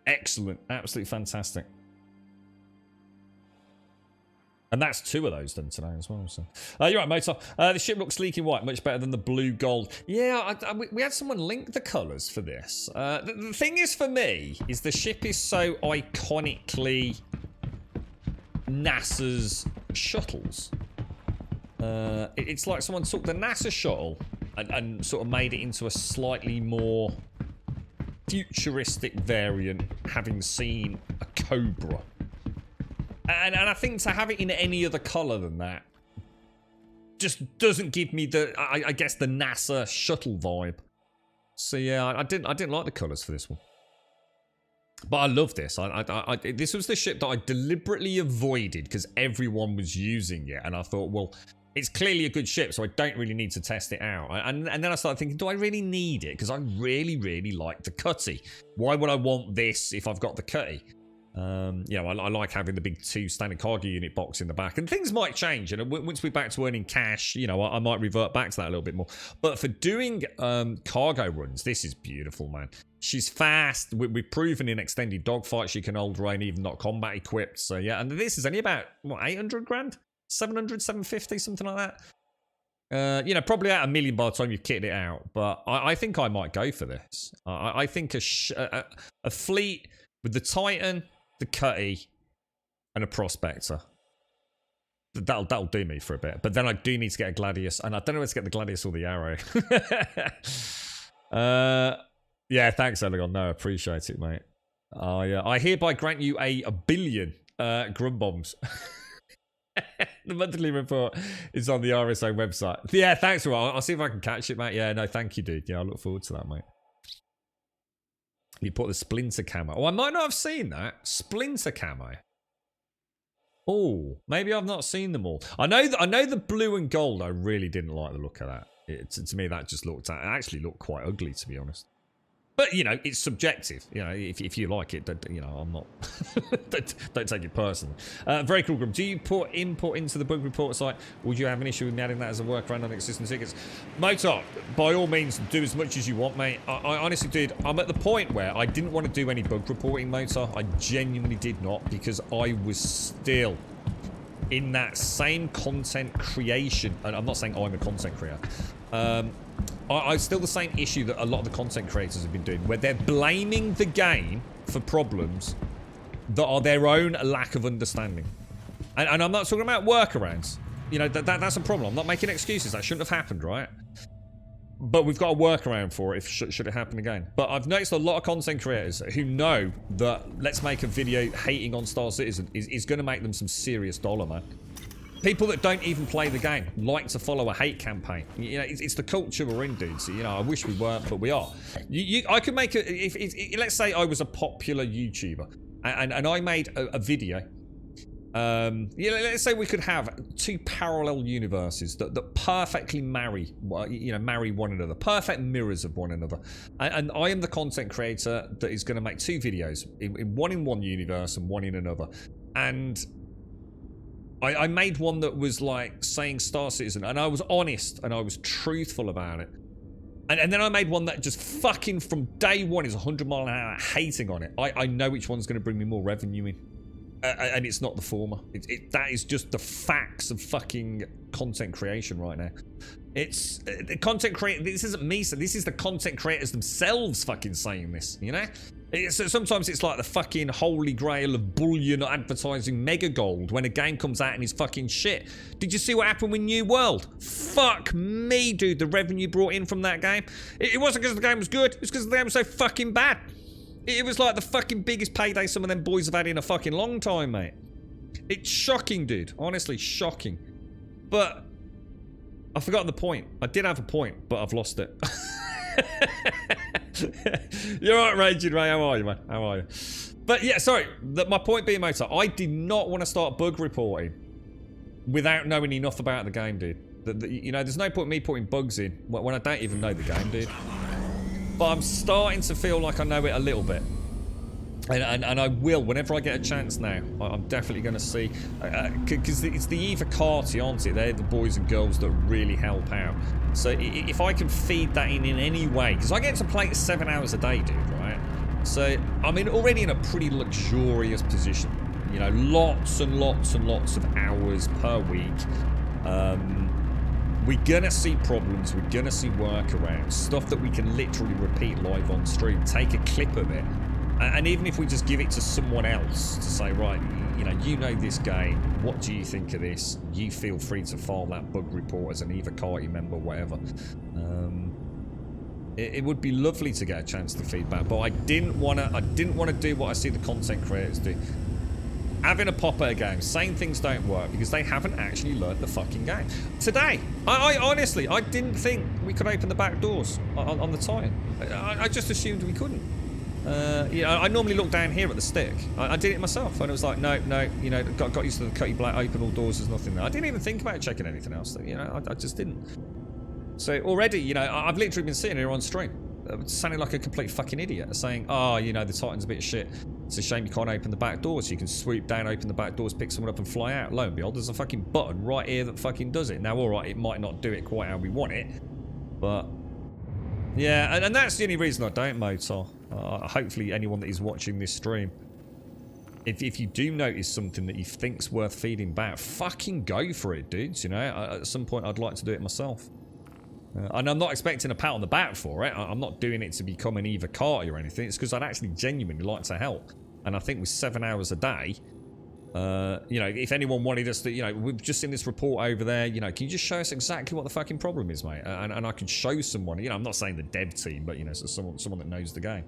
Excellent. Absolutely fantastic. And that's 2 of those done today as well. So, you're right, mate. The ship looks sleek in white, much better than the blue gold. Yeah, we had someone link the colours for this. The thing is, for me, is the ship is so iconically NASA's shuttles. It's like someone took the NASA shuttle and sort of made it into a slightly more futuristic variant, having seen a Cobra. And I think to have it in any other colour than that just doesn't give me the, I guess, the NASA shuttle vibe. So yeah, I didn't like the colours for this one. But I love this. This was the ship that I deliberately avoided because everyone was using it. And I thought, well, it's clearly a good ship, so I don't really need to test it out. And then I started thinking, do I really need it? Because I really, really like the Cutty. Why would I want this if I've got the Cutty? You know, I like having the big 2 standard cargo unit box in the back, and things might change. And once we're back to earning cash, you know, I might revert back to that a little bit more. But for doing cargo runs, this is beautiful, man. She's fast. We've proven in extended dogfights she can hold rain, even not combat equipped. So yeah, and this is only about what, 800 grand, 700, 750, something like that. You know, probably at $1 million by the time you've kitted it out. But I think I might go for this. I think a fleet with the Titan, the Cutty, and a Prospector. That'll do me for a bit. But then I do need to get a Gladius, and I don't know where to get the Gladius or the Arrow. Yeah, thanks, Elegon. No, appreciate it, mate. I hereby grant you a billion Grum Bombs. The monthly report is on the RSO website. Yeah, thanks, Rob. I'll see if I can catch it, mate. Yeah, no, thank you, dude. Yeah, I look forward to that, mate. You put the Splinter camo. Oh, I might not have seen that. Splinter camo. Oh, maybe I've not seen them all. I know the blue and gold. I really didn't like the look of that. To me, that just looked. It actually looked quite ugly, to be honest. But you know, it's subjective. You know, if you like it, you know, I'm not. don't take it personally. Very cool, Grum. Do you put input into the bug report site? Would you have an issue with me adding that as a workaround on existing tickets? Motor, by all means, do as much as you want, mate. I honestly did. I'm at the point where I didn't want to do any bug reporting, Motor. I genuinely did not, because I was still in that same content creation. And I'm not saying I'm a content creator. I still the same issue that a lot of the content creators have been doing, where they're blaming the game for problems that are their own lack of understanding. And I'm not talking about workarounds. You know, that's a problem. I'm not making excuses. That shouldn't have happened, right? But we've got a workaround for it if should it happen again. But I've noticed a lot of content creators who know that let's make a video hating on Star Citizen is going to make them some serious dollar, man. People that don't even play the game like to follow a hate campaign. You know, it's the culture we're in, dudes. You know, I wish we weren't, but we are. I could make a... let's say I was a popular YouTuber and I made a video. You know, let's say we could have two parallel universes that perfectly marry one another. Perfect mirrors of one another. And I am the content creator that is going to make two videos. One in one universe and one in another. And... I made one that was like saying Star Citizen, and I was honest and I was truthful about it. And then I made one that just fucking from day one is 100 mile an hour hating on it. I know which one's going to bring me more revenue in. And it's not the former. That is just the facts of fucking content creation right now. It's the content creator. This isn't me, so this is the content creators themselves fucking saying this, you know? Sometimes it's like the fucking holy grail of bullion advertising mega gold when a game comes out and is fucking shit. Did you see what happened with New World? Fuck me, dude. The revenue brought in from that game. It wasn't because the game was good. It was because the game was so fucking bad. It was like the fucking biggest payday some of them boys have had in a fucking long time, mate. It's shocking, dude. Honestly, shocking. But I've forgotten the point. I did have a point, but I've lost it. You're right, Raging Ray. How are you, man? How are you? But yeah, sorry. My point being, Motor, I did not want to start bug reporting without knowing enough about the game, dude. You know, there's no point in me putting bugs in when I don't even know the game, dude. But I'm starting to feel like I know it a little bit. And I will, whenever I get a chance now. I'm definitely going to see. Because it's the Eva Carty, aren't it? They're the boys and girls that really help out. So if I can feed that in any way. Because I get to play 7 hours a day, dude, right? So I'm already in a pretty luxurious position. You know, lots and lots and lots of hours per week. We're gonna see problems, we're gonna see workarounds, stuff that we can literally repeat live on stream, take a clip of it, and even if we just give it to someone else to say, right, you know this game, what do you think of this? You feel free to file that bug report as an Eva Carty member, whatever. It would be lovely to get a chance to feedback, but I didn't want to do what I see the content creators do. Having a pop at a game, saying things don't work because they haven't actually learned the fucking game. Today, I honestly, I didn't think we could open the back doors on the Titan. I just assumed we couldn't. I normally look down here at the stick. I did it myself, and it was like, no, you know, got used to the cutty black, open all doors, there's nothing there. I didn't even think about checking anything else. You know, I just didn't. So already, you know, I've literally been sitting here on stream, sounding like a complete fucking idiot, saying, oh, you know, the Titan's a bit shit. It's a shame you can't open the back doors. You can swoop down, open the back doors, pick someone up and fly out. Lo and behold, there's a fucking button right here that fucking does it. Now, alright, it might not do it quite how we want it, but yeah, and that's the only reason I don't, Motor. Hopefully anyone that is watching this stream, if you do notice something that you think's worth feeding back, fucking go for it, dudes, you know. At some point I'd like to do it myself. And I'm not expecting a pat on the back for it. I'm not doing it to become an Eva Carty or anything. It's because I'd actually genuinely like to help. And I think with 7 hours a day, you know, if anyone wanted us to, you know, we've just seen this report over there, you know, can you just show us exactly what the fucking problem is, mate? And I can show someone, you know, I'm not saying the dev team, but, you know, so someone that knows the game.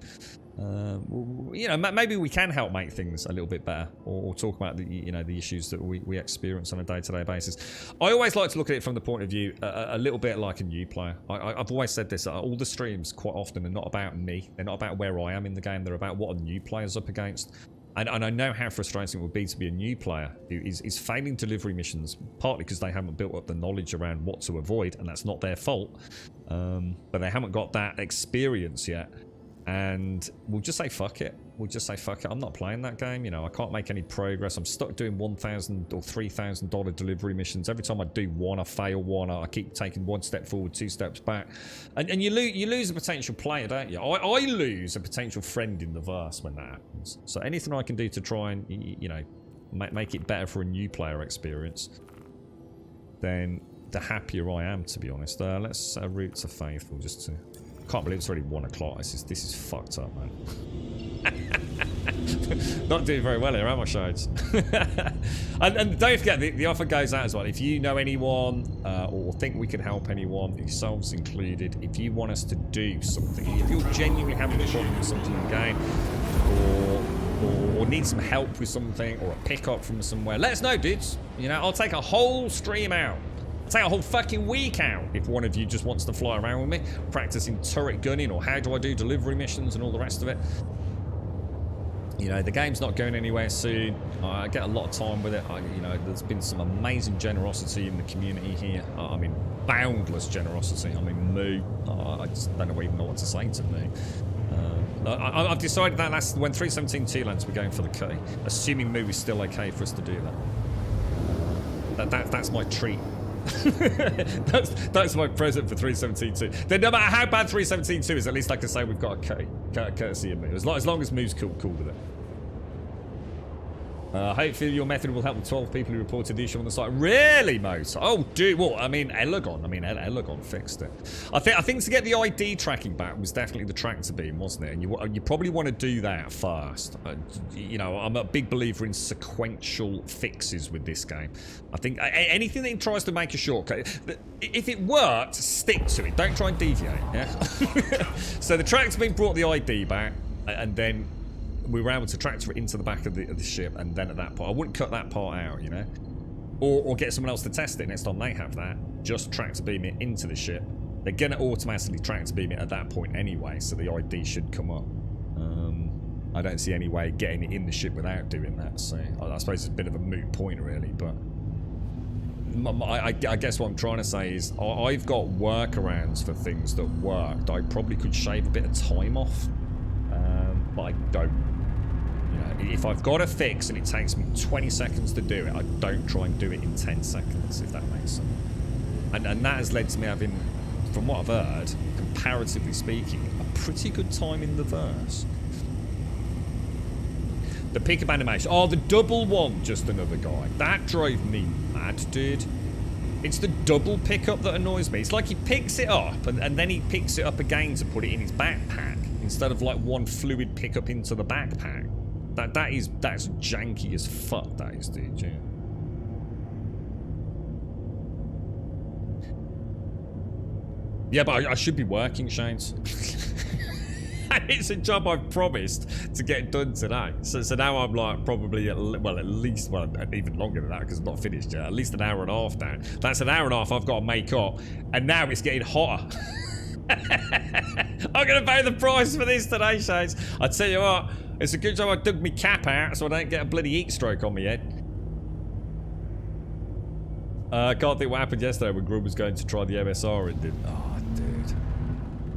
You know, maybe we can help make things a little bit better, or talk about the, you know, the issues that we experience on a day-to-day basis. I always like to look at it from the point of view a little bit like a new player. I've always said this, all the streams quite often are not about me. They're not about where I am in the game. They're about what a new player's up against. And I know how frustrating it would be to be a new player who is failing delivery missions, partly because they haven't built up the knowledge around what to avoid, and that's not their fault. But they haven't got that experience yet. And we'll just say fuck it. We'll just say fuck it. I'm not playing that game. You know, I can't make any progress. I'm stuck doing $1,000 or $3,000 delivery missions. Every time I do one, I fail one. I keep taking one step forward, two steps back. And you lose a potential player, don't you? I lose a potential friend in the verse when that happens. So anything I can do to try and, you know, make it better for a new player experience, then the happier I am, to be honest. Let's route to Faithful just to... Can't believe it's already 1 o'clock. This is fucked up, man. Not doing very well here, am I, Shades? and don't forget, the offer goes out as well. If you know anyone or think we can help anyone, yourselves included, if you want us to do something, if you're genuinely having a problem with something in the game, or need some help with something, or a pickup from somewhere, let us know, dudes. You know, I'll take a whole stream out. Take a whole fucking week out if one of you just wants to fly around with me, practicing turret gunning or how do I do delivery missions and all the rest of it. You know, the game's not going anywhere soon. I get a lot of time with it. You know, there's been some amazing generosity in the community here. I mean, boundless generosity. I mean, Moo. I just don't even know what to say to Moo. I've decided that that's when 317 lands, we're going for the K, assuming Moo is still okay for us to do that. That's my treat. that's my present for 317.2. Then no matter how bad 317.2 is, at least I can say we've got a K, courtesy of Moo. As long as Moo's cool with it. Hopefully your method will help the 12 people who reported the issue on the site. Really, Moat? Oh, dude. Well, I mean, Elagon fixed it. I think to get the ID tracking back was definitely the tractor beam, wasn't it? And you probably want to do that first. You know, I'm a big believer in sequential fixes with this game. I think anything that tries to make a shortcut, if it worked, stick to it. Don't try and deviate. Yeah. So the tractor beam brought the ID back, and then we were able to tractor it into the back of the ship, and then at that point, I wouldn't cut that part out, you know? Or get someone else to test it next time they have that. Just tractor beam it into the ship. They're going to automatically tractor beam it at that point anyway, so the ID should come up. I don't see any way getting it in the ship without doing that, so I suppose it's a bit of a moot point, really, but... I guess what I'm trying to say is I've got workarounds for things that worked. I probably could shave a bit of time off, but I don't. You know, if I've got a fix and it takes me 20 seconds to do it, I don't try and do it in 10 seconds, if that makes sense. And that has led to me having, from what I've heard, comparatively speaking, a pretty good time in the verse. The pickup animation. Oh, the double one, just another guy. That drove me mad, dude. It's the double pickup that annoys me. It's like he picks it up and then he picks it up again to put it in his backpack instead of like one fluid pickup into the backpack. That's janky as fuck, that is, dude. Yeah. Yeah, but I should be working, Shanes. It's a job I've promised to get done today. So now I'm like probably at least even longer than that because it's not finished yet. At least an hour and a half now. That's an hour and a half I've got to make up, and now it's getting hotter. I'm gonna pay the price for this today, Shades. I tell you what, it's a good job I dug my cap out so I don't get a bloody heat stroke on my head. Can't think what happened yesterday when Grub was going to try the MSR and didn't. Oh, dude.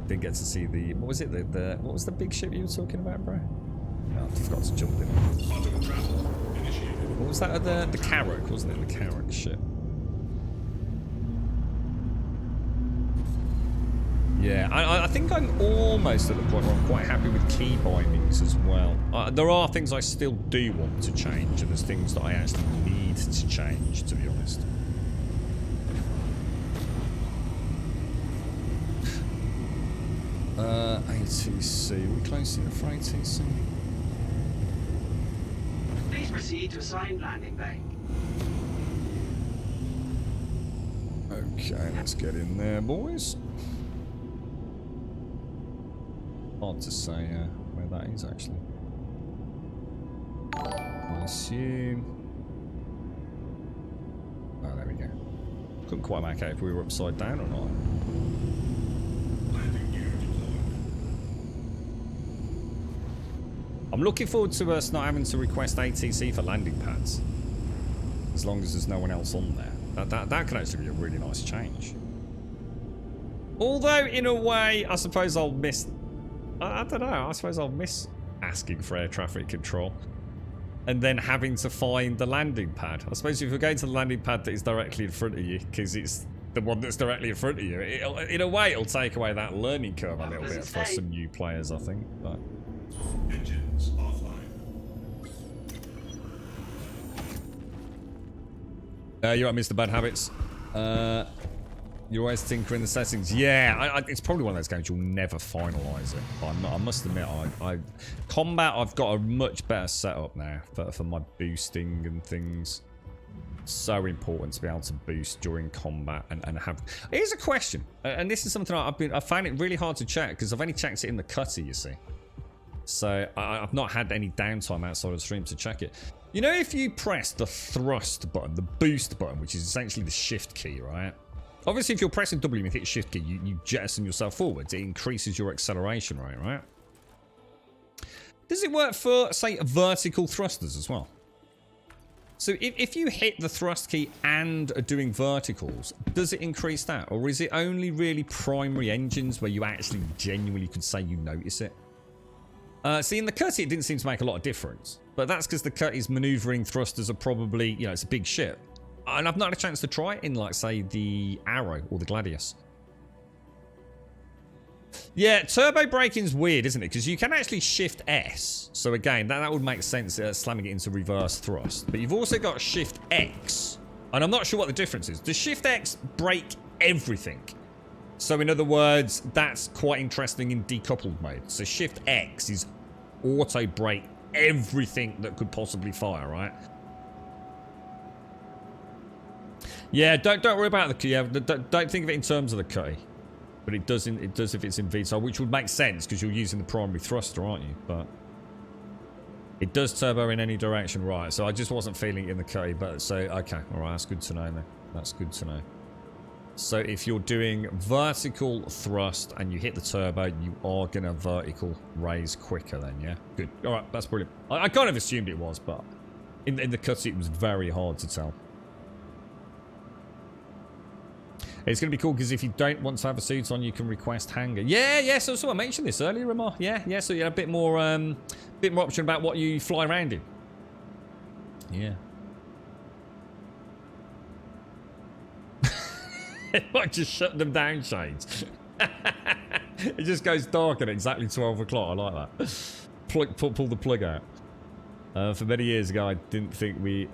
Didn't get to see the... What was it? What was the big ship you were talking about, bro? Oh, I forgot to jump in. What was that? The Carrack, wasn't it? The Carrack ship. Yeah, I think I'm almost at the point where I'm quite happy with key bindings as well. There are things I still do want to change, and there's things that I actually need to change, to be honest. ATC. We're close enough for ATC. Please proceed to assigned landing bay. Okay, let's get in there, boys. Hard to say where that is, actually. I assume... Oh, there we go. Couldn't quite make out if we were upside down or not. I'm looking forward to us not having to request ATC for landing pads. As long as there's no one else on there. That can actually be a really nice change. Although, in a way, I suppose I'll miss... I don't know. I suppose I'll miss asking for air traffic control. And then having to find the landing pad. I suppose if you're going to the landing pad that is directly in front of you, because it's the one that's directly in front of you, in a way, it'll take away that learning curve a little bit for some new players, I think. But... Engines offline. You're right, Mr. Bad Habits. You're always tinkering the settings. Yeah, it's probably one of those games you'll never finalise it. But I must admit, combat, I've got a much better setup now for my boosting and things. So important to be able to boost during combat and have... Here's a question, and this is something I found it really hard to check because I've only checked it in the cutter, you see. So I've not had any downtime outside of the stream to check it. You know, if you press the thrust button, the boost button, which is essentially the shift key, right? Obviously, if you're pressing W and hit shift key, you jettison yourself forwards. It increases your acceleration rate, right? Does it work for, say, vertical thrusters as well? So if you hit the thrust key and are doing verticals, does it increase that? Or is it only really primary engines where you actually genuinely could say you notice it? See, in the Cutty, it didn't seem to make a lot of difference. But that's because the Cutty's maneuvering thrusters are probably, you know, it's a big ship. And I've not had a chance to try it in, like, say, the Arrow or the Gladius. Yeah, turbo braking's weird, isn't it? Because you can actually shift S. So again, that would make sense slamming it into reverse thrust. But you've also got shift X. And I'm not sure what the difference is. Does shift X brake everything? So in other words, that's quite interesting in decoupled mode. So shift X is auto brake everything that could possibly fire, right? Yeah, don't worry about the... Yeah, don't think of it in terms of the Cutty. But it does if it's in VTOL, which would make sense because you're using the primary thruster, aren't you? But it does turbo in any direction, right? So I just wasn't feeling it in the Cutty, but so okay, all right, that's good to know, then. That's good to know. So if you're doing vertical thrust and you hit the turbo, you are gonna vertical raise quicker, then, yeah. Good. All right, that's brilliant. I kind of assumed it was, but in the Cutty, it was very hard to tell. It's going to be cool because if you don't want to have a suit on, you can request hangar. Yeah, so I mentioned this earlier, Ramar. Yeah, so you have a bit more option about what you fly around in. Yeah. It might just shut them down, Shades. It just goes dark at exactly 12 o'clock. I like that. Pull the plug out. For many years ago, I didn't think we...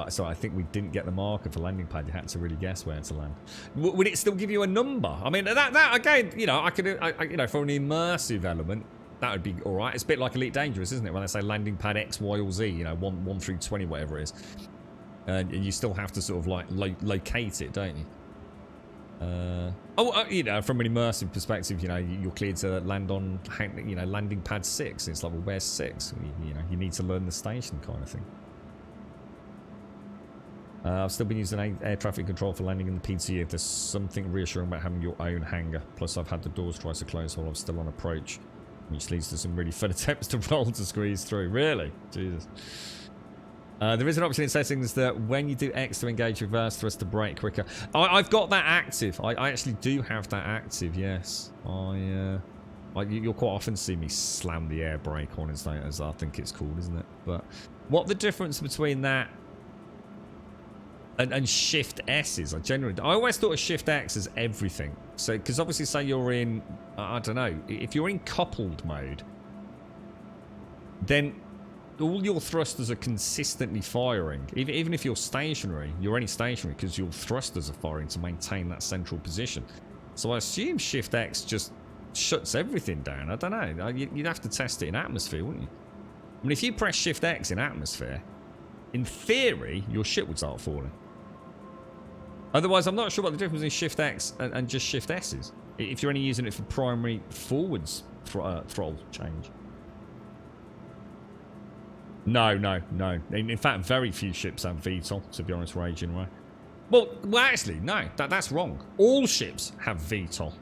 So I think we didn't get the marker for landing pad. You had to really guess where to land. Would it still give you a number? I mean, that again, you know, you know, for an immersive element, that would be all right. It's a bit like Elite Dangerous, isn't it? When they say landing pad X, Y, or Z, you know, 1 through 20, whatever it is, and you still have to sort of like locate it, don't you? You know, from an immersive perspective, you know, you're cleared to land on, you know, landing pad 6. It's like, well, where's 6? You know, you need to learn the station, kind of thing. I've still been using air traffic control for landing in the PTE. If there's something reassuring about having your own hangar. Plus, I've had the doors twice to close while I'm still on approach, which leads to some really fun attempts to roll to squeeze through. Really? Jesus. There is an option in settings that when you do X to engage reverse thrust to brake quicker. I've got that active. I actually do have that active, yes. You'll quite often see me slam the air brake on as I think it's called, isn't it? But what the difference between that and shift S is, I always thought of shift X as everything. So, because obviously say you're in, I don't know, if you're in coupled mode, then all your thrusters are consistently firing. Even if you're stationary, you're only stationary because your thrusters are firing to maintain that central position. So I assume shift X just shuts everything down. I don't know. You'd have to test it in atmosphere, wouldn't you? I mean, if you press shift X in atmosphere, in theory, your ship would start falling. Otherwise, I'm not sure what the difference in shift X and just shift S is. If you're only using it for primary forwards throttle change. No. In fact, very few ships have VTOL, to be honest, Raging, right? Well, actually, no. That's wrong. All ships have VTOL.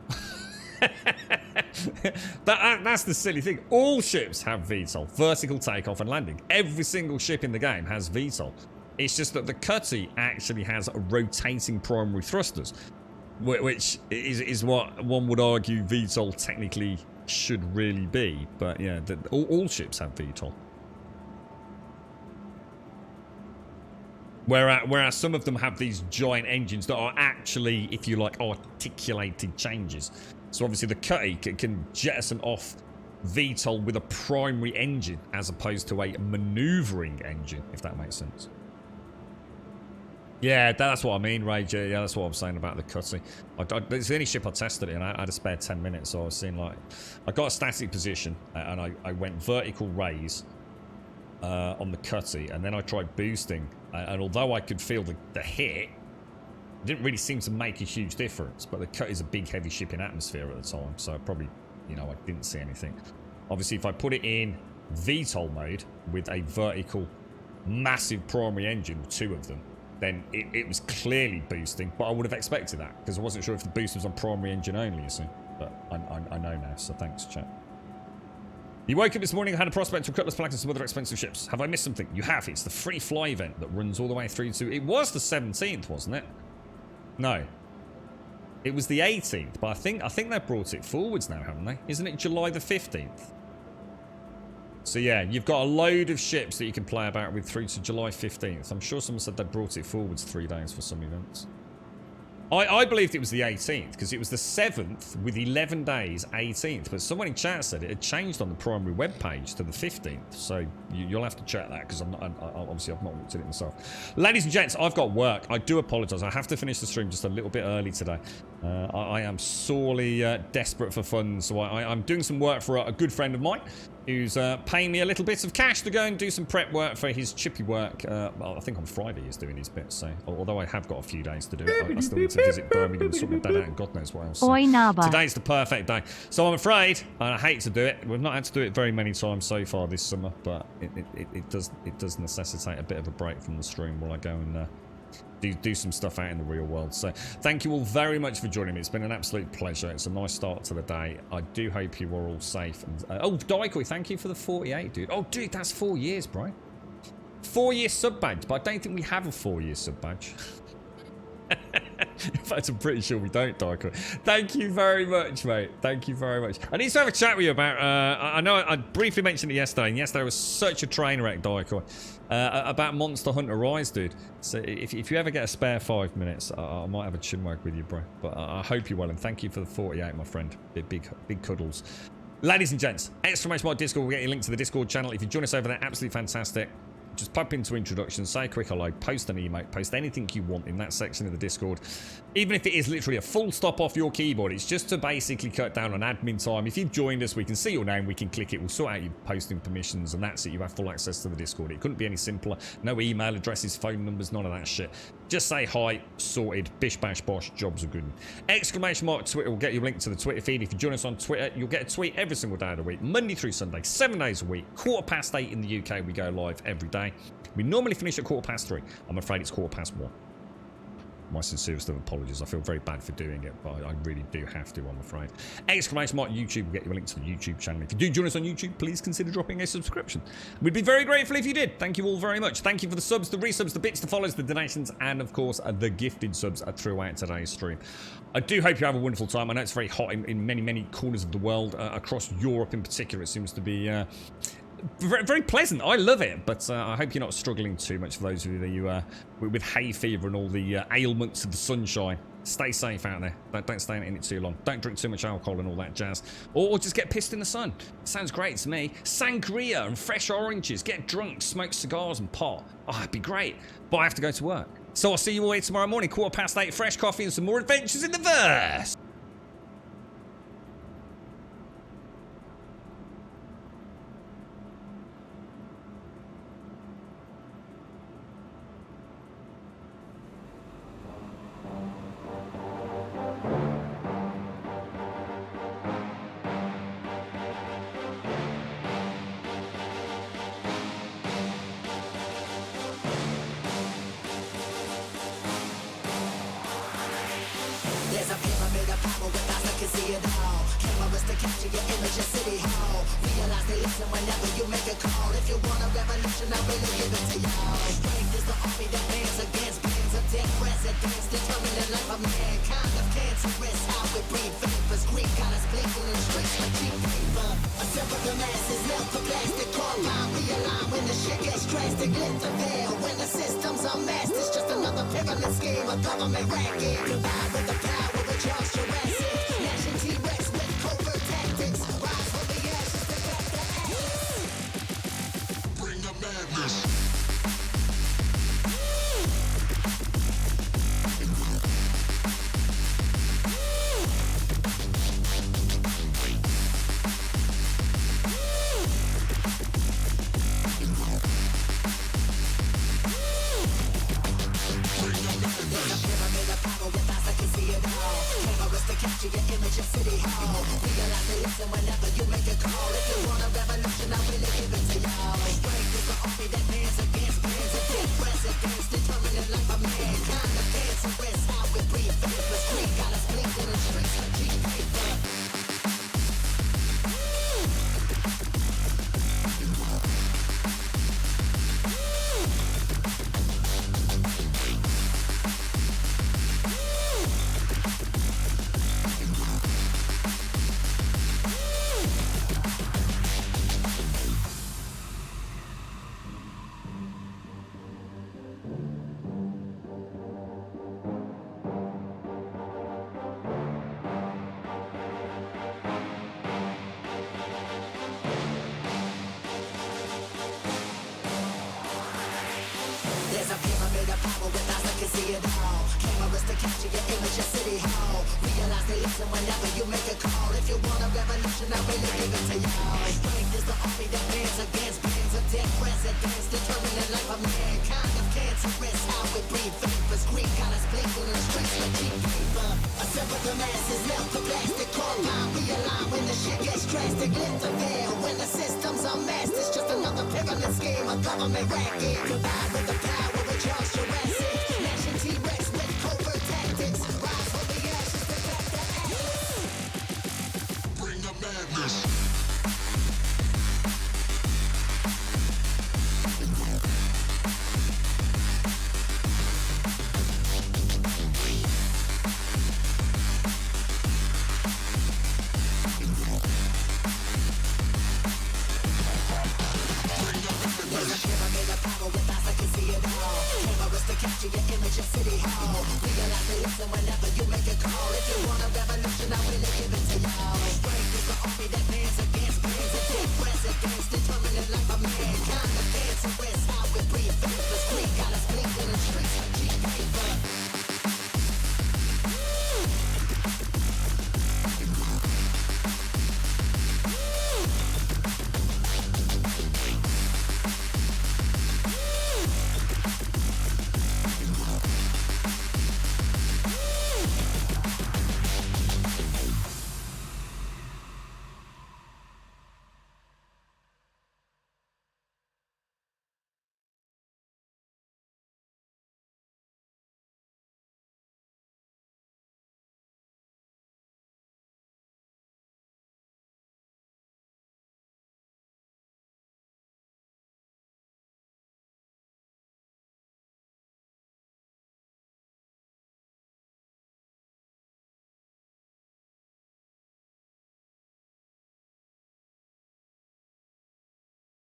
That's the silly thing. All ships have VTOL, vertical takeoff and landing. Every single ship in the game has VTOL. It's just that the Cutty actually has rotating primary thrusters, which is what one would argue VTOL technically should really be. But yeah, all ships have VTOL. Whereas some of them have these giant engines that are actually, if you like, articulated changes. So obviously the Cutty can jettison off VTOL with a primary engine as opposed to a manoeuvring engine, if that makes sense. Yeah, that's what I mean, Rage. Yeah, that's what I'm saying about the Cutty. It's the only ship I tested it, and I had a spare 10 minutes, so I was seeing like... I got a static position, and I went vertical raise on the Cutty, and then I tried boosting, and although I could feel the hit, it didn't really seem to make a huge difference, but the Cutty's a big, heavy ship in atmosphere at the time, so probably, you know, I didn't see anything. Obviously, if I put it in VTOL mode with a vertical, massive primary engine, 2 of them, then it was clearly boosting, but I would have expected that, because I wasn't sure if the boost was on primary engine only, you see. But I know now, so thanks, chat. You woke up this morning and had a prospect of Cutlass Flag and some other expensive ships. Have I missed something? You have. It's the free fly event that runs all the way through to... It was the 17th, wasn't it? No. It was the 18th, but I think they brought it forwards now, haven't they? Isn't it July the 15th? So yeah, you've got a load of ships that you can play about with through to July 15th. I'm sure someone said they brought it forwards 3 days for some events. I believed it was the 18th, because it was the 7th with 11 days 18th. But someone in chat said it had changed on the primary web page to the 15th. So you'll have to check that, because obviously I've not looked at it myself. Ladies and gents, I've got work. I do apologise. I have to finish the stream just a little bit early today. I am sorely desperate for funds. So I'm doing some work for a good friend of mine who's paying me a little bit of cash to go and do some prep work for his chippy work. Well, I think on Friday he's doing his bits, so although I have got a few days to do it, I still need to visit Birmingham, sort my bed out, and God knows what else. So Oi, Naba. today's the perfect day. So I'm afraid, and I hate to do it, we've not had to do it very many times so far this summer, but it does necessitate a bit of a break from the stream while I go and do some stuff out in the real world. So thank you all very much for joining me. It's been an absolute pleasure. It's a nice start to the day. I do hope you are all safe. And oh, Daikoi, thank you for the 48, dude. Oh, dude, that's 4 years, bro. 4-year sub badge, but I don't think we have a 4-year sub badge. In fact, I'm pretty sure we don't, Daikoi. Thank you very much, mate. Thank you very much. I need to have a chat with you about... I know I briefly mentioned it yesterday, and yesterday was such a train wreck, Daikoi. About Monster Hunter Rise, dude. So if you ever get a spare 5 minutes, I might have a chinwag with you, bro. But I hope you're well, and thank you for the 48, my friend. Big cuddles. Ladies and gents, exclamation mark Discord. We'll get you a link to the Discord channel. If you join us over there, absolutely fantastic. Just pop into introductions, say a quick hello, post an emote, post anything you want in that section of the Discord. Even if it is literally a full stop off your keyboard, it's just to basically cut down on admin time. If you've joined us, we can see your name, we can click it, we'll sort out your posting permissions, and that's it. You have full access to the Discord. It couldn't be any simpler. No email addresses, phone numbers, none of that shit. Just say hi, sorted, bish bash bosh, jobs are good. Exclamation mark Twitter will get you a link to the Twitter feed. If you join us on Twitter, you'll get a tweet every single day of the week, Monday through Sunday, 7 days a week, 8:15 in the UK, we go live every day. We normally finish at 3:15. I'm afraid it's 1:15. My sincerest of apologies. I feel very bad for doing it, but I really do have to, I'm afraid. Exclamation mark YouTube will get you a link to the YouTube channel. If you do join us on YouTube, please consider dropping a subscription. We'd be very grateful if you did. Thank you all very much. Thank you for the subs, the resubs, the bits, the follows, the donations, and of course, the gifted subs throughout today's stream. I do hope you have a wonderful time. I know it's very hot in many, many corners of the world. Across Europe in particular, it seems to be... very, very pleasant. I love it, but I hope you're not struggling too much for those of you with hay fever and all the ailments of the sunshine. Stay safe out there. Don't stay in it too long. Don't drink too much alcohol and all that jazz. Or just get pissed in the sun. Sounds great to me. Sangria and fresh oranges. Get drunk, smoke cigars and pot. Oh, it'd be great. But I have to go to work. So I'll see you all here tomorrow morning, 8:15, fresh coffee and some more adventures in the verse. There's a pyramid of really give it to y'all. Strength is the army that bands against bands of dead presidents, determined the life of mankind of cancerous. How we breathe vapors, Greek got us blinking in the streets like cheap paper. Assemble the masses, melt the plastic, carbine, realign when the shit gets drastic. Lift the veil when the system's unmasked. It's just another pyramid scheme, a government racket. Combined with the power of Charles Jurassic, gnashing T-Rex with covert tactics. Rise from the ashes to back the atlas. Bring the madness. Capture your image in City Hall. Realize they listen whenever you make a call. If you want a revolution, I really give it to y'all. Strength is the army that bands against bands of dead presidents, determined the life of mankind of cancerous. How we breathe vapors, Greek got us blinking in the streets like cheap paper. There's a pyramid of power with eyes that can see it all. Cameras to capture your image in City Hall. Realize they listen whenever you make a call. If you want a revolution, I really give it to y'all. Strength is the army that bands against bands of dead presidents, determined the life of mankind of cancerous. How we breathe vapors, Greek got us blinking in the streets like cheap paper. Assemble the masses, melt the plastic, carbine, realign when the shit gets drastic. Lift the veil when the system's unmasked. It's just another pyramid scheme, a government racket. Combined with the power of Charles Jurassic, gnashing T-Rex with covert tactics. Rise from the ashes to back the atlas. Bring the madness. Capture your image in City Hall. Realize they listen whenever you make a call. If you want a revolution,